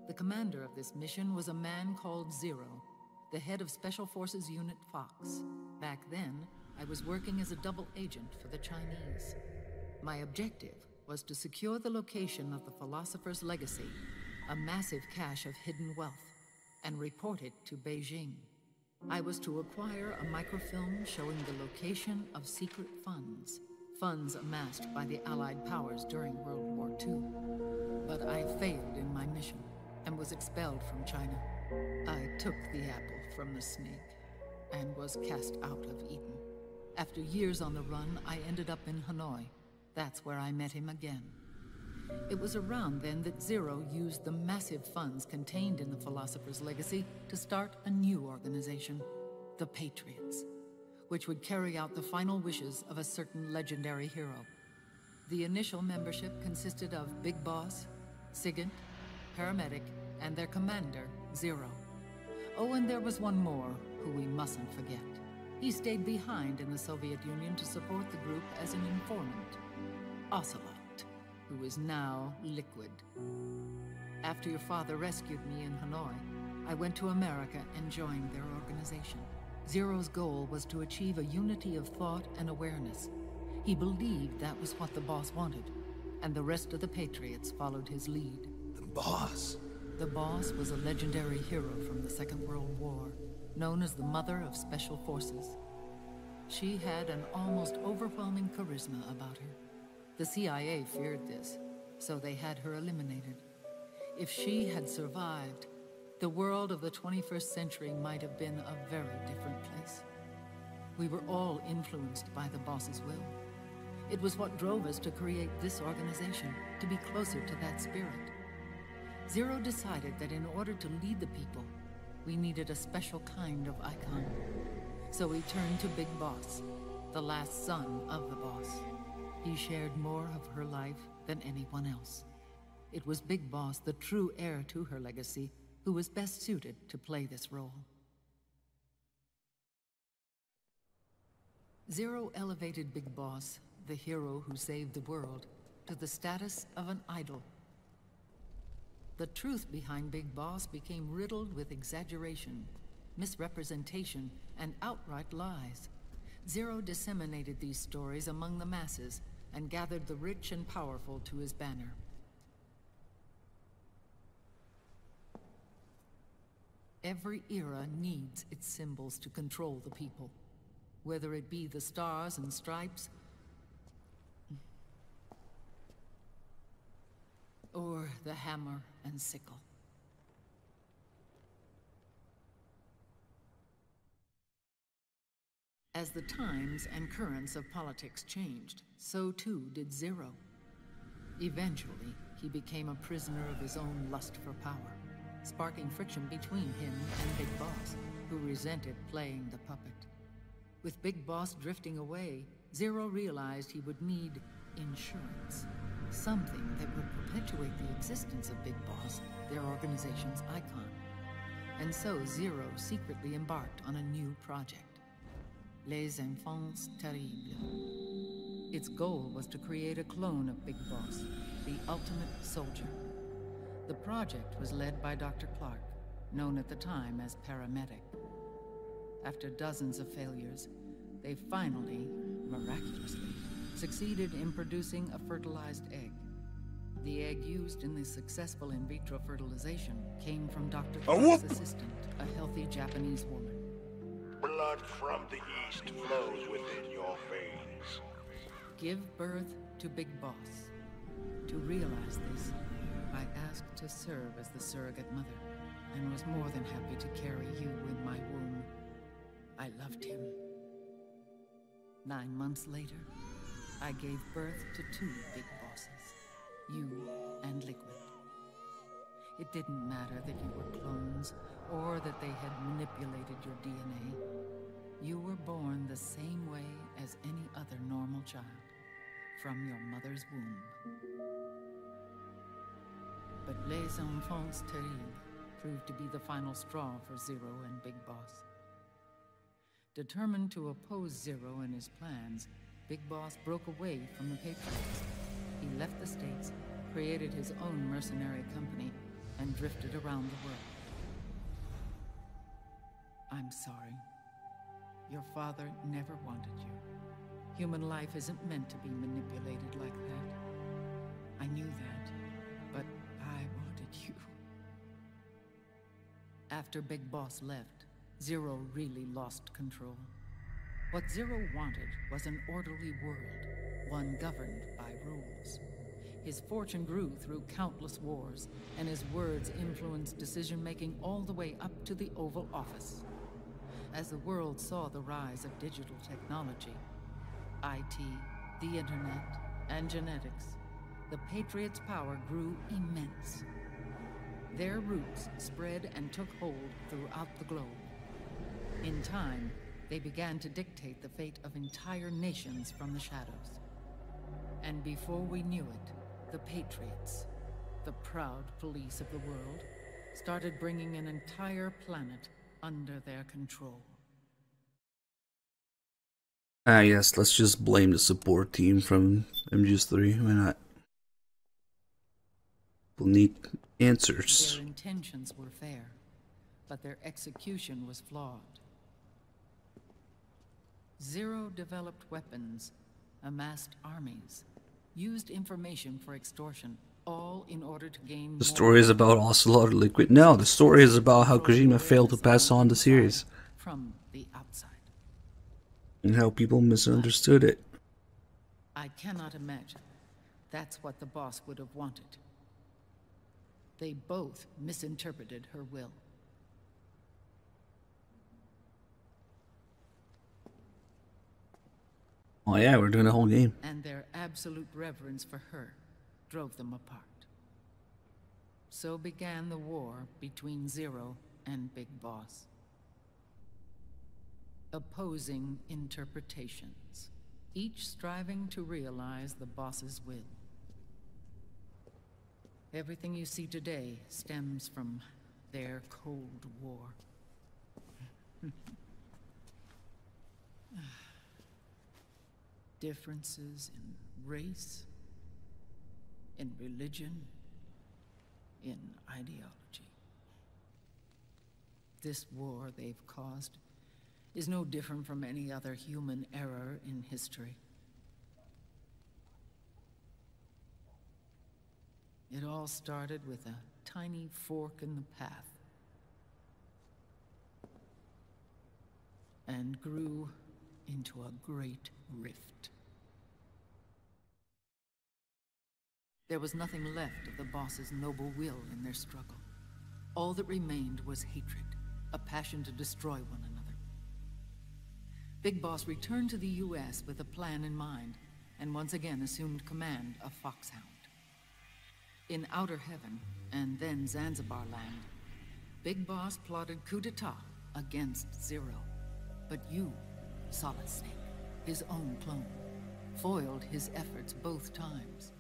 The commander of this mission was a man called Zero, the head of Special Forces Unit Fox. Back then, I was working as a double agent for the Chinese. My objective was to secure the location of the Philosopher's Legacy, a massive cache of hidden wealth, and report it to Beijing. I was to acquire a microfilm showing the location of secret funds amassed by the Allied powers during World War II. But I failed in my mission and was expelled from China. I took the apple from the snake and was cast out of Eden. After years on the run, I ended up in Hanoi. That's where I met him again. It was around then that Zero used the massive funds contained in the Philosopher's Legacy to start a new organization, the Patriots, which would carry out the final wishes of a certain legendary hero. The initial membership consisted of Big Boss, Sigint, Paramedic, and their commander, Zero. Oh, and there was one more who we mustn't forget. He stayed behind in the Soviet Union to support the group as an informant, Ocelot, who is now Liquid. After your father rescued me in Hanoi, I went to America and joined their organization. Zero's goal was to achieve a unity of thought and awareness. He believed that was what the boss wanted, and the rest of the Patriots followed his lead. The boss? The boss was a legendary hero from the Second World War, known as the Mother of Special Forces. She had an almost overwhelming charisma about her. The CIA feared this, so they had her eliminated. If she had survived, the world of the 21st century might have been a very different place. We were all influenced by the boss's will. It was what drove us to create this organization, to be closer to that spirit. Zero decided that in order to lead the people, we needed a special kind of icon. So we turned to Big Boss, the last son of the boss. He shared more of her life than anyone else. It was Big Boss, the true heir to her legacy, who was best suited to play this role. Zero elevated Big Boss, the hero who saved the world, to the status of an idol. The truth behind Big Boss became riddled with exaggeration, misrepresentation, and outright lies. Zero disseminated these stories among the masses and gathered the rich and powerful to his banner. Every era needs its symbols to control the people, whether it be the stars and stripes, or the hammer and sickle. As the times and currents of politics changed, so too did Zero. Eventually, he became a prisoner of his own lust for power, sparking friction between him and Big Boss, who resented playing the puppet. With Big Boss drifting away, Zero realized he would need insurance. Something that would perpetuate the existence of Big Boss, their organization's icon. And so Zero secretly embarked on a new project, Les Enfants Terribles. Its goal was to create a clone of Big Boss, the ultimate soldier. The project was led by Dr. Clark, known at the time as Paramedic. After dozens of failures, they finally, miraculously, succeeded in producing a fertilized egg. The egg used in the successful in vitro fertilization came from Dr. Clark's assistant, a healthy Japanese woman. Blood from the east flows within your veins. Give birth to Big Boss. To realize this, I asked to serve as the surrogate mother, and was more than happy to carry you in my womb. I loved him. 9 months later, I gave birth to 2 Big Bosses, you and Liquid. It didn't matter that you were clones, or that they had manipulated your DNA. You were born the same way as any other normal child, from your mother's womb. But Les Enfants Terribles proved to be the final straw for Zero and Big Boss. Determined to oppose Zero and his plans, Big Boss broke away from the Patriots. He left the States, created his own mercenary company, and drifted around the world. I'm sorry. Your father never wanted you. Human life isn't meant to be manipulated like that. I knew that, but I wanted you. After Big Boss left, Zero really lost control. What Zero wanted was an orderly world, one governed by rules. His fortune grew through countless wars, and his words influenced decision-making all the way up to the Oval Office. As the world saw the rise of digital technology, IT, the internet, and genetics, the Patriots' power grew immense. Their roots spread and took hold throughout the globe. In time, they began to dictate the fate of entire nations from the shadows. And before we knew it, the Patriots, the proud police of the world, started bringing an entire planet under their control. Ah, yes, let's just blame the support team from MGS3. Why not? We'll need answers. Their intentions were fair, but their execution was flawed. Zero developed weapons, amassed armies, used information for extortion, all in order to gain The story is about Ocelot or Liquid. No, the story is about how Kojima failed to pass on the series. From the outside. And how people misunderstood it. I cannot imagine that's what the boss would have wanted. They both misinterpreted her will. Oh yeah, we're doing a whole game. And their absolute reverence for her drove them apart. So began the war between Zero and Big Boss. Opposing interpretations, each striving to realize the boss's will. Everything you see today stems from their Cold War. Differences in race, in religion, in ideology. This war they've caused is no different from any other human error in history. It all started with a tiny fork in the path and grew into a great rift. There was nothing left of the boss's noble will in their struggle. All that remained was hatred, a passion to destroy one another. Big Boss returned to the US with a plan in mind, and once again assumed command of Foxhound. In Outer Heaven, and then Zanzibar Land, Big Boss plotted coup d'etat against Zero. But you, Solid Snake, his own clone, foiled his efforts both times.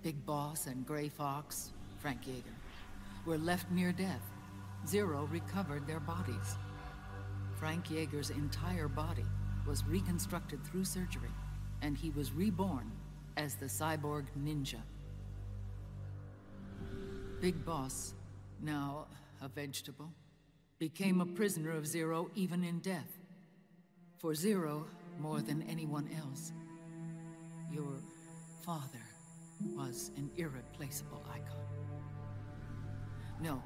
Big Boss and Gray Fox, Frank Yeager, were left near death. Zero recovered their bodies. Frank Yeager's entire body was reconstructed through surgery, and he was reborn as the cyborg ninja. Big Boss, now a vegetable, became a prisoner of Zero even in death. For Zero, more than anyone else, your father was an irreplaceable icon. No,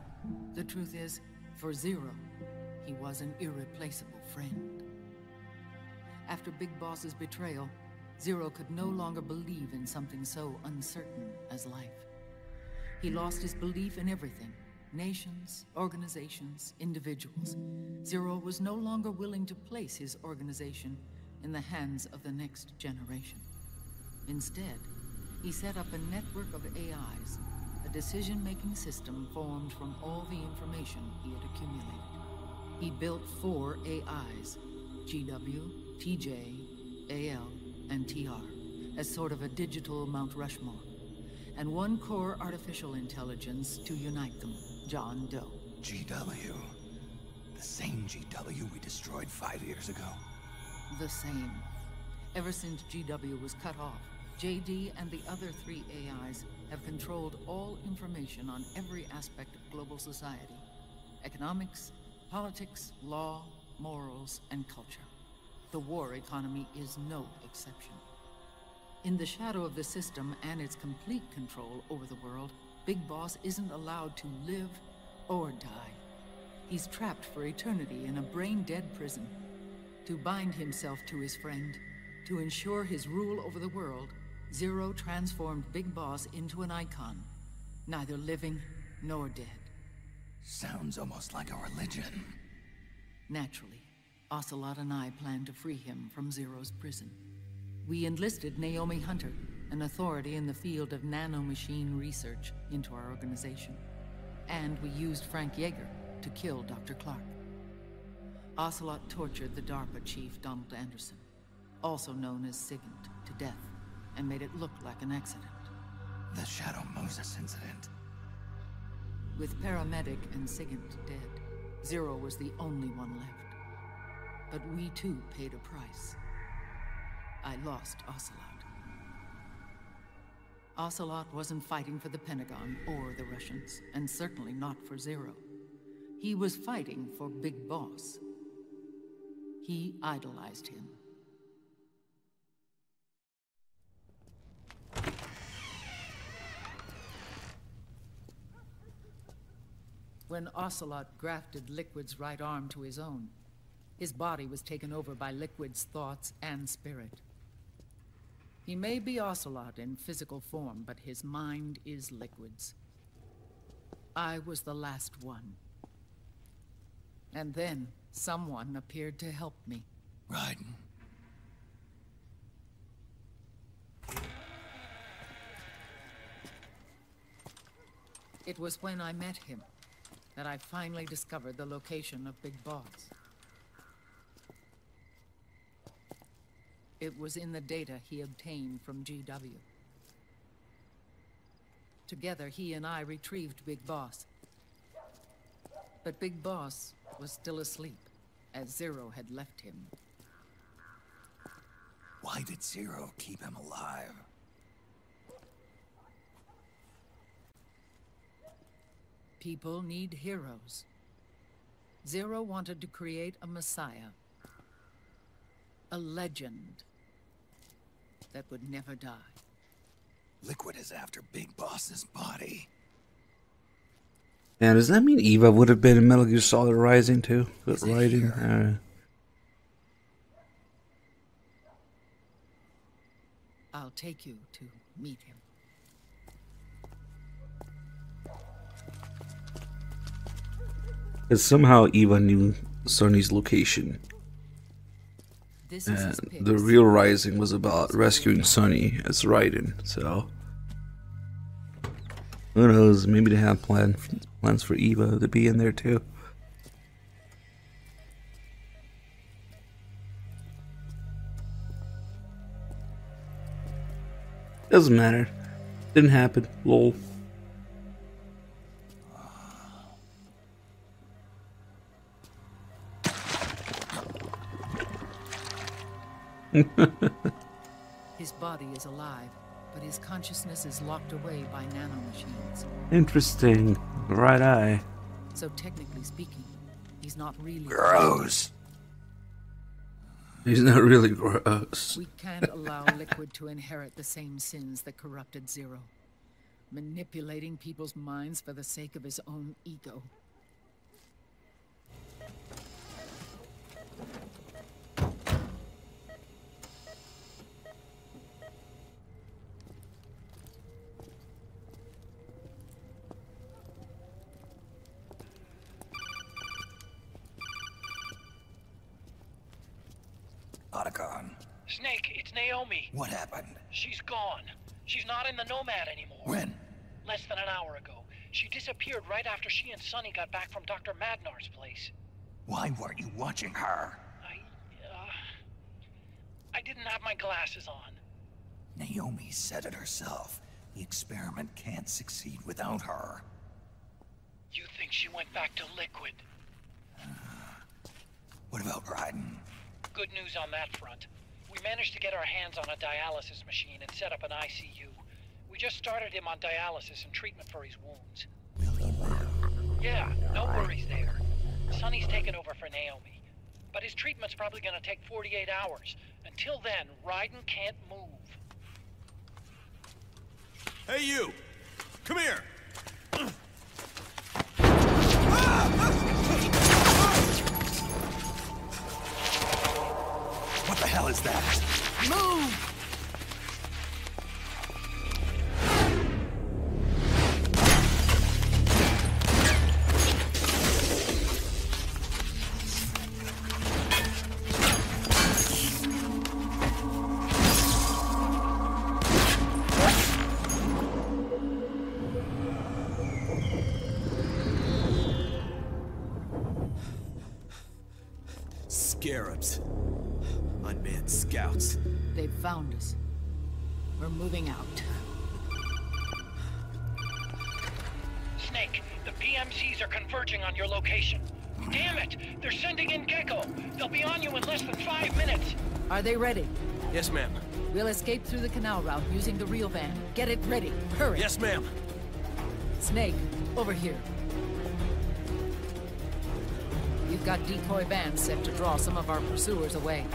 the truth is, for Zero, he was an irreplaceable friend. After Big Boss's betrayal, Zero could no longer believe in something so uncertain as life. He lost his belief in everything. Nations, organizations, individuals. Zero was no longer willing to place his organization in the hands of the next generation. Instead, he set up a network of AIs, a decision-making system formed from all the information he had accumulated. He built 4 AIs, GW, TJ, AL, and TR, as sort of a digital Mount Rushmore, and 1 core artificial intelligence to unite them, John Doe. GW. The same GW we destroyed 5 years ago. The same. Ever since GW was cut off, JD and the other 3 AIs have controlled all information on every aspect of global society. Economics, politics, law, morals, and culture. The war economy is no exception. In the shadow of the system and its complete control over the world, Big Boss isn't allowed to live or die. He's trapped for eternity in a brain-dead prison. To bind himself to his friend, to ensure his rule over the world, Zero transformed Big Boss into an icon, neither living nor dead. Sounds almost like a religion. Naturally, Ocelot and I plan to free him from Zero's prison. We enlisted Naomi Hunter, an authority in the field of nanomachine research, into our organization. And we used Frank Yeager to kill Dr. Clark. Ocelot tortured the DARPA chief, Donald Anderson, also known as Sigint, to death, and made it look like an accident. The Shadow Moses incident. With Paramedic and Sigint dead, Zero was the only one left. But we too paid a price. I lost Ocelot. Ocelot wasn't fighting for the Pentagon or the Russians, and certainly not for Zero. He was fighting for Big Boss. He idolized him. When Ocelot grafted Liquid's right arm to his own, his body was taken over by Liquid's thoughts and spirit. He may be Ocelot in physical form, but his mind is Liquid's. I was the last one. And then someone appeared to help me. Raiden. It was when I met him that I finally discovered the location of Big Boss. It was in the data he obtained from GW. Together, he and I retrieved Big Boss. But Big Boss was still asleep, as Zero had left him. Why did Zero keep him alive? People need heroes. Zero wanted to create a messiah. A legend that would never die. Liquid is after Big Boss's body. Yeah, does that mean Eva would have been in Metal Gear Solid Rising too? With Raiden? I'll take you to meet him. Because somehow Eva knew Sonny's location. And the real Rising was about rescuing Sonny as Raiden, so who knows, maybe they have plans for Eva to be in there too. Doesn't matter. Didn't happen. Lol. His body is alive, but his consciousness is locked away by nanomachines. Interesting. Right eye. So technically speaking, he's not really gross. He's not really gross. We can't allow Liquid to inherit the same sins that corrupted Zero. Manipulating people's minds for the sake of his own ego. Snake, it's Naomi. What happened? She's gone. She's not in the Nomad anymore. When? Less than an hour ago. She disappeared right after she and Sonny got back from Dr. Madnar's place. Why weren't you watching her? I didn't have my glasses on. Naomi said it herself. The experiment can't succeed without her. You think she went back to Liquid? What about Raiden? Good news on that front. We managed to get our hands on a dialysis machine and set up an ICU. We just started him on dialysis and treatment for his wounds. Will he live? Yeah, no worries there. Sonny's taken over for Naomi. but his treatment's probably gonna take 48 hours. Until then, Raiden can't move. Hey, you! Come here! What the hell is that? Move! Scarabs. Unmanned scouts. They've found us. We're moving out. Snake, the PMCs are converging on your location. Damn it! They're sending in Gecko! They'll be on you in less than 5 minutes! Are they ready? Yes, ma'am. We'll escape through the canal route using the real van. Get it ready. Hurry. Yes, ma'am. Snake, over here. We've got decoy vans set to draw some of our pursuers away.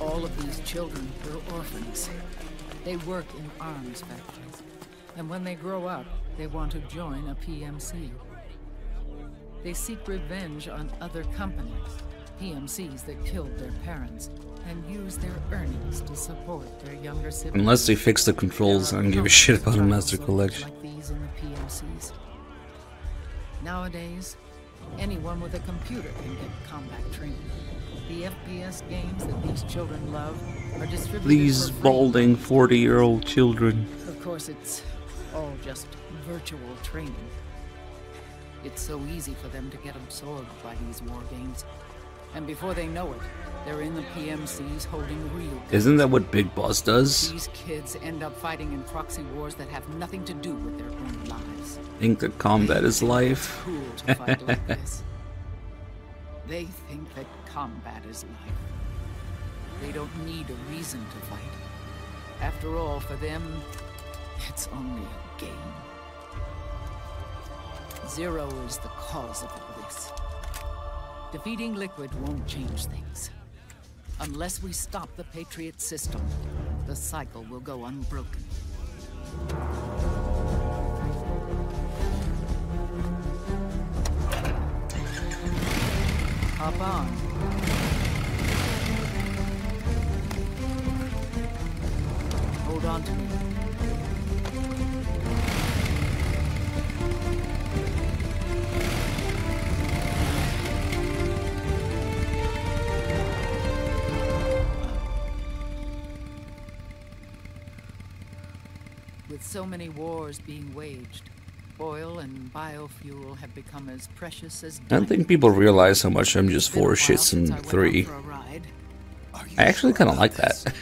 All of these children were orphans. They work in arms factories. And when they grow up, they want to join a PMC. They seek revenge on other companies, PMCs that killed their parents, and use their earnings to support their younger siblings. Unless they fix the controls, I don't give a shit about a Master Collection. Like these in the PMCs. Nowadays, anyone with a computer can get combat training. The FPS games that these children love are distributed These for free. balding 40-year-old children. Of course, it's all just virtual training. It's so easy for them to get absorbed by these war games. And before they know it, they're in the PMCs holding real guns. Isn't that what Big Boss does? These kids end up fighting in proxy wars that have nothing to do with their own lives. Think that combat is life. Cool to fight like this. They think that combat is life. They don't need a reason to fight. After all, for them, it's only a game. Zero is the cause of all this. Defeating Liquid won't change things. Unless we stop the Patriot system, the cycle will go unbroken. Hop on. Hold on to me. With so many wars being waged, oil and biofuel have become as precious as I don't think people realize how much MGS4 shits in 3. I actually kind of like that.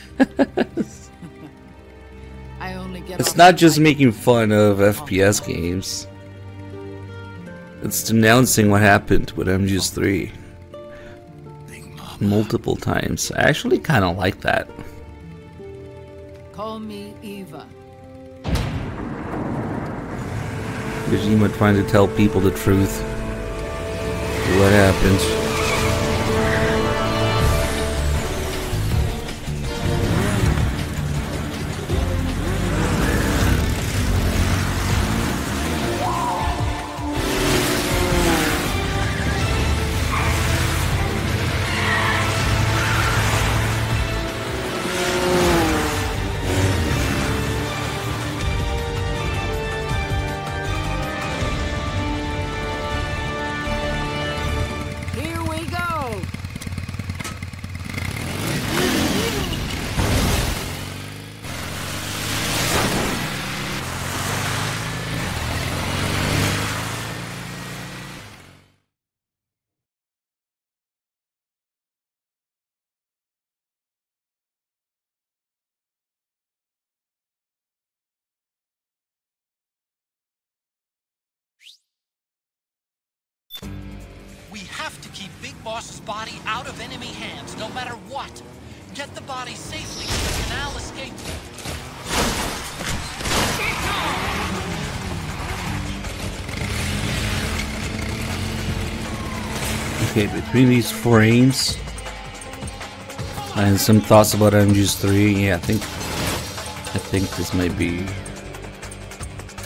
It's not just making fun of FPS games. It's denouncing what happened with MGS3 multiple times. I actually kind of like that. Call me Eva. Kojima trying to tell people the truth. What happened? Here We have to keep Big Boss's body out of enemy hands, no matter what. Get the body safely to the canal escape. Okay, between these frames and some thoughts about MGS3, yeah, I think this might be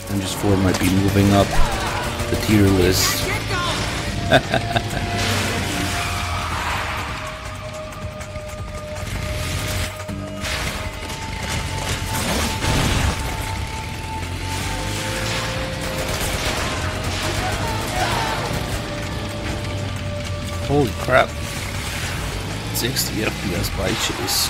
MGS4 might be moving up the tier list. Holy crap. 60 FPS by chase.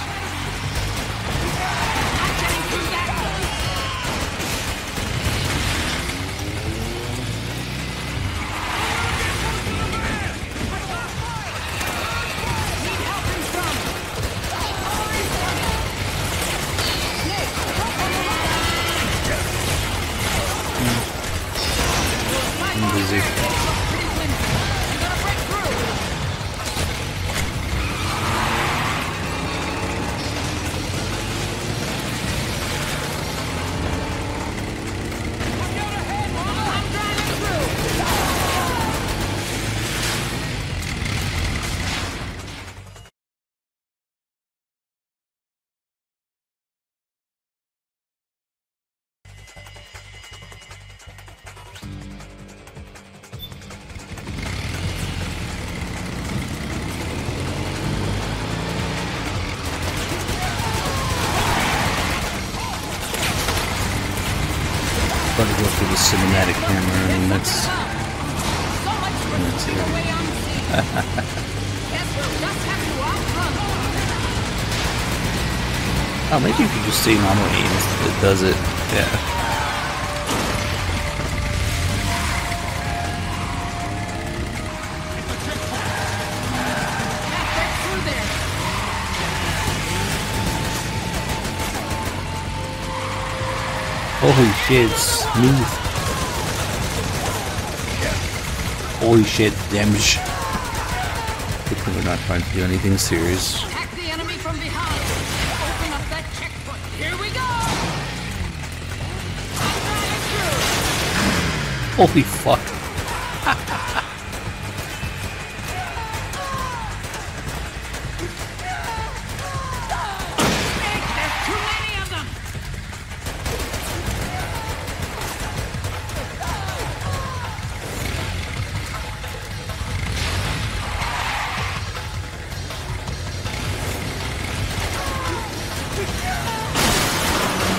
I'm busy. Try to go through the cinematic camera, and that's it. Oh, maybe if you just stay normal aim, it does it. Yeah. Holy shit, smooth. Holy shit, damage. Good thing we're not trying to do anything serious. Attack the enemy from behind. Open up that checkpoint. Here we go. Holy fuck. There's too many of them.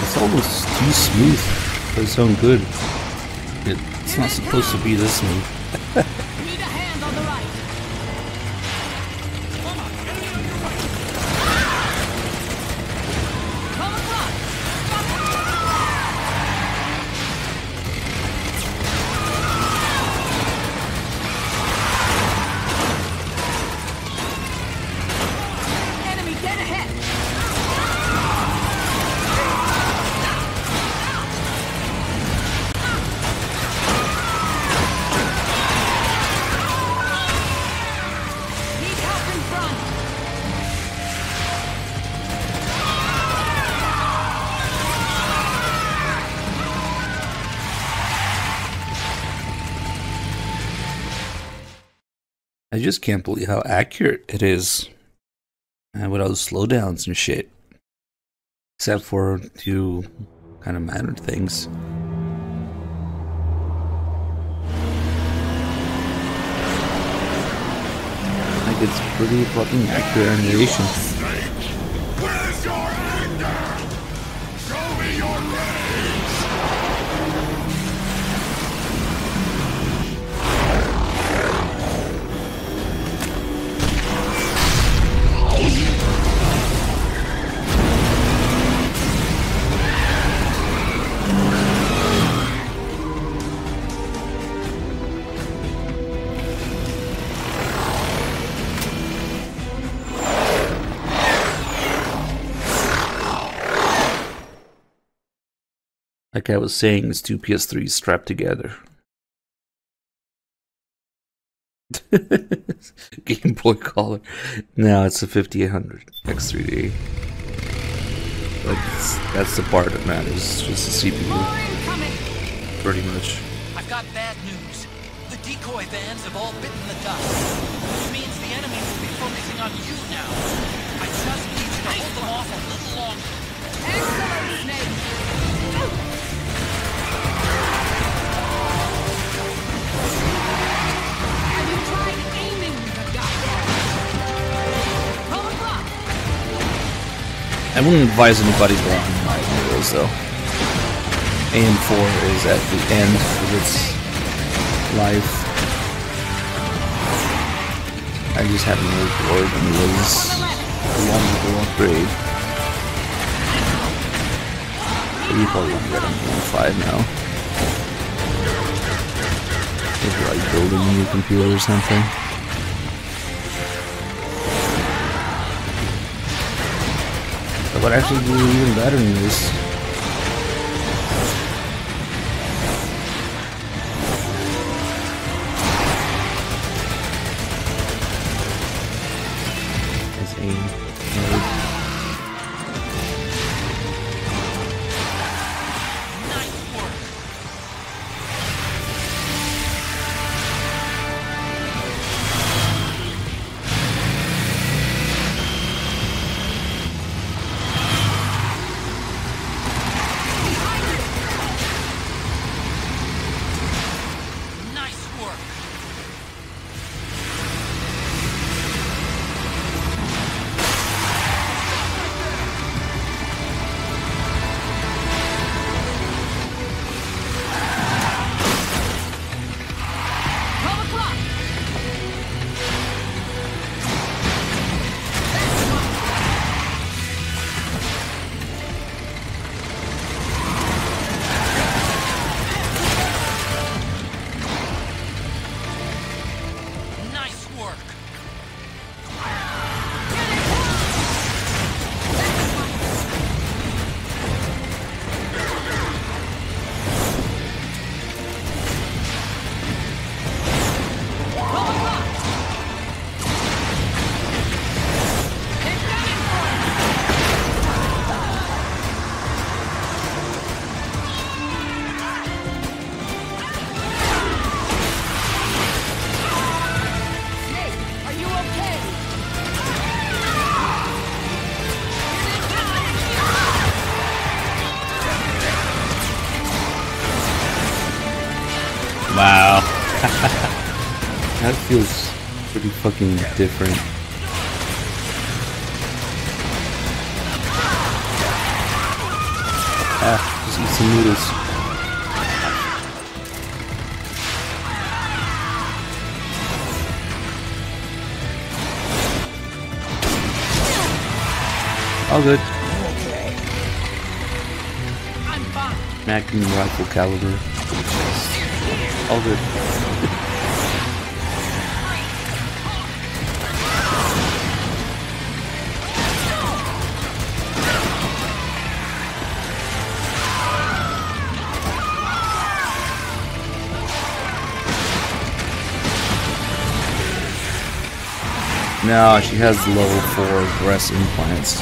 It's almost too smooth for its own good. It's not supposed to be this smooth. Need a hand on the right. Come across. Enemy dead ahead. Need help in front. I just can't believe how accurate it is. And with all the slowdowns and shit. Except for two kind of mattered things. Like it's pretty fucking accurate animation. Where's your anger? Show me your rage! Like I was saying, it's two PS3s strapped together. Game Boy Color. No, it's a 5800 X3D. But that's the part that matters. Just the CPU. Pretty much. I've got bad news. The decoy vans have all bitten the dust. Which means the enemy will be focusing on you now. I just need you to hold them off a little longer. Excellent, Snake! Have you tried aiming the gun? Roll a clock! I wouldn't advise anybody going on my videos though. AM4 is at the end of its life. I just had an old board and it was a long ago upgrade. But you probably want to get an AM5 now. If you're like building a new computer or something. That would actually do even better than this. Wow. That feels pretty fucking different. Ah, just eat some noodles. All good. Magnum rifle caliber. All good. No, she has level 4 breast implants.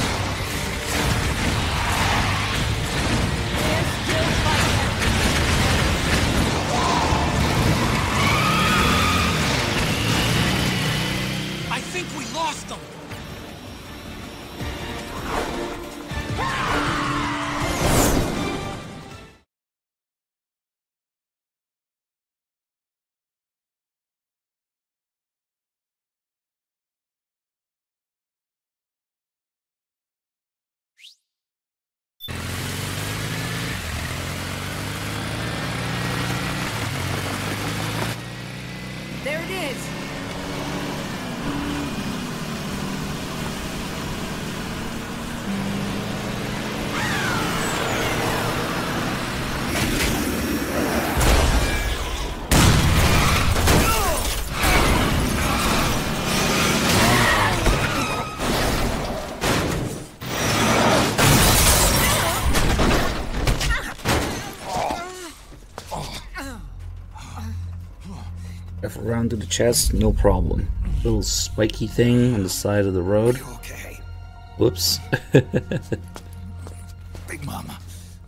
There it is. around to the chest, no problem. Little spiky thing on the side of the road. Okay. Whoops. Big Mama,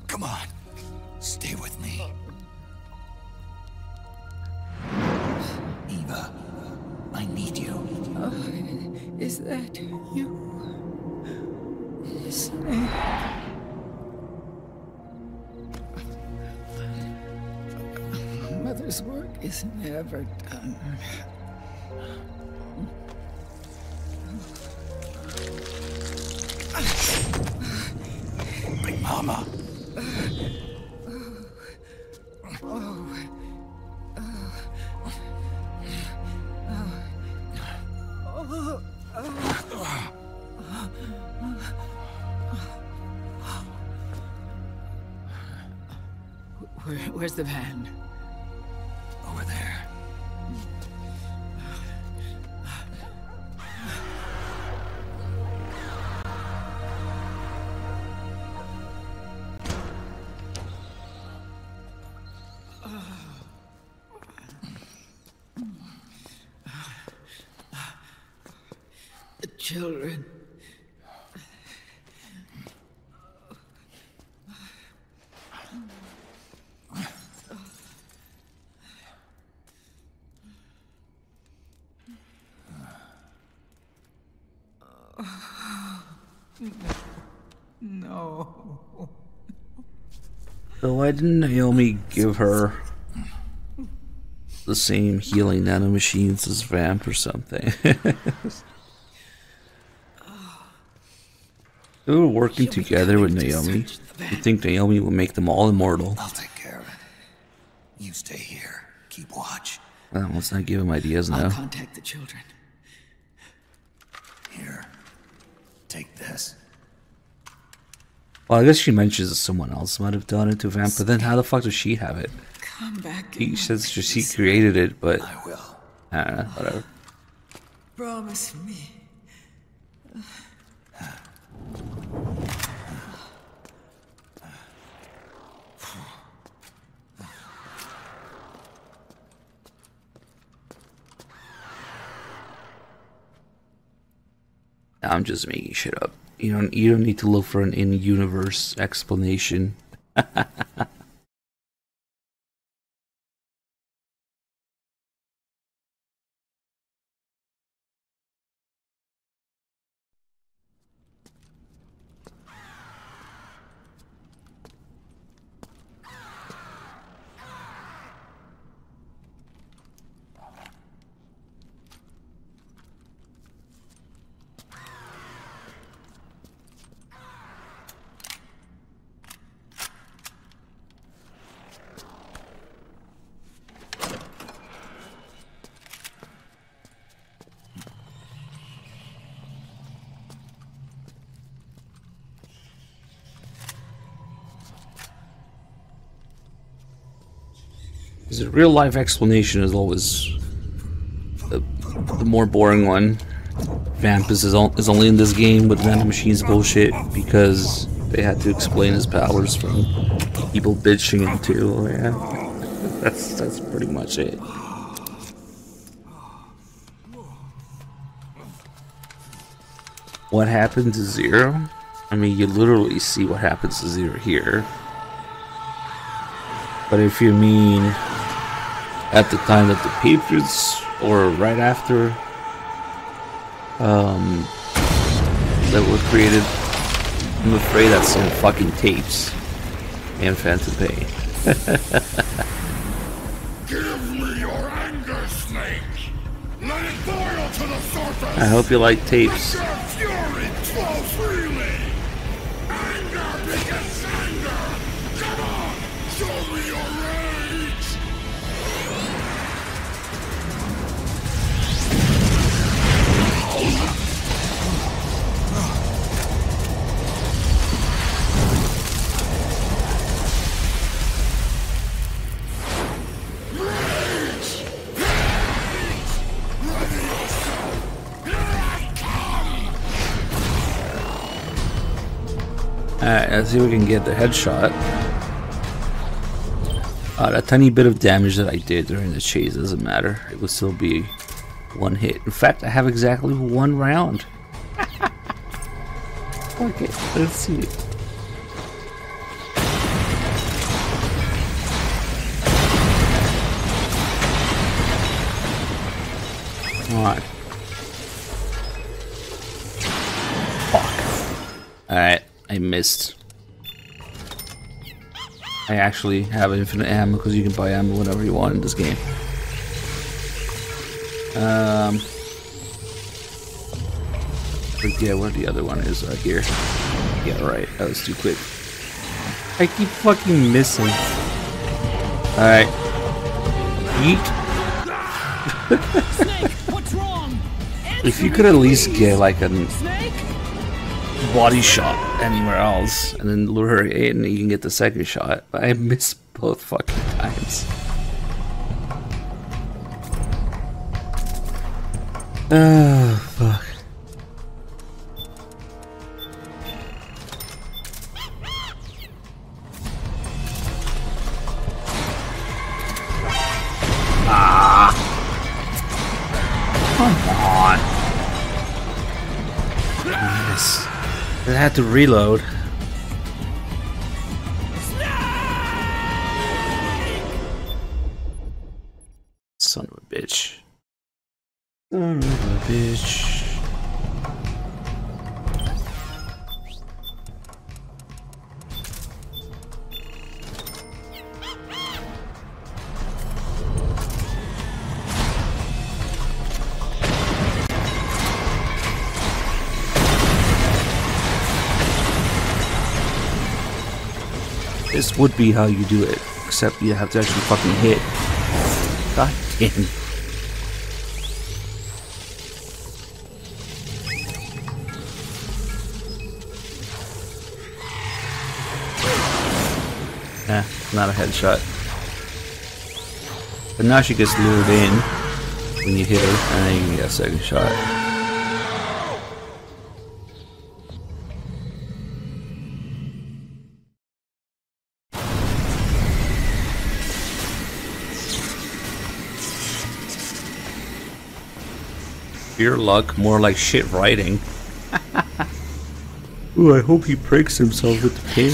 come on. Stay with me. Eva, I need you. Is that you? Snake. Mother's work is never done. Big Mama. Where's the van? Over there. The children. No. So why didn't Naomi give her the same healing nanomachines as Vamp or something? They were working together with Naomi. You think Naomi will make them all immortal? I'll take care of it. You stay here. Keep watch. Well, let's not give him ideas now. I'll contact the children. Here. Take this. Well, I guess she mentions that someone else might have done it to Vamp, but then how the fuck does she have it? Come back. He says she created it, but I will. I don't know, whatever. Promise me. I'm just making shit up. You don't need to look for an in-universe explanation. The real life explanation is always the more boring one. Vamp is only in this game with nanomachines bullshit because they had to explain his powers from people bitching him too. Oh, yeah, that's pretty much it. What happened to Zero? I mean, you literally see what happens to Zero here. But if you mean at the time that the Patriots, or right after, that were created, I'm afraid that's some fucking tapes and Phantom Pain. Give me your anger, Snake! Let it boil to the surface! I hope you like tapes. Let your fury flow freely! Anger begets anger! Come on! Show me your rage! Alright, let's see if we can get the headshot. That tiny bit of damage that I did during the chase doesn't matter. It would still be one hit. In fact, I have exactly one round. Okay, let's see. Come on. Fuck. Alright, I missed. I actually have infinite ammo because you can buy ammo whenever you want in this game. Forget where the other one is right here. Yeah, right. That was too quick. I keep fucking missing. Alright. Yeet. Snake, what's wrong? If you could at least get like a body shot anywhere else and then lure her in, you can get the second shot. But I missed both fucking times. Oh, fuck. Ah. Come on. Yes. I had to reload. Son of a bitch. Son of a bitch. This would be how you do it, except you have to actually fucking hit. God damn. Nah, not a headshot. But now she gets lured in when you hit her, and then you can get a second shot. Pure luck, more like shit writing. Ooh, I hope he breaks himself with the pin.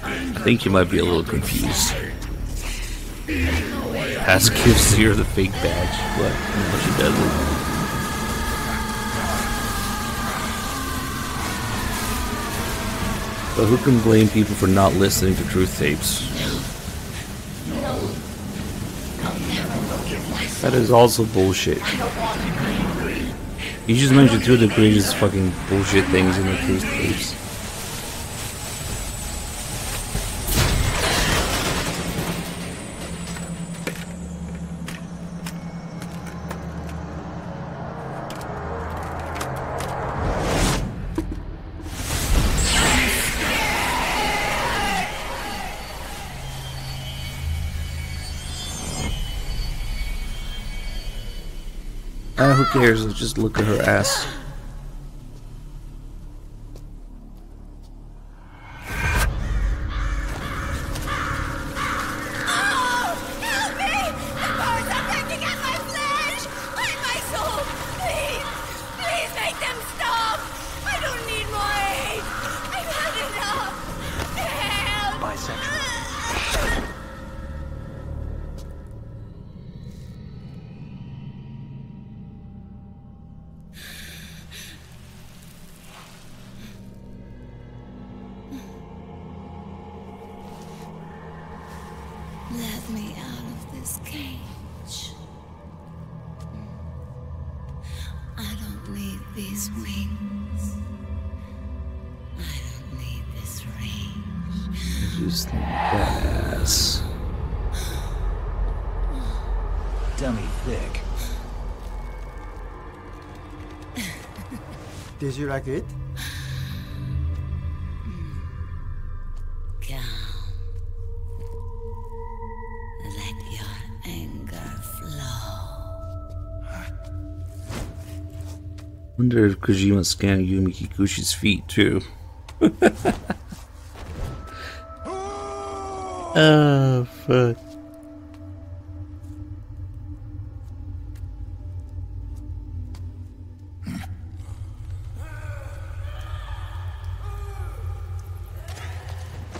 I think you might be a little confused. Pass gives Zero the fake badge, but no, she doesn't. But who can blame people for not listening to truth tapes? That is also bullshit. You just mentioned two of the greatest fucking bullshit things in the truth tapes. Who cares? Let's just look at her ass. Let me out of this cage. I don't need these wings. I don't need this range. Just badass. Dummy thick. Did you like it? Wonder if Kojima scanned Yumi Kikuchi's feet too. Oh fuck.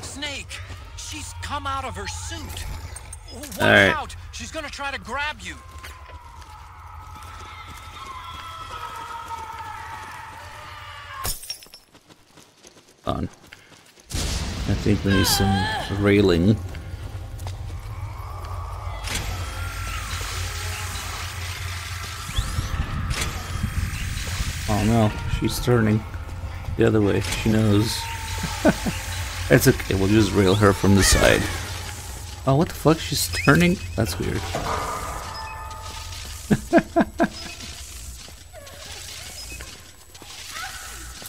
Snake! She's come out of her suit! Watch Alright. out! She's gonna try to grab you! On. I think we need some railing. Oh no, she's turning the other way. She knows. It's okay, we'll just rail her from the side. Oh, what the fuck? She's turning? That's weird.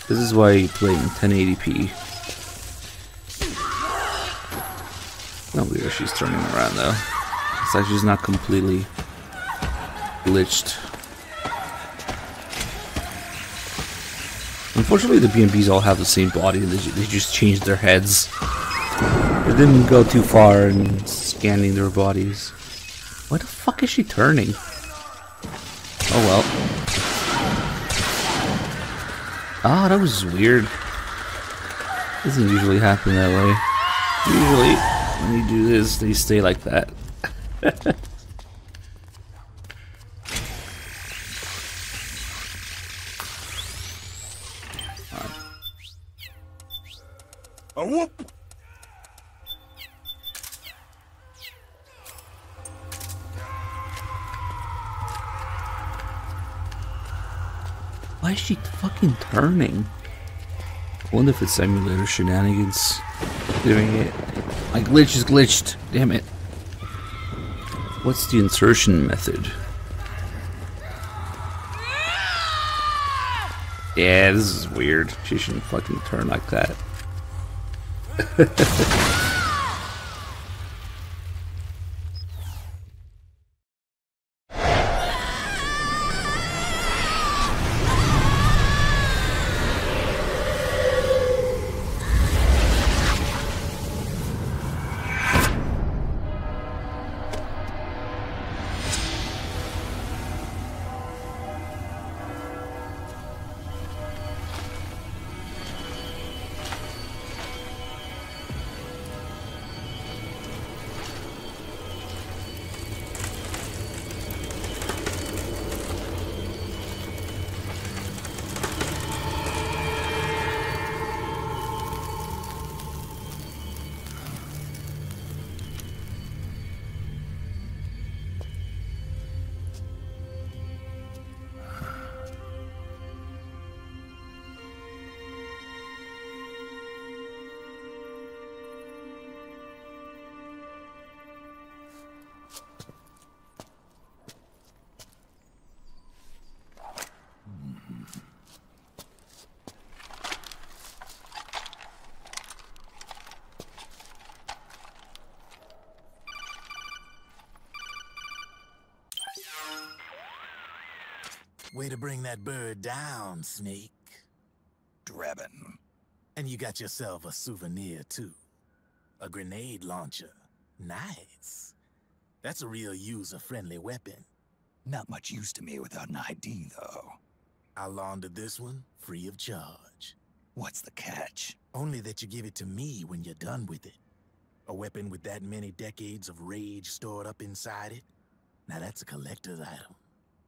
This is why you play in 1080p. Not weird, she's turning around though. It's like she's not completely glitched. Unfortunately, the BMPs all have the same body. They just changed their heads. They didn't go too far in scanning their bodies. Why the fuck is she turning? Oh well. Ah, that was weird. Doesn't usually happen that way. Usually, when you do this, they stay like that. A whoop! Why is she fucking turning? I wonder if it's emulator shenanigans doing it. My glitch is glitched. Damn it. What's the insertion method? Yeah, this is weird. She shouldn't fucking turn like that. Way to bring that bird down, Snake. Drebin. And you got yourself a souvenir, too. A grenade launcher. Nice. That's a real user-friendly weapon. Not much use to me without an ID, though. I'll launder this one free of charge. What's the catch? Only that you give it to me when you're done with it. A weapon with that many decades of rage stored up inside it? Now that's a collector's item.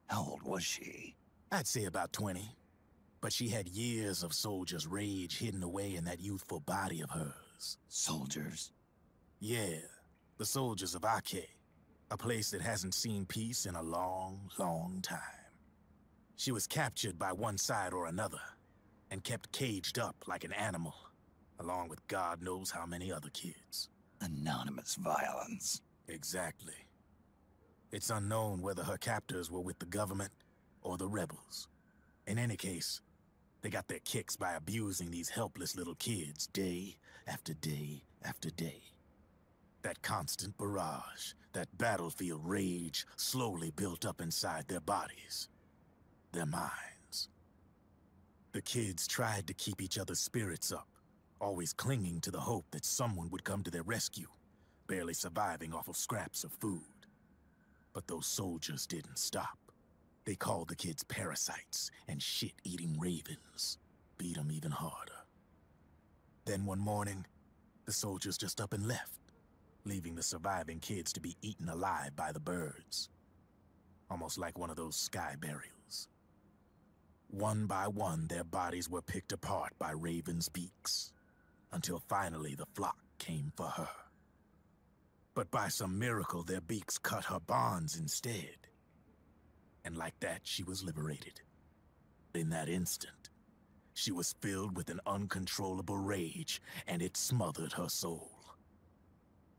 How old was she? I'd say about 20. But she had years of soldiers' rage hidden away in that youthful body of hers. Soldiers? Yeah, the soldiers of RK. A place that hasn't seen peace in a long, long time. She was captured by one side or another, and kept caged up like an animal, along with God knows how many other kids. Anonymous violence. Exactly. It's unknown whether her captors were with the government or the rebels. In any case, they got their kicks by abusing these helpless little kids day after day after day. That constant barrage, that battlefield rage slowly built up inside their bodies, their minds. The kids tried to keep each other's spirits up, always clinging to the hope that someone would come to their rescue, barely surviving off of scraps of food. But those soldiers didn't stop. They called the kids parasites and shit-eating ravens, beat them even harder. Then one morning, the soldiers just up and left, leaving the surviving kids to be eaten alive by the birds. Almost like one of those sky burials. One by one, their bodies were picked apart by ravens' beaks, until finally the flock came for her. But by some miracle, their beaks cut her bonds instead. And like that, she was liberated. In that instant, she was filled with an uncontrollable rage, and it smothered her soul.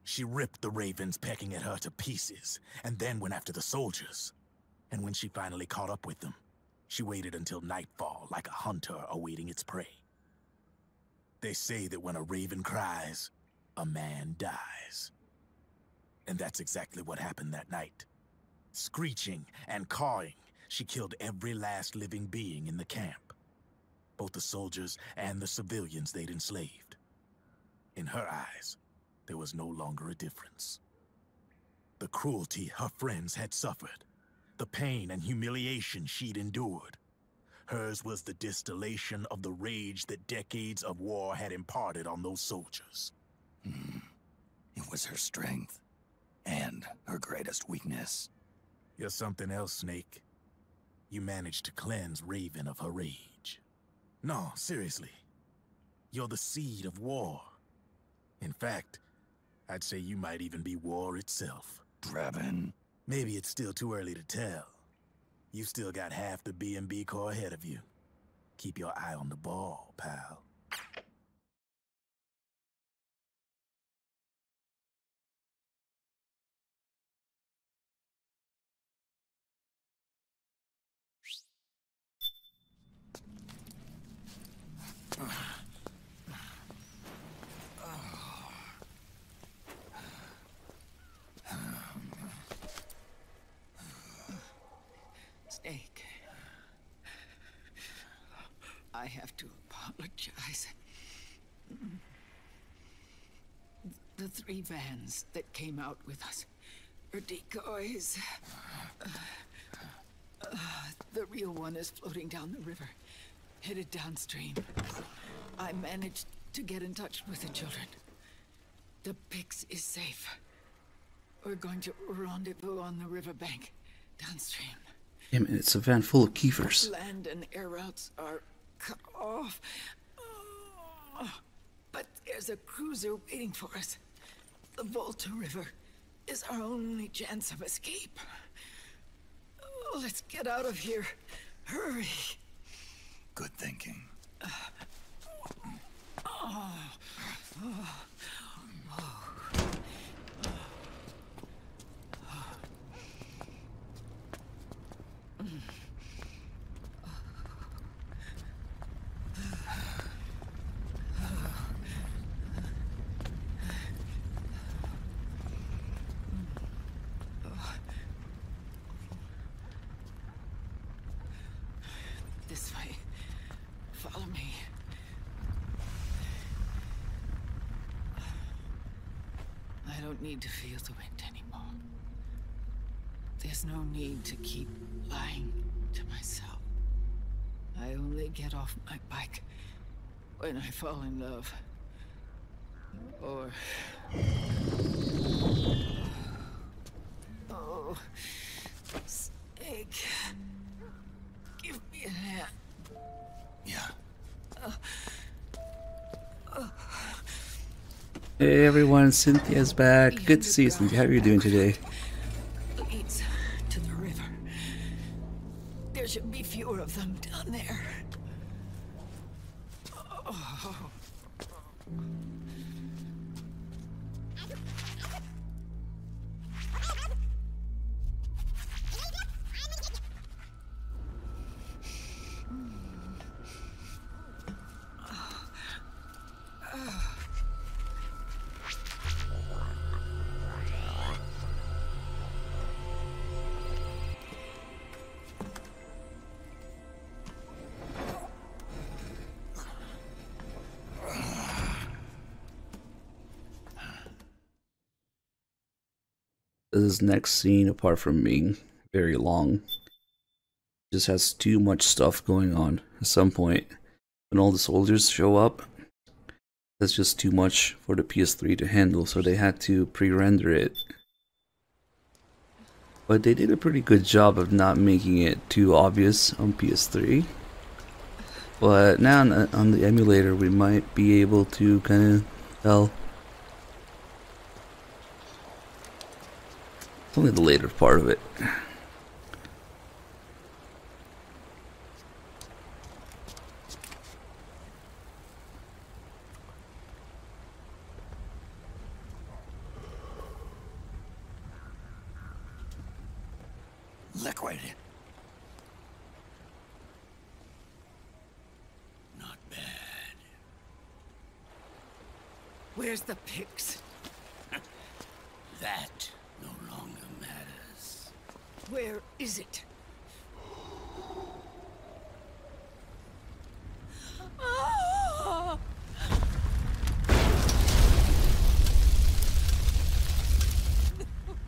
She ripped the ravens pecking at her to pieces, and then went after the soldiers. And when she finally caught up with them, she waited until nightfall like a hunter awaiting its prey. They say that when a raven cries, a man dies. And that's exactly what happened that night. Screeching and cawing, she killed every last living being in the camp. Both the soldiers and the civilians they'd enslaved. In her eyes, there was no longer a difference. The cruelty her friends had suffered, the pain and humiliation she'd endured. Hers was the distillation of the rage that decades of war had imparted on those soldiers. It was her strength, and her greatest weakness. You're something else, Snake. You managed to cleanse Raven of her rage. No, seriously. You're the seed of war. In fact, I'd say you might even be war itself. Draven. Maybe it's still too early to tell. You still got half the B&B Corps ahead of you. Keep your eye on the ball, pal. Snake. I have to apologize. The 3 vans that came out with us are decoys. The real one is floating down the river, headed downstream. I managed to get in touch with the children. The Pix is safe. We're going to rendezvous on the riverbank, downstream. Damn it, it's a van full of Kiefers. Land and air routes are cut off. But there's a cruiser waiting for us. The Volta River is our only chance of escape. Let's get out of here. Hurry. Good thinking. This way. Follow me. I don't need to feel the wind anymore. There's no need to keep lying to myself. I only get off my bike when I fall in love. Or... Oh... Snake... Give me a hand. Yeah. Hey everyone, Cynthia's back. Good to see you, Cynthia. How are you doing today? Leads to the river. There should be fewer of them down there. Oh. This next scene, apart from being very long, just has too much stuff going on. At some point, when all the soldiers show up, that's just too much for the PS3 to handle, so they had to pre-render it. But they did a pretty good job of not making it too obvious on PS3. But now on the emulator, we might be able to kind of tell. It's only the later part of it. Liquid. Not bad. Where's the pics? That no longer matters. Where is it? Ah!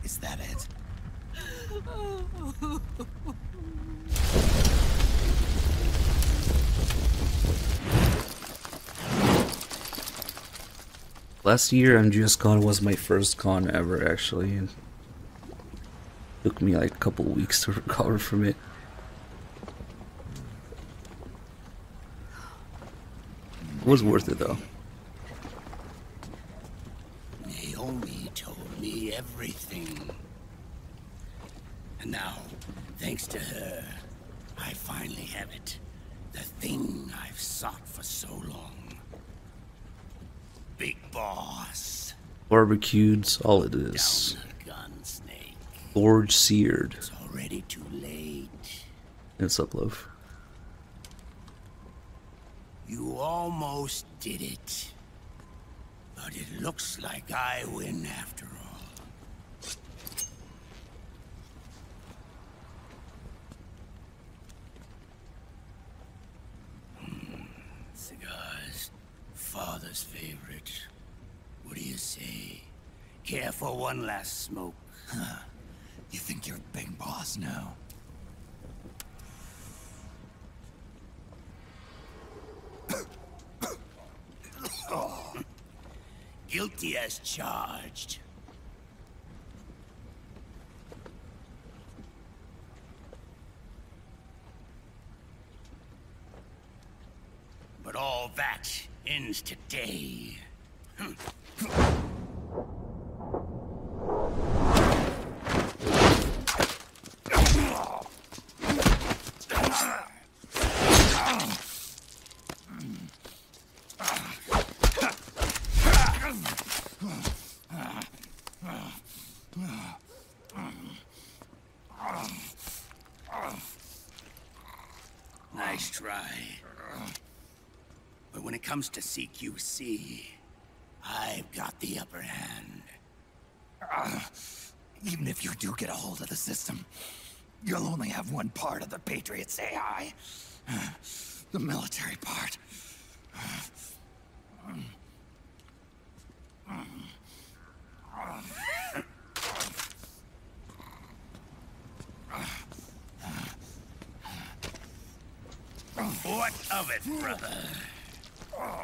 Is that it? Last year, MGSCON was my first con ever, actually, and took me like a couple weeks to recover from it. It was worth it though. Naomi told me everything. And now, thanks to her, I finally have it. The thing I've sought for so long. Big Boss. Barbecued, solid it is. Forge seared. It's already too late. It's up, Loaf. You almost did it. But it looks like I win after all. Cigars. Father's favorite. What do you say? Care for one last smoke? Huh. You think you're Big Boss now? Guilty as charged. But all that ends today. Nice try. But when it comes to CQC, I've got the upper hand. Even if you do get a hold of the system, you'll only have one part of the Patriots AI. The military part. What of it, brother?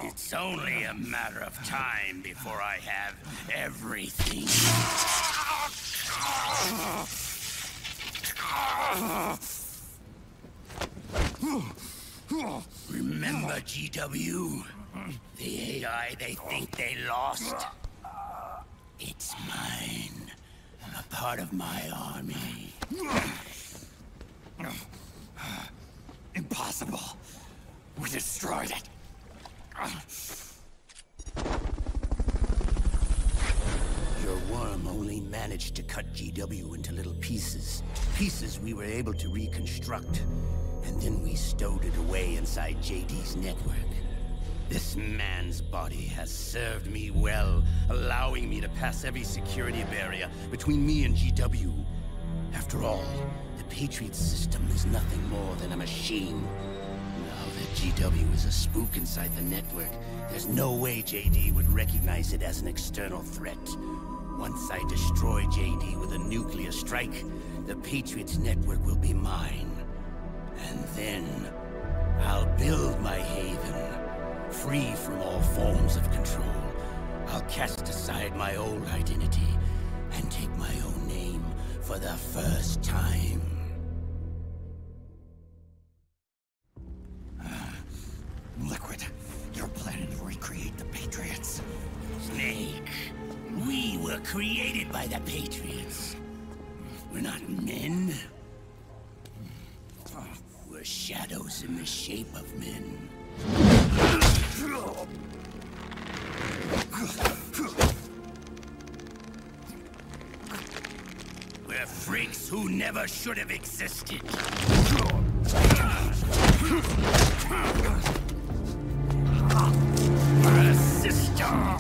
It's only a matter of time before I have everything. Remember GW? The AI they think they lost? It's mine. A part of my army. Impossible. We destroyed it. Your worm only managed to cut GW into little pieces. Pieces we were able to reconstruct. And then we stowed it away inside JD's network. This man's body has served me well, allowing me to pass every security barrier between me and GW. After all, the Patriot system is nothing more than a machine. Now that GW is a spook inside the network, there's no way JD would recognize it as an external threat. Once I destroy JD with a nuclear strike, the Patriots network will be mine. And then, I'll build my haven, free from all forms of control. I'll cast aside my old identity and take my own name for the first time. Liquid, you're planning to recreate the Patriots. Snake, we were created by the Patriots. We're not men. We're shadows in the shape of men. We're freaks who never should have existed. We're a system.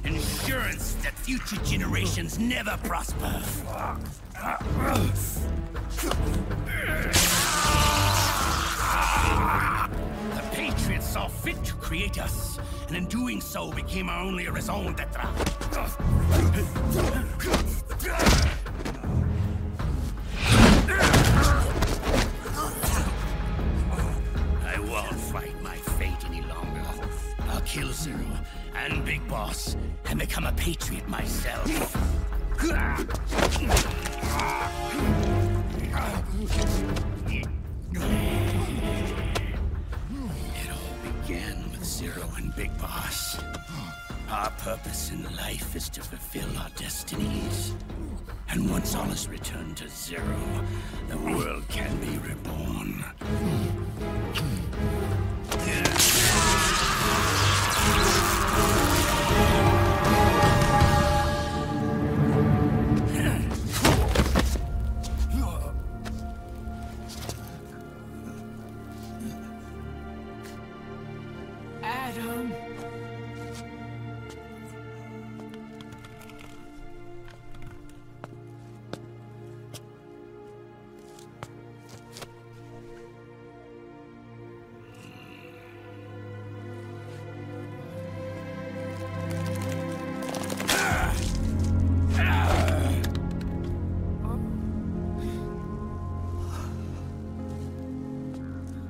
Insurance that future generations never prosper. The Patriots saw fit to create us, and in doing so became our only raison d'etre. I won't fight my fate any longer. I'll kill Zero and Big Boss and become a Patriot myself. It all began with Zero and Big Boss. Our purpose in life is to fulfill our destinies. And once all is returned to Zero, the world can be reborn. Adam.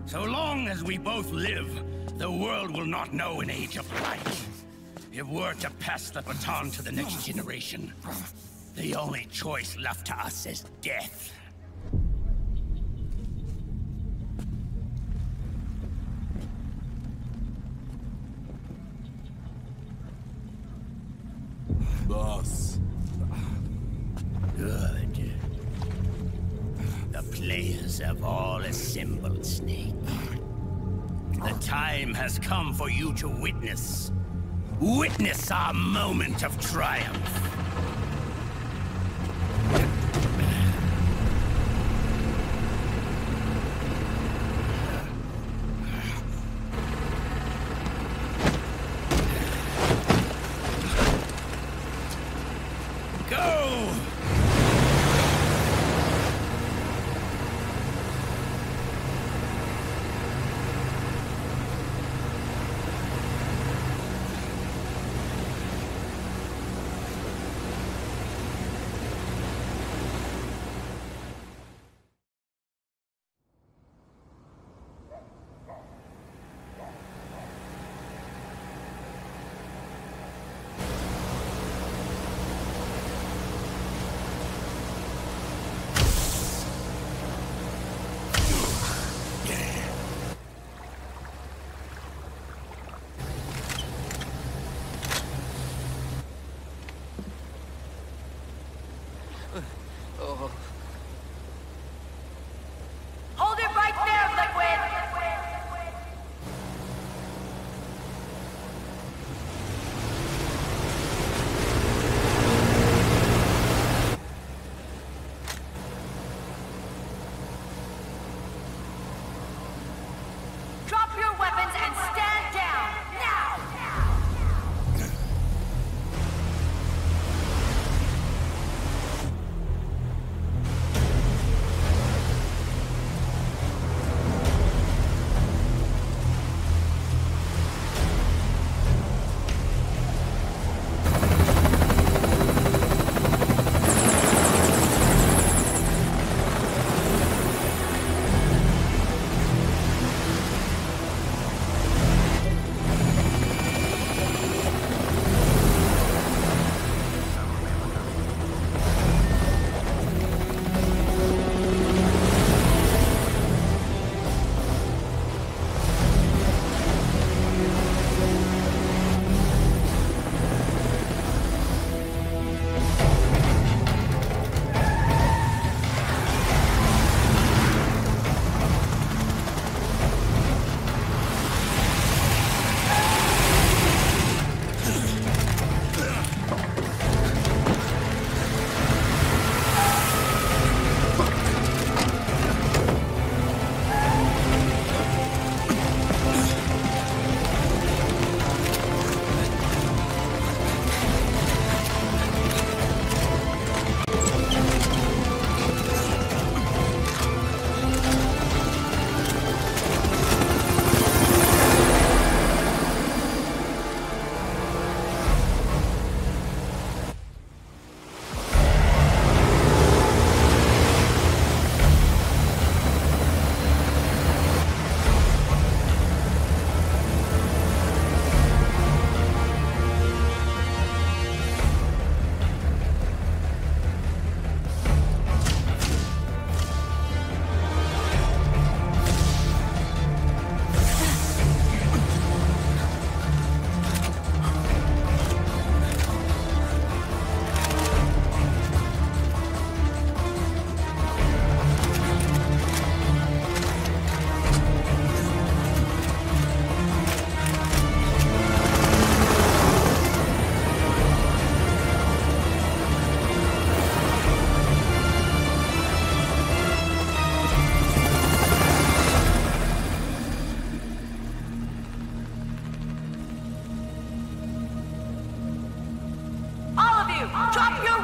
So long as we both live, the world will not know an age of light. If we're to pass the baton to the next generation, the only choice left to us is death. Boss. Good. The players have all assembled, Snake. The time has come for you to witness our moment of triumph. Go! Hold it right there, Liquid! Drop your weapons and stand down, now!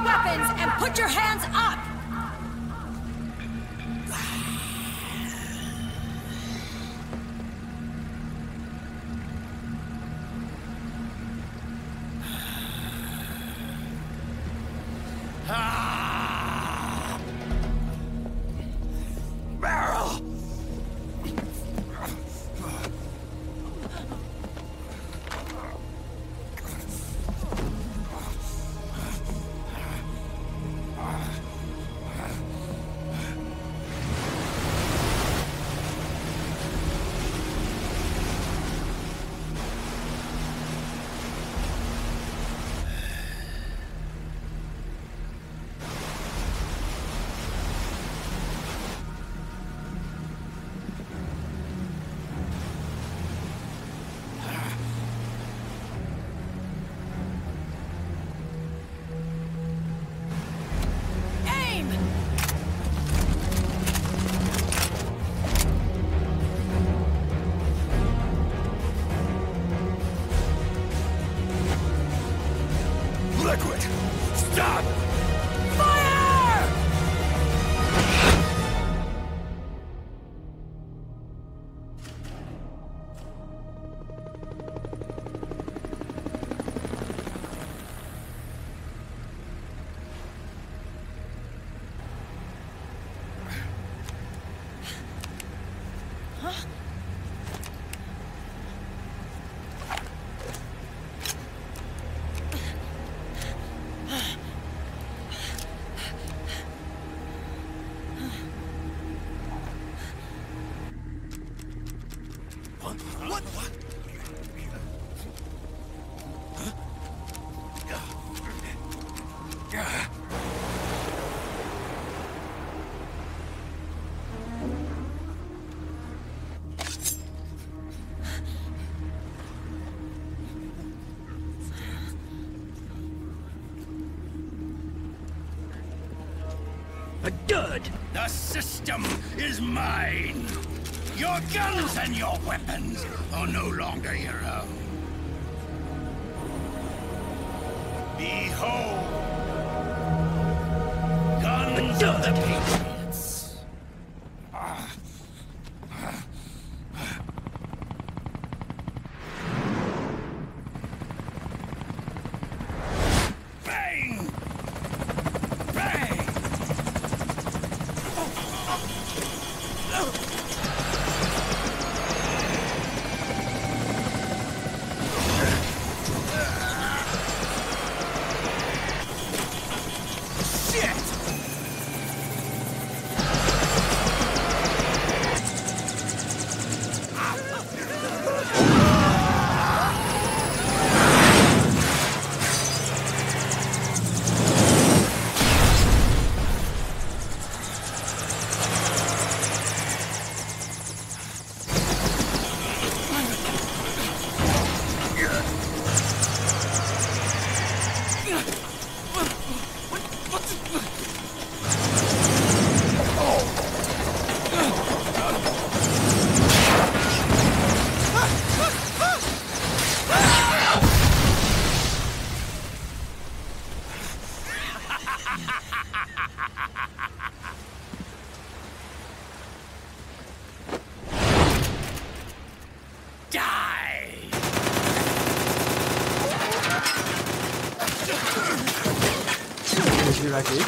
your weapons and put your hands up! Barrel! Liquid! Stop! Fire! What? Good. The system is mine. Your guns and your weapons are no longer your own. Behold, guns of the Patriots. Bang! Bang! Did you like it?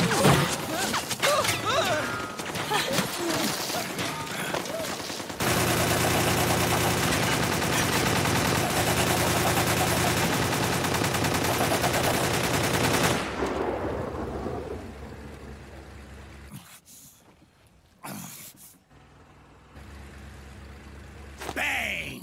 Bang!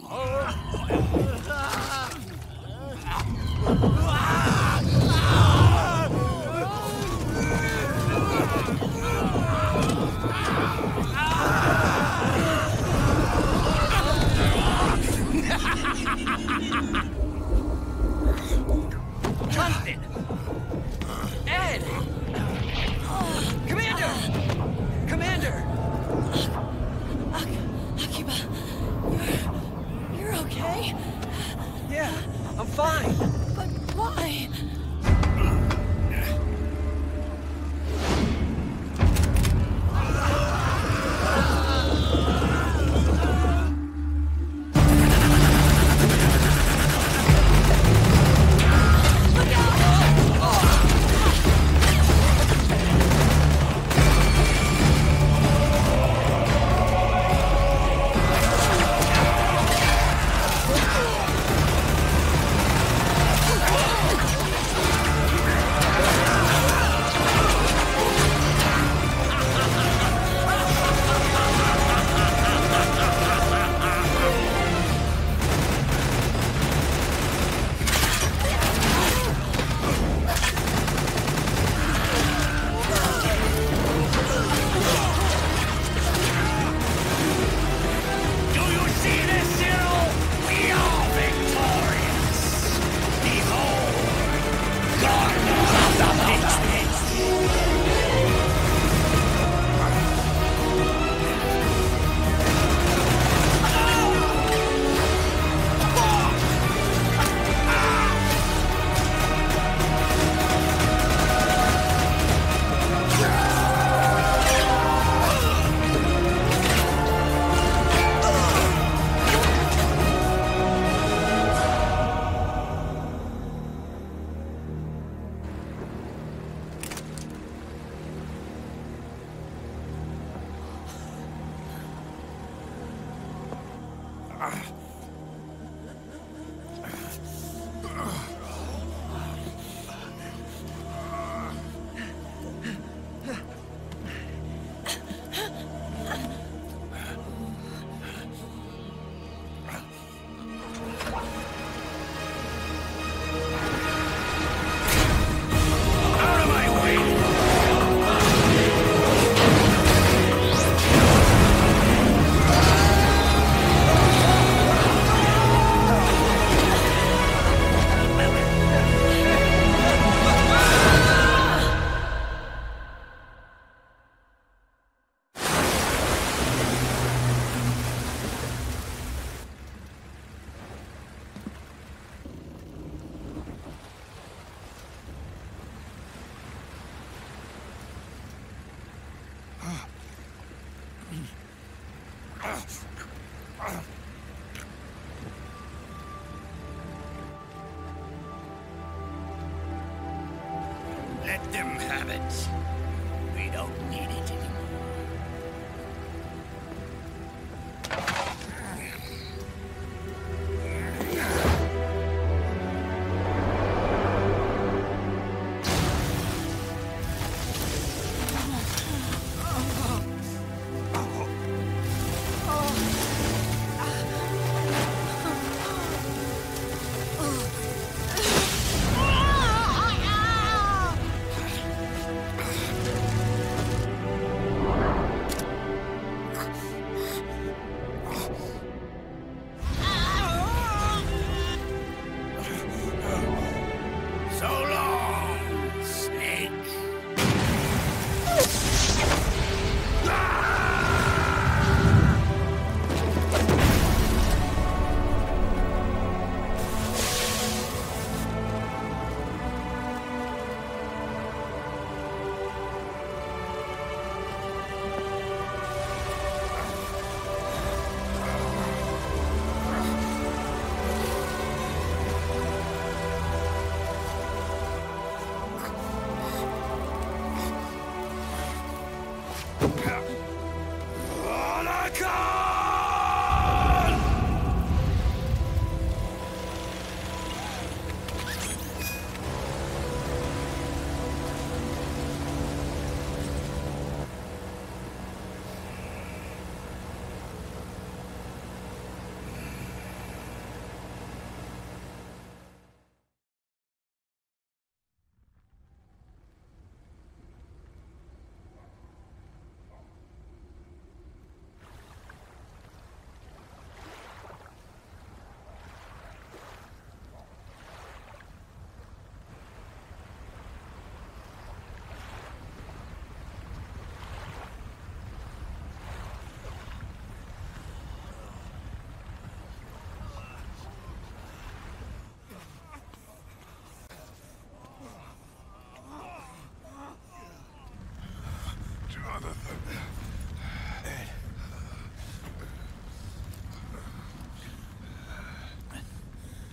Let them have it. We don't need it anymore.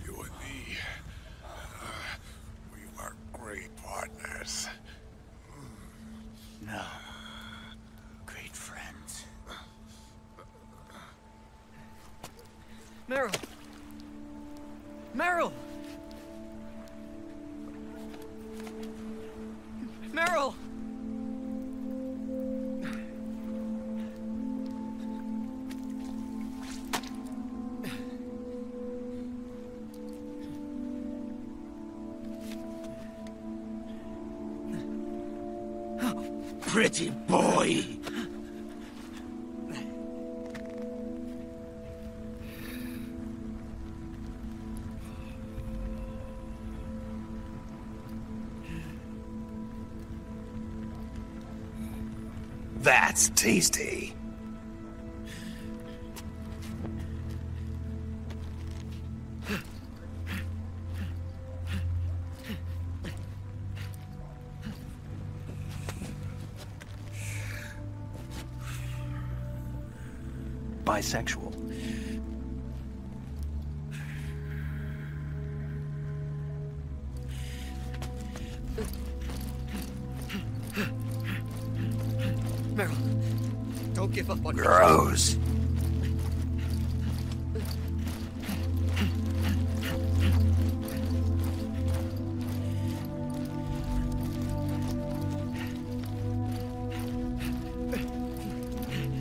You and me, we were great partners. No. Great friends. Meryl! Meryl! Meryl! Pretty boy! That's tasty. Bisexual. Meryl, don't give up on me. Gross.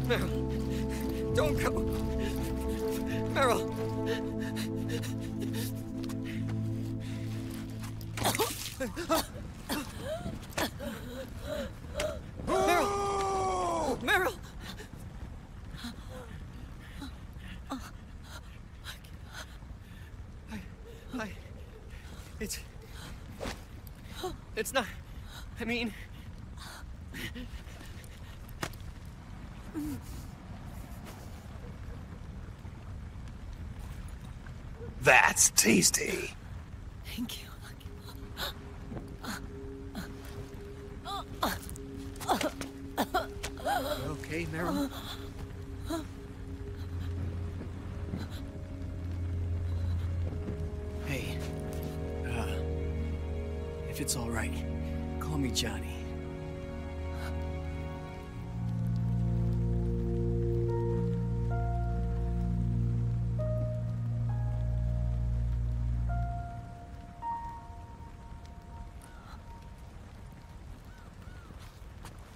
Meryl, don't go. Meryl. Meryl! Meryl! It's not... I mean... That's tasty. Thank you. Okay, Meryl? It's all right. Call me Johnny.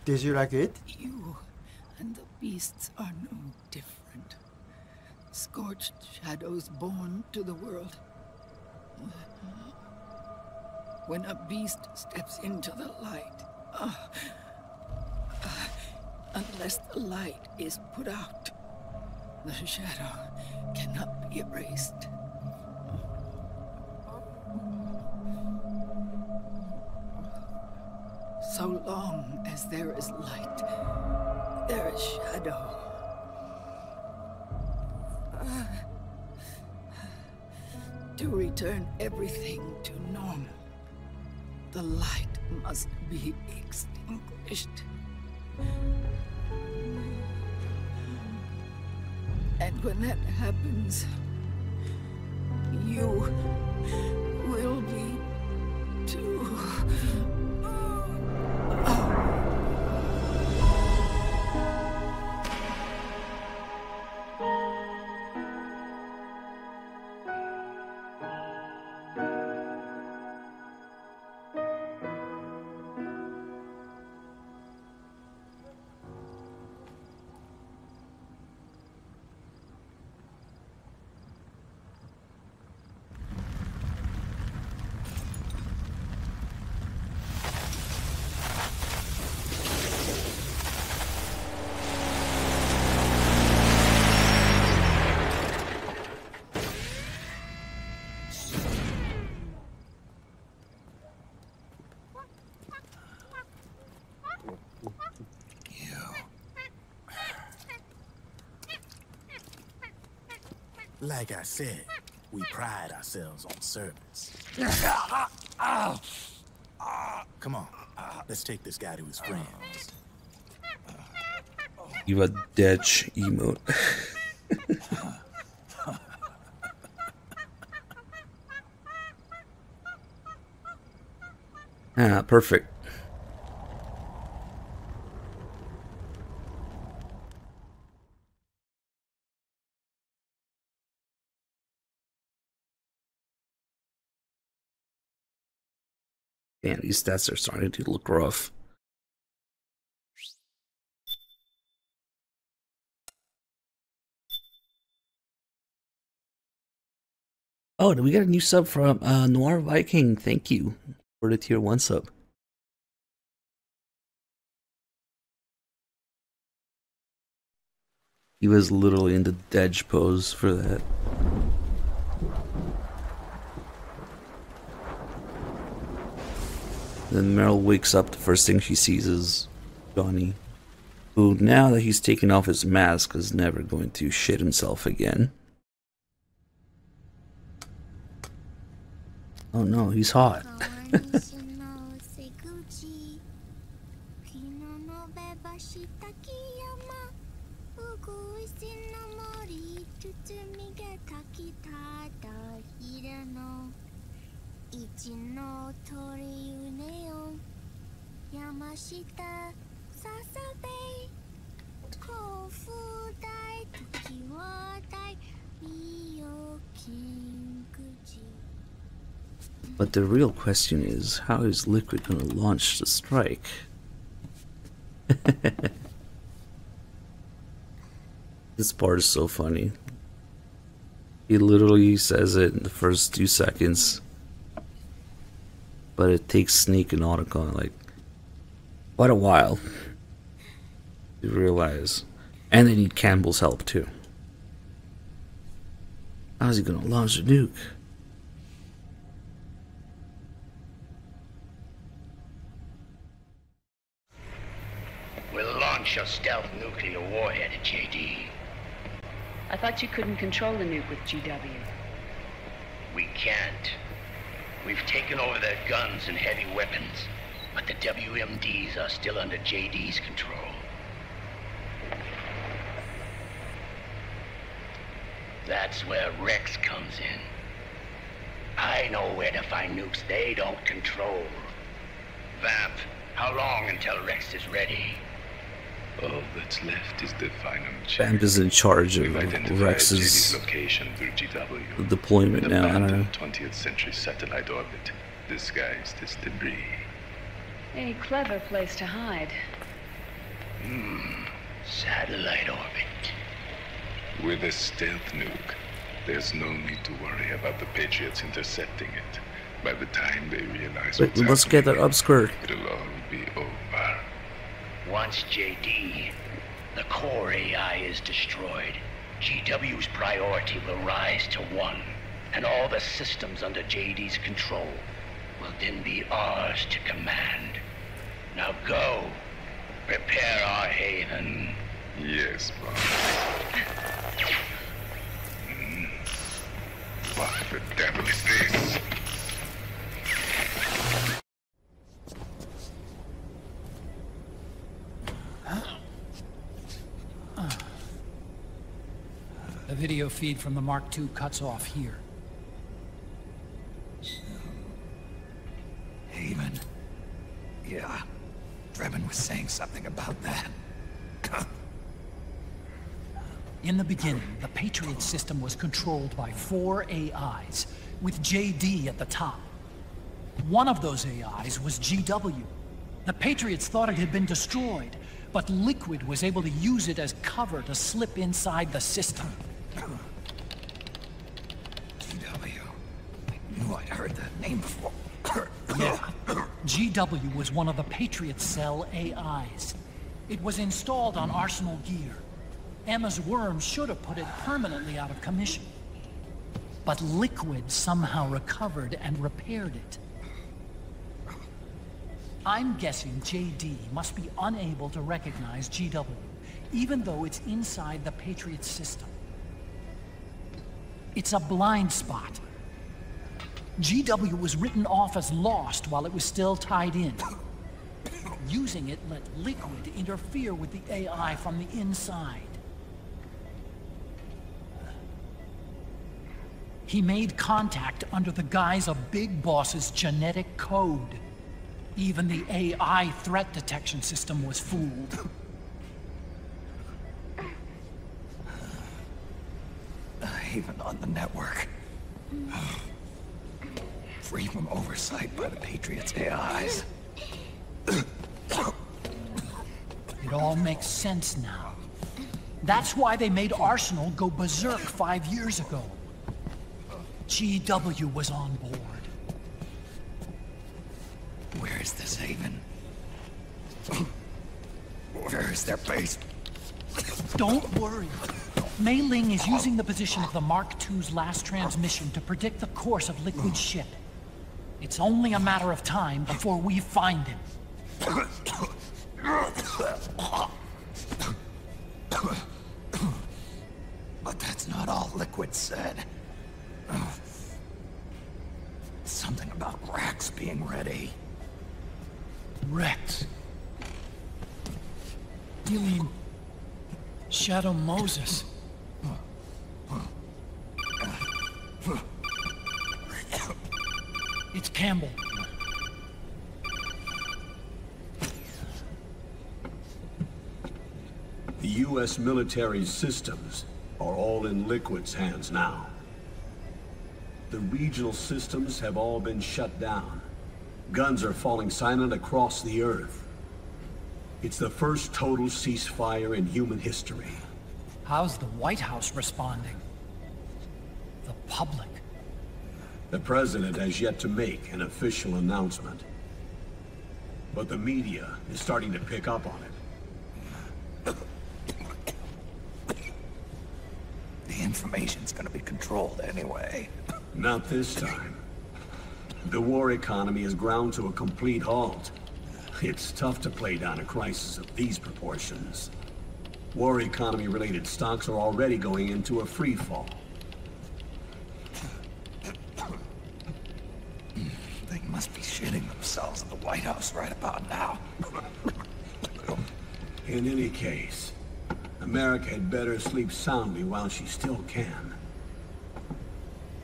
Did you like it? You and the beasts are no different. Scorched shadows born to the world. When a beast steps into the light, unless the light is put out, the shadow cannot be erased. So long as there is light, there is shadow. To return everything to normal, the light must be extinguished. And when that happens, you will be too. Like I said, we pride ourselves on service. Come on, let's take this guy to his friends. You a ditch emote. Ah, perfect. Damn, these stats are starting to look rough. Oh, did we get a new sub from Noir Viking? Thank you for the tier 1 sub. He was literally in the Dedge pose for that. Then Meryl wakes up, the first thing she sees is Johnny, who now that he's taken off his mask is never going to shit himself again. Oh no, he's hot. But the real question is, how is Liquid gonna launch the strike? This part is so funny. He literally says it in the first 2 seconds. But it takes Snake and Otacon like quite a while to realize. And they need Campbell's help too. How's he gonna launch the nuke? We'll launch a stealth nuclear warhead at JD. I thought you couldn't control the nuke with GW. We can't. We've taken over their guns and heavy weapons, but the WMDs are still under JD's control. That's where Rex comes in. I know where to find nukes they don't control. Vamp, how long until Rex is ready? All that's left is the final check. Vamp is in charge of Rex's location through GW. deployment now. I don't know. 20th century satellite orbit disguised as debris. A clever place to hide. Satellite orbit. With a stealth nuke, there's no need to worry about the Patriots intercepting it. By the time they realize Wait, let's get that upskirt. It'll all be over. Once JD, the core AI is destroyed, GW's priority will rise to 1, and all the systems under JD's control will then be ours to command. Now go, prepare our haven. Yes, boss. What the devil is this? The video feed from the Mark II cuts off here. Haven. Yeah. Drebin was saying something about that. In the beginning, the Patriot system was controlled by 4 AIs, with JD at the top. One of those AIs was GW. The Patriots thought it had been destroyed, but Liquid was able to use it as cover to slip inside the system. GW. I knew I'd heard that name before. Yeah. GW was one of the Patriot Cell AIs. It was installed on Arsenal gear. Emma's worm should have put it permanently out of commission. But Liquid somehow recovered and repaired it. I'm guessing JD must be unable to recognize GW, even though it's inside the Patriot system. It's a blind spot. GW was written off as lost while it was still tied in. Using it let Liquid interfere with the AI from the inside. He made contact under the guise of Big Boss's genetic code. Even the AI threat detection system was fooled. Haven on the network. Free from oversight by the Patriots' AIs. It all makes sense now. That's why they made Arsenal go berserk 5 years ago. GW was on board. Where is this Haven? Where is their base? Don't worry. Mei Ling is using the position of the Mark II's last transmission to predict the course of Liquid's ship. It's only a matter of time before we find him. But that's not all Liquid said. Something about Rex being ready. Rex? You mean Shadow Moses? It's Campbell. The U.S. military systems are all in Liquid's hands now. The regional systems have all been shut down. Guns are falling silent across the Earth. It's the first total ceasefire in human history. How's the White House responding? The public? The President has yet to make an official announcement. But the media is starting to pick up on it. The information's gonna be controlled anyway. Not this time. The war economy is ground to a complete halt. It's tough to play down a crisis of these proportions. War economy-related stocks are already going into a free fall. They must be shitting themselves at the White House right about now. In any case, America had better sleep soundly while she still can.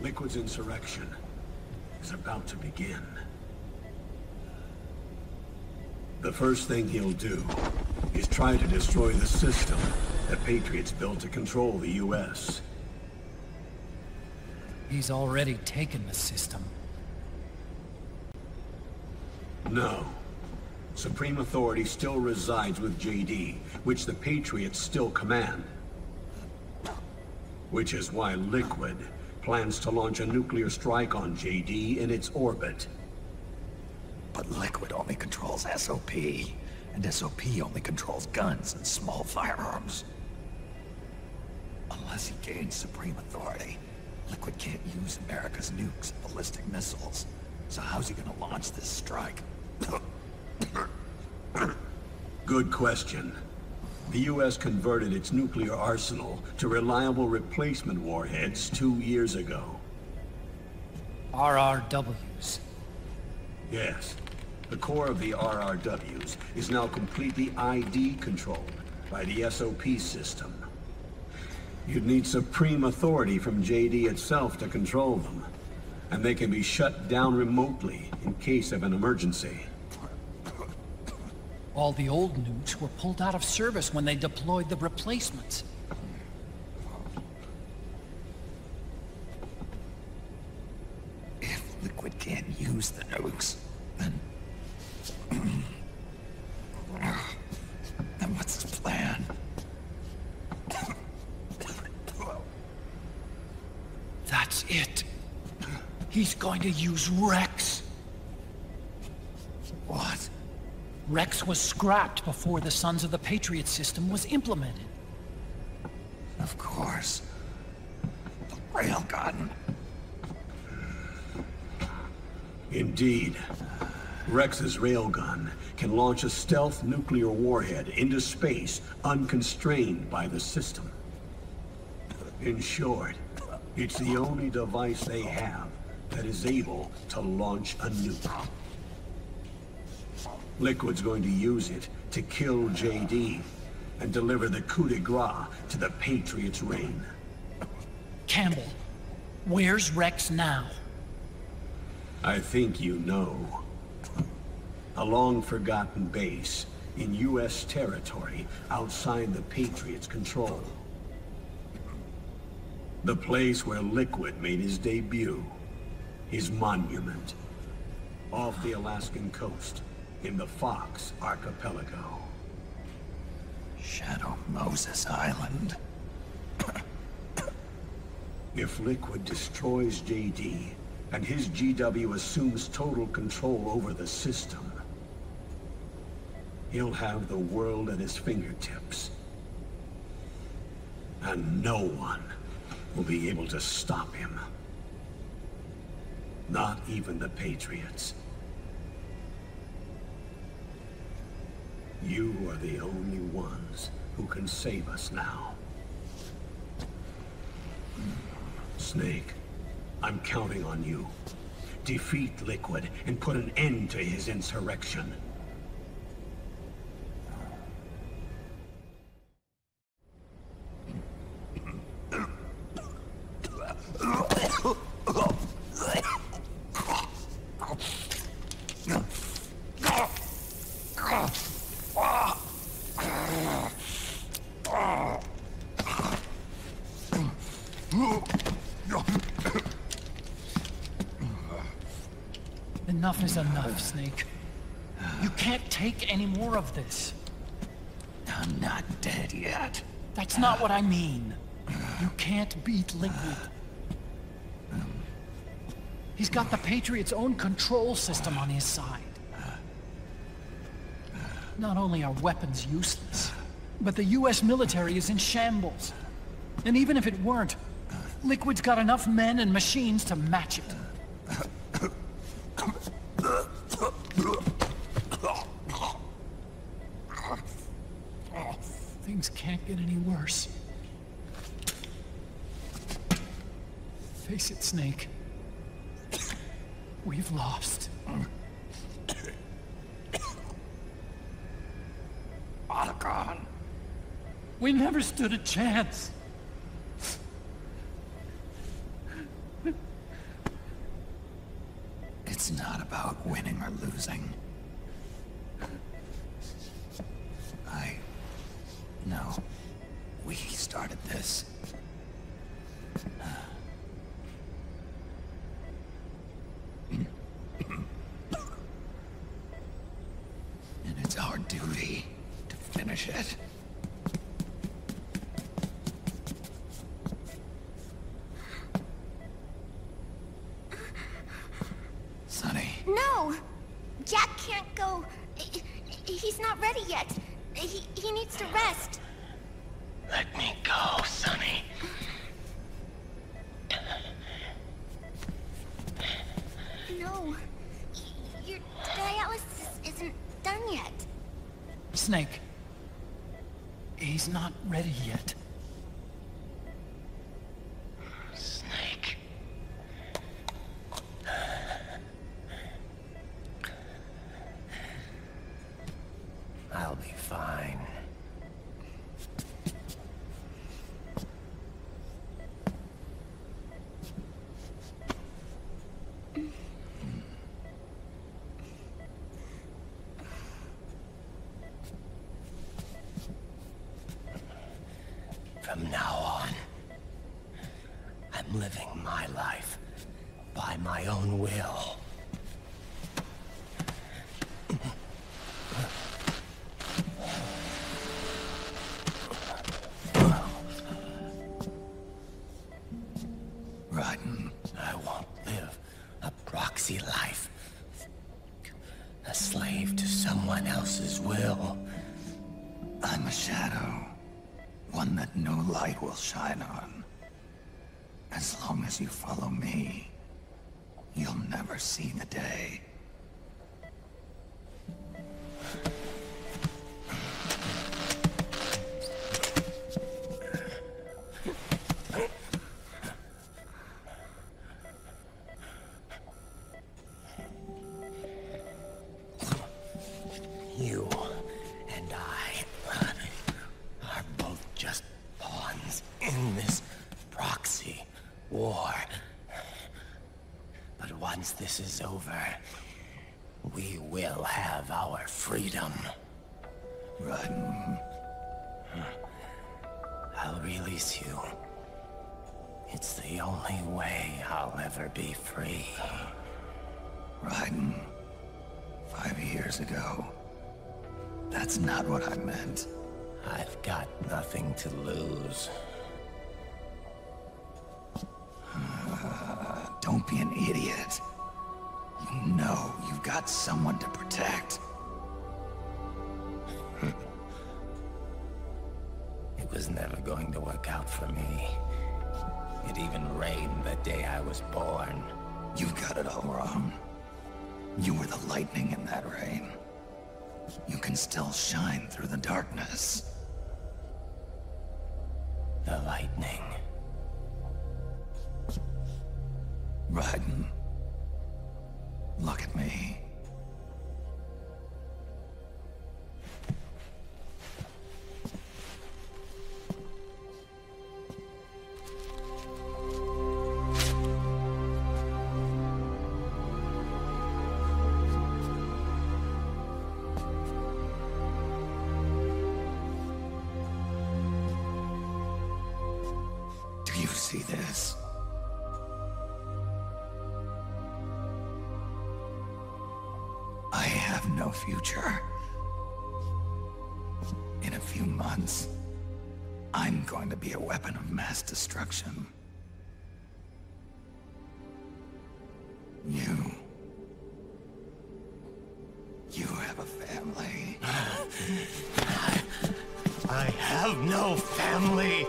Liquid's insurrection is about to begin. The first thing he'll do is try to destroy the system the Patriots built to control the U.S. He's already taken the system. No. Supreme authority still resides with JD, which the Patriots still command. Which is why Liquid plans to launch a nuclear strike on JD in its orbit. But Liquid only controls SOP, and SOP only controls guns and small firearms. Unless he gains supreme authority, Liquid can't use America's nukes and ballistic missiles. So how's he gonna launch this strike? Good question. The U.S. converted its nuclear arsenal to reliable replacement warheads 2 years ago. RRWs. Yes. The core of the RRWs is now completely ID controlled by the SOP system. You'd need supreme authority from JD itself to control them, and they can be shut down remotely in case of an emergency. All the old nukes were pulled out of service when they deployed the replacements. If Liquid can't use the nukes, then what's his plan? That's it. He's going to use Rex. What? Rex was scrapped before the Sons of the Patriot system was implemented. Of course. The railgun. Indeed. Rex's railgun can launch a stealth nuclear warhead into space unconstrained by the system. In short, it's the only device they have that is able to launch a nuke. Liquid's going to use it to kill JD and deliver the coup de grace to the Patriots' reign. Campbell, where's Rex now? I think you know. A long-forgotten base in U.S. territory outside the Patriots' control. The place where Liquid made his debut. His monument. Off the Alaskan coast, in the Fox Archipelago. Shadow Moses Island. If Liquid destroys JD, and his GW assumes total control over the system, he'll have the world at his fingertips. And no one will be able to stop him. Not even the Patriots. You are the only ones who can save us now. Snake, I'm counting on you. Defeat Liquid and put an end to his insurrection. Enough is enough, Snake. You can't take any more of this. I'm not dead yet. That's not what I mean. You can't beat Liquid. He's got the Patriots' own control system on his side. Not only are weapons useless, but the US military is in shambles. And even if it weren't, Liquid's got enough men and machines to match it. Things can't get any worse. Face it, Snake. We've lost. All gone. We never stood a chance. It's not about winning or losing. our duty to finish it. Sonny. No! Jack can't go. He's not ready yet. He needs to rest. Let me go, Sonny. No. Your dialysis isn't done yet. Snake. He's not ready yet. Snake. I'll be fine. From now on, I'm living my life by my own will. Raiden, I won't live a proxy life. A slave to someone else's will. I'm a shadow. One that no light will shine on. As long as you follow me, you'll never see the day. You and I are both just pawns in this proxy war. But once this is over, we will have our freedom. Raiden. I'll release you. It's the only way I'll ever be free. Raiden, 5 years ago, that's not what I meant. I've got nothing to lose. Don't be an idiot. You know you've got someone to protect. It was never going to work out for me. It even rained the day I was born. You got it all wrong. You were the lightning in that rain. You can still shine through the darkness. The lightning. Raiden, look at me. Do you see this? I have no future. In a few months, I'm going to be a weapon of mass destruction. You have a family. I have no family.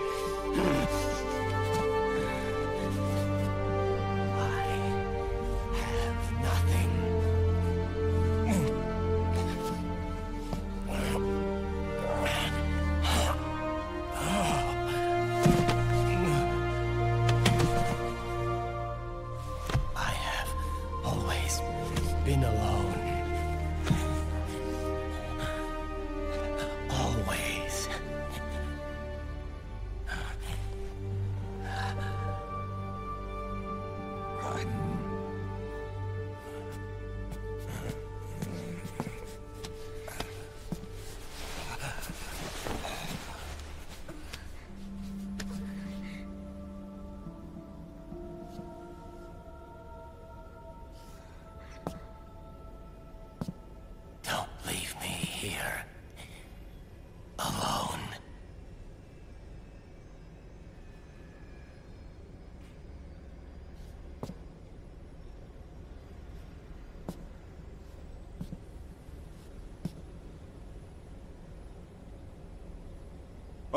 Been alone. Always.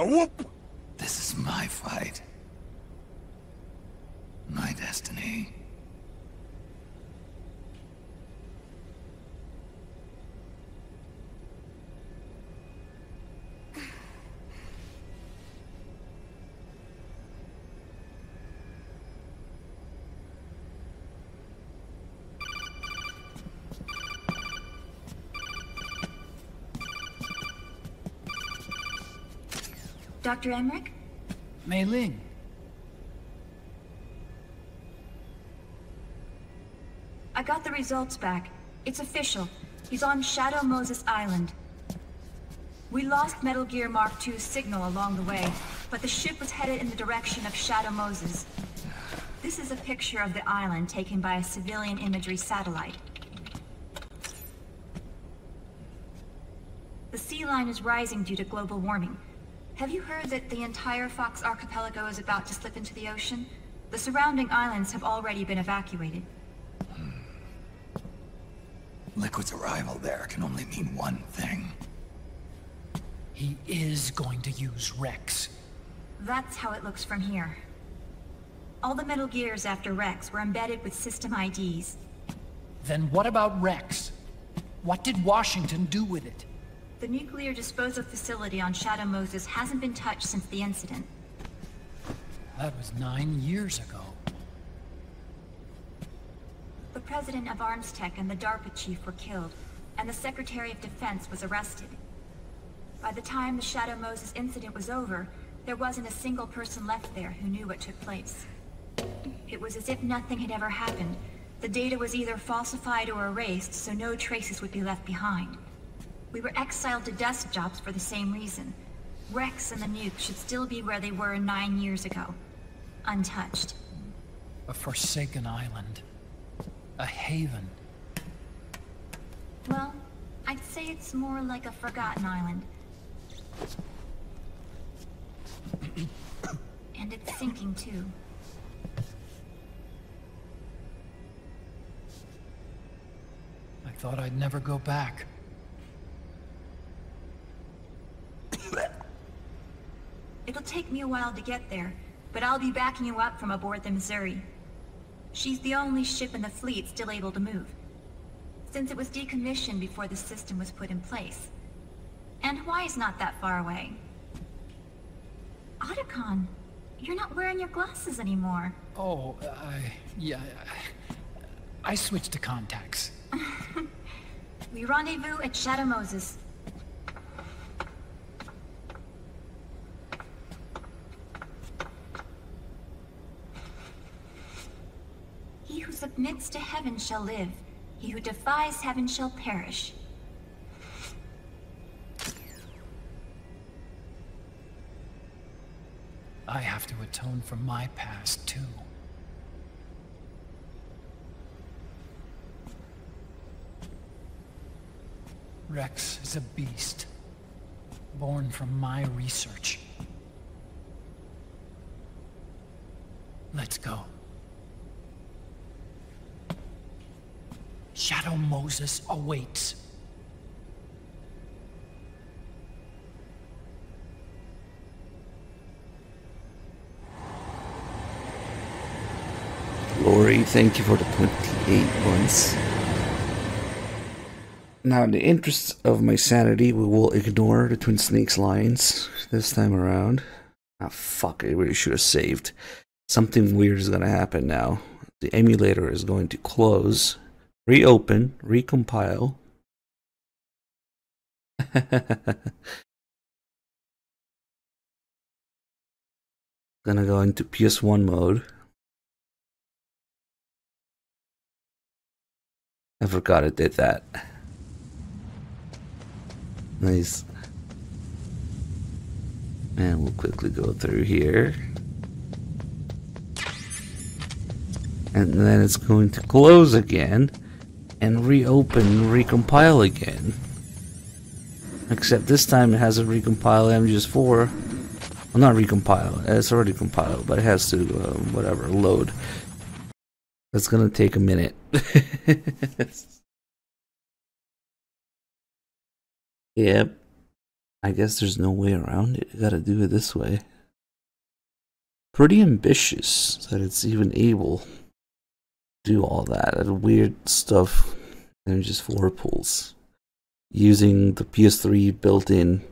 A whoop! This is my fight. My destiny. Dr. Emmerich? Mei Ling. I got the results back. It's official. He's on Shadow Moses Island. We lost Metal Gear Mark II's signal along the way, but the ship was headed in the direction of Shadow Moses. This is a picture of the island taken by a civilian imagery satellite. The sea line is rising due to global warming. Have you heard that the entire Fox Archipelago is about to slip into the ocean? The surrounding islands have already been evacuated. Liquid's arrival there can only mean one thing. He is going to use Rex. That's how it looks from here. All the Metal Gears after Rex were embedded with system IDs. Then what about Rex? What did Washington do with it? The nuclear disposal facility on Shadow Moses hasn't been touched since the incident. That was 9 years ago. The president of Arms Tech and the DARPA chief were killed, and the Secretary of Defense was arrested. By the time the Shadow Moses incident was over, there wasn't a single person left there who knew what took place. It was as if nothing had ever happened. The data was either falsified or erased, so no traces would be left behind. We were exiled to desk jobs for the same reason. Rex and the nuke should still be where they were 9 years ago. Untouched. A forsaken island. A haven. Well, I'd say it's more like a forgotten island. And it's sinking too. I thought I'd never go back. It'll take me a while to get there, but I'll be backing you up from aboard the Missouri. She's the only ship in the fleet still able to move, since it was decommissioned before the system was put in place. And Hawaii's not that far away. Otacon, you're not wearing your glasses anymore. Oh, yeah. I switched to contacts. We rendezvous at Shadow Moses. He who submits to heaven shall live. He who defies heaven shall perish. I have to atone for my past, too. Rex is a beast, born from my research. Let's go. Shadow Moses awaits. Lori, thank you for the 28 months. Now, in the interest of my sanity, we will ignore the Twin Snakes lines this time around. Ah, fuck, I really should have saved. Something weird is going to happen now. The emulator is going to close, reopen, recompile. Gonna go into PS1 mode. I forgot it did that. Nice. And we'll quickly go through here. And then it's going to close again and reopen, recompile again. Except this time it hasn't recompiled MGS4. Well, not recompile, it's already compiled, but it has to, whatever, load. That's gonna take a minute. Yep. I guess there's no way around it. You gotta do it this way. Pretty ambitious that it's even able to do all that. That weird stuff. And just 4 pulls. Using the PS3 built-in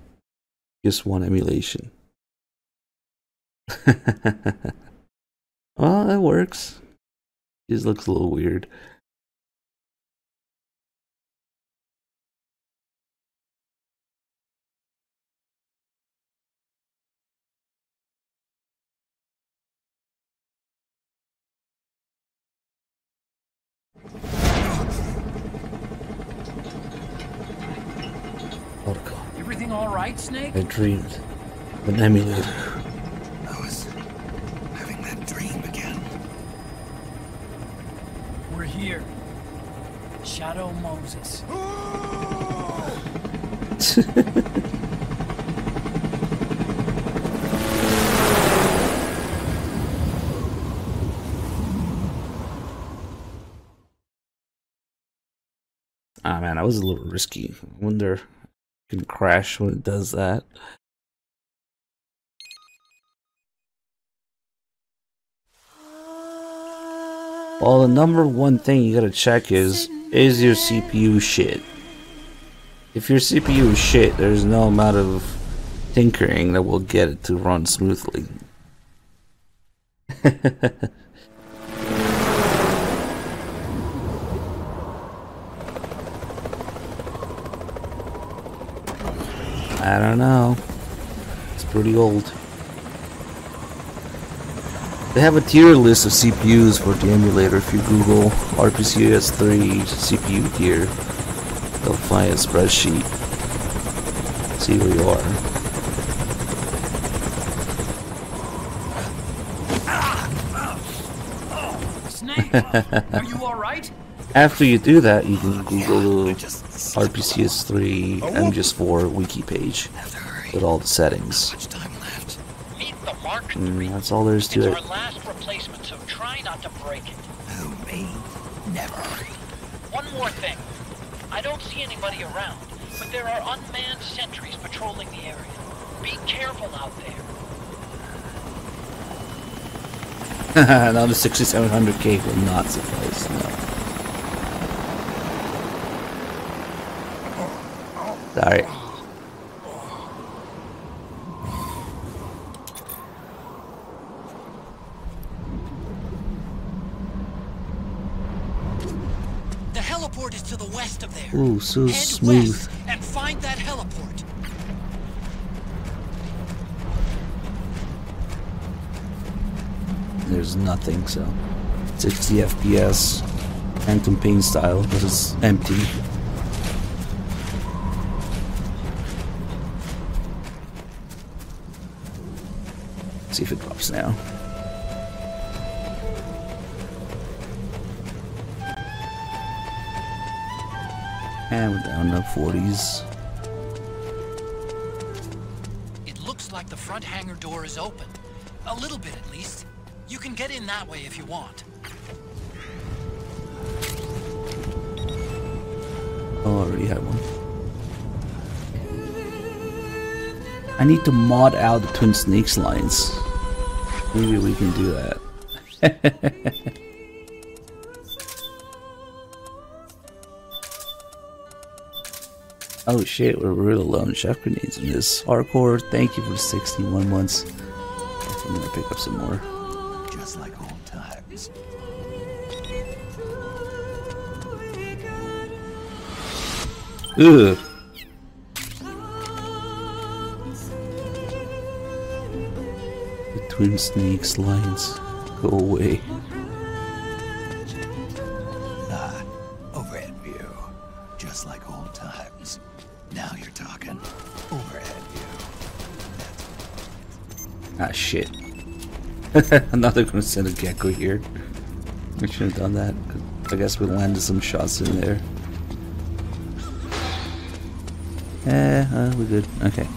PS1 emulation. Well, that works. It just looks a little weird. Oh god. Everything all right, Snake? I dreamed of an emulator. I was having that dream again. We're here. Shadow Moses. Ah man, that was a little risky. I wonder if it can crash when it does that. Well, the number one thing you gotta check is your CPU shit? If your CPU is shit, there's no amount of tinkering that will get it to run smoothly. I don't know. It's pretty old. They have a tier list of CPUs for the emulator. If you Google RPCS3 CPU tier, they'll find a spreadsheet. See where you are. Snake, are you all right? After you do that, you can Google the RPCS3 MGS4 wiki page with all the settings. That's all there is to it. Our last replacement, so try not to break it. Who, me? Never. One more thing. I don't see anybody around, but there are unmanned sentries patrolling the area. Be careful out there. Now the 6700K will not suffice. No. Sorry. The heliport is to the west of there. Ooh, so Head smooth. west and find that heliport. There's nothing, so 60 FPS, Phantom Pain style, but it's empty. See if it drops now. And we're down to 40s. It looks like the front hangar door is open. A little bit at least. You can get in that way if you want. Oh, I already had one. I need to mod out the Twin Snakes lines. Maybe we can do that. Oh shit, we're real low on chef grenades in this. Hardcore, thank you for 61 months. I'm gonna pick up some more. Just like old times. Ugh. The Twin Snakes lines go away. Ah, overhead view. Just like old times. Now you're talking. Overhead view. Ah shit. Now they're gonna send a gecko here. We should have done that. I guess we landed some shots in there. We're good. Okay.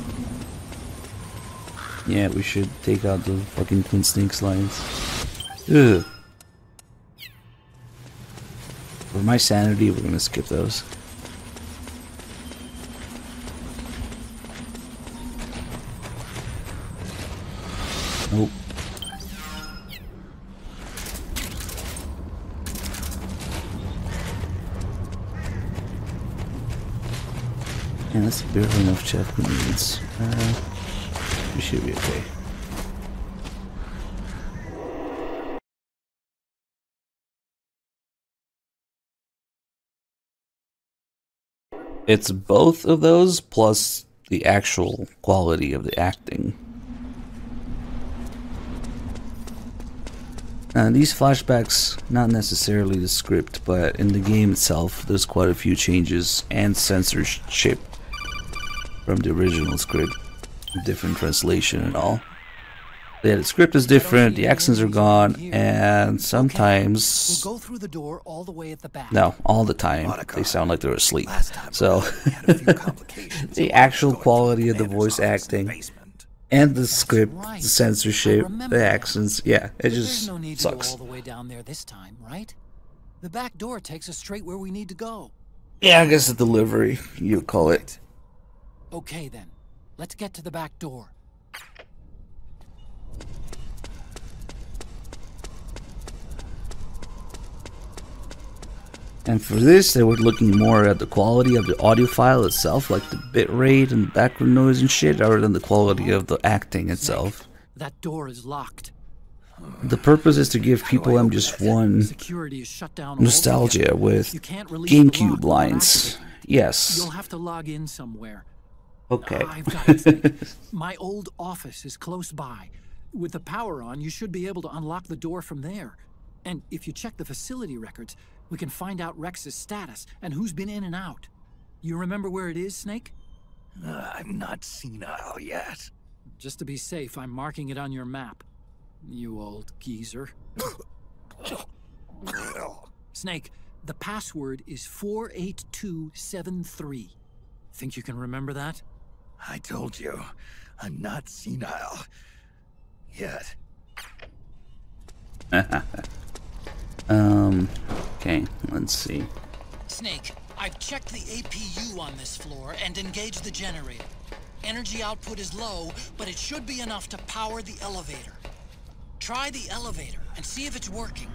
Yeah, we should take out the fucking Twin Snakes lines. Ugh. For my sanity, we're gonna skip those. Nope. Yeah, that's barely enough checkpoint needs. We should be okay. It's both of those plus the actual quality of the acting. These flashbacks, not necessarily the script, but in the game itself, there's quite a few changes and censorship from the original script, different translation and all. Yeah, the script is different, the accents are gone, and sometimes, We'll go through the door all the way at the back. no, all the time, they sound like they're asleep. So, the actual quality of the voice acting and the script, the censorship, the accents, yeah, it just no need sucks. to go all the way down there this time, right? The back door takes us straight where we need to go. Yeah, I guess the delivery, you call it. Okay then, let's get to the back door. And for this, they were looking more at the quality of the audio file itself, like the bit rate and background noise and shit, rather than the quality of the acting itself. That door is locked. The purpose is to give people MGS1 Security is shut down nostalgia with You can't release the lock GameCube without lines. activating it. Yes. You'll have to log in somewhere. Okay. I've got it, Snake. My old office is close by. With the power on, you should be able to unlock the door from there. And if you check the facility records, we can find out Rex's status and who's been in and out. You remember where it is, Snake? I'm not senile yet. Just to be safe, I'm marking it on your map. You old geezer. Snake, the password is 48273. Think you can remember that? I told you, I'm not senile yet. Okay, let's see. Snake, I've checked the APU on this floor and engaged the generator. Energy output is low, but it should be enough to power the elevator. Try the elevator and see if it's working.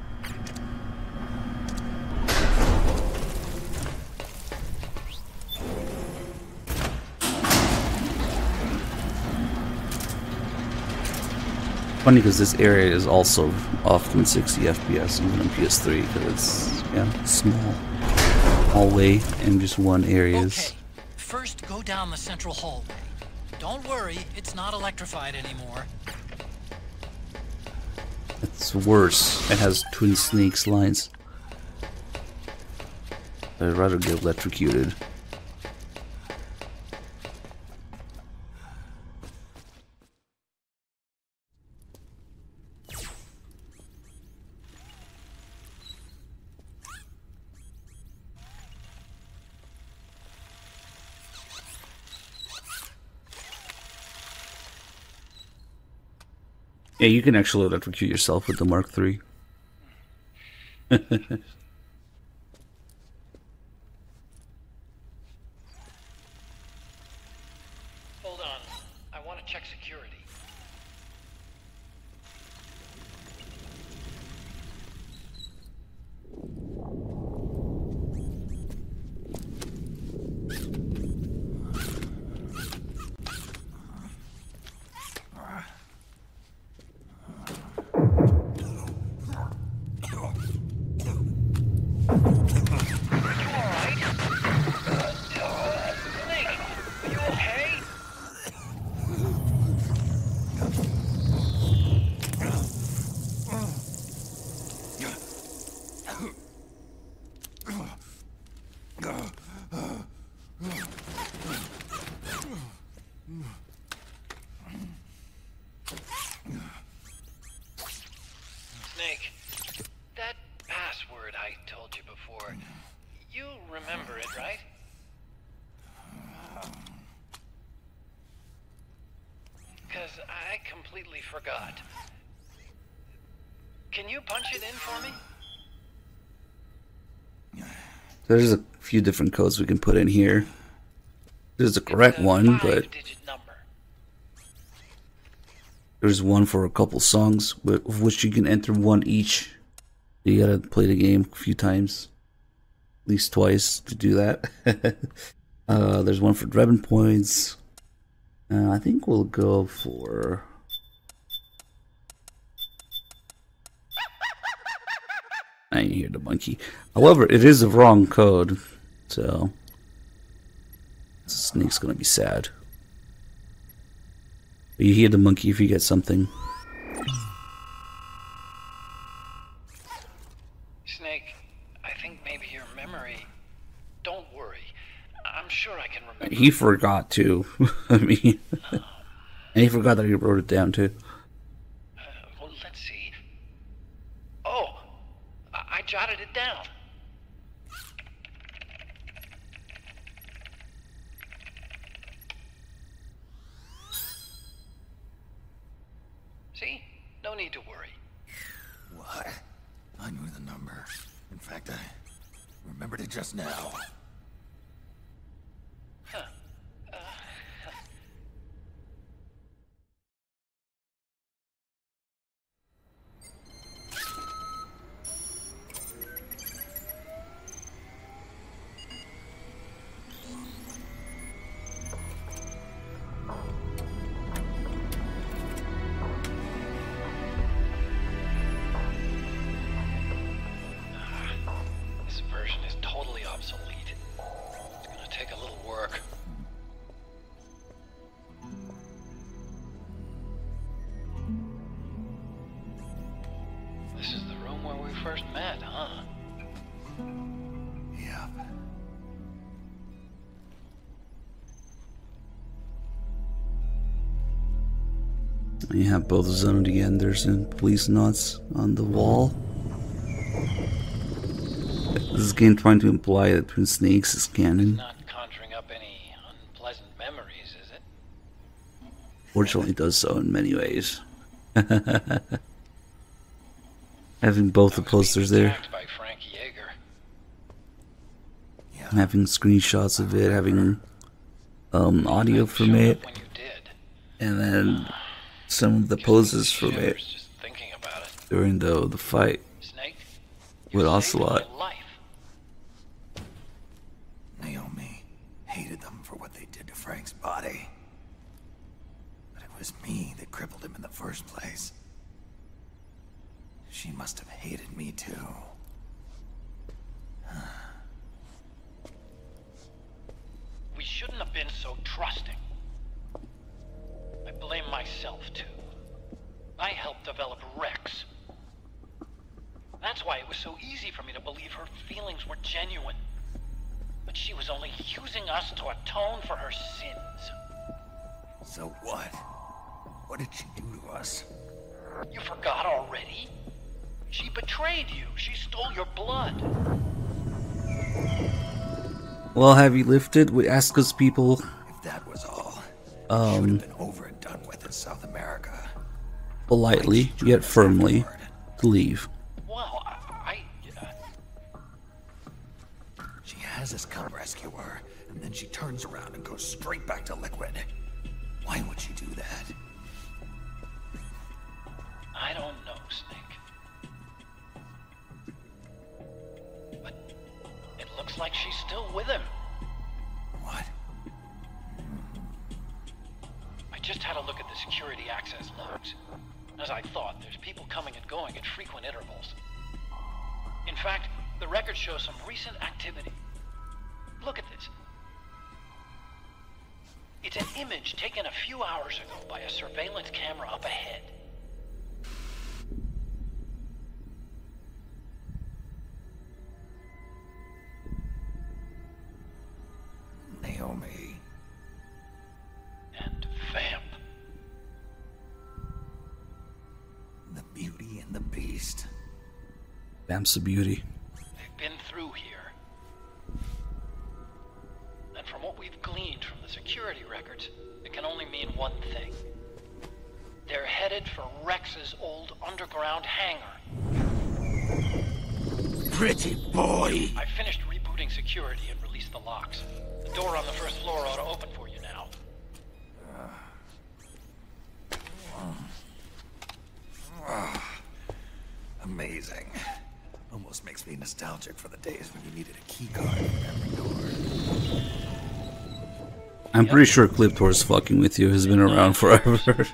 Funny because this area is also often 60 FPS, even on PS3, because it's, yeah, small hallway and just one areas. Okay, first go down the central hallway. Don't worry, it's not electrified anymore. It's worse. It has Twin Snakes lines. I'd rather get electrocuted. Yeah, you can actually electrocute yourself with the Mark III. Hold on, I want to check security. Snake, that password I told you before, you remember it, right? Because I completely forgot. Can you punch it in for me? There's a few different codes we can put in here. There's the correct one, but There's one for a couple songs, of which you can enter one each. You gotta play the game a few times. At least twice to do that. There's one for Drebin points. I think we'll go for... I didn't hear the monkey. However, it is a wrong code, so... Snake's gonna be sad. But you hear the monkey if you get something. Snake, I think maybe your memory... Don't worry. I'm sure I can remember. He forgot too. I mean... and he forgot that he wrote it down too. Well, let's see. Oh! I jotted it down. See? No need to worry. What? I knew the number. In fact, I remembered it just now. Huh. This version is totally obsolete. It's gonna take a little work. This is the room where we first met, huh? Yep. You have both Zone of the Enders and Police Nuts on the wall. This is game trying to imply that Twin Snakes is canon. Not conjuring up any unpleasant memories, is it? Fortunately, it does so in many ways. Having both the posters there. By Frank Yeager. Having screenshots of it, having audio from it, and then some of the poses from it during the fight with Ocelot. Naomi hated them for what they did to Frank's body. But it was me that crippled him in the first place. She must have hated me too. We shouldn't have been so trusting. I blame myself too. I helped develop Rex. That's why it was so easy for me to believe her feelings were genuine. But she was only using us to atone for her sins. So what? What did she do to us? You forgot already? She betrayed you. She stole your blood. Well, have you lifted? We ask us people. If that was all, should have been over and done with in South America. Politely, yet firmly, to leave. Well, She has us come rescue her, and then she turns around and goes straight back to Liquid. Why would she do that? I don't know, Snake. But it looks like she's still with him. What? I just had a look at the security access logs. As I thought, there's people coming and going at frequent intervals. In fact, the record shows some recent activity. Look at this. It's an image taken a few hours ago by a surveillance camera up ahead. Naomi. And Vamp. The Beauty and the Beast. Vamp's a beauty. They've been through here. And from what we've gleaned from the security records, it can only mean one thing. They're headed for Rex's old underground hangar. Pretty boy! I finished rebooting security and released the locks. The door on the first floor ought to open for you now. amazing. Almost makes me nostalgic for the days when you needed a key card for every door. I'm pretty sure Cliptor's fucking with you. Has been around forever.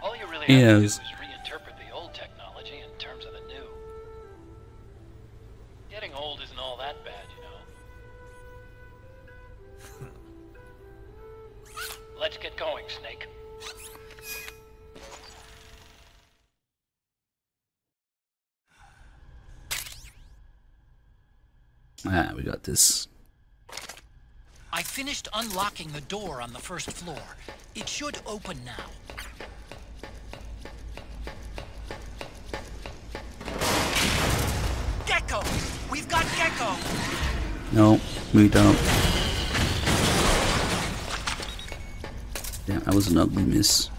All you really have to Yeah. do is reinterpret the old technology in terms of the new. Getting old isn't all that bad, you know. Let's get going, Snake. Ah, we got this. I finished unlocking the door on the first floor. It should open now. Gecko! We've got Gecko! No, we don't. Damn, that was an ugly miss.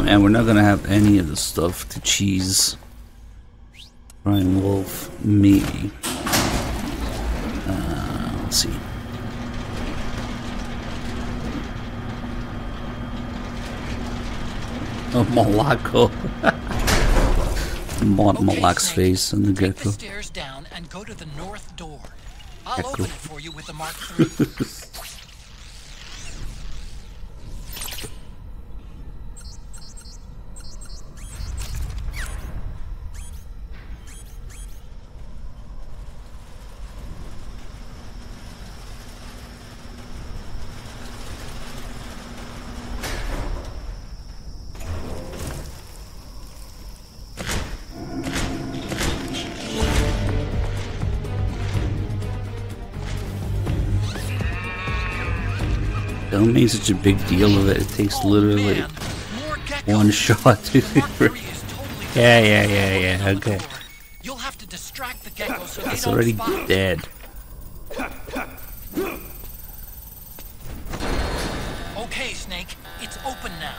And we're not gonna have any of the stuff to cheese. Crying Wolf, maybe. Let's see. Oh, Malako. Malak's face and the Take the gecko. stairs down and go to the north door. I'll Gecko. open it for you with the Mark III. Don't make such a big deal of it. It takes literally one shot to Yeah, okay. You'll have to distract the gecko so they It's don't already spot dead. Okay, Snake, it's open now.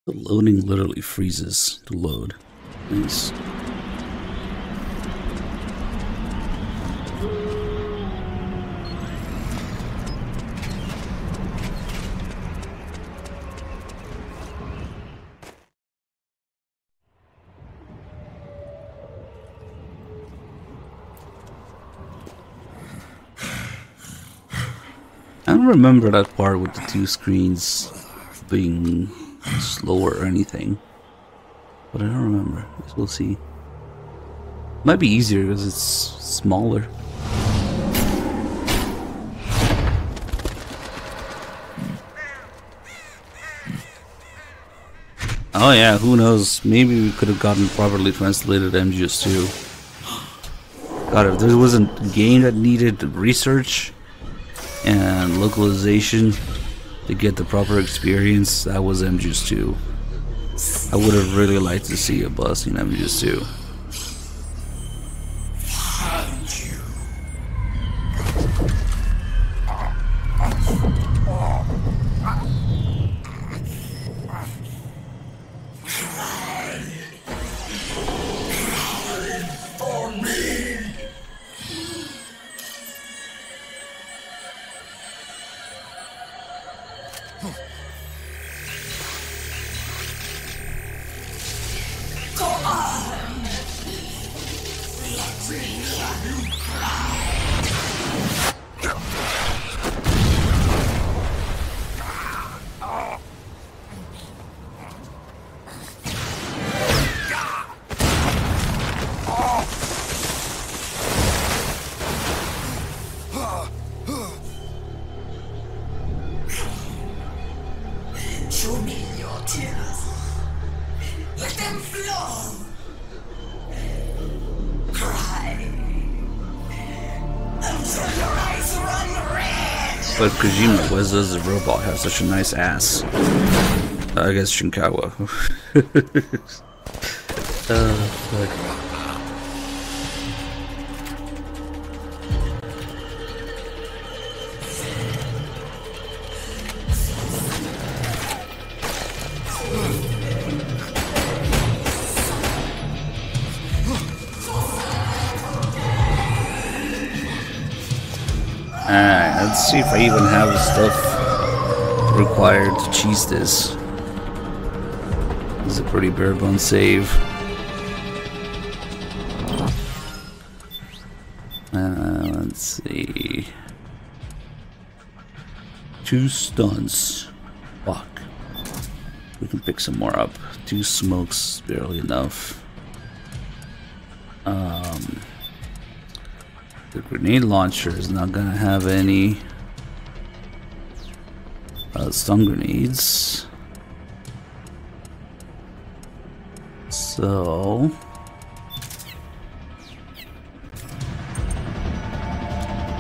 The loading literally freezes to load. Nice. I don't remember that part with the two screens being slower or anything, but I don't remember. Guess we'll see. Might be easier because it's smaller. Oh yeah, who knows? Maybe we could have gotten properly translated MGS2. God, if there was a game that needed research and localization to get the proper experience, that was MGS2. I would have really liked to see a bus in MGS2. Show me your tears. Let them flow. Cry until your eyes run red. But Kojima, why does the robot have such a nice ass? I guess Shinkawa. Fuck. Alright, let's see if I even have the stuff required to cheese this. This is a pretty bare bone save. Let's see. 2 stunts. Fuck. We can pick some more up. 2 smokes, barely enough. The grenade launcher is not gonna have any stun grenades. So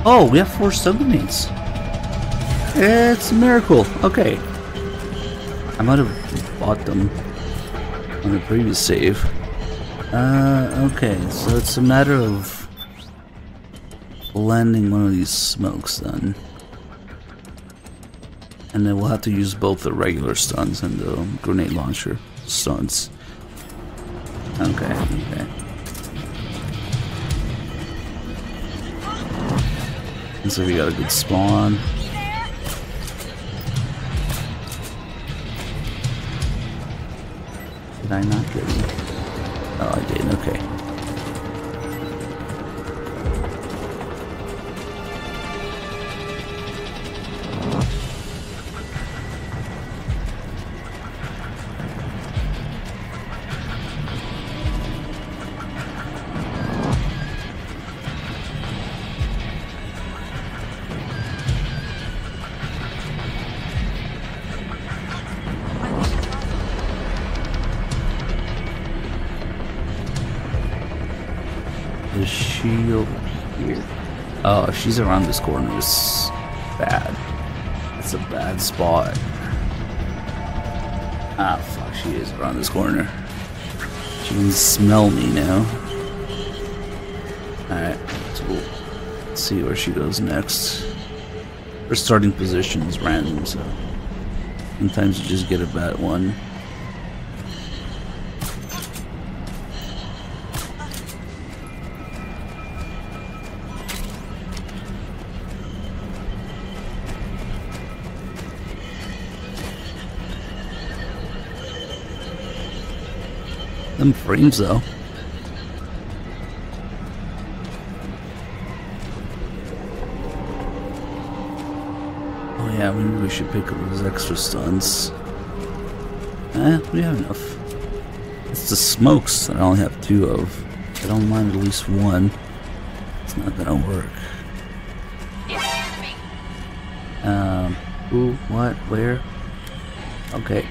oh, we have 4 stun grenades. It's a miracle. Okay. I might have bought them on the previous save. Okay, so it's a matter of landing one of these smokes then. And then we'll have to use both the regular stuns and the grenade launcher stuns. Okay, okay. And so we got a good spawn. Did I not get him? Oh, I did, okay. Is she over here? Oh, if she's around this corner, it's bad. It's a bad spot. Ah, fuck, she is around this corner. She can smell me now. Alright, so we'll see where she goes next. Her starting position is random, so sometimes you just get a bad one. Them frames though. Oh yeah, maybe we should pick up those extra stuns. We have enough. It's the smokes that I only have 2 of. I don't mind at least 1. It's not gonna work. Who, what, where? Okay.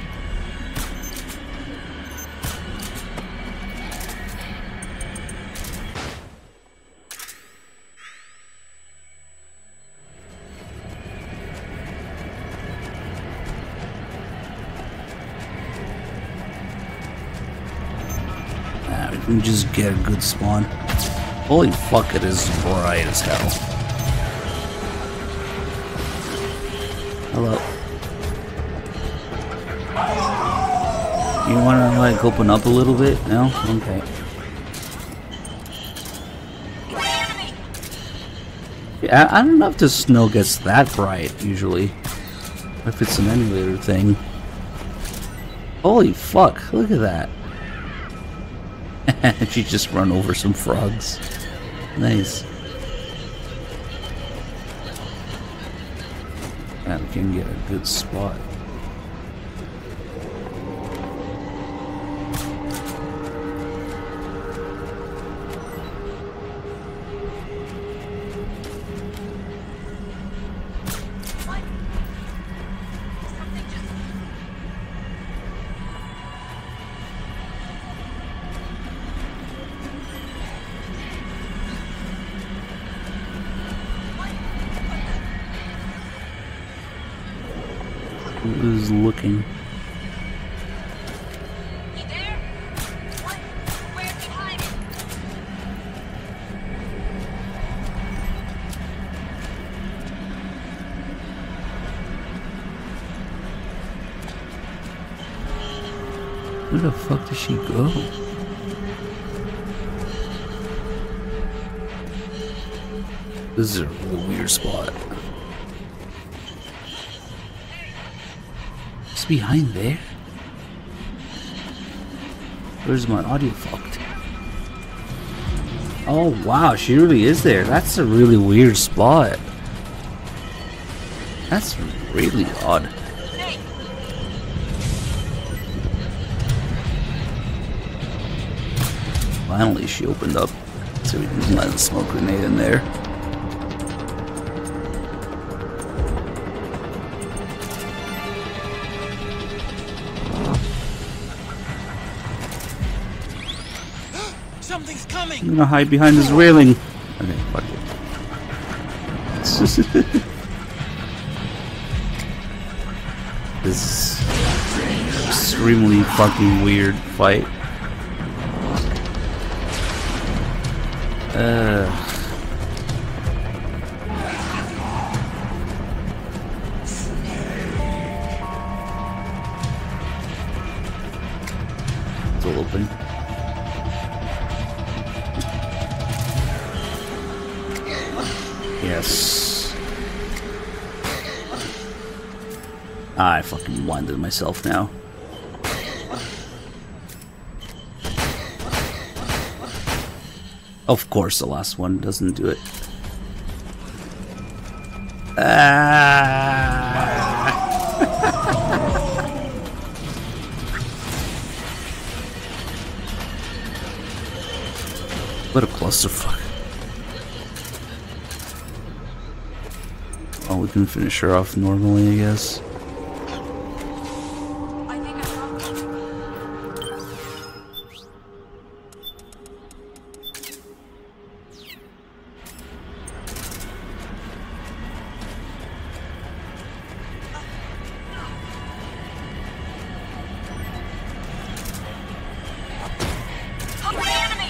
We can just get a good spawn. Holy fuck, it is bright as hell. Hello. You wanna like open up a little bit? No? Okay. Yeah, I don't know if the snow gets that bright usually. If it's an emulator thing. Holy fuck, look at that. She just run over some frogs. Nice. And we can get a good spot. Who is looking? You there? What? Where's he hiding? Where the fuck did she go? This is a really weird spot. It's behind there? Where's my audio fucked? Oh wow, she really is there. That's a really weird spot. That's really odd. Finally, she opened up so we can let a smoke grenade in there. Something's coming. I'm gonna hide behind this railing. Okay, fuck it. This is extremely fucking weird fight. It's all open. Yes. I fucking blinded myself now. Of course, the last one doesn't do it. What a clusterfuck. Oh, we can finish her off normally, I guess.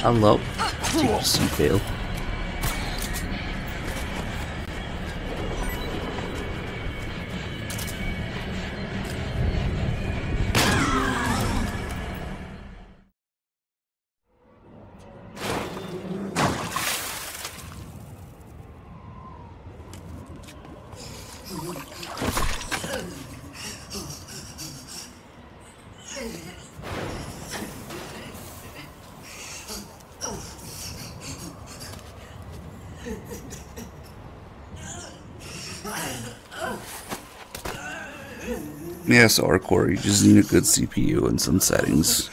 Hello. Just fail. Yes, R-Core, you just need a good CPU and some settings.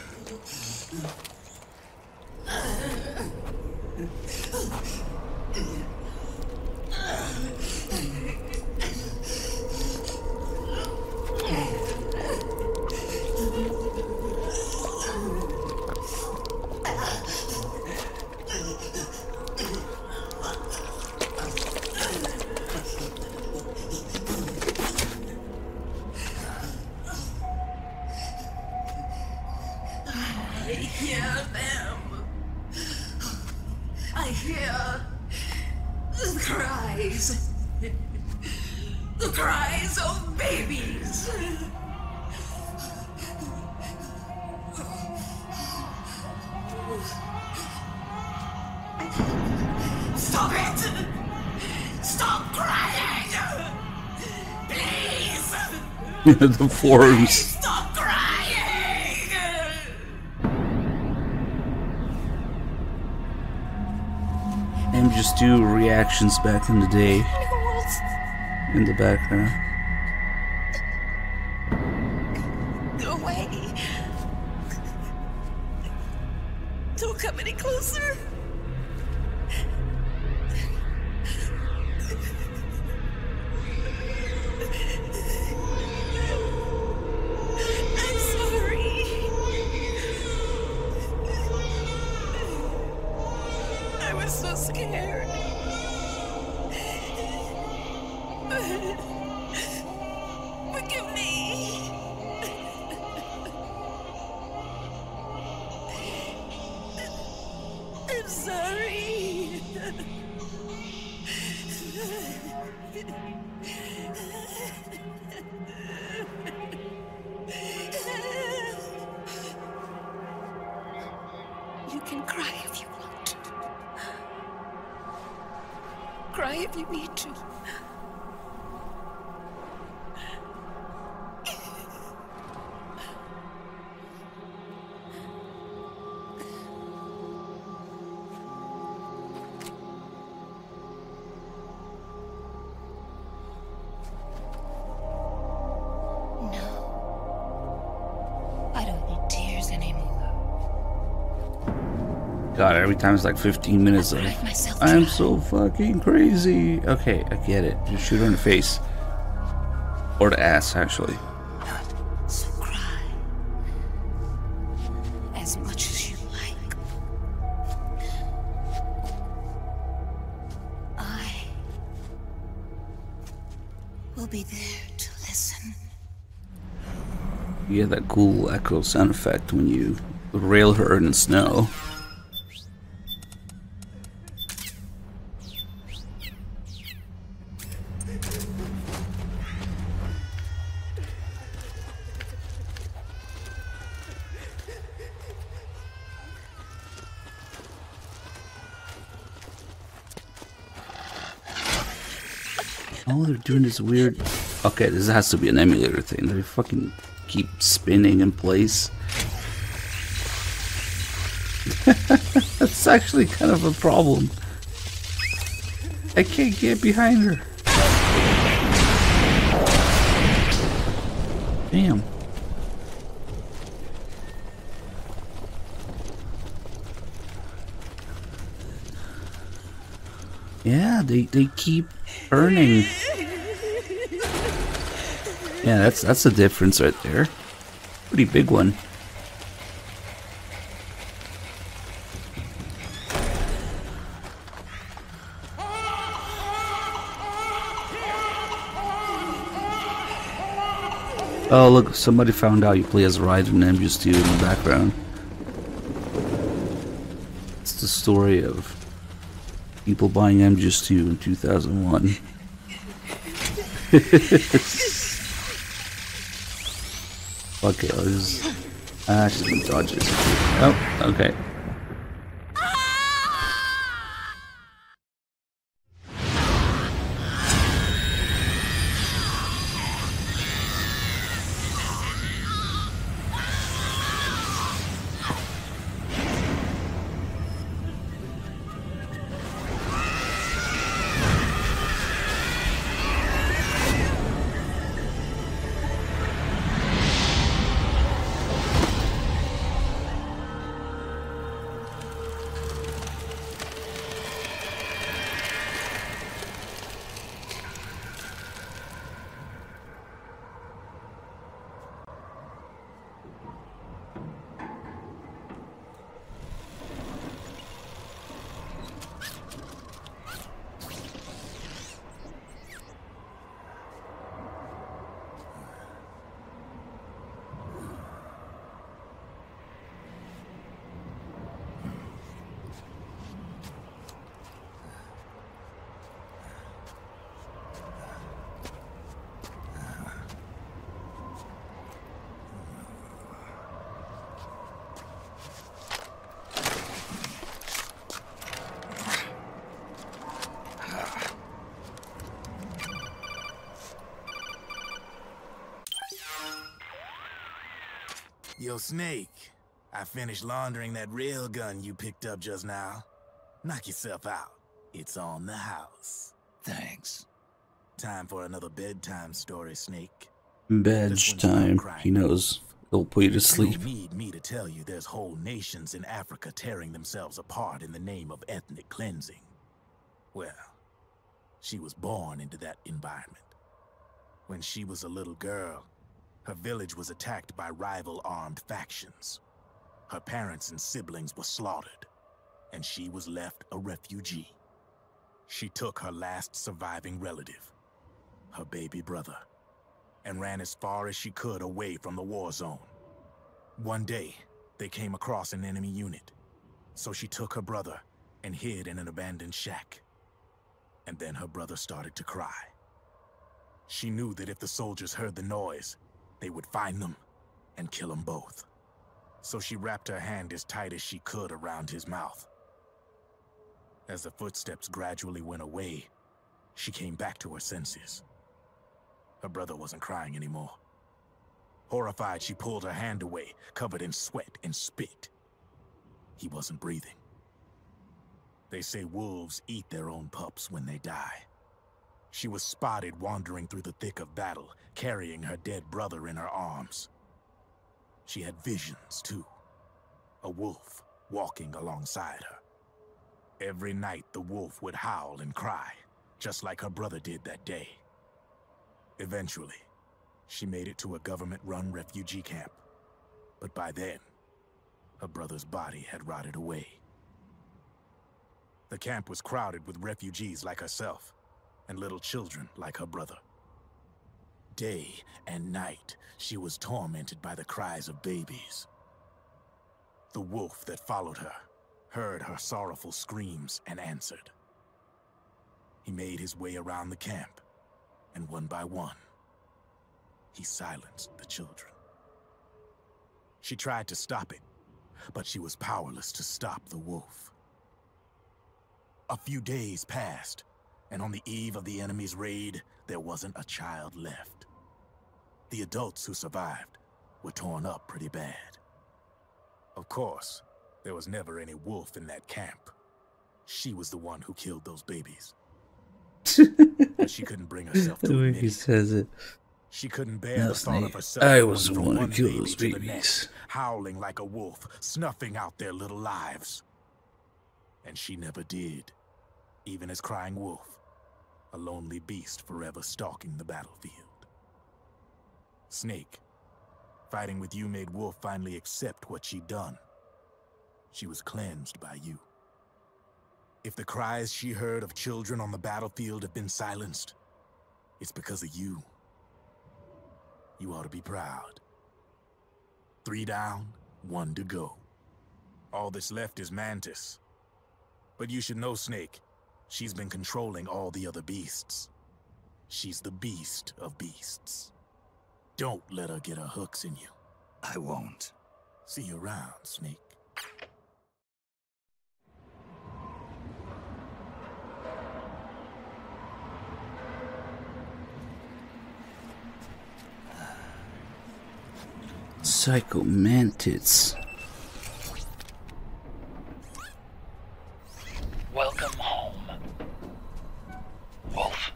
Stop it! Stop crying! Please! The forums. Stop crying! And just do reactions back in the day. In the background. Go away! Don't come any closer! So scared. Forgive me. I'm sorry. You can cry if you want. Cry cry if you need to. God, every time it's like 15 minutes of I'm so fucking crazy. Okay, I get it. Just shoot her in the face. Or the ass, actually. So cry. As much as you like. I will be there to listen. You get that cool echo sound effect when you rail her in the snow. Oh, they're doing this weird... Okay, this has to be an emulator thing. They fucking keep spinning in place. That's actually kind of a problem. I can't get behind her. Damn. Yeah, they keep burning. Yeah, that's the difference right there. Pretty big one. Oh look, somebody found out you play as Raiden and MGS2 in the background. It's the story of people buying MGS2 in 2001. Okay, let's just dodge this. Oh, okay. Yo, Snake, I finished laundering that rail gun you picked up just now. Knock yourself out. It's on the house. Thanks. Time for another bedtime story, Snake. Bedtime. He knows. He'll put you to sleep. You don't need me to tell you there's whole nations in Africa tearing themselves apart in the name of ethnic cleansing. Well, she was born into that environment. When she was a little girl, her village was attacked by rival armed factions. Her parents and siblings were slaughtered, and she was left a refugee. She took her last surviving relative, her baby brother, and ran as far as she could away from the war zone. One day, they came across an enemy unit, so she took her brother and hid in an abandoned shack. And then her brother started to cry. She knew that if the soldiers heard the noise, they would find them and kill them both. So she wrapped her hand as tight as she could around his mouth. As the footsteps gradually went away, she came back to her senses. Her brother wasn't crying anymore. Horrified, she pulled her hand away, covered in sweat and spit. He wasn't breathing. They say wolves eat their own pups when they die. She was spotted wandering through the thick of battle, carrying her dead brother in her arms. She had visions, too. A wolf walking alongside her. Every night, the wolf would howl and cry, just like her brother did that day. Eventually, she made it to a government-run refugee camp. But by then, her brother's body had rotted away. The camp was crowded with refugees like herself, and little children like her brother. Day and night, she was tormented by the cries of babies. The wolf that followed her heard her sorrowful screams and answered. He made his way around the camp, and one by one, he silenced the children. She tried to stop it, but she was powerless to stop the wolf. A few days passed, and on the eve of the enemy's raid, there wasn't a child left. The adults who survived were torn up pretty bad. Of course, there was never any wolf in that camp. She was the one who killed those babies. But she couldn't bring herself to The way admit he it. says it. She couldn't bear the That's thought neat. of herself I going was the from one who one killed baby those to the babies. next, howling like a wolf, snuffing out their little lives. And she never did, even as crying wolf, a lonely beast forever stalking the battlefield. Snake, fighting with you made Wolf finally accept what she'd done. She was cleansed by you. If the cries she heard of children on the battlefield have been silenced, it's because of you. You ought to be proud. 3 down, 1 to go. All that's left is Mantis. But you should know, Snake, she's been controlling all the other beasts. She's the beast of beasts. Don't let her get her hooks in you. I won't. See you around, Snake. Psycho Mantis. Welcome home, Wolf.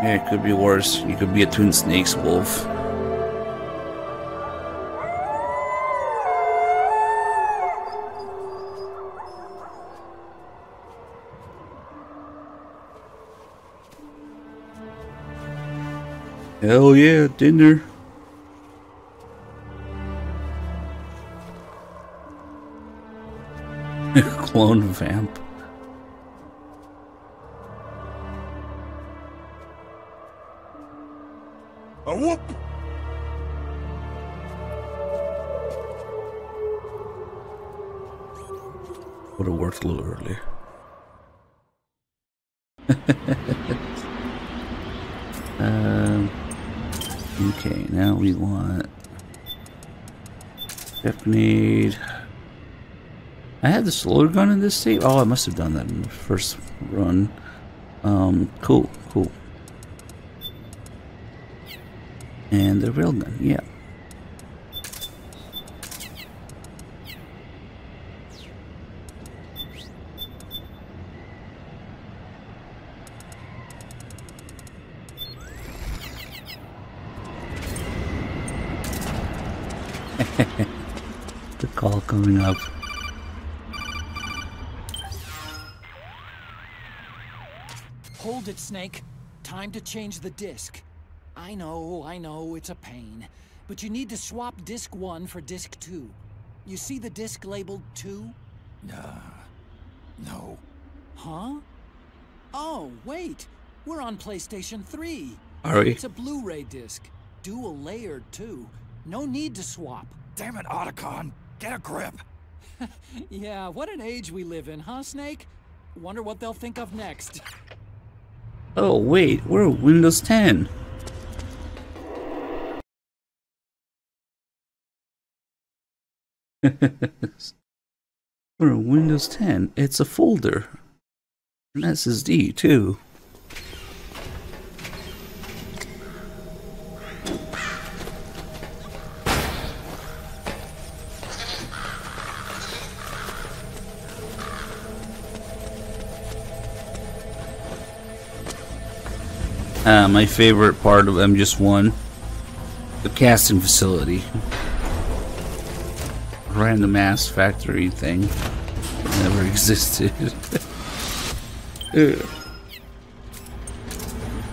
Yeah, it could be worse. You could be a Twin Snakes wolf. Hell yeah, dinner. Clone vamp. A whoop! Would have worked a little earlier. Okay, now we want Japanese. I had the solar gun in this state. Oh, I must have done that in the first run. Cool. And the railgun, yeah. The call coming up. Hold it, Snake. Time to change the disc. I know, it's a pain. But you need to swap disc 1 for disc 2. You see the disc labeled 2? No. Huh? Oh, wait. We're on PlayStation 3. Are we? It's a Blu-ray disc. Dual layered, too. No need to swap. Damn it, Otacon! Get a grip! Yeah, what an age we live in, huh, Snake? Wonder what they'll think of next. Oh wait, we're Windows 10. We're Windows 10. It's a folder. An SSD too. My favorite part of MGS1, the casting facility. Random ass factory thing that never existed.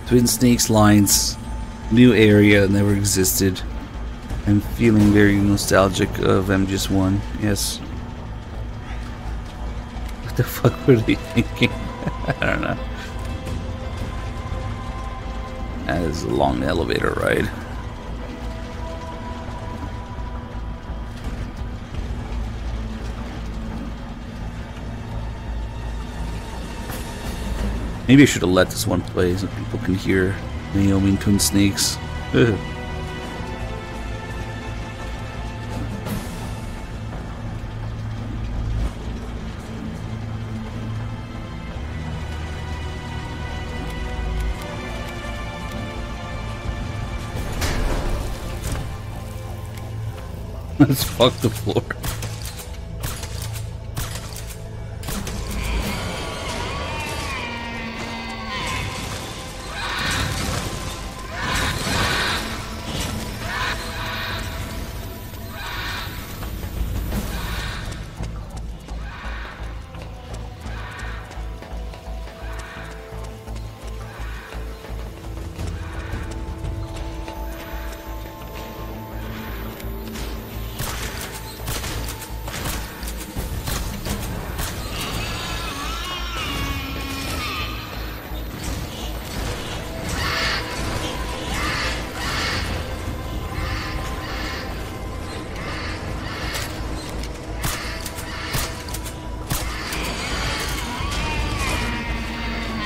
Twin Snakes lines, new area never existed. I'm feeling very nostalgic of MGS1, yes. What the fuck were they thinking? I don't know. That is a long elevator ride. Maybe I should have let this one play so people can hear Naomi and Twin Snakes. Ugh. Let's fuck the floor.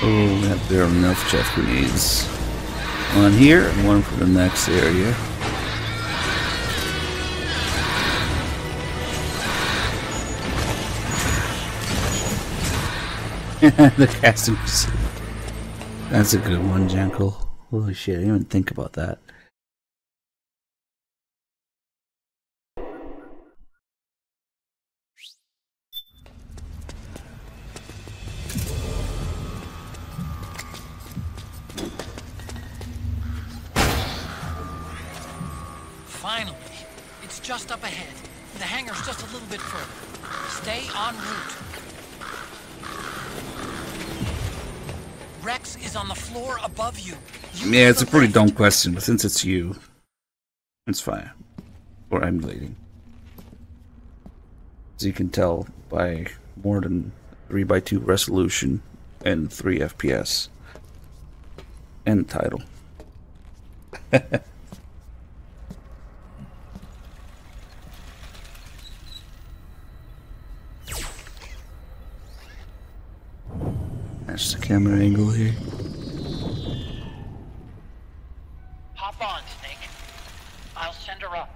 Oh, we have barely enough chest grenades. One here and one for the next area. The casting facility. That's a good one, Jankel. Holy shit, I didn't even think about that. Finally. It's just up ahead. The hangar's just a little bit further. Stay en route. Rex is on the floor above you. Yeah, it's a pretty dumb question, but since it's you, it's fine. Or emulating. As you can tell by more than 3x2 resolution and 3 FPS. And title. That's the camera angle here. Hop on, Snake. I'll send her up.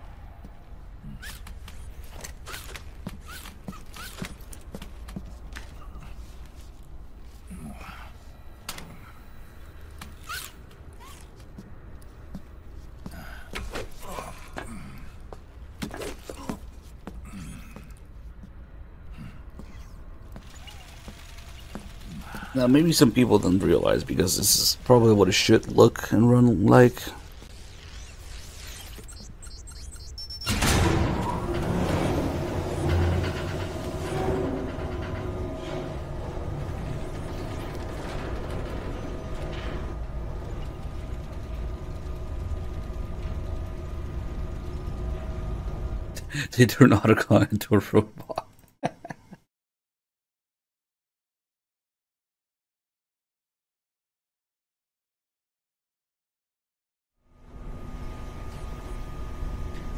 Now, maybe some people don't realize because this is probably what it should look and run like. They turn Otacon into a robot.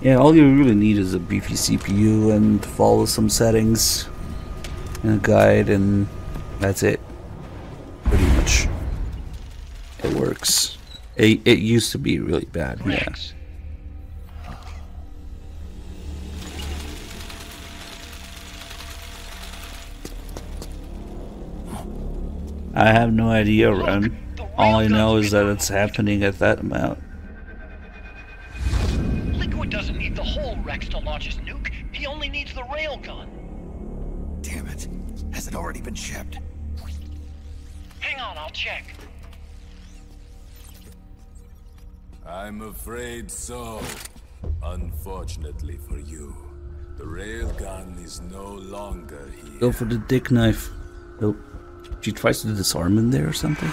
Yeah, all you really need is a beefy CPU and follow some settings and a guide, and That's it. Pretty much. It works. It used to be really bad, yeah. I have no idea, Ren. All I know is that it's happening at that amount. Liquid doesn't need the whole Rex to launch his nuke. He only needs the railgun. Damn it. Has it already been shipped? Hang on, I'll check. I'm afraid so. Unfortunately for you, the railgun is no longer here. Go for the dick knife. Nope. She tries to disarm him there or something?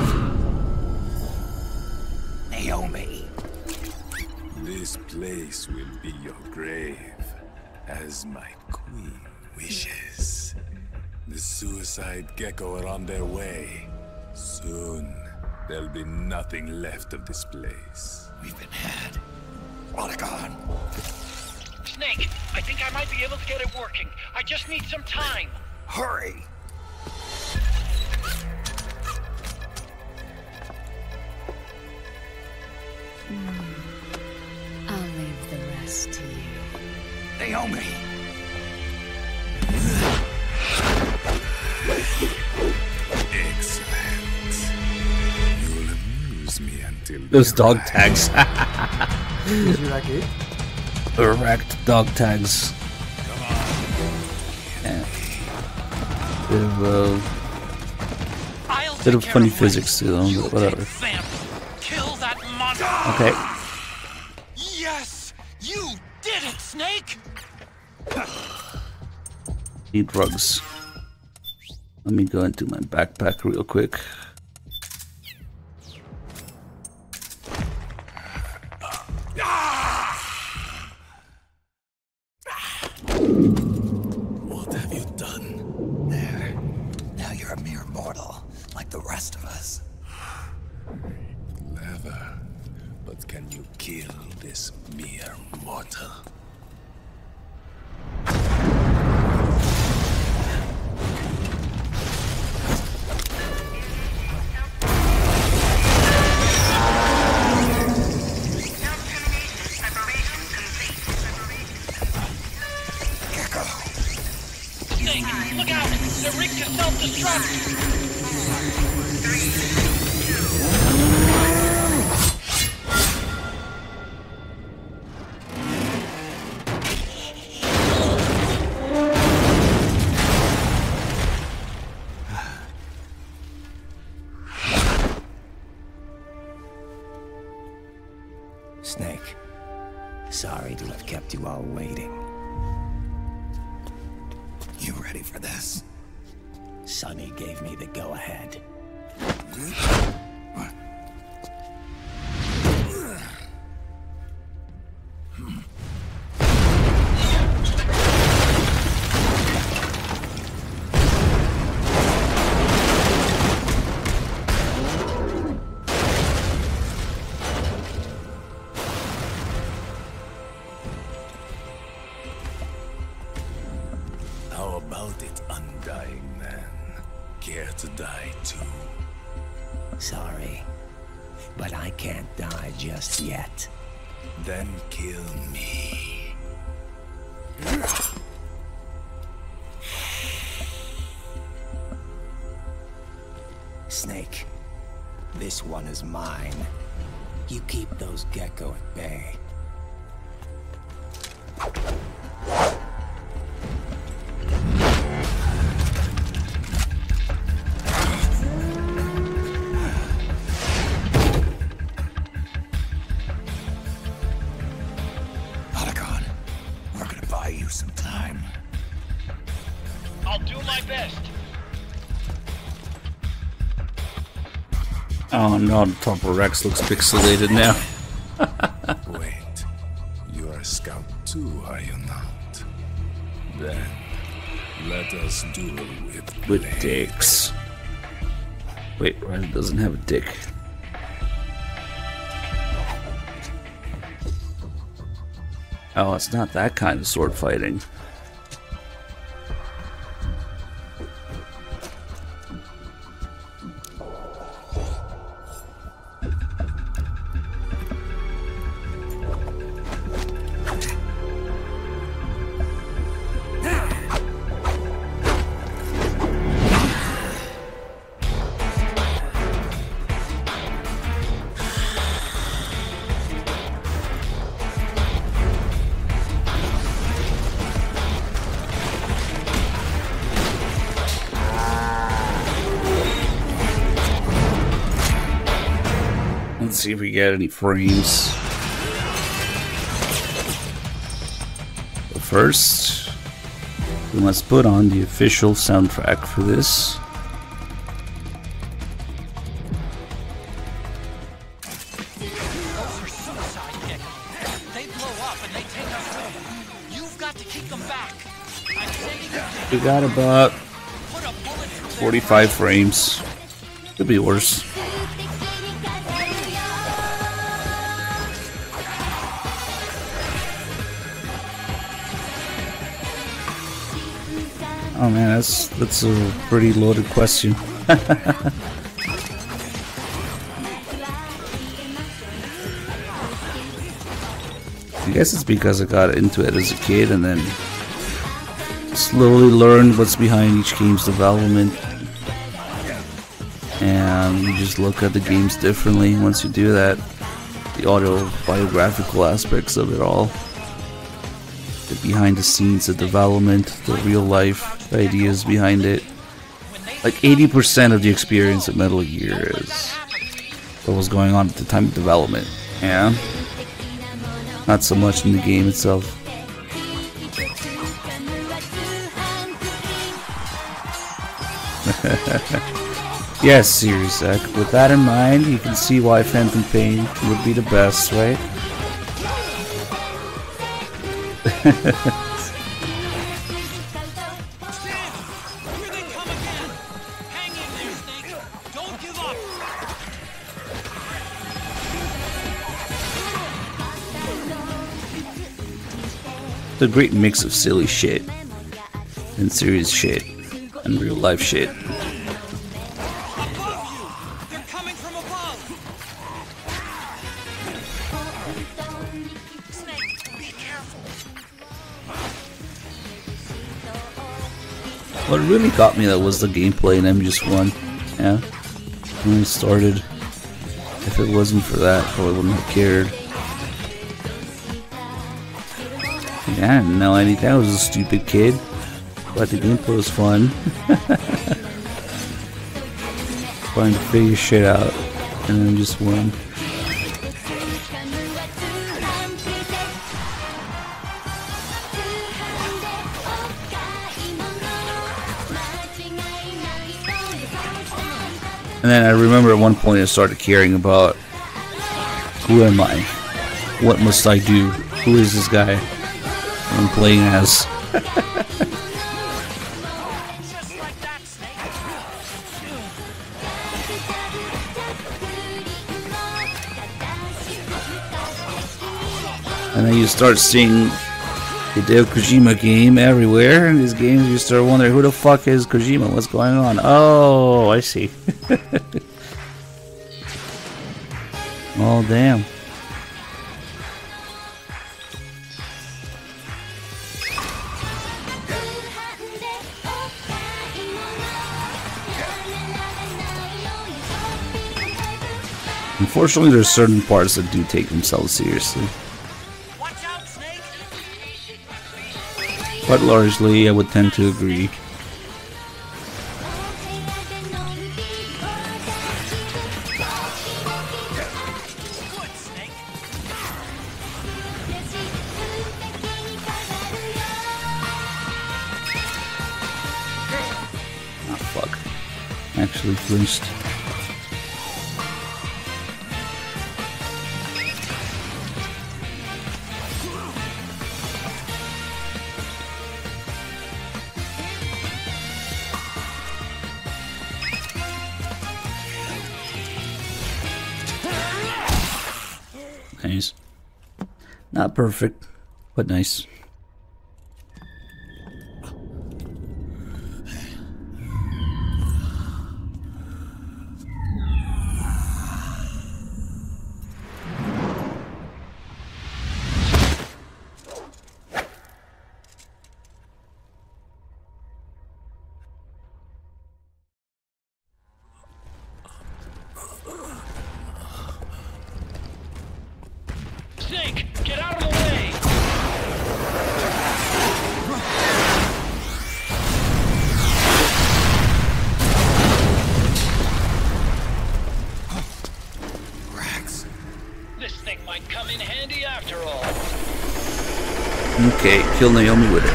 Naomi. This place will be your grave, as my queen wishes. The suicide gecko are on their way. Soon, there'll be nothing left of this place. We've been had. Otacon. Snake, I think I might be able to get it working. I just need some time. Hurry! I'll leave the rest to you. Naomi! Excellent. You'll amuse me until those dog tags. DRK? Erect dog tags. Yeah. Bit of funny physics to them, but whatever. Kill that monster. Okay. Yes, you did it, Snake. Need drugs. Let me go into my backpack real quick. What have you done? There. Now you're a mere mortal, like the rest of us. Clever. But can you kill this mere mortal? Snake, look out! They're rigged to self-destruct! Snake, sorry to have kept you all waiting. You ready for this? Sonny gave me the go-ahead. How about it, undying man? Care to die too? Sorry, but I can't die just yet. Then kill me. Snake, this one is mine. You keep those gecko at bay. Otacon, we're gonna buy you some time. I'll do my best. Oh no, the top of Rex looks pixelated now. Wait, you are a scout too, are you not? Then, let us duel with dicks. Wait, Red doesn't have a dick. Oh, it's not that kind of sword fighting. Let's see if we get any frames. But first, we must put on the official soundtrack for this. We got about 45 frames. Could be worse. Oh man, that's a pretty loaded question. I guess it's because I got into it as a kid and then slowly learned what's behind each game's development. And you just look at the games differently once you do that. The autobiographical aspects of it all. The behind the scenes, the development, the real life ideas behind it. Like 80% of the experience of Metal Gear is what was going on at the time of development. Yeah. Not so much in the game itself. Yes, serious Zach. With that in mind, you can see why Phantom Pain would be the best, right? It's a great mix of silly shit and serious shit and real life shit. What really got me, that was the gameplay in MGS1. Yeah, when I started. If it wasn't for that, I probably wouldn't have cared. Yeah, I didn't know anything. I was a stupid kid, but the gameplay was fun. Trying to figure shit out, and then just won. And then I remember at one point I started caring about, who am I? What must I do? Who is this guy I'm playing as? And then you start seeing Hideo Kojima game everywhere, and these games you start wondering, who the fuck is Kojima? What's going on? Oh, I see. Oh, damn. Unfortunately, there's certain parts that do take themselves seriously. But largely, I would tend to agree. Ah, fuck. Actually flinched. Nice. Not perfect, but nice. Snake, get out of the way! Rex. come in handy after all. Okay, kill Naomi with it.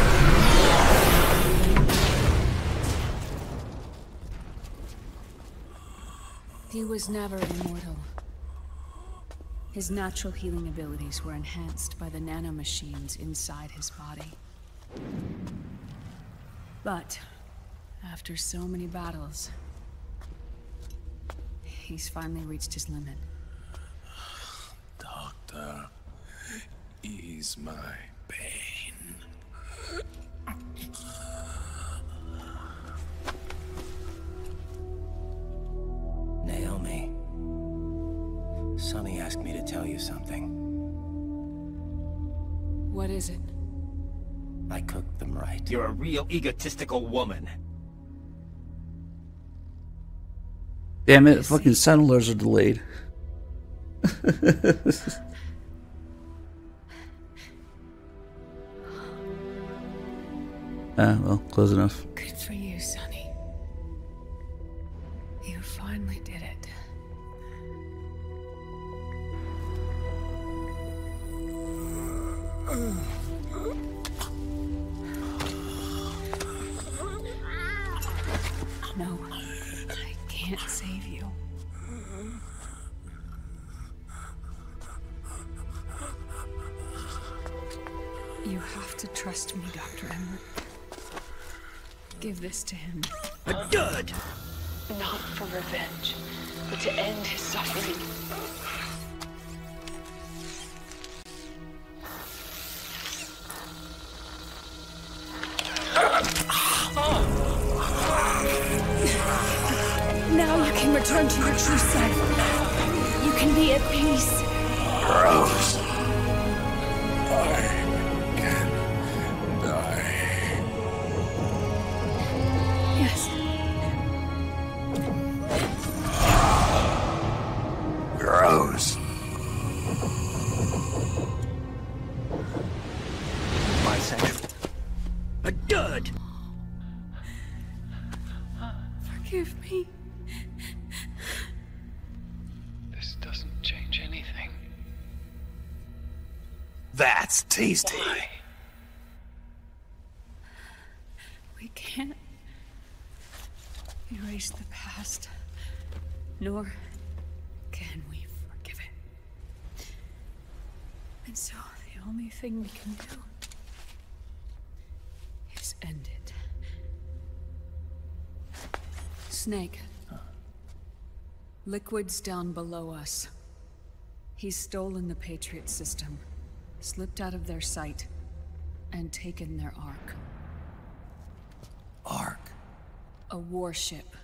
He was never immortal. His natural healing abilities were enhanced by the nanomachines inside his body. But after so many battles, he's finally reached his limit. Doctor, ease my pain. Naomi. Sonny asked me to tell you something. What is it? I cooked them right. You're a real egotistical woman. Damn it, fucking sound alerts are delayed. Well, close enough. Good for you, Sonny. You finally did it. No, I can't save you. You have to trust me, Dr. Emmer. Give this to him. Good! Not for revenge, but to end his suffering. Now you can return to your true self. You can be at peace. Gross. I can die. Yes. Gross. My section. Good! Forgive me. This doesn't change anything. That's tasty. Why? We can't erase the past, nor can we forgive it. And so the only thing we can do is end it. Snake. Liquid's down below us. He's stolen the Patriot system, slipped out of their sight, and taken their Ark. Ark? A warship.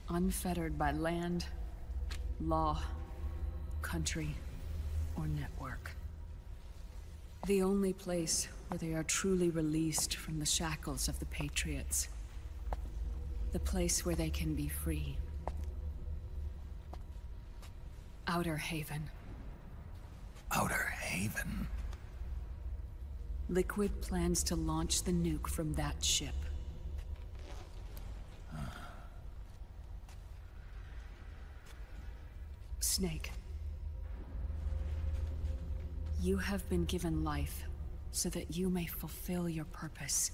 Unfettered by land, law, country, or network. The only place where they are truly released from the shackles of the Patriots. The place where they can be free. Outer Haven. Outer Haven? Liquid plans to launch the nuke from that ship. Snake. You have been given life so that you may fulfill your purpose.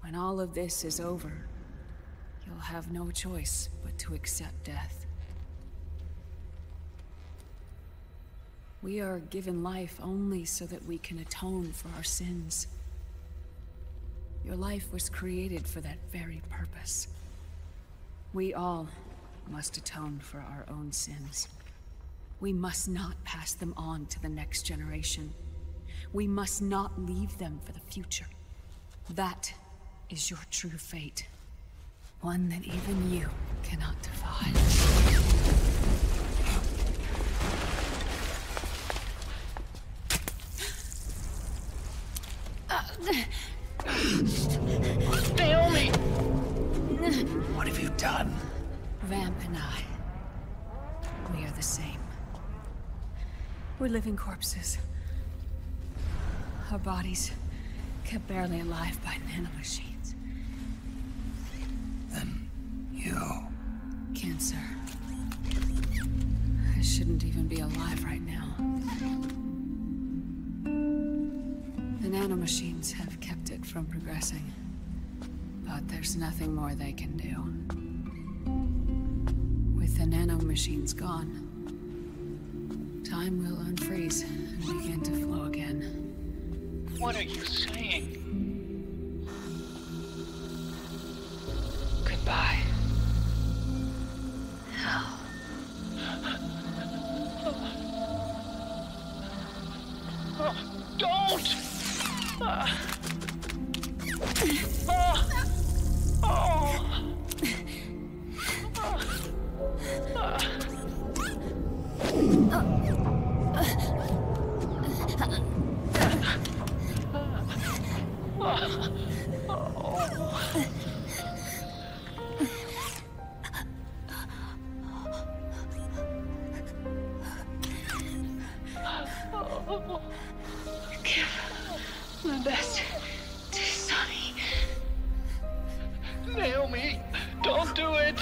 When all of this is over, you'll have no choice but to accept death. We are given life only so that we can atone for our sins. Your life was created for that very purpose. We all must atone for our own sins. We must not pass them on to the next generation. We must not leave them for the future. That is your true fate. One that even you cannot defy. Naomi! What have you done? Vamp and I, we are the same. We're living corpses. Our bodies kept barely alive by nanomachines. Then you... Cancer. I shouldn't even be alive right now. nanomachines have kept it from progressing. But there's nothing more they can do. With the nanomachines gone, time will unfreeze and begin to flow again. What are you saying? Goodbye. Hell. Don't! Give my best to Sonny. Naomi, don't do it!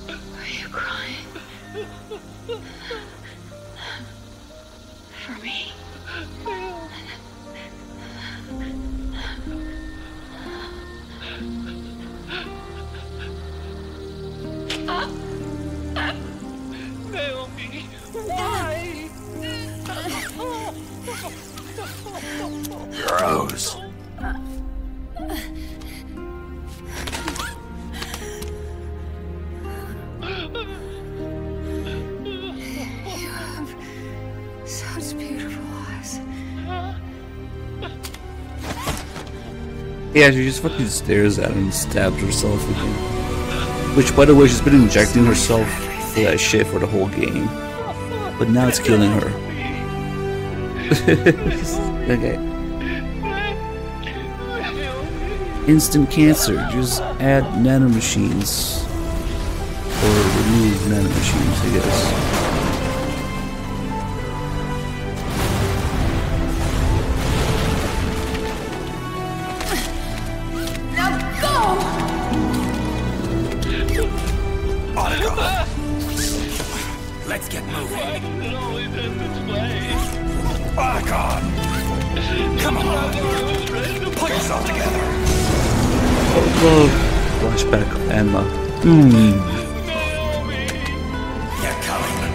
Are you crying? For me? Naomi, why? Gross. You have such beautiful eyes. Yeah, she just fucking stares at him and stabs herself again. Which, by the way, she's been injecting herself for that shit for the whole game. But now it's killing her. Okay. Instant cancer. Just add nanomachines. Or remove nanomachines, I guess. Let's get moving. Why does it always end this way? Back on! Come on! Pull yourself together! Oh, flashback of Emma. They're coming.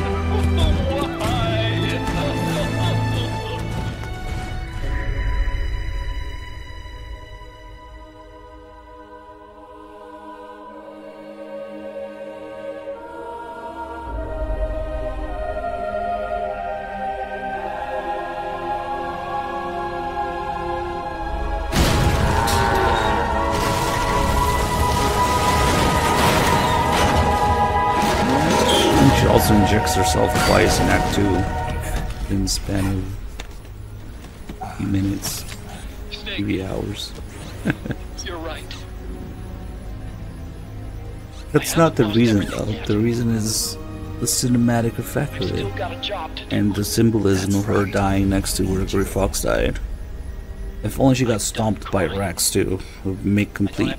She also injects herself twice in Act 2 in the span of a few minutes, maybe hours. You're right. That's not the reason though. The reason is the cinematic effect of it. And the symbolism of her dying next to where Gray Fox died. If only she got stomped by Rex too, it would make complete.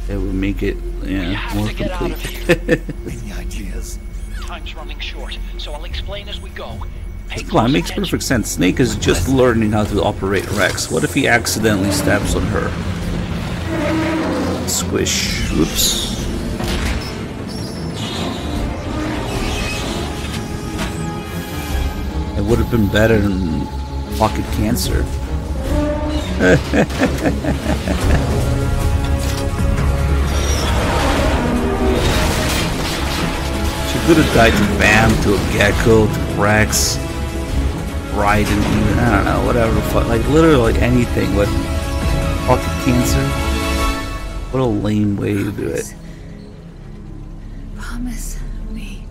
It would make it, yeah, more complete. Any ideas? Time's running short, so I'll explain as we go. Come on, it makes perfect sense. Snake is just learning how to operate Rex. What if he accidentally stabs on her? Squish. Oops. It would have been better than pocket cancer. She could have died to Bam, to a Gecko, to Rex, Raiden, even, I don't know, whatever the fuck, like literally like anything with pocket cancer. What a lame way to do it. Promise me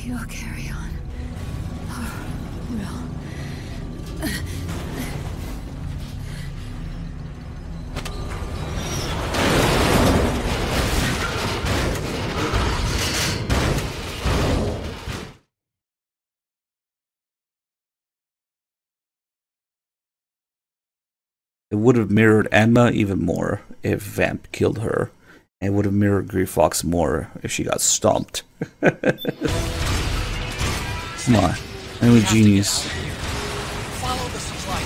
you'll carry on. Or will. It would have mirrored Emma even more if Vamp killed her. And it would have mirrored Gray Fox more if she got stomped. Come on. I'm a genius. Follow the supply.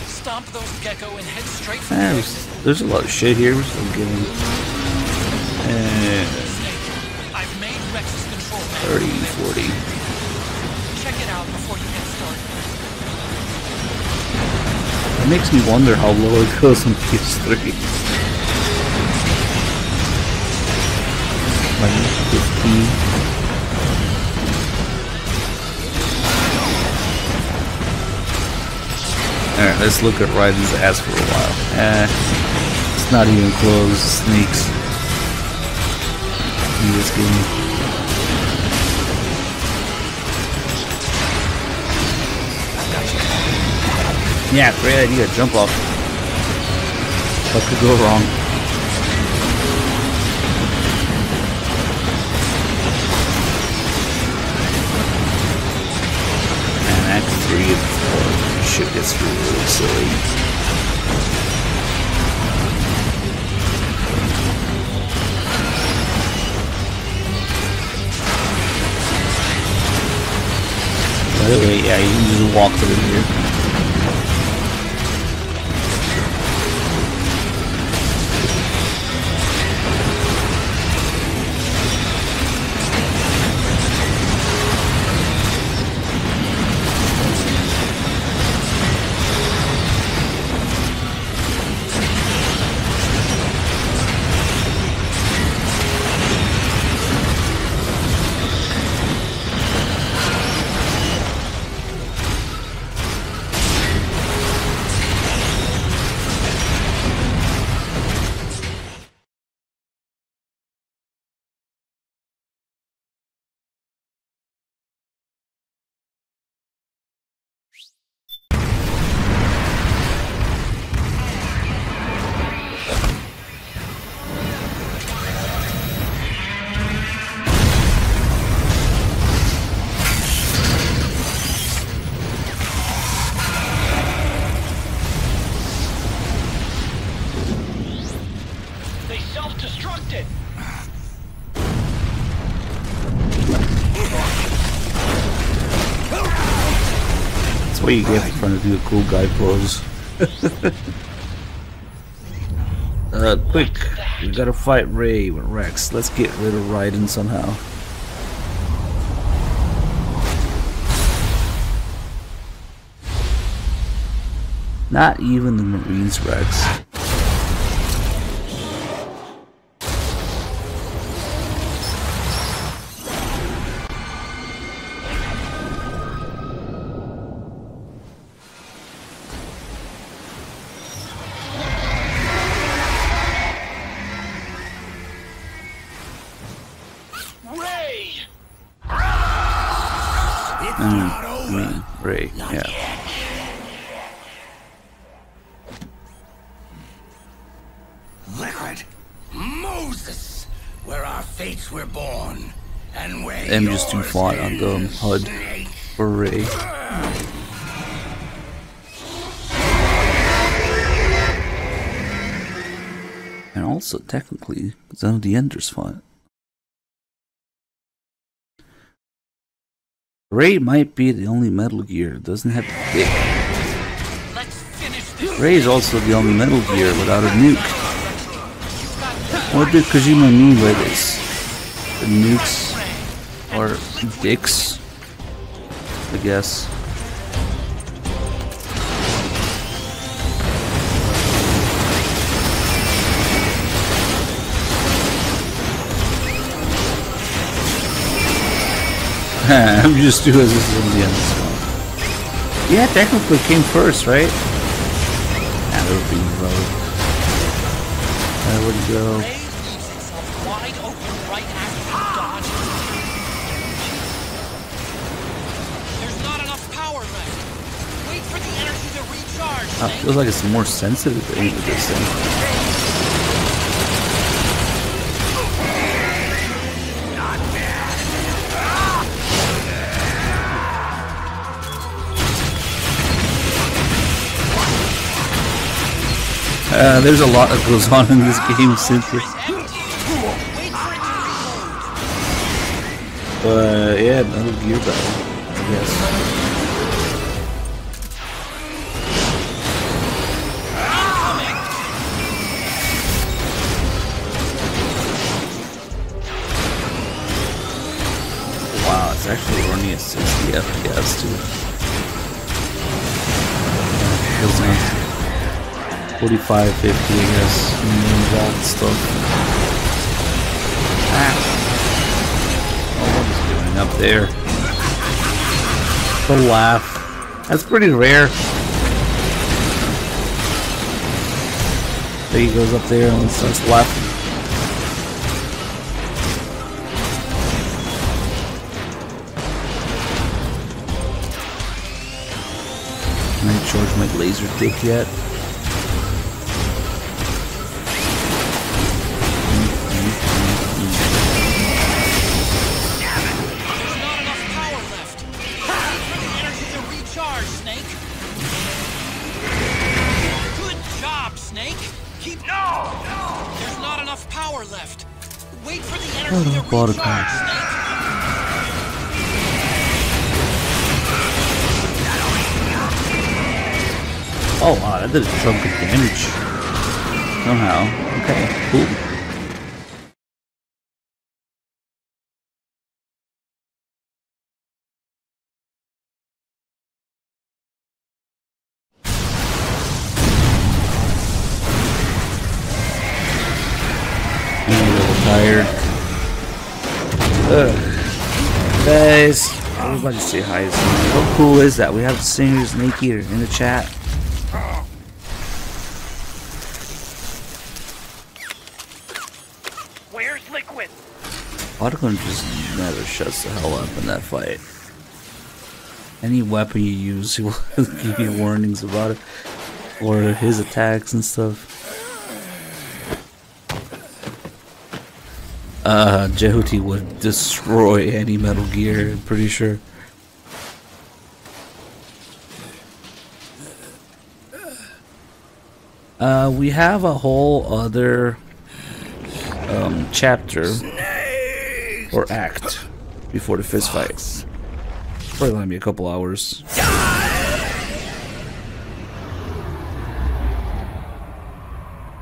Stomp those gecko and head straight for the exit. There's a lot of shit here. We're still getting I've made Rex's control 30, 40. Check it out before you get started. It makes me wonder how low it goes on PS3. Like 15. Alright, let's look at Raiden's ass for a while. It's not even close. Snakes in this game. Yeah, great idea. Jump off. What could go wrong? And Act 3 and 4 shit gets really silly. By the way, yeah, you can just walk through here. What you get for trying to do a cool guy pose. Quick, we gotta fight Ray with Rex. Let's get rid of Raiden somehow. Not even the Marines Rex. Ray, yeah. Liquid Moses, where our fates were born, and where MGS2 fought on the HUD for Ray. And also, technically, some of the Enders fought. Ray might be the only Metal Gear that doesn't have the dick. Ray is also the only Metal Gear without a nuke. What did Kojima mean by this? The nukes or dicks? I guess. I'm just doing this in the end. Yeah, technically came first, right? That would be road. There we go. There's not enough power left. Wait for the energy to recharge. Feels like it's more sensitive to aim with this thing. There's a lot that goes on in this game, Cynthia. But yeah, Metal Gear battle. I guess. Wow, it's actually running at 60 FPS too. Feels nice. 45, 50, I guess. And all that stuff. Oh, what is doing up there? The laugh. That's pretty rare. There he goes up there and starts laughing. Can I charge my laser dick yet? Oh wow, that did a chunk of damage. Somehow. Okay, cool. I'm a little tired. Ugh. Guys, everybody say hi. How cool is that? We have the singer Snake here in the chat. Where's Liquid? Otacon just never shuts the hell up in that fight. Any weapon you use, he will give you warnings about it, or his attacks and stuff. Jehuti would destroy any Metal Gear, I'm pretty sure. We have a whole other chapter or act before the fist fight. Probably gonna be a couple hours.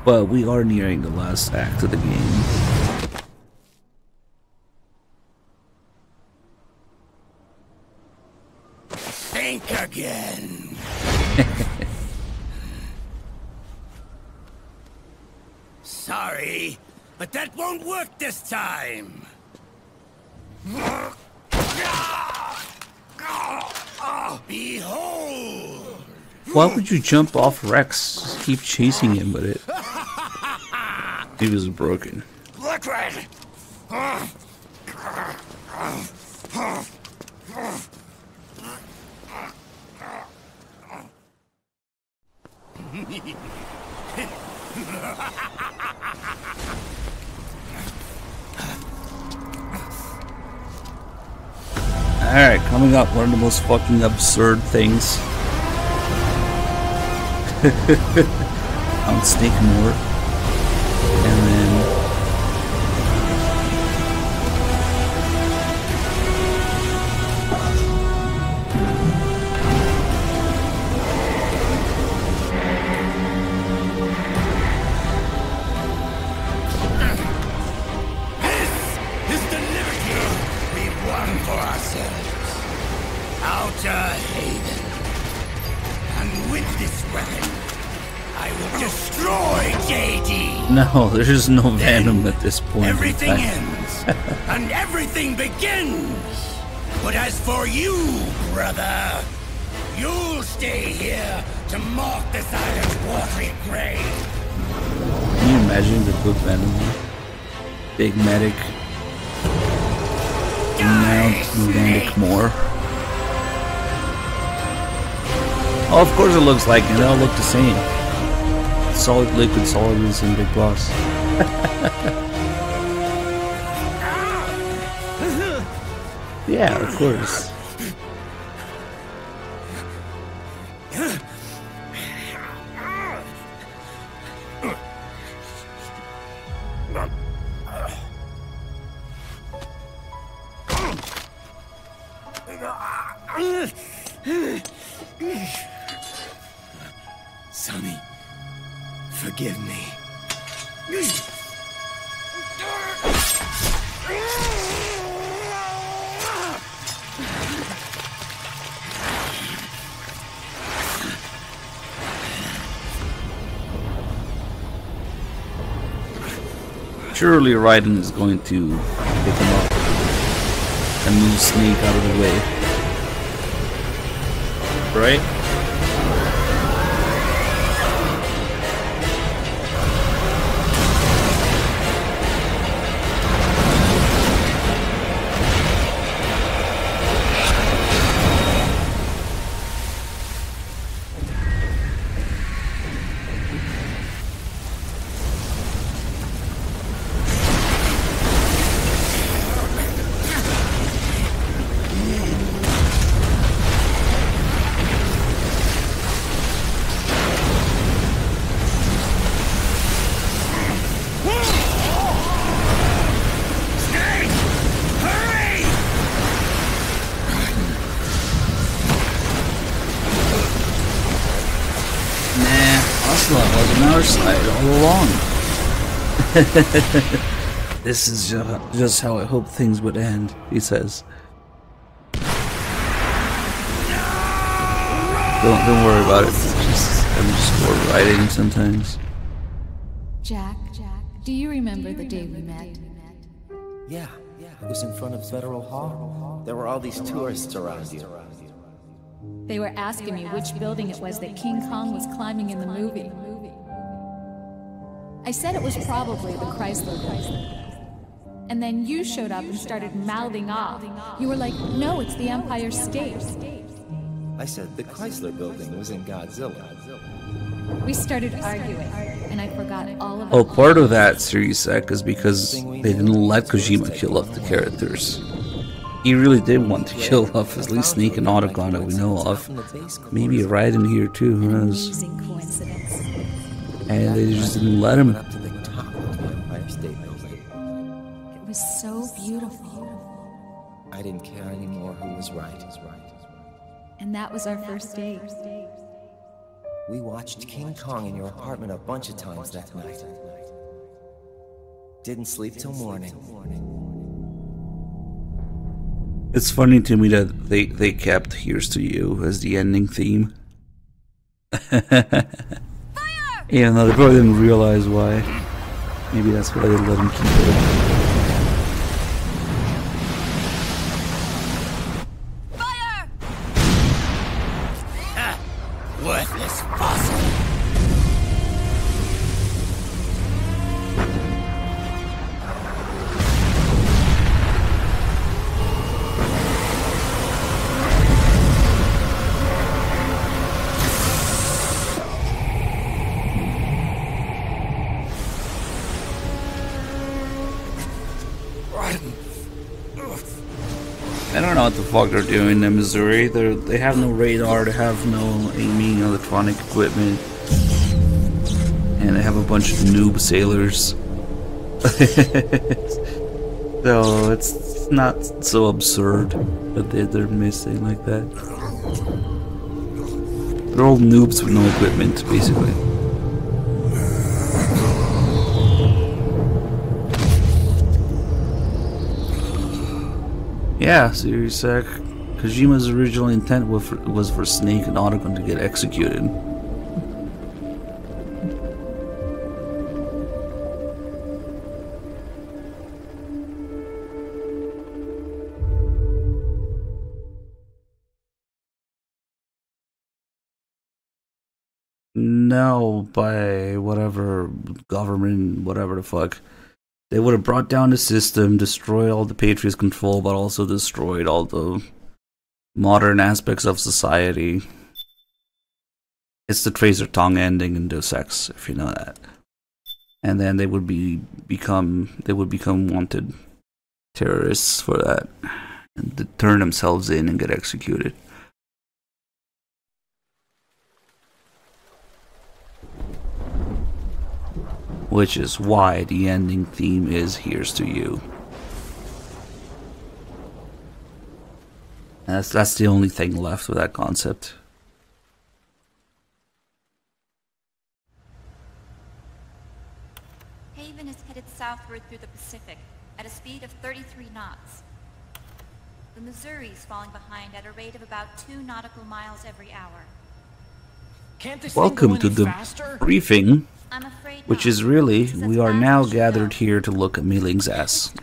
But we are nearing the last act of the game. Think again. Sorry, but that won't work this time. Behold! Why would you jump off Rex? Just keep chasing him with it. He was broken. Liquid! Alright, coming up, one of the most fucking absurd things. On Snake Moore. And then no, there's no venom at this point. Everything ends, and everything begins. But as for you, brother, you'll stay here to mark this island's watery grave. Can you imagine the book venom? Big medic. Now more. Oh, of course it looks like it. They all look the same. Solid, liquid, solid, and the same big boss. Yeah, of course. Sonny, forgive me. Surely Raiden is going to pick him up and move Snake out of the way. Right? Side all along. This is just how I hoped things would end, he says. Don't worry about it. I'm just bored writing sometimes. Jack, do you remember the day we met? Yeah, it was in front of Federal Hall. There were all these tourists around you. They were asking me which building it was that King Kong was climbing in the movie. I said it was probably the Chrysler Building. And then you showed up and started mouthing off. You were like, no, it's the Empire State. I said the Chrysler Building was in Godzilla. We started arguing, and I forgot all about Oh, part of that series sec is because they didn't let Kojima kill off the characters. He really did want to kill off at least Snake and Otacon that we know of. Maybe a Raiden here too, who knows? And they just didn't let him. Up to the top of the Empire State Building. It was so beautiful. I didn't care anymore who was right. And that was our first date. We watched King Kong in your apartment a bunch of times that night. Didn't sleep till morning. It's funny to me that they kept Here's to You as the ending theme. Even though they probably didn't realize why. Maybe that's why they let him keep it. Fire! Ha! Worthless fossil! I don't know what the fuck they're doing in Missouri. They have no radar, they have no aiming electronic equipment, and they have a bunch of noob sailors. So it's not so absurd that they're missing like that. They're all noobs with no equipment, basically. Yeah, serious sec. Kojima's original intent was for Snake and Otacon to get executed. No, by whatever government, whatever the fuck. They would have brought down the system, destroyed all the Patriots' control, but also destroyed all the modern aspects of society. It's the Tracer Tongue ending in Deus Ex, if you know that. And then they would become wanted terrorists for that, and to turn themselves in and get executed. Which is why the ending theme is Here's to You. That's the only thing left with that concept. Haven is headed southward through the Pacific at a speed of 33 knots. The Missouri is falling behind at a rate of about 2 nautical miles every hour. Welcome to the briefing, which is really, we are now gathered here to look at Meiling's ass.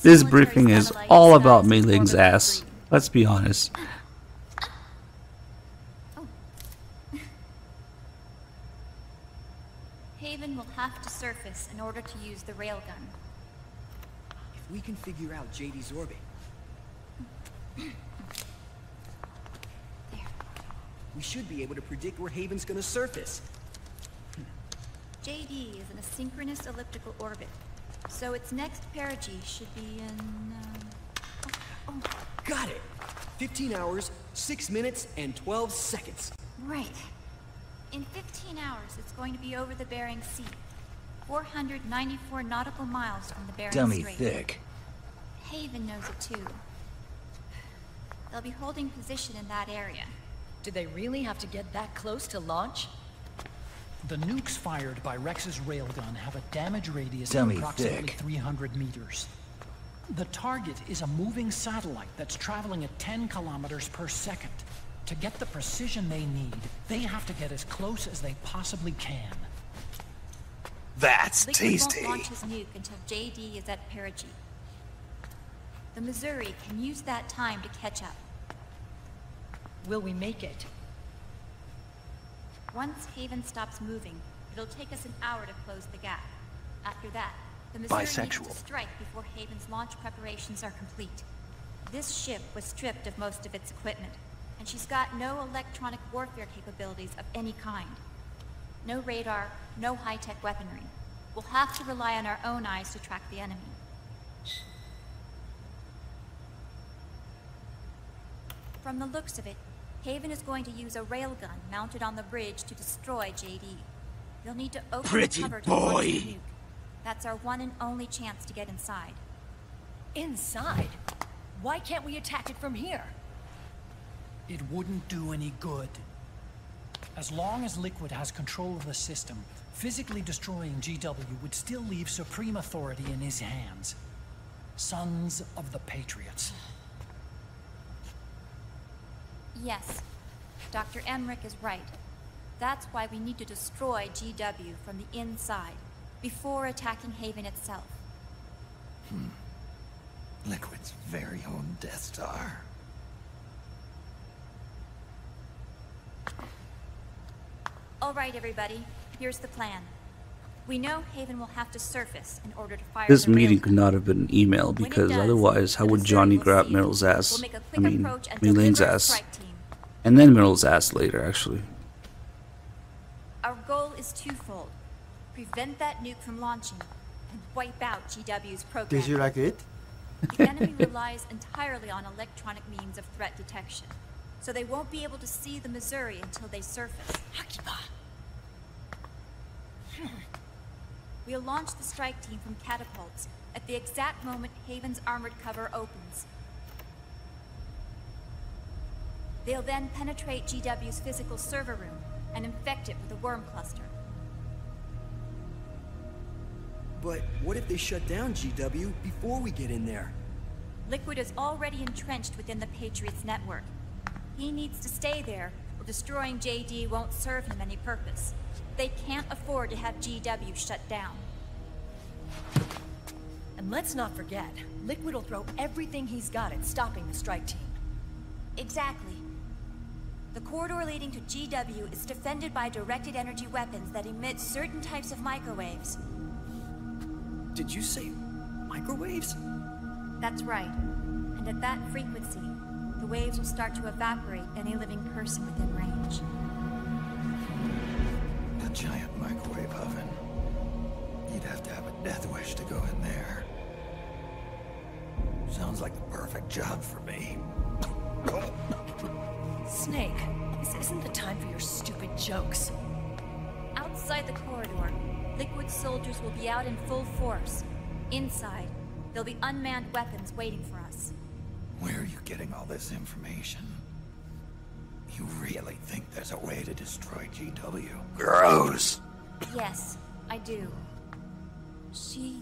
This briefing is all about Meiling's ass. Let's be honest. Haven will have to surface in order to use the railgun. If we can figure out JD's orbit, we should be able to predict where Haven's gonna surface. JD is in a synchronous elliptical orbit, so its next perigee should be in... Got it! 15 hours, 6 minutes, and 12 seconds. Right. In 15 hours, it's going to be over the Bering Sea. 494 nautical miles from the Bering Dummy Strait. thick. Haven knows it too. They'll be holding position in that area. Did they really have to get that close to launch? The nukes fired by Rex's railgun have a damage radius Dummy of approximately thick. 300 meters. The target is a moving satellite that's traveling at 10 kilometers per second. To get the precision they need, they have to get as close as they possibly can. That's Liquid tasty. won't launch his nuke until JD is at perigee. The Missouri can use that time to catch up. Will we make it? Once Haven stops moving, it'll take us an hour to close the gap. After that, the Missouri needs Bisexual. to strike before Haven's launch preparations are complete. This ship was stripped of most of its equipment, and she's got no electronic warfare capabilities of any kind. No radar, no high-tech weaponry. We'll have to rely on our own eyes to track the enemy. From the looks of it, Haven is going to use a railgun mounted on the bridge to destroy JD. You'll need to open Pretty the cover to boy. launch the nuke. That's our one and only chance to get inside. Inside? Why can't we attack it from here? It wouldn't do any good. As long as Liquid has control of the system, physically destroying GW would still leave supreme authority in his hands. Sons of the Patriots. Yes, Dr. Emmerich is right. That's why we need to destroy GW from the inside, before attacking Haven itself. Liquid's very own Death Star. All right, everybody. Here's the plan. We know Haven will have to surface in order to fire This the meeting railgun. could not have been emailed When it because does, otherwise, how the would Missouri Johnny will grab see it. Meryl's ass? We'll make a I quick mean, approach and Meiling's deliver a ass. strike team. And then Meryl's ass later, actually. Our goal is twofold. Prevent that nuke from launching, and wipe out GW's program. Did you like it? The enemy relies entirely on electronic means of threat detection, so they won't be able to see the Missouri until they surface. We'll launch the strike team from catapults at the exact moment Haven's armored cover opens. They'll then penetrate GW's physical server room and infect it with a worm cluster. But what if they shut down GW before we get in there? Liquid is already entrenched within the Patriots network. He needs to stay there, or destroying JD won't serve him any purpose. They can't afford to have GW shut down. And let's not forget, Liquid will throw everything he's got at stopping the strike team. Exactly. The corridor leading to GW is defended by directed energy weapons that emit certain types of microwaves. Did you say microwaves? That's right. And at that frequency, the waves will start to evaporate any living person within range. A giant microwave oven. You'd have to have a death wish to go in there. Sounds like the perfect job for me. Snake, this isn't the time for your stupid jokes. Outside the corridor, Liquid soldiers will be out in full force. Inside, there'll be unmanned weapons waiting for us. Where are you getting all this information? You really think there's a way to destroy GW? Gross! Yes, I do. She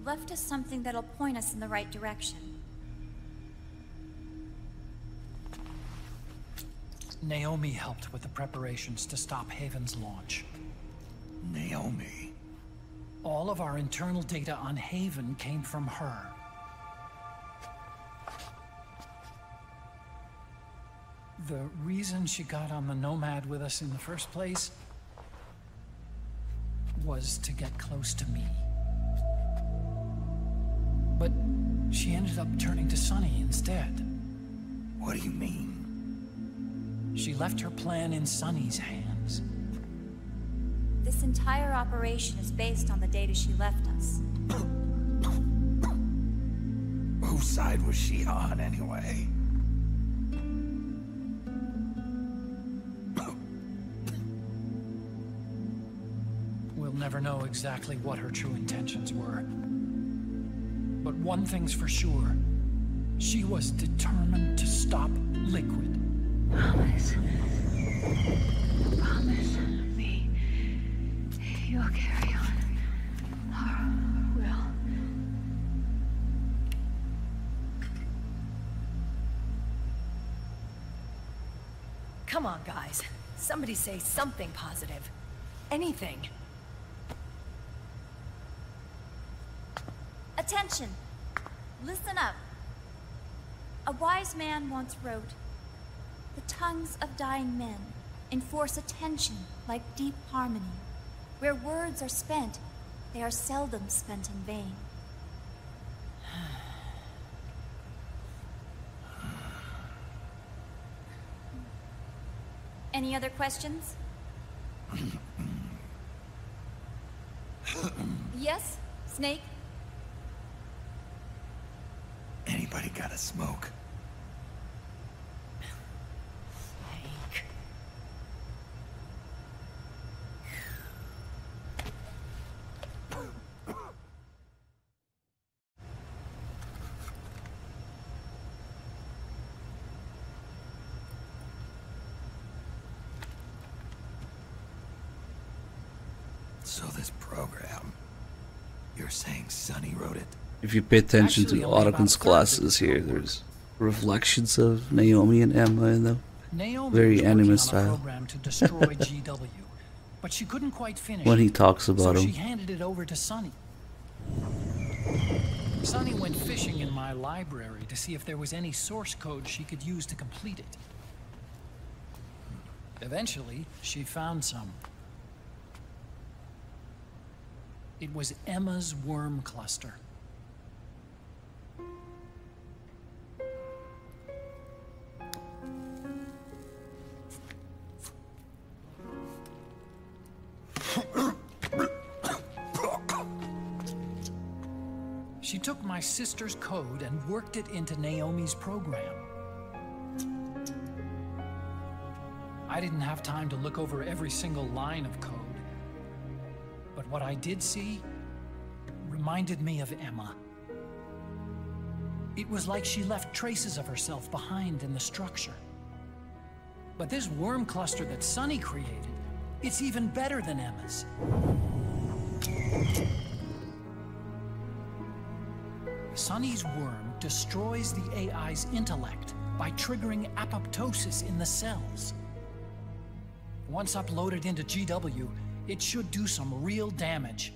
left us something that'll point us in the right direction. Naomi helped with the preparations to stop Haven's launch. Naomi? All of our internal data on Haven came from her. The reason she got on the Nomad with us in the first place was to get close to me. But she ended up turning to Sonny instead. What do you mean? She left her plan in Sonny's hands. This entire operation is based on the data she left us. Whose side was she on, anyway? We'll never know exactly what her true intentions were. But one thing's for sure. She was determined to stop Liquid. Promise. Promise me you'll carry on. Or will. Come on, guys. Somebody say something positive. Anything. Attention! Listen up. A wise man once wrote, "The tongues of dying men enforce attention like deep harmony. Where words are spent, they are seldom spent in vain." Any other questions? Yes, Snake? Anybody got a smoke? Snake. So this program, you're saying Sonny wrote it? If you pay attention to Ottoman's glasses here, there's reflections of Naomi and Emma in them. Naomi Very was anime working on a style. program to destroy GW, but she couldn't quite finish When he it, talks about so him. she handed it over to Sonny. Sonny went fishing in my library to see if there was any source code she could use to complete it. Eventually, she found some. It was Emma's worm cluster. She took my sister's code and worked it into Naomi's program. I didn't have time to look over every single line of code, but what I did see reminded me of Emma. It was like she left traces of herself behind in the structure. But this worm cluster that Sonny created, it's even better than Emma's. Sonny's worm destroys the AI's intellect by triggering apoptosis in the cells. Once uploaded into GW, it should do some real damage.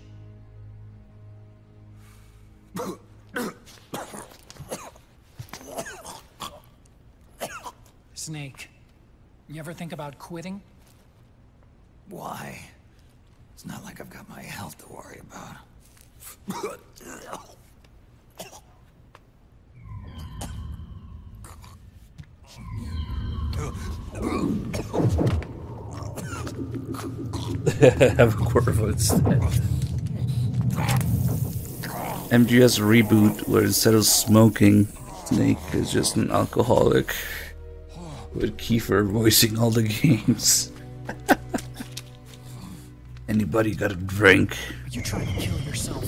Snake, you ever think about quitting? Why? It's not like I've got my health to worry about. Have a Corvo instead. MGS reboot, where instead of smoking, Snake is just an alcoholic with Kiefer voicing all the games. Anybody got a drink? You trying to kill yourself?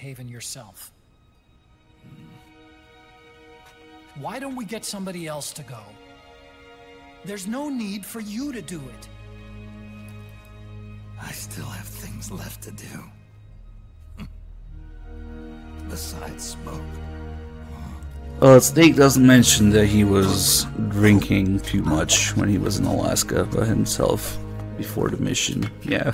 haven yourself. Why don't we get somebody else to go? There's no need for you to do it. I still have things left to do. Besides smoke. Well, Snake doesn't mention that he was drinking too much when he was in Alaska by himself before the mission. Yeah.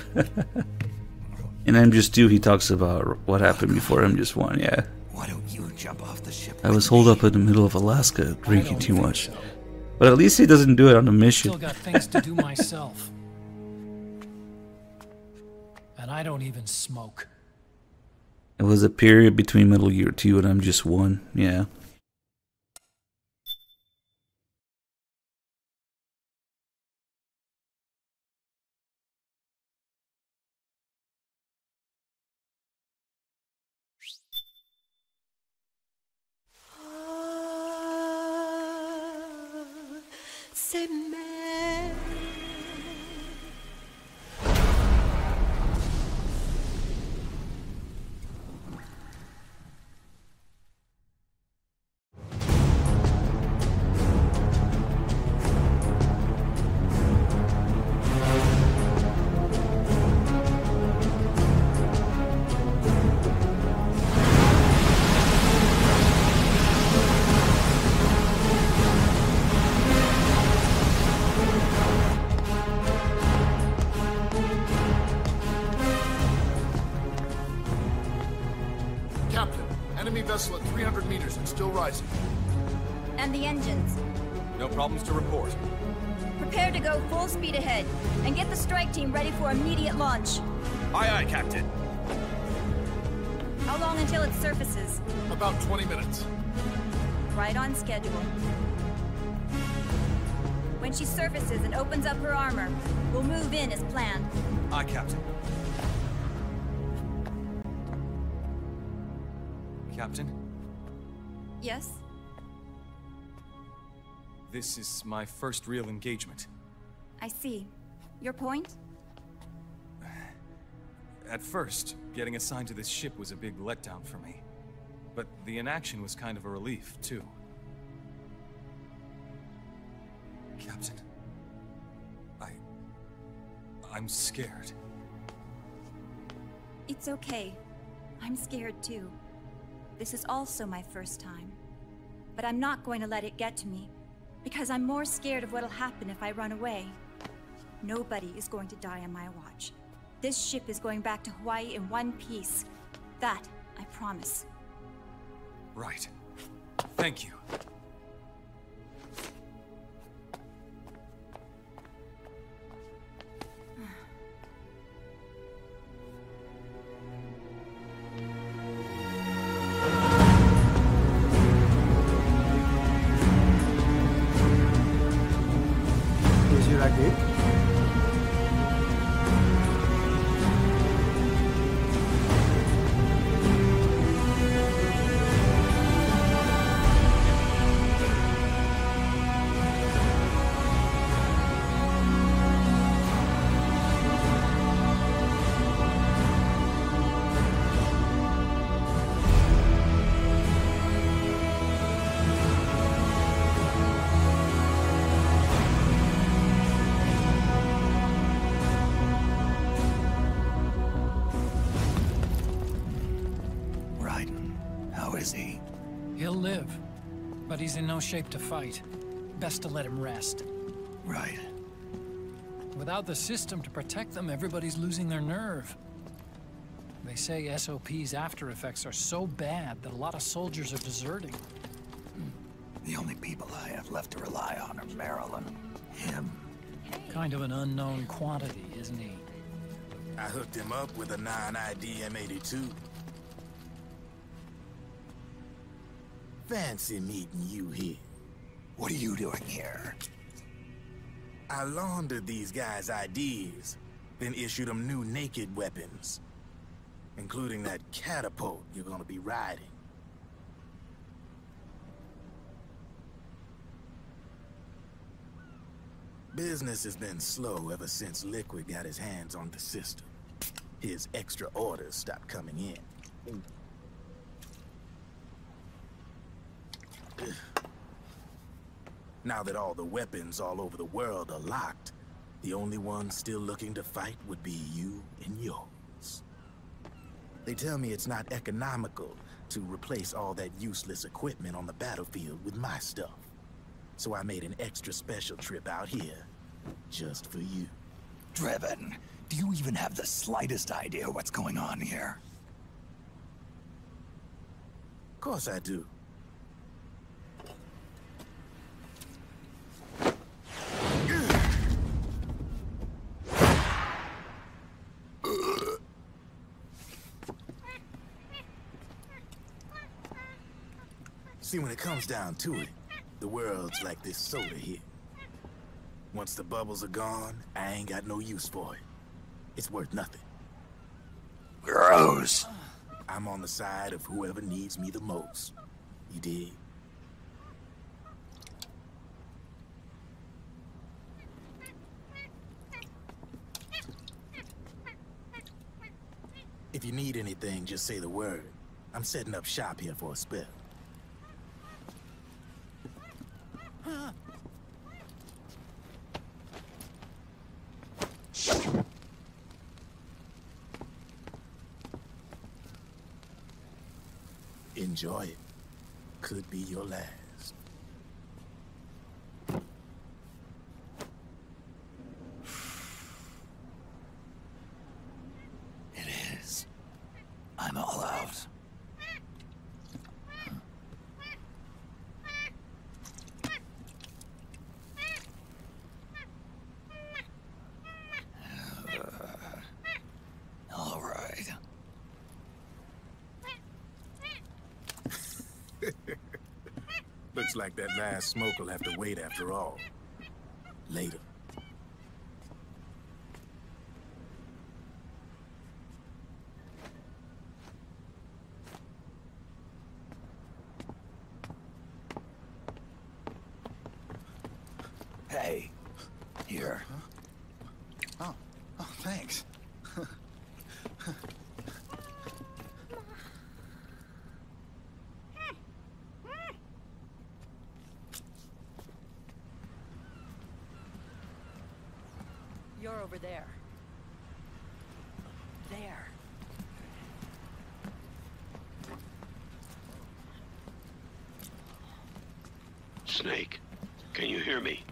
In MGS2, he talks about what happened before MGS1. Yeah. Why don't you jump off the ship? I was holed up in the middle of Alaska drinking too much. But at least he doesn't do it on the mission. Still got things to do myself. And I don't even smoke. It was a period between Metal Gear 2 and MGS1. Yeah. Vessel at 300 meters and still rising. And the engines? No problems to report. Prepare to go full speed ahead, and get the strike team ready for immediate launch. Aye, aye, Captain. How long until it surfaces? About 20 minutes. Right on schedule. When she surfaces and opens up her armor, we'll move in as planned. Aye, Captain. Captain? Yes? This is my first real engagement. I see. Your point? At first, getting assigned to this ship was a big letdown for me. But the inaction was kind of a relief, too. Captain, I'm scared. It's okay. I'm scared too. This is also my first time. But I'm not going to let it get to me, because I'm more scared of what'll happen if I run away. Nobody is going to die on my watch. This ship is going back to Hawaii in one piece. That, I promise. Right. Thank you. He'll live, but he's in no shape to fight. Best to let him rest. Right. Without the system to protect them, everybody's losing their nerve. They say SOP's after effects are so bad that a lot of soldiers are deserting. The only people I have left to rely on are Marilyn, him. Kind of an unknown quantity, isn't he? I hooked him up with a 9ID M82. Fancy meeting you here. What are you doing here? I laundered these guys' IDs, then issued them new naked weapons, including that catapult you're gonna be riding. Business has been slow ever since Liquid got his hands on the system. His extra orders stopped coming in. Now that all the weapons all over the world are locked, the only one still looking to fight would be you and yours. They tell me it's not economical to replace all that useless equipment on the battlefield with my stuff. So I made an extra special trip out here, just for you. Drebin, do you even have the slightest idea what's going on here? Of course I do. See, when it comes down to it, the world's like this soda here. Once the bubbles are gone, I ain't got no use for it. It's worth nothing. Gross. I'm on the side of whoever needs me the most. You dig? If you need anything, just say the word. I'm setting up shop here for a spell. Enjoy it. Could be your last. It is. I'm all out. All right. Looks like that last smoke will have to wait after all. Later. Hey, here. Oh, thanks. You're over there. There. Snake, can you hear me?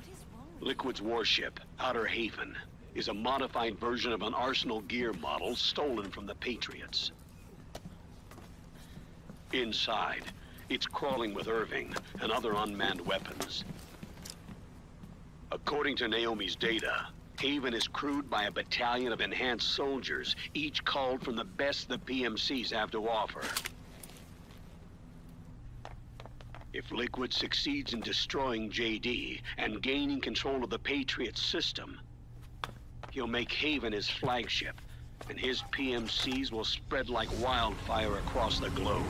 Liquid's warship, Outer Haven, is a modified version of an Arsenal gear model stolen from the Patriots. Inside, it's crawling with Irving and other unmanned weapons. According to Naomi's data, Haven is crewed by a battalion of enhanced soldiers, each culled from the best the PMCs have to offer. If Liquid succeeds in destroying JD and gaining control of the Patriot system, he'll make Haven his flagship, and his PMCs will spread like wildfire across the globe.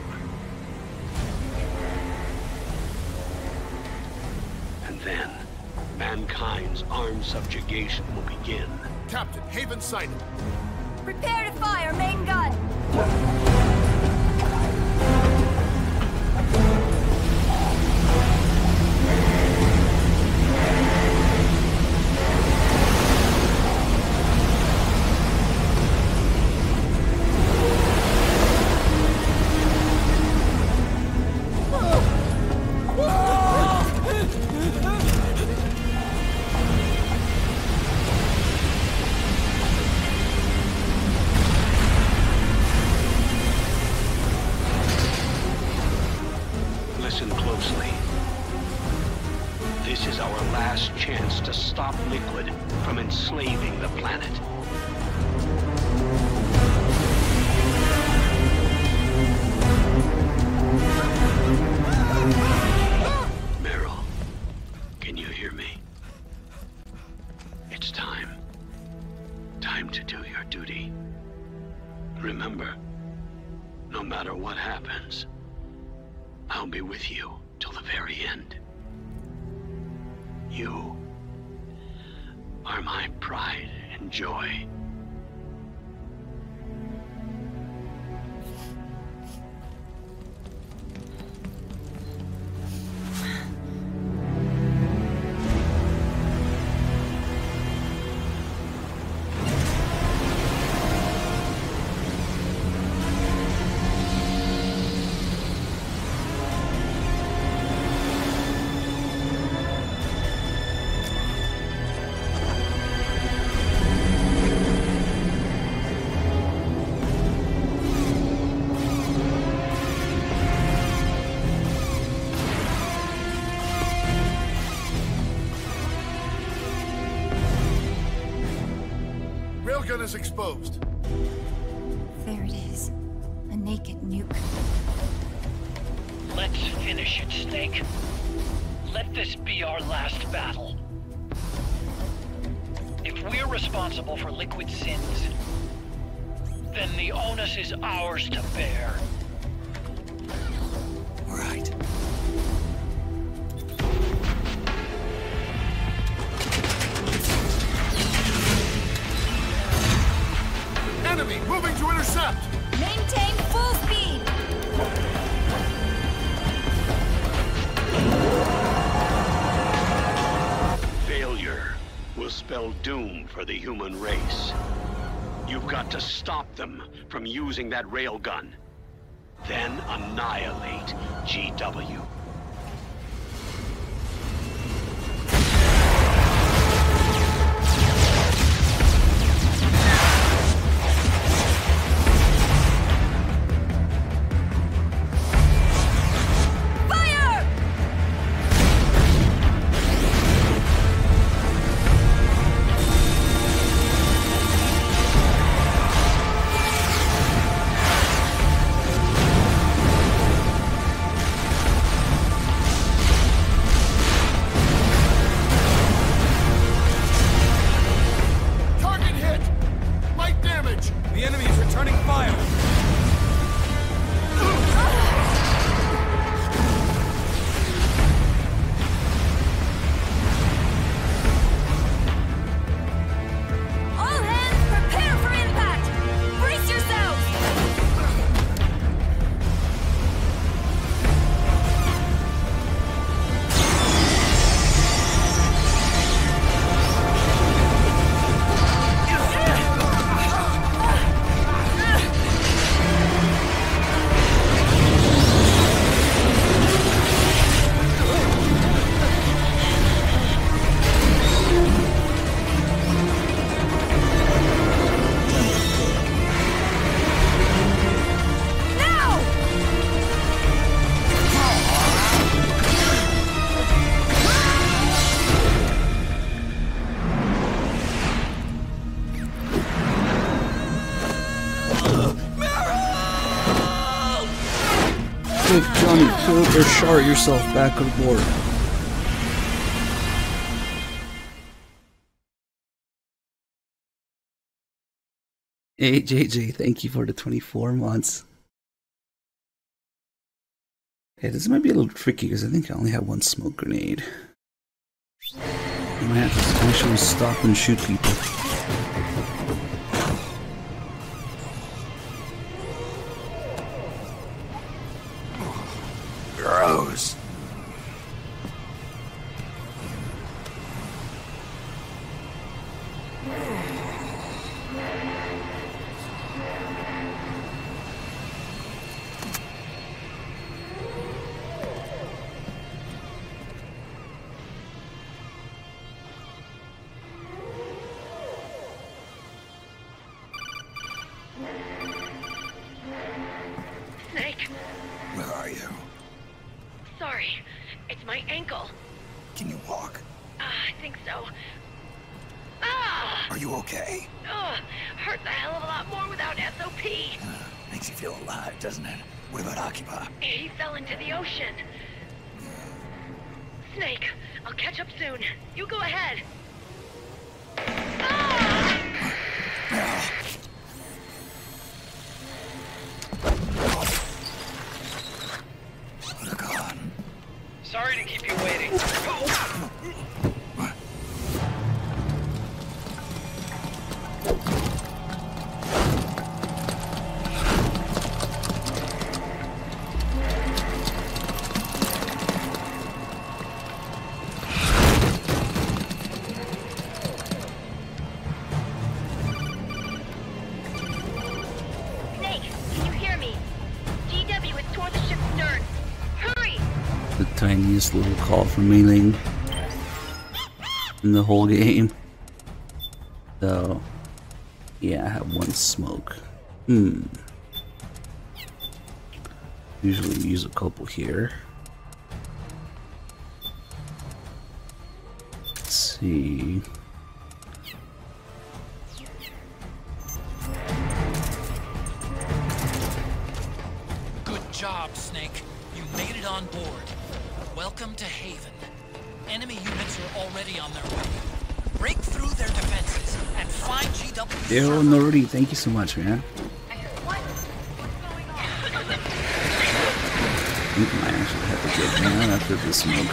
And then, mankind's armed subjugation will begin. Captain, Haven sighted. Prepare to fire, main gun! Listen closely. This is our last chance to stop Liquid from enslaving the planet. Meryl, can you hear me? It's time. Time to do your duty. Remember, no matter what happens, I'll be with you till the very end. You are my pride and joy. railgun is exposed. There it is. A naked nuke. Let's finish it, Snake. Let this be our last battle. If we're responsible for Liquid's sins, then the onus is ours to bear. Right. Enemy moving to intercept! Maintain full speed! Failure will spell doom for the human race. You've got to stop them from using that railgun. Then annihilate GW. Quick, Johnny, pull or shard yourself back on board. Hey, JJ, thank you for the 24 months. Okay, this might be a little tricky because I think I only have one smoke grenade. I might have to actually stop and shoot people. Gross. Snake, Where are you? sorry. It's my ankle. Can you walk? I think so. Ah! Are you okay? Hurts a hell of a lot more without SOP. Makes you feel alive, doesn't it? What about Occupy? He fell into the ocean. Snake, I'll catch up soon. You go ahead. Sorry to keep you waiting. Snake, can you hear me? GW is toward the ship's stern. Hurry! The tiniest little call from Mei-Ling in the whole game. So, yeah, I have one smoke. Usually we use a couple here. Let's see. job, Snake. You made it on board. Welcome to Haven. Enemy units are already on their way. Break through their defenses and find GW. Yo, Nerdy, thank you so much, man. I think I might actually have to get down after the smoke.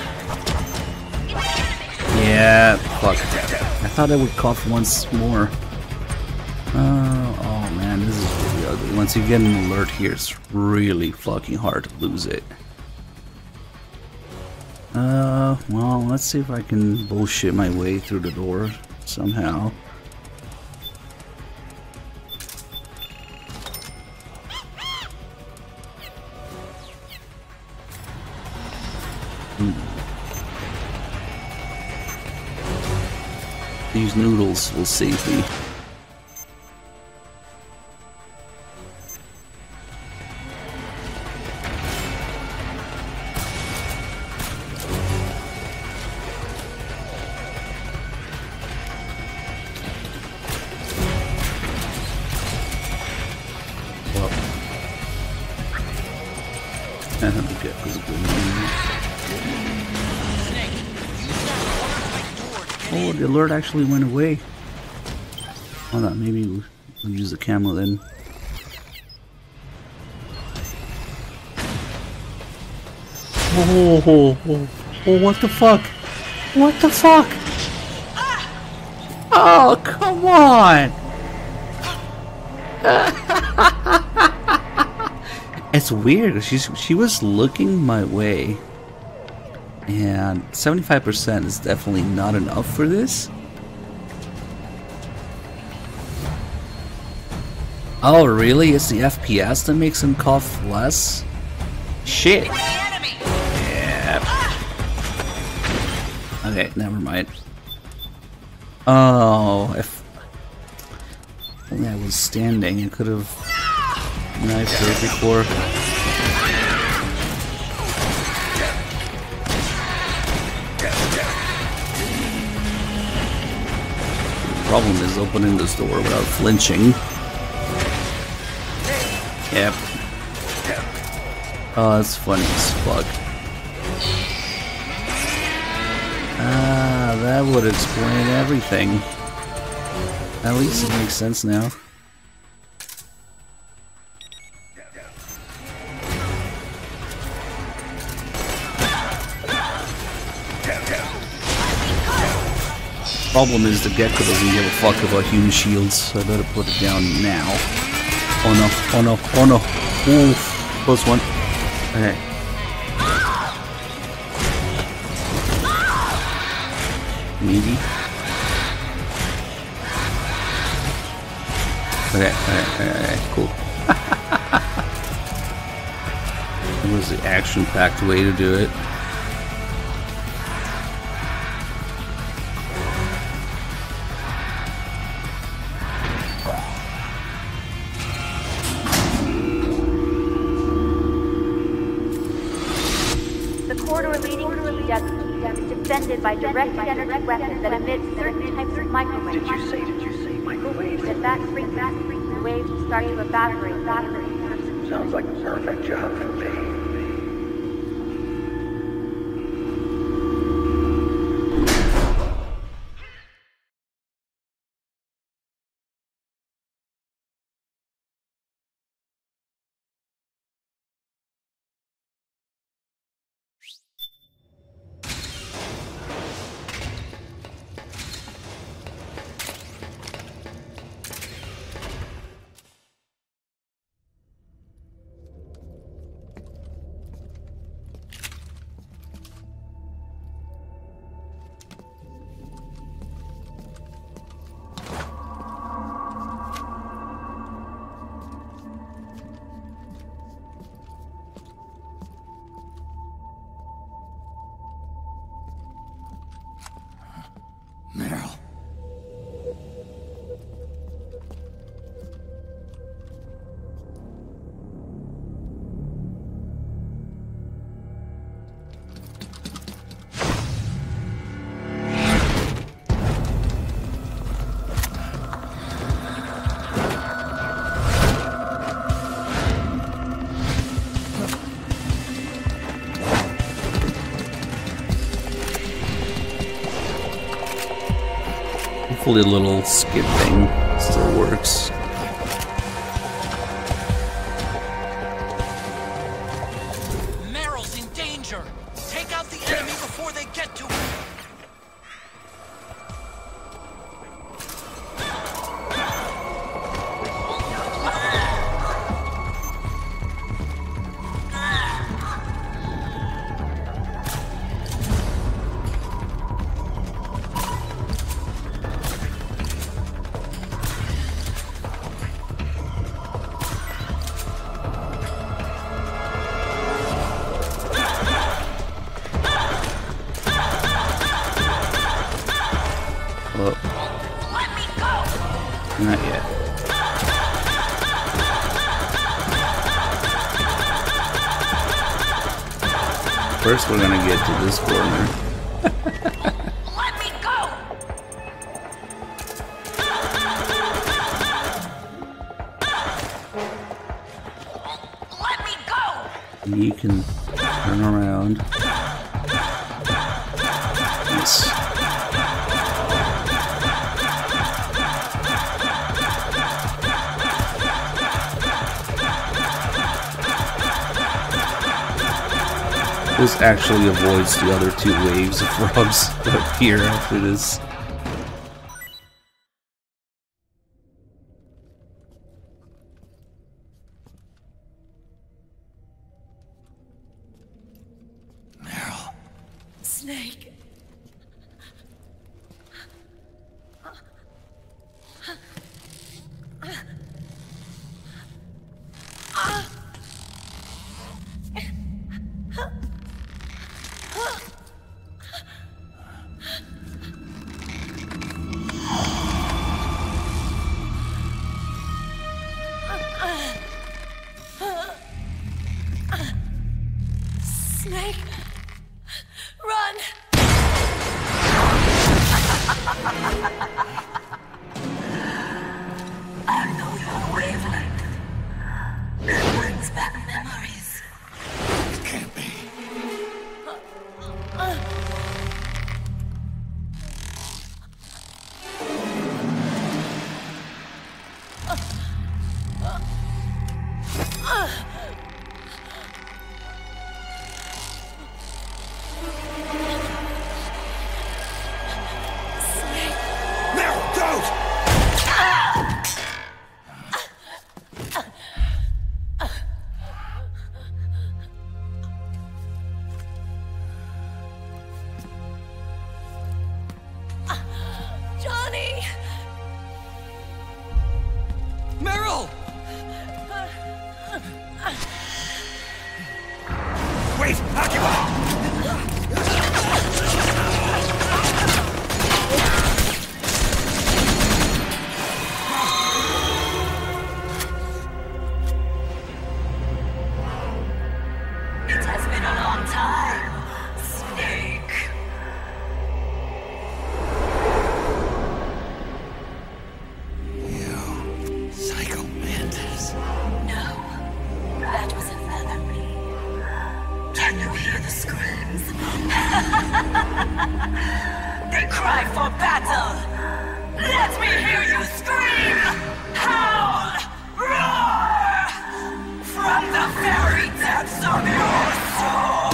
Yeah, fuck. I thought I would cough once more. Oh man, this is really ugly. Once you get an alert here, it's really fucking hard to lose it. Well, let's see if I can bullshit my way through the door somehow. These noodles will save me. Oh, the alert actually went away. Hold on, maybe we'll use the camera then. Oh, what the fuck? What the fuck? Oh, come on! It's weird. She was looking my way, and 75% is definitely not enough for this. Oh, really? It's the FPS that makes him cough less? Shit. Yeah. Okay, never mind. Oh, if only I was standing, I could have knifed her before. The problem is opening this door without flinching. Yep. Oh, that's funny as fuck. Ah, that would explain everything. At least it makes sense now. Problem is the gecko doesn't give a fuck about human shields, so I better put it down now. Oh no, oh no, oh no. Oof, close one. Okay. Maybe. Okay, cool. That was the action-packed way to do it. Defended by directed energy weapons that emit certain types of microwaves. Did you say microwaves? At that frequency, the waves will start to evaporate. Sounds like a perfect job for me. Hopefully the little skip thing still works. Meryl's in danger! Take out the enemy before they get to her! Not yet. First we're gonna get to this corner. Let me go! Let me go! You can turn around. Nice. This actually avoids the other two waves of frogs that appear after this. Meryl. Snake. Snake, run! I know your wavelength. It brings back memories. It can't be. Johnny! Meryl! Wait! Occupy! It has been a long time, Snake. You psycho mantis. No, that was another me. Can you hear the screams? They cry for battle. Let me hear you scream! Howl! Roar! From the very depths of your soul!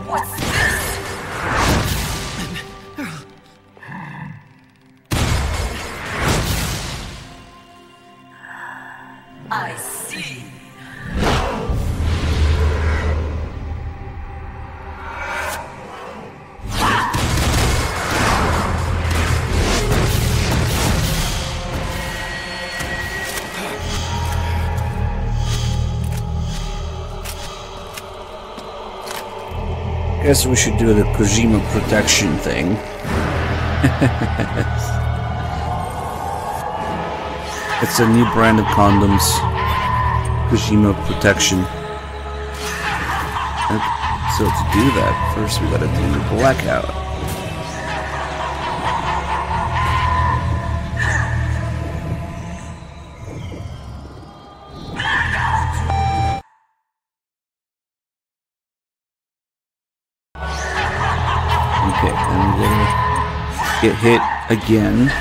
What's this? I see. Guess we should do the Kojima protection thing. It's a new brand of condoms. Kojima protection. So to do that, first we gotta do the blackout. get hit again.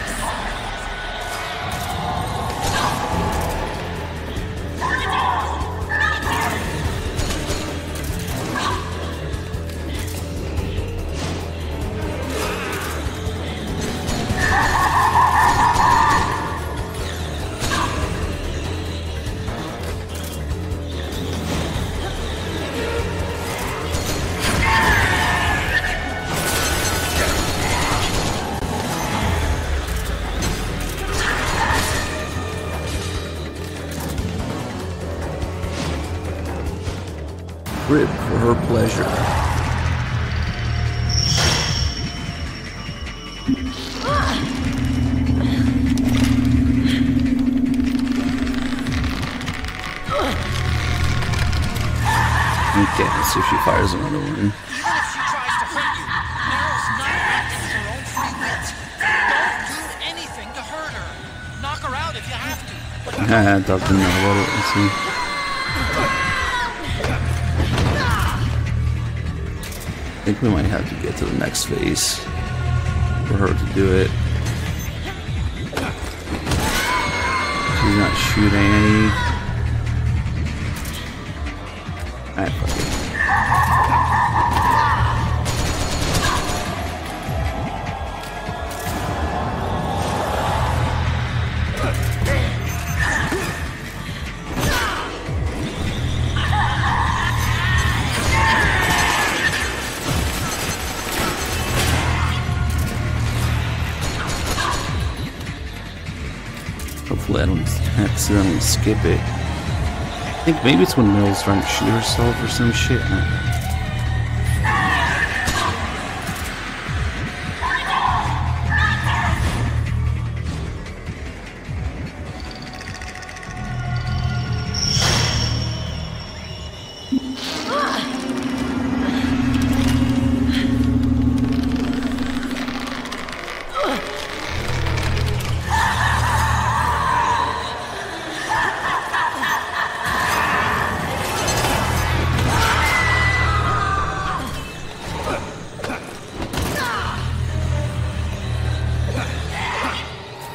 Rip for her pleasure. Okay, let's see if she fires another one. Even if she tries to hurt you, Meryl's not acting of her own free will. Don't do anything to hurt her. Knock her out if you have to. I thought didn't know about it. Let's see. I think we might have to get to the next phase for her to do it. She's not shooting any. Alright, fuck it. Hopefully I don't accidentally skip it. I think maybe it's when Meryl's trying to shoot herself or some shit.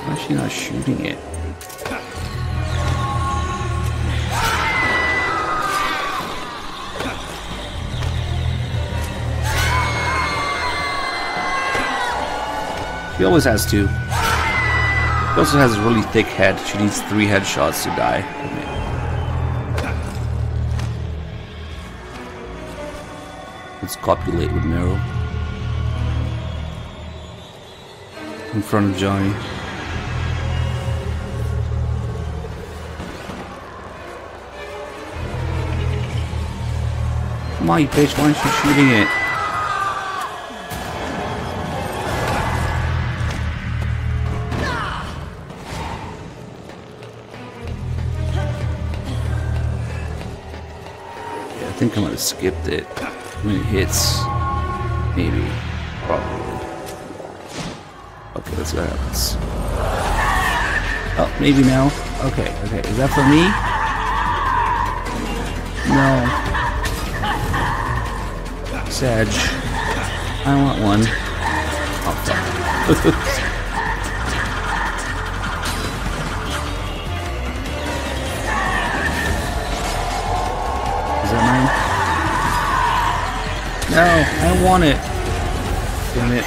Why is she not shooting it? She always has to. She also has a really thick head. She needs 3 headshots to die. Let's copulate with Meryl. In front of Johnny. Come on, you bitch, why aren't you shooting it? Yeah, I think I might have skipped it. How many hits? Maybe. Probably. Okay, let's see what happens. Oh, maybe now. Okay, okay. Is that for me? No. Sag. I want one. Oh, fuck. Is that mine? No, I want it. Damn it.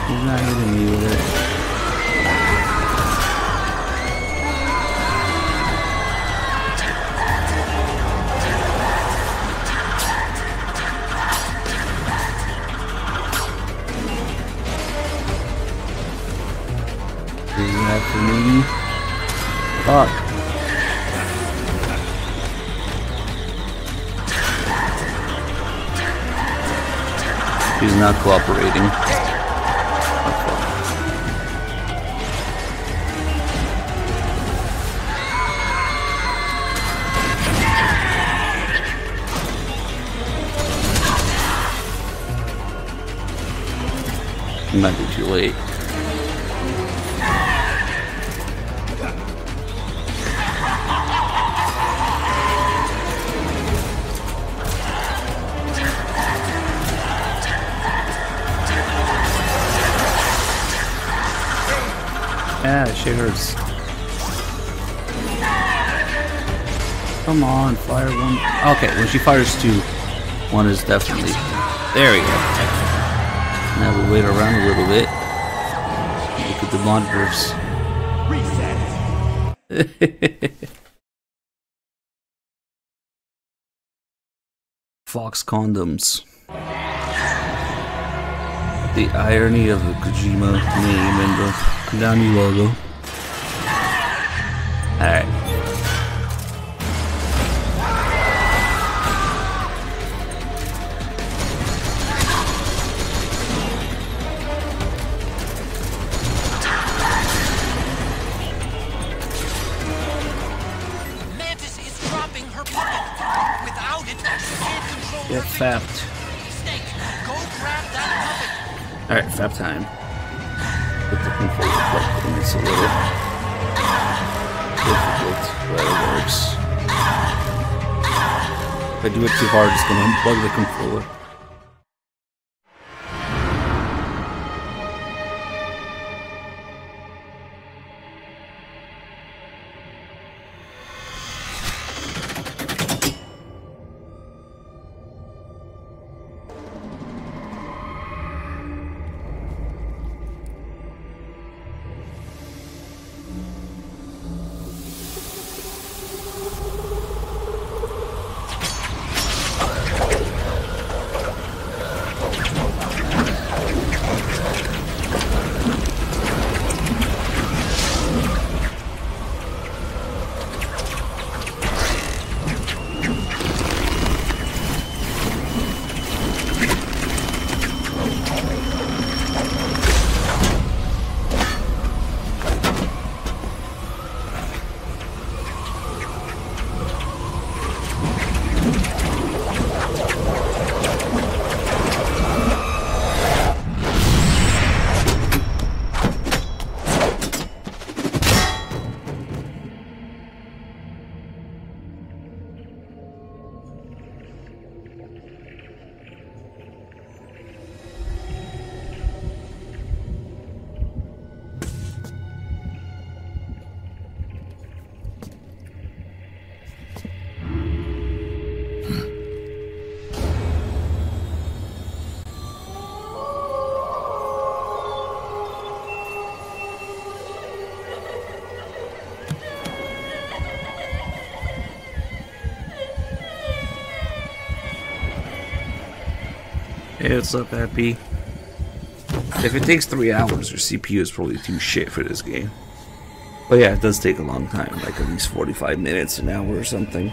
He's not hitting me with it. Isn't that for me? Fuck. She's not cooperating. Might be too late. Yeah, that shit hurts. Come on, fire one. Okay, when she fires two, one is definitely. There we go. Now we'll wait around a little bit. Look at the monitors. Reset. Fox condoms. The irony of the Kojima name and the Konami logo. Alright. Mantis is dropping her puppet. Without it, she can't control Get her fapped. Snake, go grab that puppet. Alright, fap time. Put the controller plug in. It's a little difficult, but it works. If I do it too hard, it's gonna unplug the controller. Hey, what's up, Happy? If it takes 3 hours, your CPU is probably too shit for this game. But yeah, it does take a long time, like at least 45 minutes, an hour or something.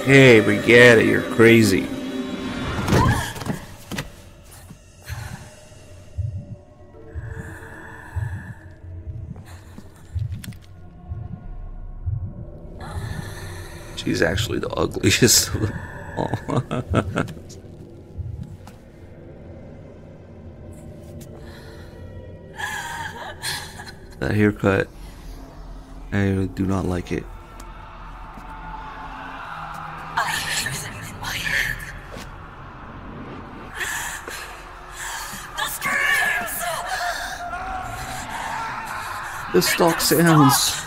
Hey, we get it, you're crazy. She's actually the ugliest of them all. That haircut, I do not like it. The stock sounds.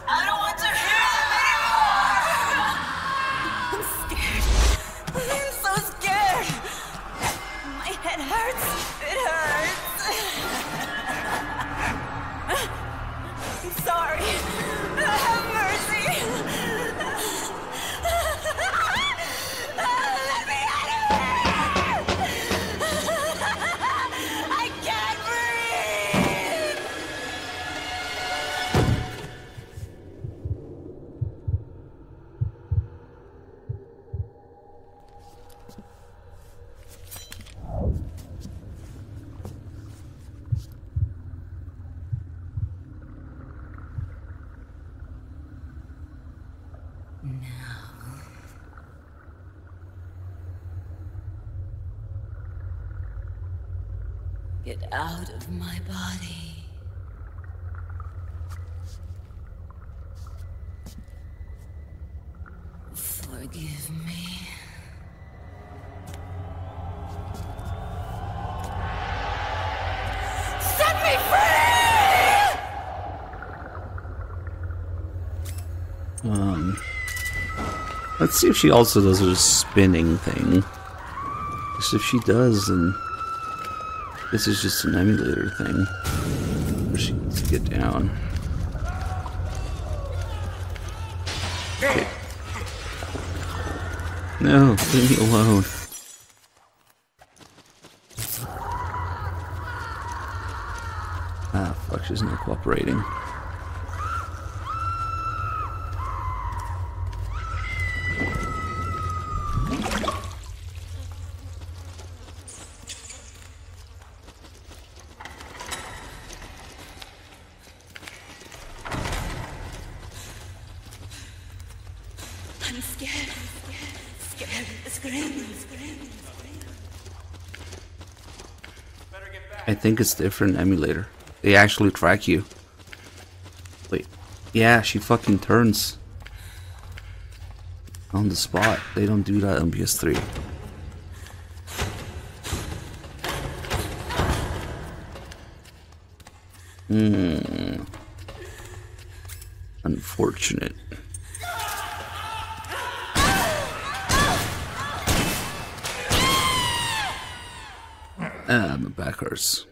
I don't want to hear them anymore! I'm scared. I'm so scared. My head hurts. It hurts. I'm sorry. Have mercy. Let me out of here! I can't breathe! Get out of my body. Forgive me. Set me free! Let's see if she also does her spinning thing. Because if she does, then this is just an emulator thing. Where she needs to get down. Okay. No, leave me alone. Ah, fuck, she's not cooperating. I'm scared. Scared of the screams. I think it's different emulator. They actually track you. Wait. Yeah, she fucking turns. On the spot. They don't do that on PS3. Unfortunate. My back hurts.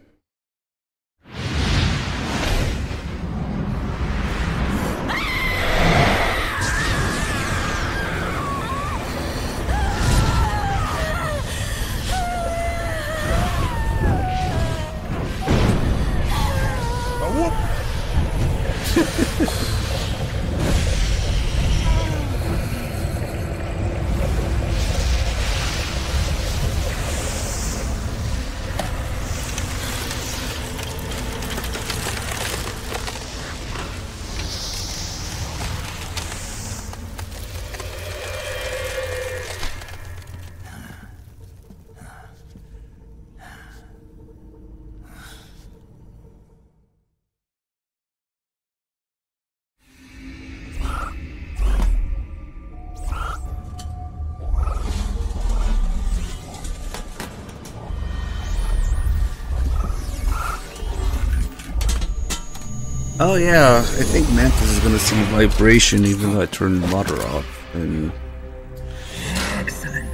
Oh yeah, I think Mantis is gonna see vibration even though I turned the motor off in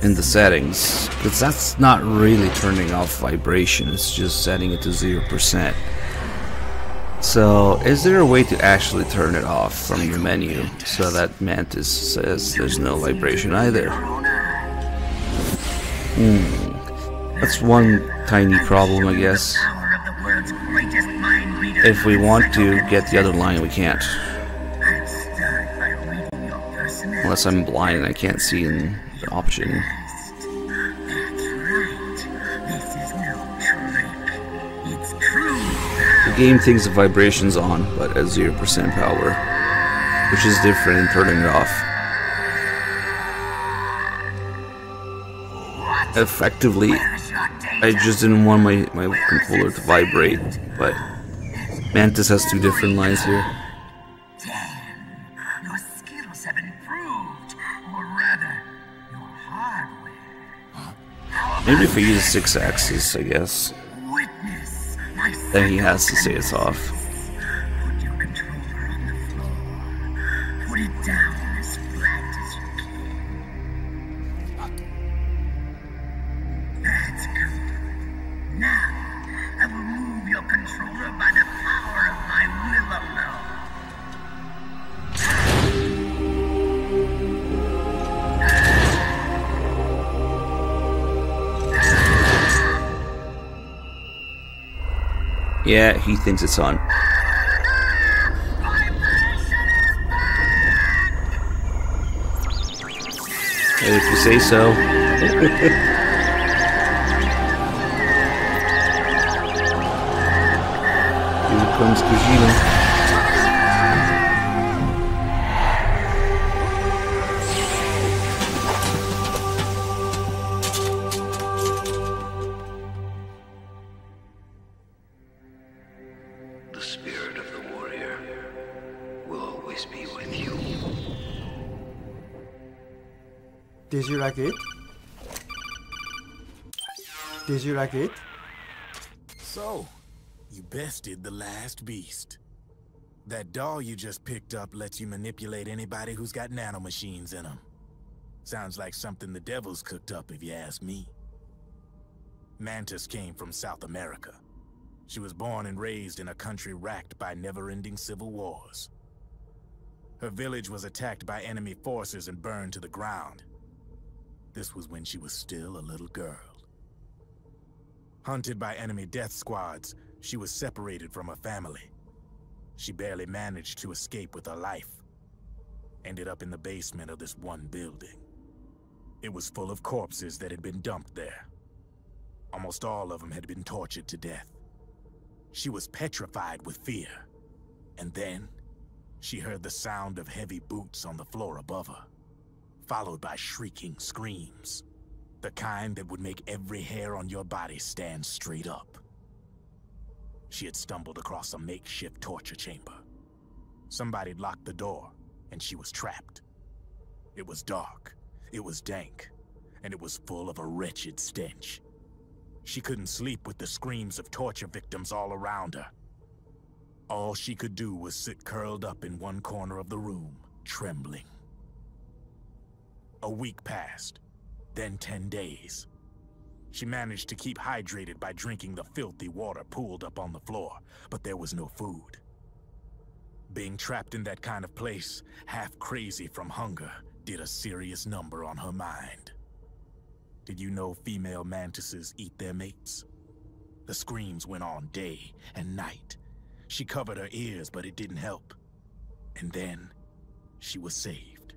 the settings. Because that's not really turning off vibration, it's just setting it to 0%. So, is there a way to actually turn it off from the menu so that Mantis says there's no vibration either? That's one tiny problem, I guess. If we want to get the other line, we can't. Unless I'm blind and I can't see the option. The game thinks the vibration's on, but at 0% power, which is different in turning it off. Effectively, I just didn't want my controller to vibrate, but Mantis has two different lines here. Your skills have improved, or rather, your hardware. Maybe if I use 6-axis, I guess. Then he has to say it's off. Put your controller on the floor. Put it down as flat as you can. That's good. Now, I will move your controller by the power of my will alone. Yeah, he thinks it's on. If you say so. Here comes Kojima. be with you. Did you like it? Did you like it? So, you bested the last beast. That doll you just picked up lets you manipulate anybody who's got nanomachines in them. Sounds like something the devil's cooked up, if you ask me. Mantis came from South America. She was born and raised in a country racked by never-ending civil wars. Her village was attacked by enemy forces and burned to the ground. This was when she was still a little girl. Hunted by enemy death squads, she was separated from her family. She barely managed to escape with her life. Ended up in the basement of this one building. It was full of corpses that had been dumped there. Almost all of them had been tortured to death. She was petrified with fear. And then, she heard the sound of heavy boots on the floor above her, followed by shrieking screams. The kind that would make every hair on your body stand straight up. She had stumbled across a makeshift torture chamber. Somebody'd locked the door, and she was trapped. It was dark, it was dank, and it was full of a wretched stench. She couldn't sleep with the screams of torture victims all around her. All she could do was sit curled up in one corner of the room, trembling. A week passed, then 10 days. She managed to keep hydrated by drinking the filthy water pooled up on the floor, but there was no food. Being trapped in that kind of place, half crazy from hunger, did a serious number on her mind. Did you know female mantises eat their mates? The screams went on day and night. She covered her ears, but it didn't help. And then, she was saved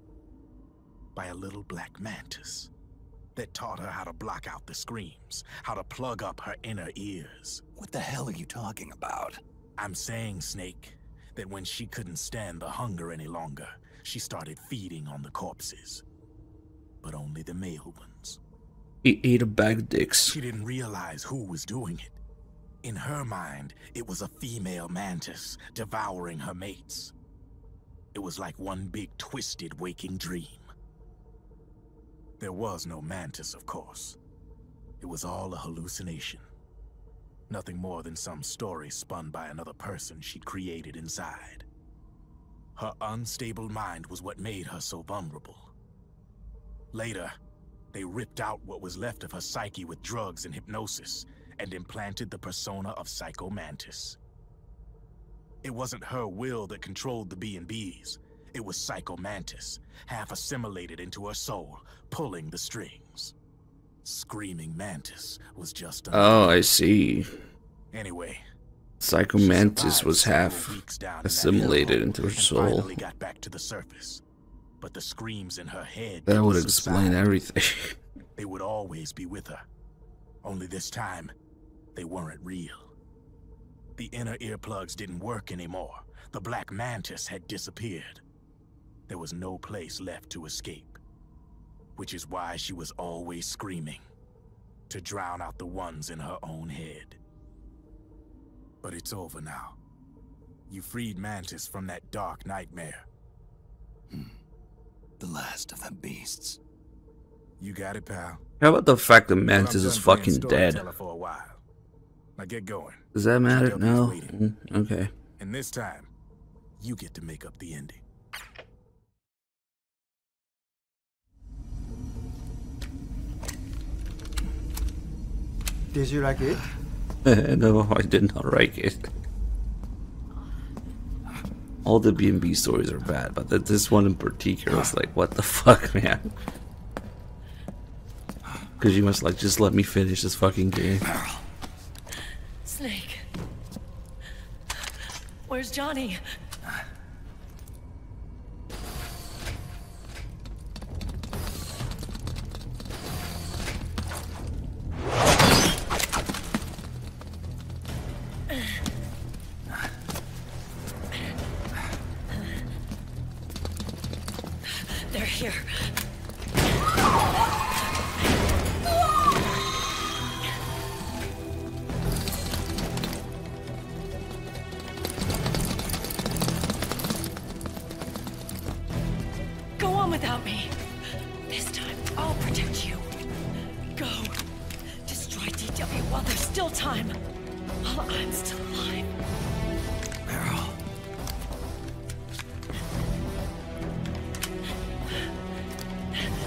by a little black mantis that taught her how to block out the screams, how to plug up her inner ears. What the hell are you talking about? I'm saying, Snake, that when she couldn't stand the hunger any longer, she started feeding on the corpses. But only the male ones. He ate a bag of dicks. She didn't realize who was doing it. In her mind, it was a female mantis devouring her mates. It was like one big twisted waking dream. There was no mantis, of course. It was all a hallucination. Nothing more than some story spun by another person she'd created inside. Her unstable mind was what made her so vulnerable. Later, they ripped out what was left of her psyche with drugs and hypnosis and implanted the persona of Psycho Mantis. It wasn't her will that controlled the B&Bs. It was Psycho Mantis, half assimilated into her soul, pulling the strings. Screaming Mantis was just Oh, I see. Anyway, Psycho Mantis was half assimilated into her soul. Finally got back to the surface. But the screams in her head That would explain everything. They would always be with her. Only this time, they weren't real. The inner earplugs didn't work anymore. The black mantis had disappeared. There was no place left to escape. Which is why she was always screaming, to drown out the ones in her own head. But it's over now. You freed Mantis from that dark nightmare. The last of them beasts. You got it, pal. How about the fact that Mantis is fucking dead? For a while. Now get going. Does that matter? No? Okay. And this time, you get to make up the ending. Did you like it? No, I did not like it. All the B&B stories are bad, but this one in particular was like, what the fuck, man? Because you must like, just let me finish this fucking game. Snake. Where's Johnny? They're here. on without me. This time, I'll protect you. Go. Destroy DW while there's still time. While I'm still alive. Meryl.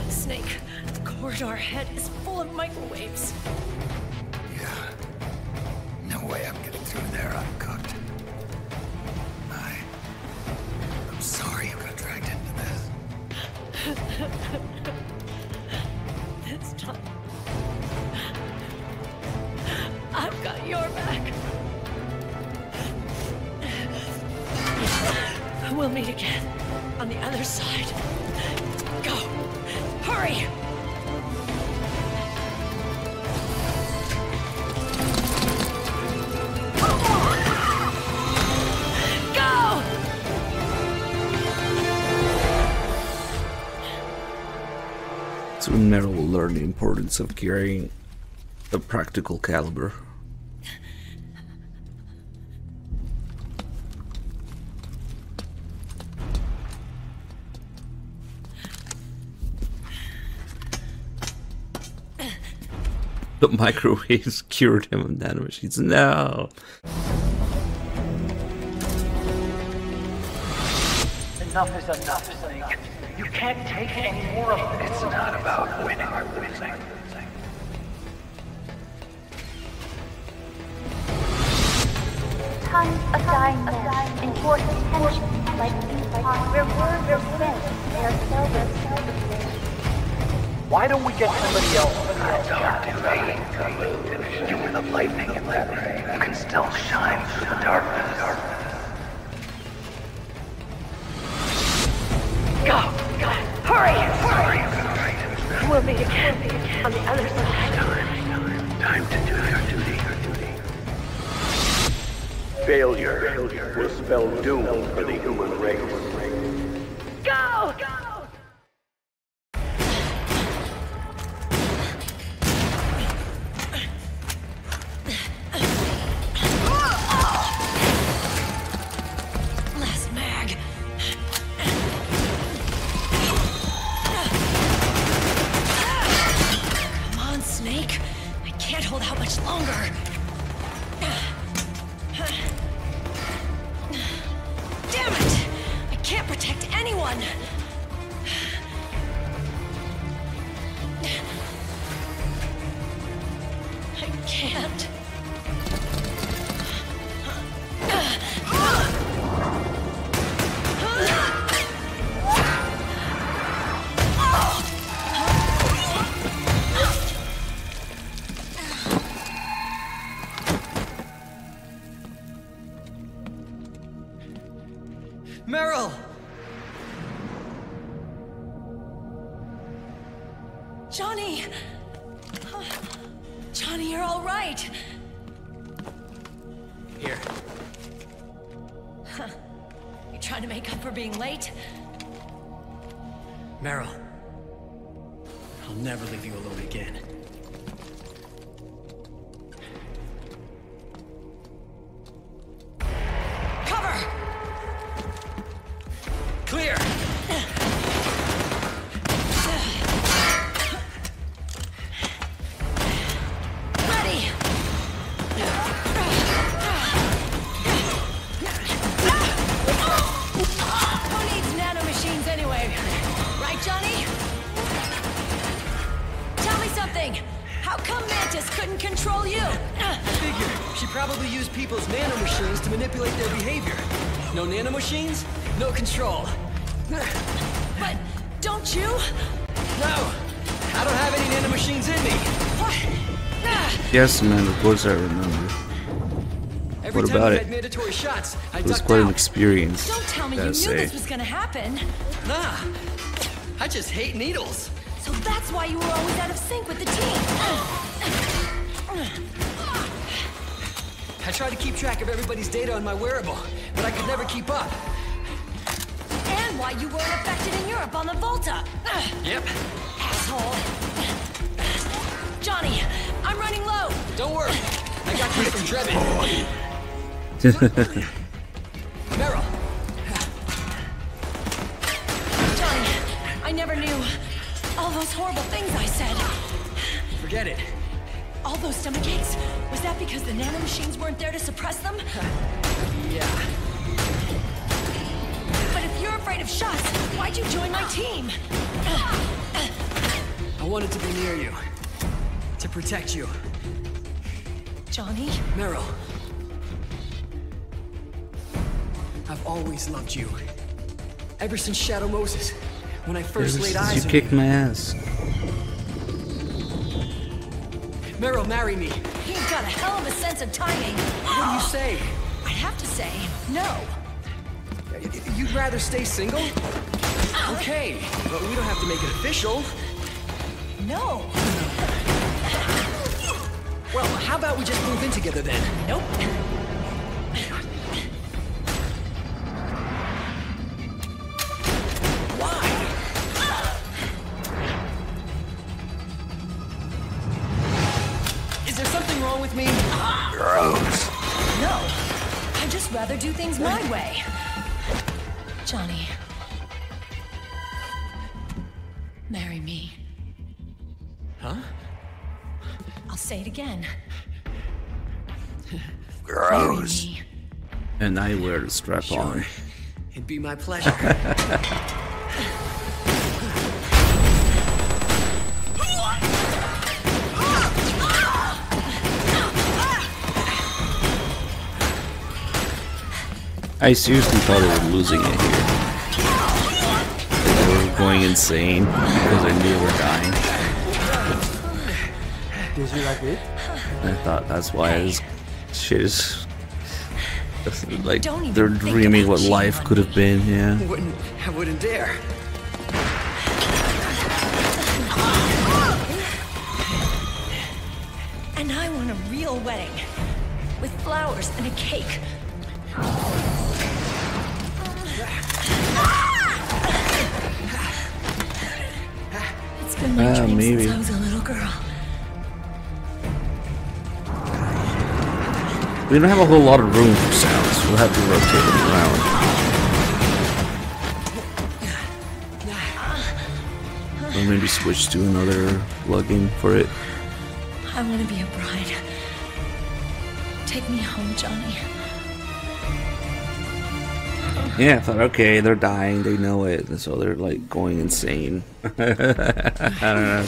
Snake, the corridor ahead is full of microwaves. Yeah. No way I'm getting through there uncooked. I'm sorry you got dragged into this. This time, I've got your back. We'll meet again on the other side. Go! Hurry! Go! Soon Meryl will learn the importance of carrying a practical caliber. The microwaves cured him of nanomachines. No! Enough is enough, Snake. You can't take any more of this. It's not about winning or losing. Tons of dying men enforce tension like these ponds where words are spent. They are seldom. Why don't we get somebody else? Don't do me. You were the lightning in that ray. You can still shine through the darkness. Go! Go! Hurry! Hurry! We'll meet again on the other side. Time to do your duty. Failure will spell doom for the human race. Go! Go! Last mag. Come on, Snake. I can't hold out much longer. Damn it! I can't protect anyone! I can't. Meryl! Johnny! Johnny, you're all right. Here. Huh. You trying to make up for being late? Meryl. I'll never leave you alone again. Cover! Clear! Ready! Who needs nanomachines anyway? Right, Johnny? Tell me something! How come Mantis couldn't control you? Figure, she probably used people's nanomachines to manipulate their behavior. No nanomachines, no control. But don't you? No! I don't have any nanomachines in me! What? Yes, man, of course I remember. Every What time about we it? had mandatory shots, I It was ducked quite an out. experience. Don't tell me you gotta knew say. this was gonna happen. Nah, I just hate needles. So that's why you were always out of sync with the team. I tried to keep track of everybody's data on my wearable, but I could never keep up. And why you weren't affected in Europe on the Volta. Yep. Asshole. Johnny, I'm running low. Don't worry, I got you from Drebin. Meryl. Johnny, I never knew. All those horrible things I said. Forget it. All those stomach aches? Was that because the nanomachines weren't there to suppress them? Yeah. But if you're afraid of shots, why'd you join my team? I wanted to be near you. To protect you. Johnny? Meryl. I've always loved you. Ever since Shadow Moses. When I first laid eyes on you kicked my ass. Meryl, marry me. He's got a hell of a sense of timing. What do you say? I have to say, no. You'd rather stay single? Okay, but we don't have to make it official. No. Well, how about we just move in together then? Nope. With me? Gross. No. I'd just rather do things my way. Johnny. Marry me. Huh? I'll say it again. Gross. And I wear the strap on. It'd be my pleasure. I seriously thought they were losing it here. They were going insane because I knew they were dying. Did you like it? I thought that's why this shit is like they're dreaming what life could have been. Yeah. I wouldn't dare. And I want a real wedding with flowers and a cake. It's been my dream maybe. since I was a little girl. We don't have a whole lot of room for sounds. We'll have to rotate them around. Or maybe switch to another plugin for it. I want to be a bride. Take me home, Johnny. Yeah, I thought, okay, they're dying, they know it, and so they're like going insane. I don't know.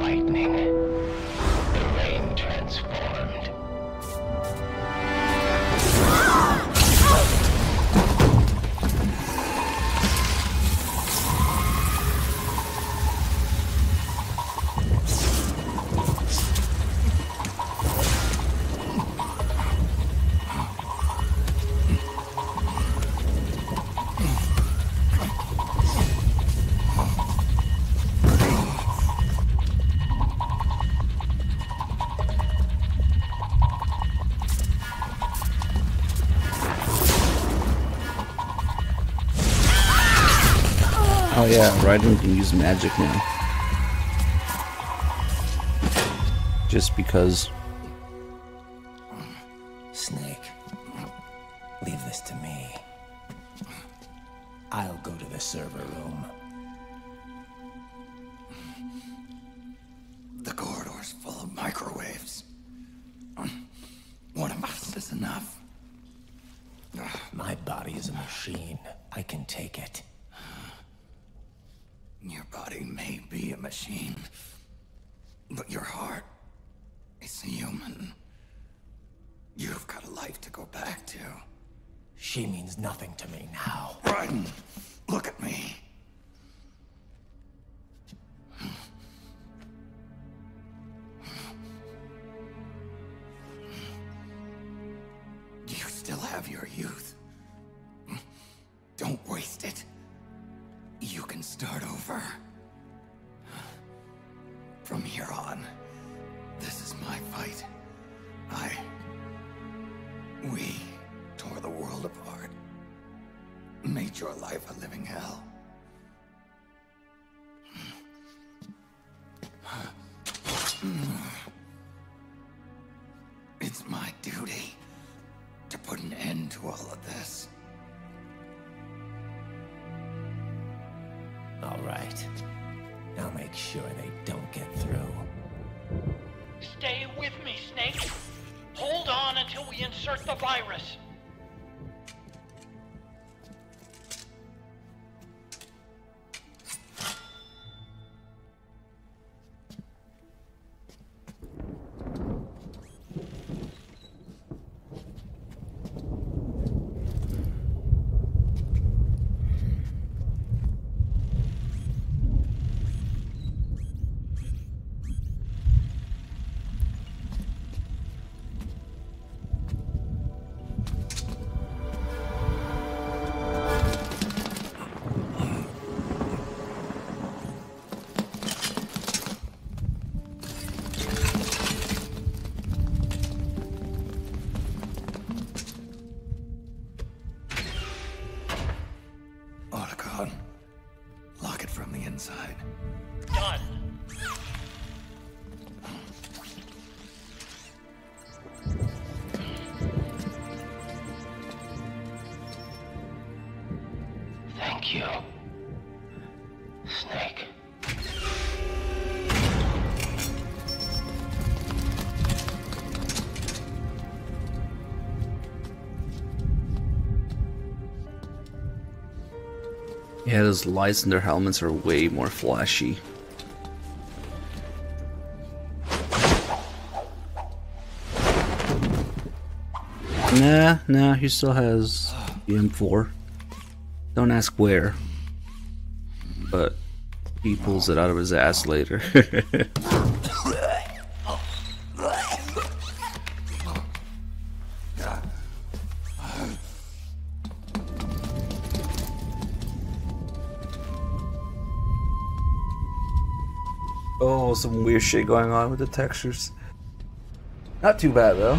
lightning. The rain transformed. Oh yeah, Raiden can use magic now. Just because. Snake, leave this to me. I'll go to the server room. The corridor's full of microwaves. One of us is enough. My body is a machine. I can take it. Your body may be a machine, but your heart is human. You've got a life to go back to. She means nothing to me now. Raiden, look at me. You still have your youth. Don't waste it. You can start over. From here on, this is my fight. We tore the world apart. Made your life a living hell. It's my duty to put an end to all of this. All right. I'll make sure they don't get through. Stay with me, Snake. Hold on until we insert the virus. Lock it from the inside. Done. Thank you, Snake. Yeah, those lights in their helmets are way more flashy. Nah, he still has the M4. Don't ask where, but he pulls it out of his ass later. Oh, some weird shit going on with the textures. Not too bad though.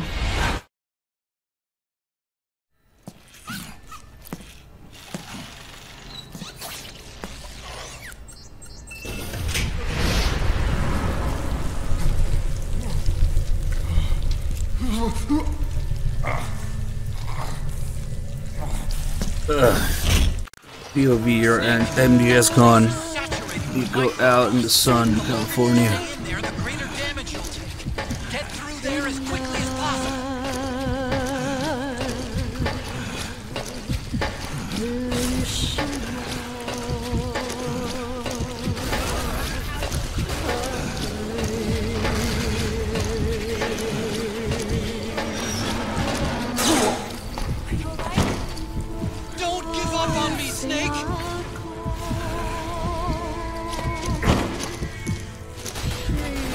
POV or MGSCON. You go out in the sun in California. There, the greater damage you'll take. Get through there as quickly as possible.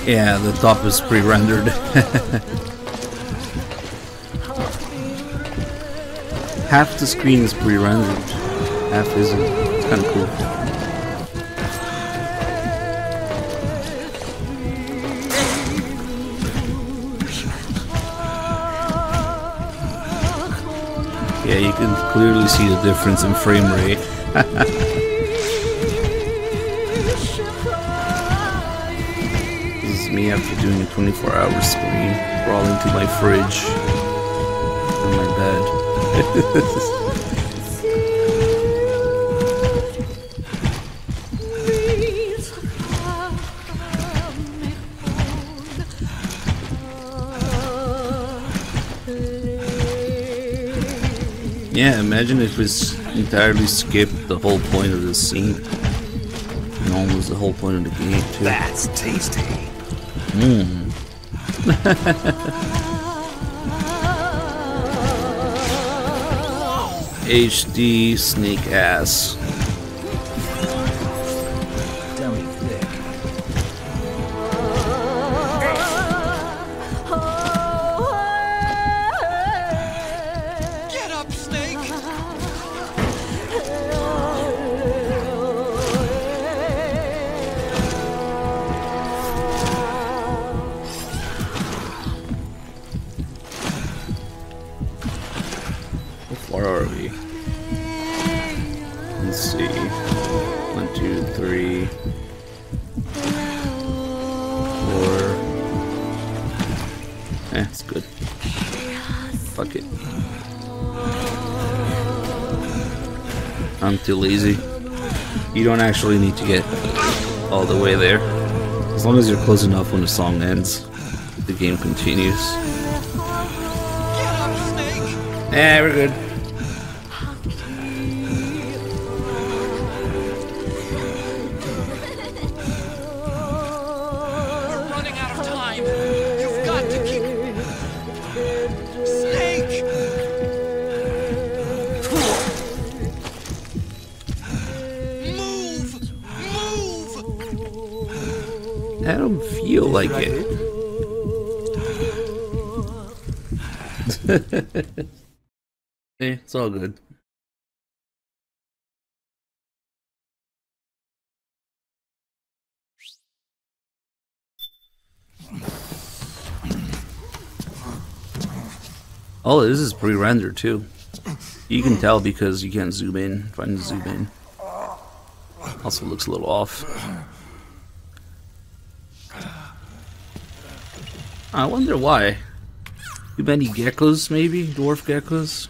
Yeah, the top is pre-rendered. Half the screen is pre-rendered, half isn't. It's kind of cool. Yeah, you can clearly see the difference in frame rate. This is me after doing a 24-hour stream, crawling to my fridge in my bed. Yeah, imagine if it's entirely skipped the whole point of the scene. And almost the whole point of the game, too. That's tasty. Mmm. HD snake ass. Get up, Snake! How far are we? Let's see. 1, 2, 3, 4. It's good. Fuck it. I'm too lazy. You don't actually need to get all the way there. As long as you're close enough when the song ends, the game continues. Yeah, we're good. We're running out of time. You've got to keep... Snake! Move! Move! I don't feel like it. It's all good. All it is pre-rendered too. You can tell because you can't zoom in. If I can zoom in. Also looks a little off. I wonder why. Too many geckos, maybe? Dwarf geckos?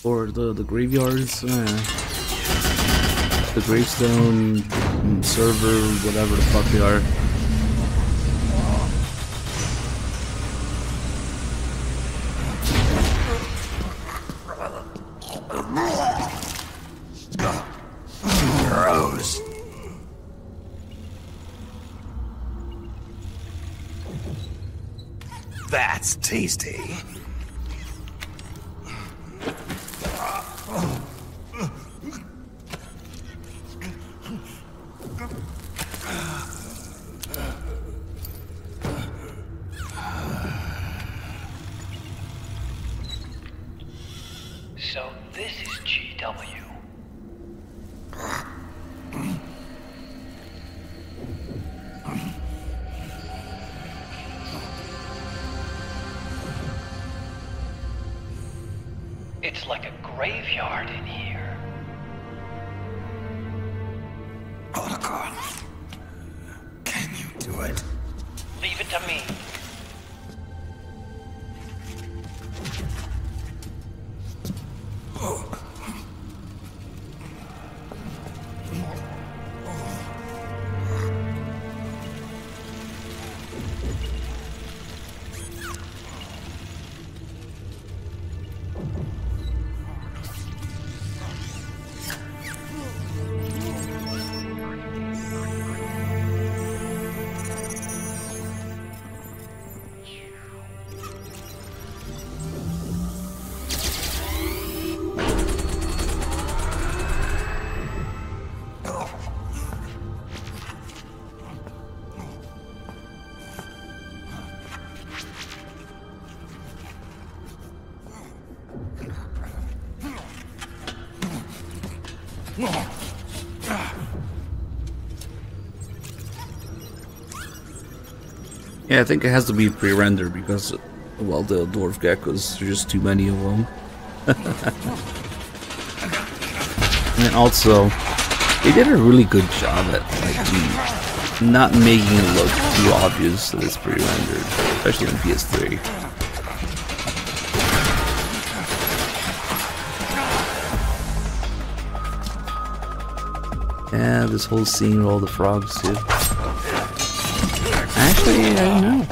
Or the graveyards? The gravestone server, whatever the fuck they are. Gross. That's tasty. So this is GW. It's like a graveyard in here. Protocol. Can you do it? Leave it to me. Yeah, I think it has to be pre-rendered because, well, the dwarf geckos, there's just too many of them. And also, they did a really good job at like not making it look too obvious that it's pre-rendered, especially on PS3. Yeah, this whole scene with all the frogs too. Actually, I don't know.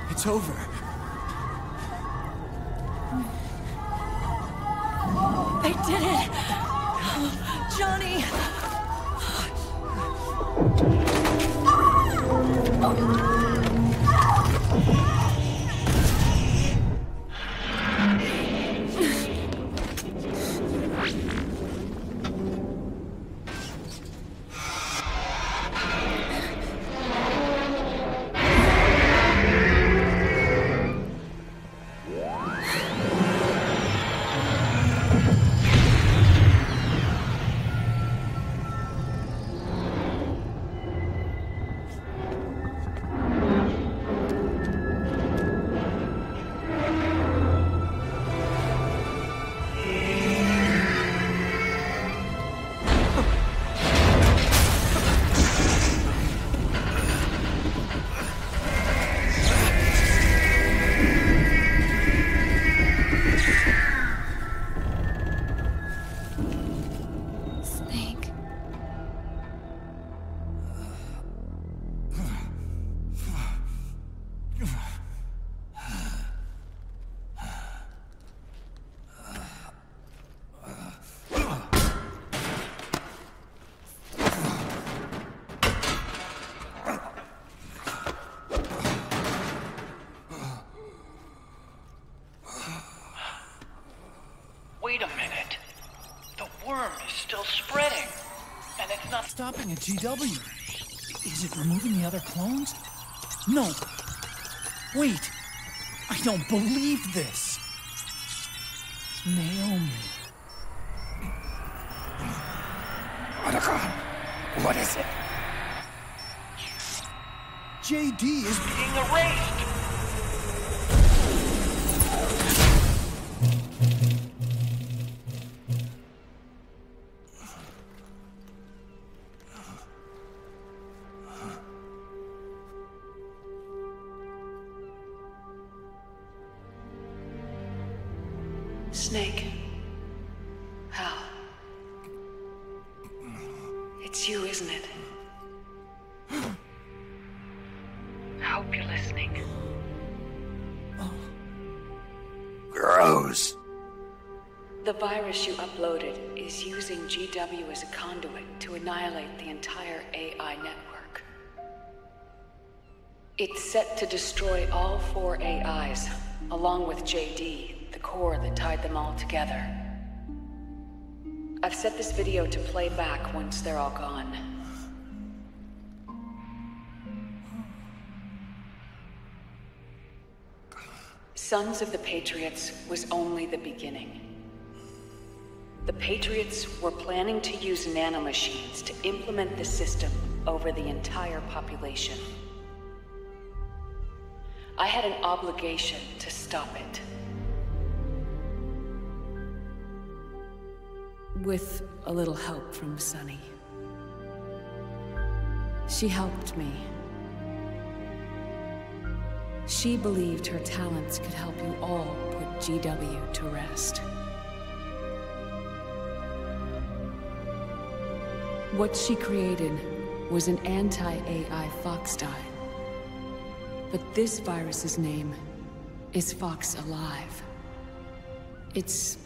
It's over. They did it! Johnny! Wait a minute. The worm is still spreading. And it's not stopping at GW. Is it removing the other clones? No. Wait. I don't believe this. Naomi. What is it? JD is being erased. Snake. Hal. It's you, isn't it? I hope you're listening. Gross. The virus you uploaded is using GW as a conduit to annihilate the entire AI network. It's set to destroy all 4 AIs, along with JD, the core that tied them all together. I've set this video to play back once they're all gone. Sons of the Patriots was only the beginning. The Patriots were planning to use nanomachines to implement the system over the entire population. I had an obligation to stop it. With a little help from Sunny. She helped me. She believed her talents could help you all put GW to rest. What she created was an anti-AI fox dye. But this virus's name is Fox Alive. It's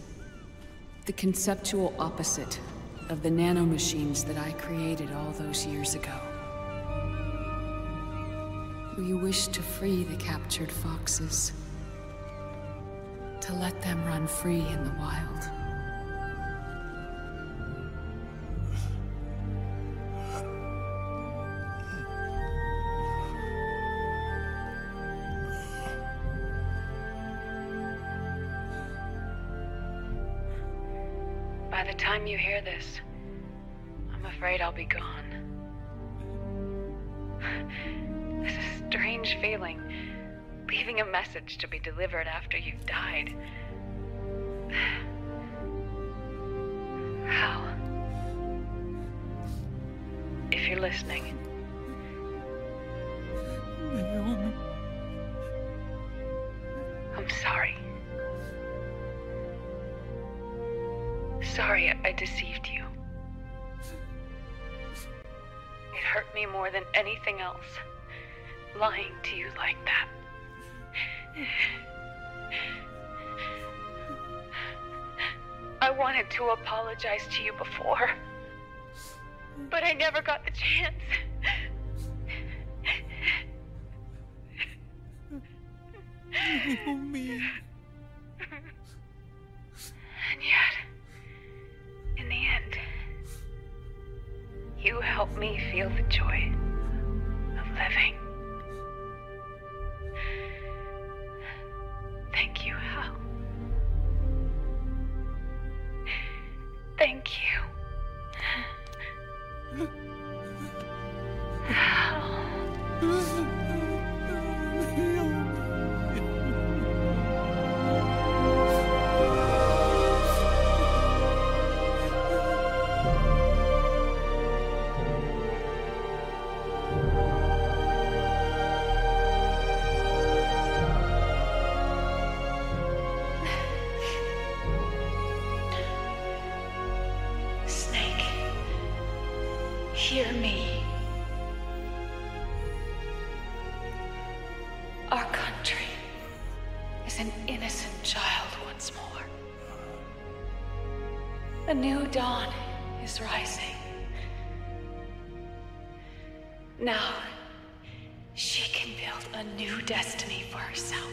the conceptual opposite of the nanomachines that I created all those years ago. We wish to free the captured foxes, to let them run free in the wild. By the time you hear this, I'm afraid I'll be gone. It's a strange feeling, leaving a message to be delivered after you've died. Hal, if you're listening, I'm sorry. Sorry I deceived you. It hurt me more than anything else, lying to you like that. I wanted to apologize to you before, but I never got the chance. Me. And yet, in the end, you helped me feel the joy of living. Thank you, Hal. Thank you. Hal. Snake, hear me. Our country is an innocent child once more. A new dawn is rising. Now, she can build a new destiny for herself.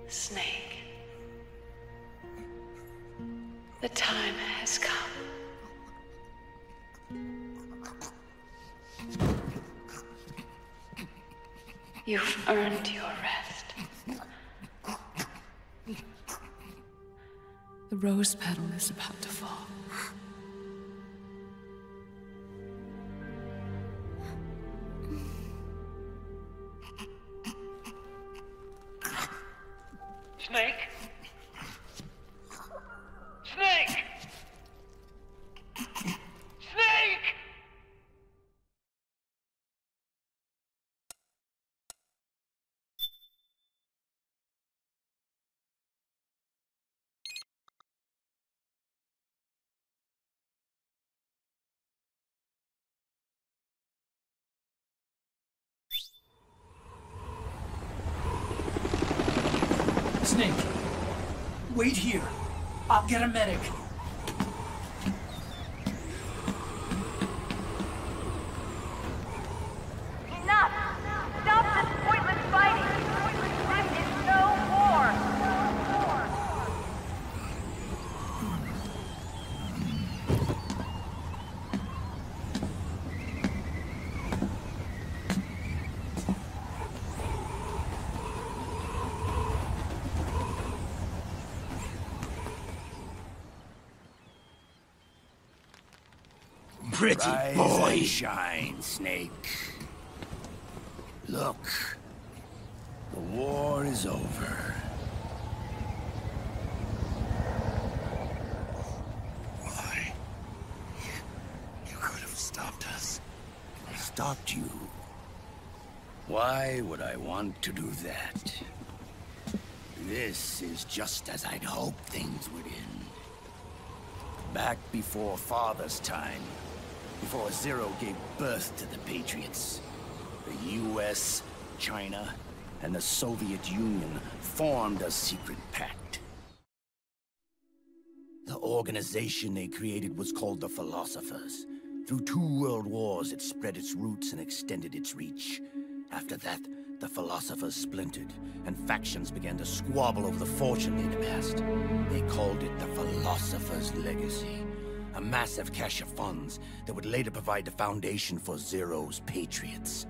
Snake, the time has come. You've earned your rest. The rose petal is about to fall. Snake? Wait here. I'll get a medic. Enough! Stop this pointless fighting! This is no war! Pretty Rise boy. and shine, Snake. Look, the war is over. Why? You could have stopped us. Stopped you? Why would I want to do that? This is just as I'd hoped things would end. Back before Father's time, before Zero gave birth to the Patriots, the US, China, and the Soviet Union formed a secret pact. The organization they created was called the Philosophers. Through 2 world wars, it spread its roots and extended its reach. After that, the Philosophers splintered, and factions began to squabble over the fortune they'd amassed. They called it the Philosopher's Legacy, a massive cache of funds that would later provide the foundation for Zero's Patriots.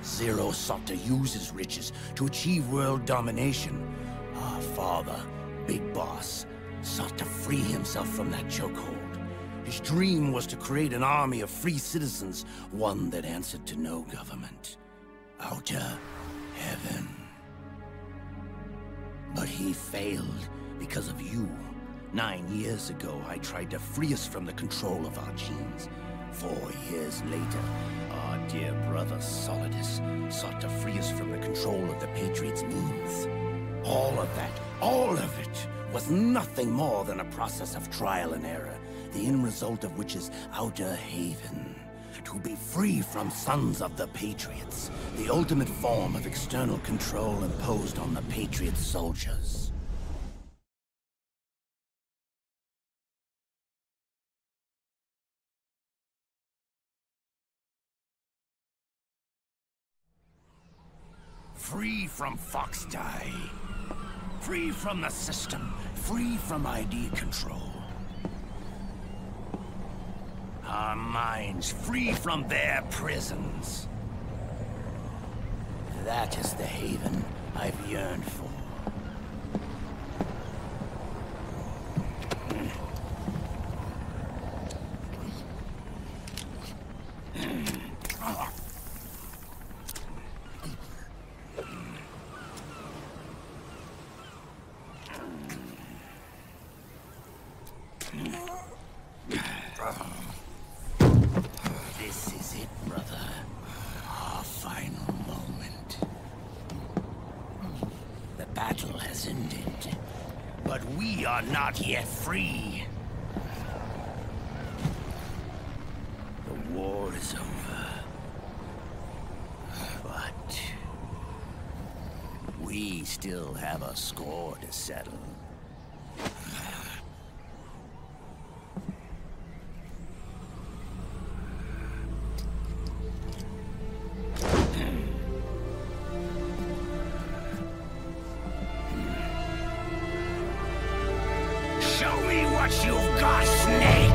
Zero sought to use his riches to achieve world domination. Our father, Big Boss, sought to free himself from that chokehold. His dream was to create an army of free citizens, one that answered to no government. Outer heaven. But he failed because of you. 9 years ago, I tried to free us from the control of our genes. 4 years later, our dear brother Solidus sought to free us from the control of the Patriots' means. All of it, was nothing more than a process of trial and error, the end result of which is Outer Haven. To be free from sons of the Patriots, the ultimate form of external control imposed on the Patriot soldiers. Free from Foxdie. Free from the system. Free from ID control. Our minds free from their prisons. That is the haven I've yearned for. This is it, brother. Our final moment. The battle has ended, but we are not yet free. The war is over, but we still have a score to settle. Show me what you've got, Snake!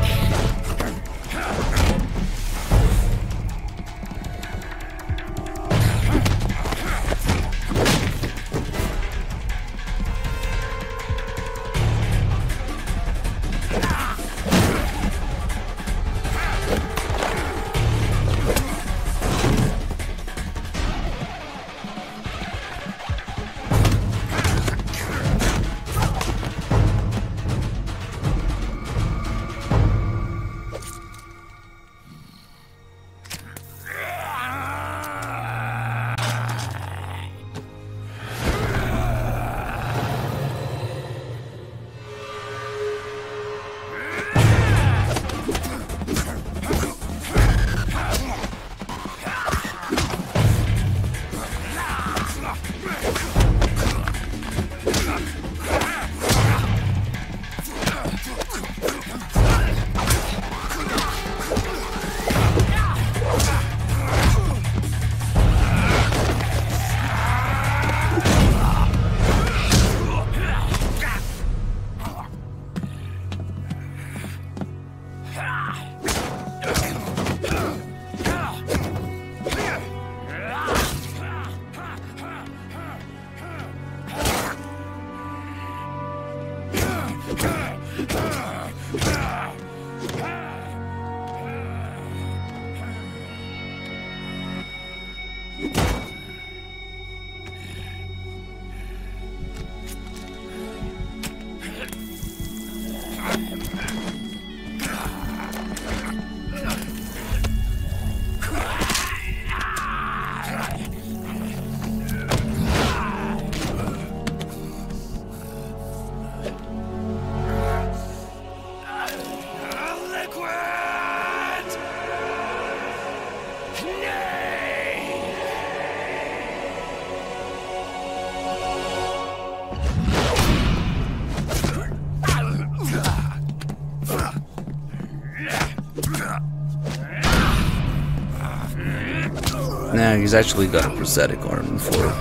Nah, he's actually got a prosthetic arm for it.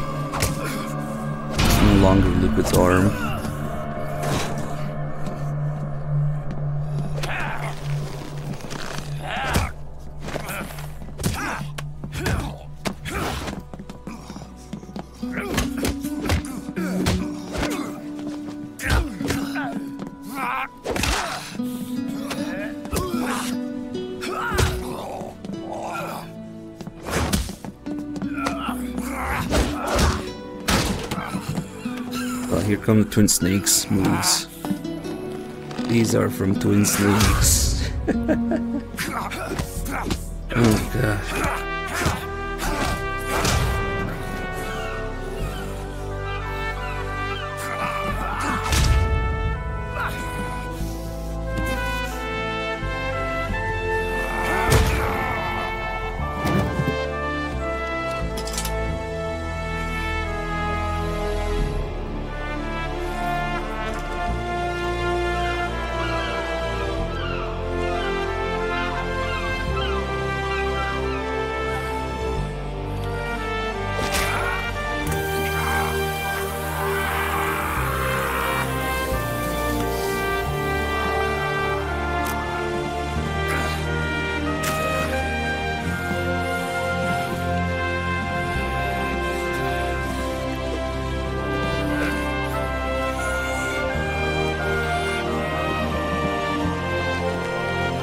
It's no longer Liquid's arm. Here come the Twin Snakes moves. These are from Twin Snakes. Oh gosh.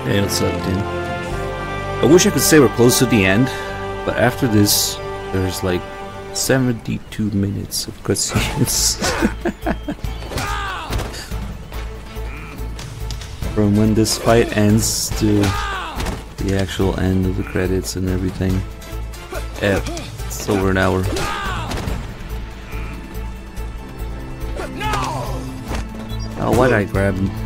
Hey, what's up, dude? I wish I could say we're close to the end, but after this, there's like 72 minutes of cutscenes. From when this fight ends to the actual end of the credits and everything. Yeah, it's over an hour. Oh, why did I grab him?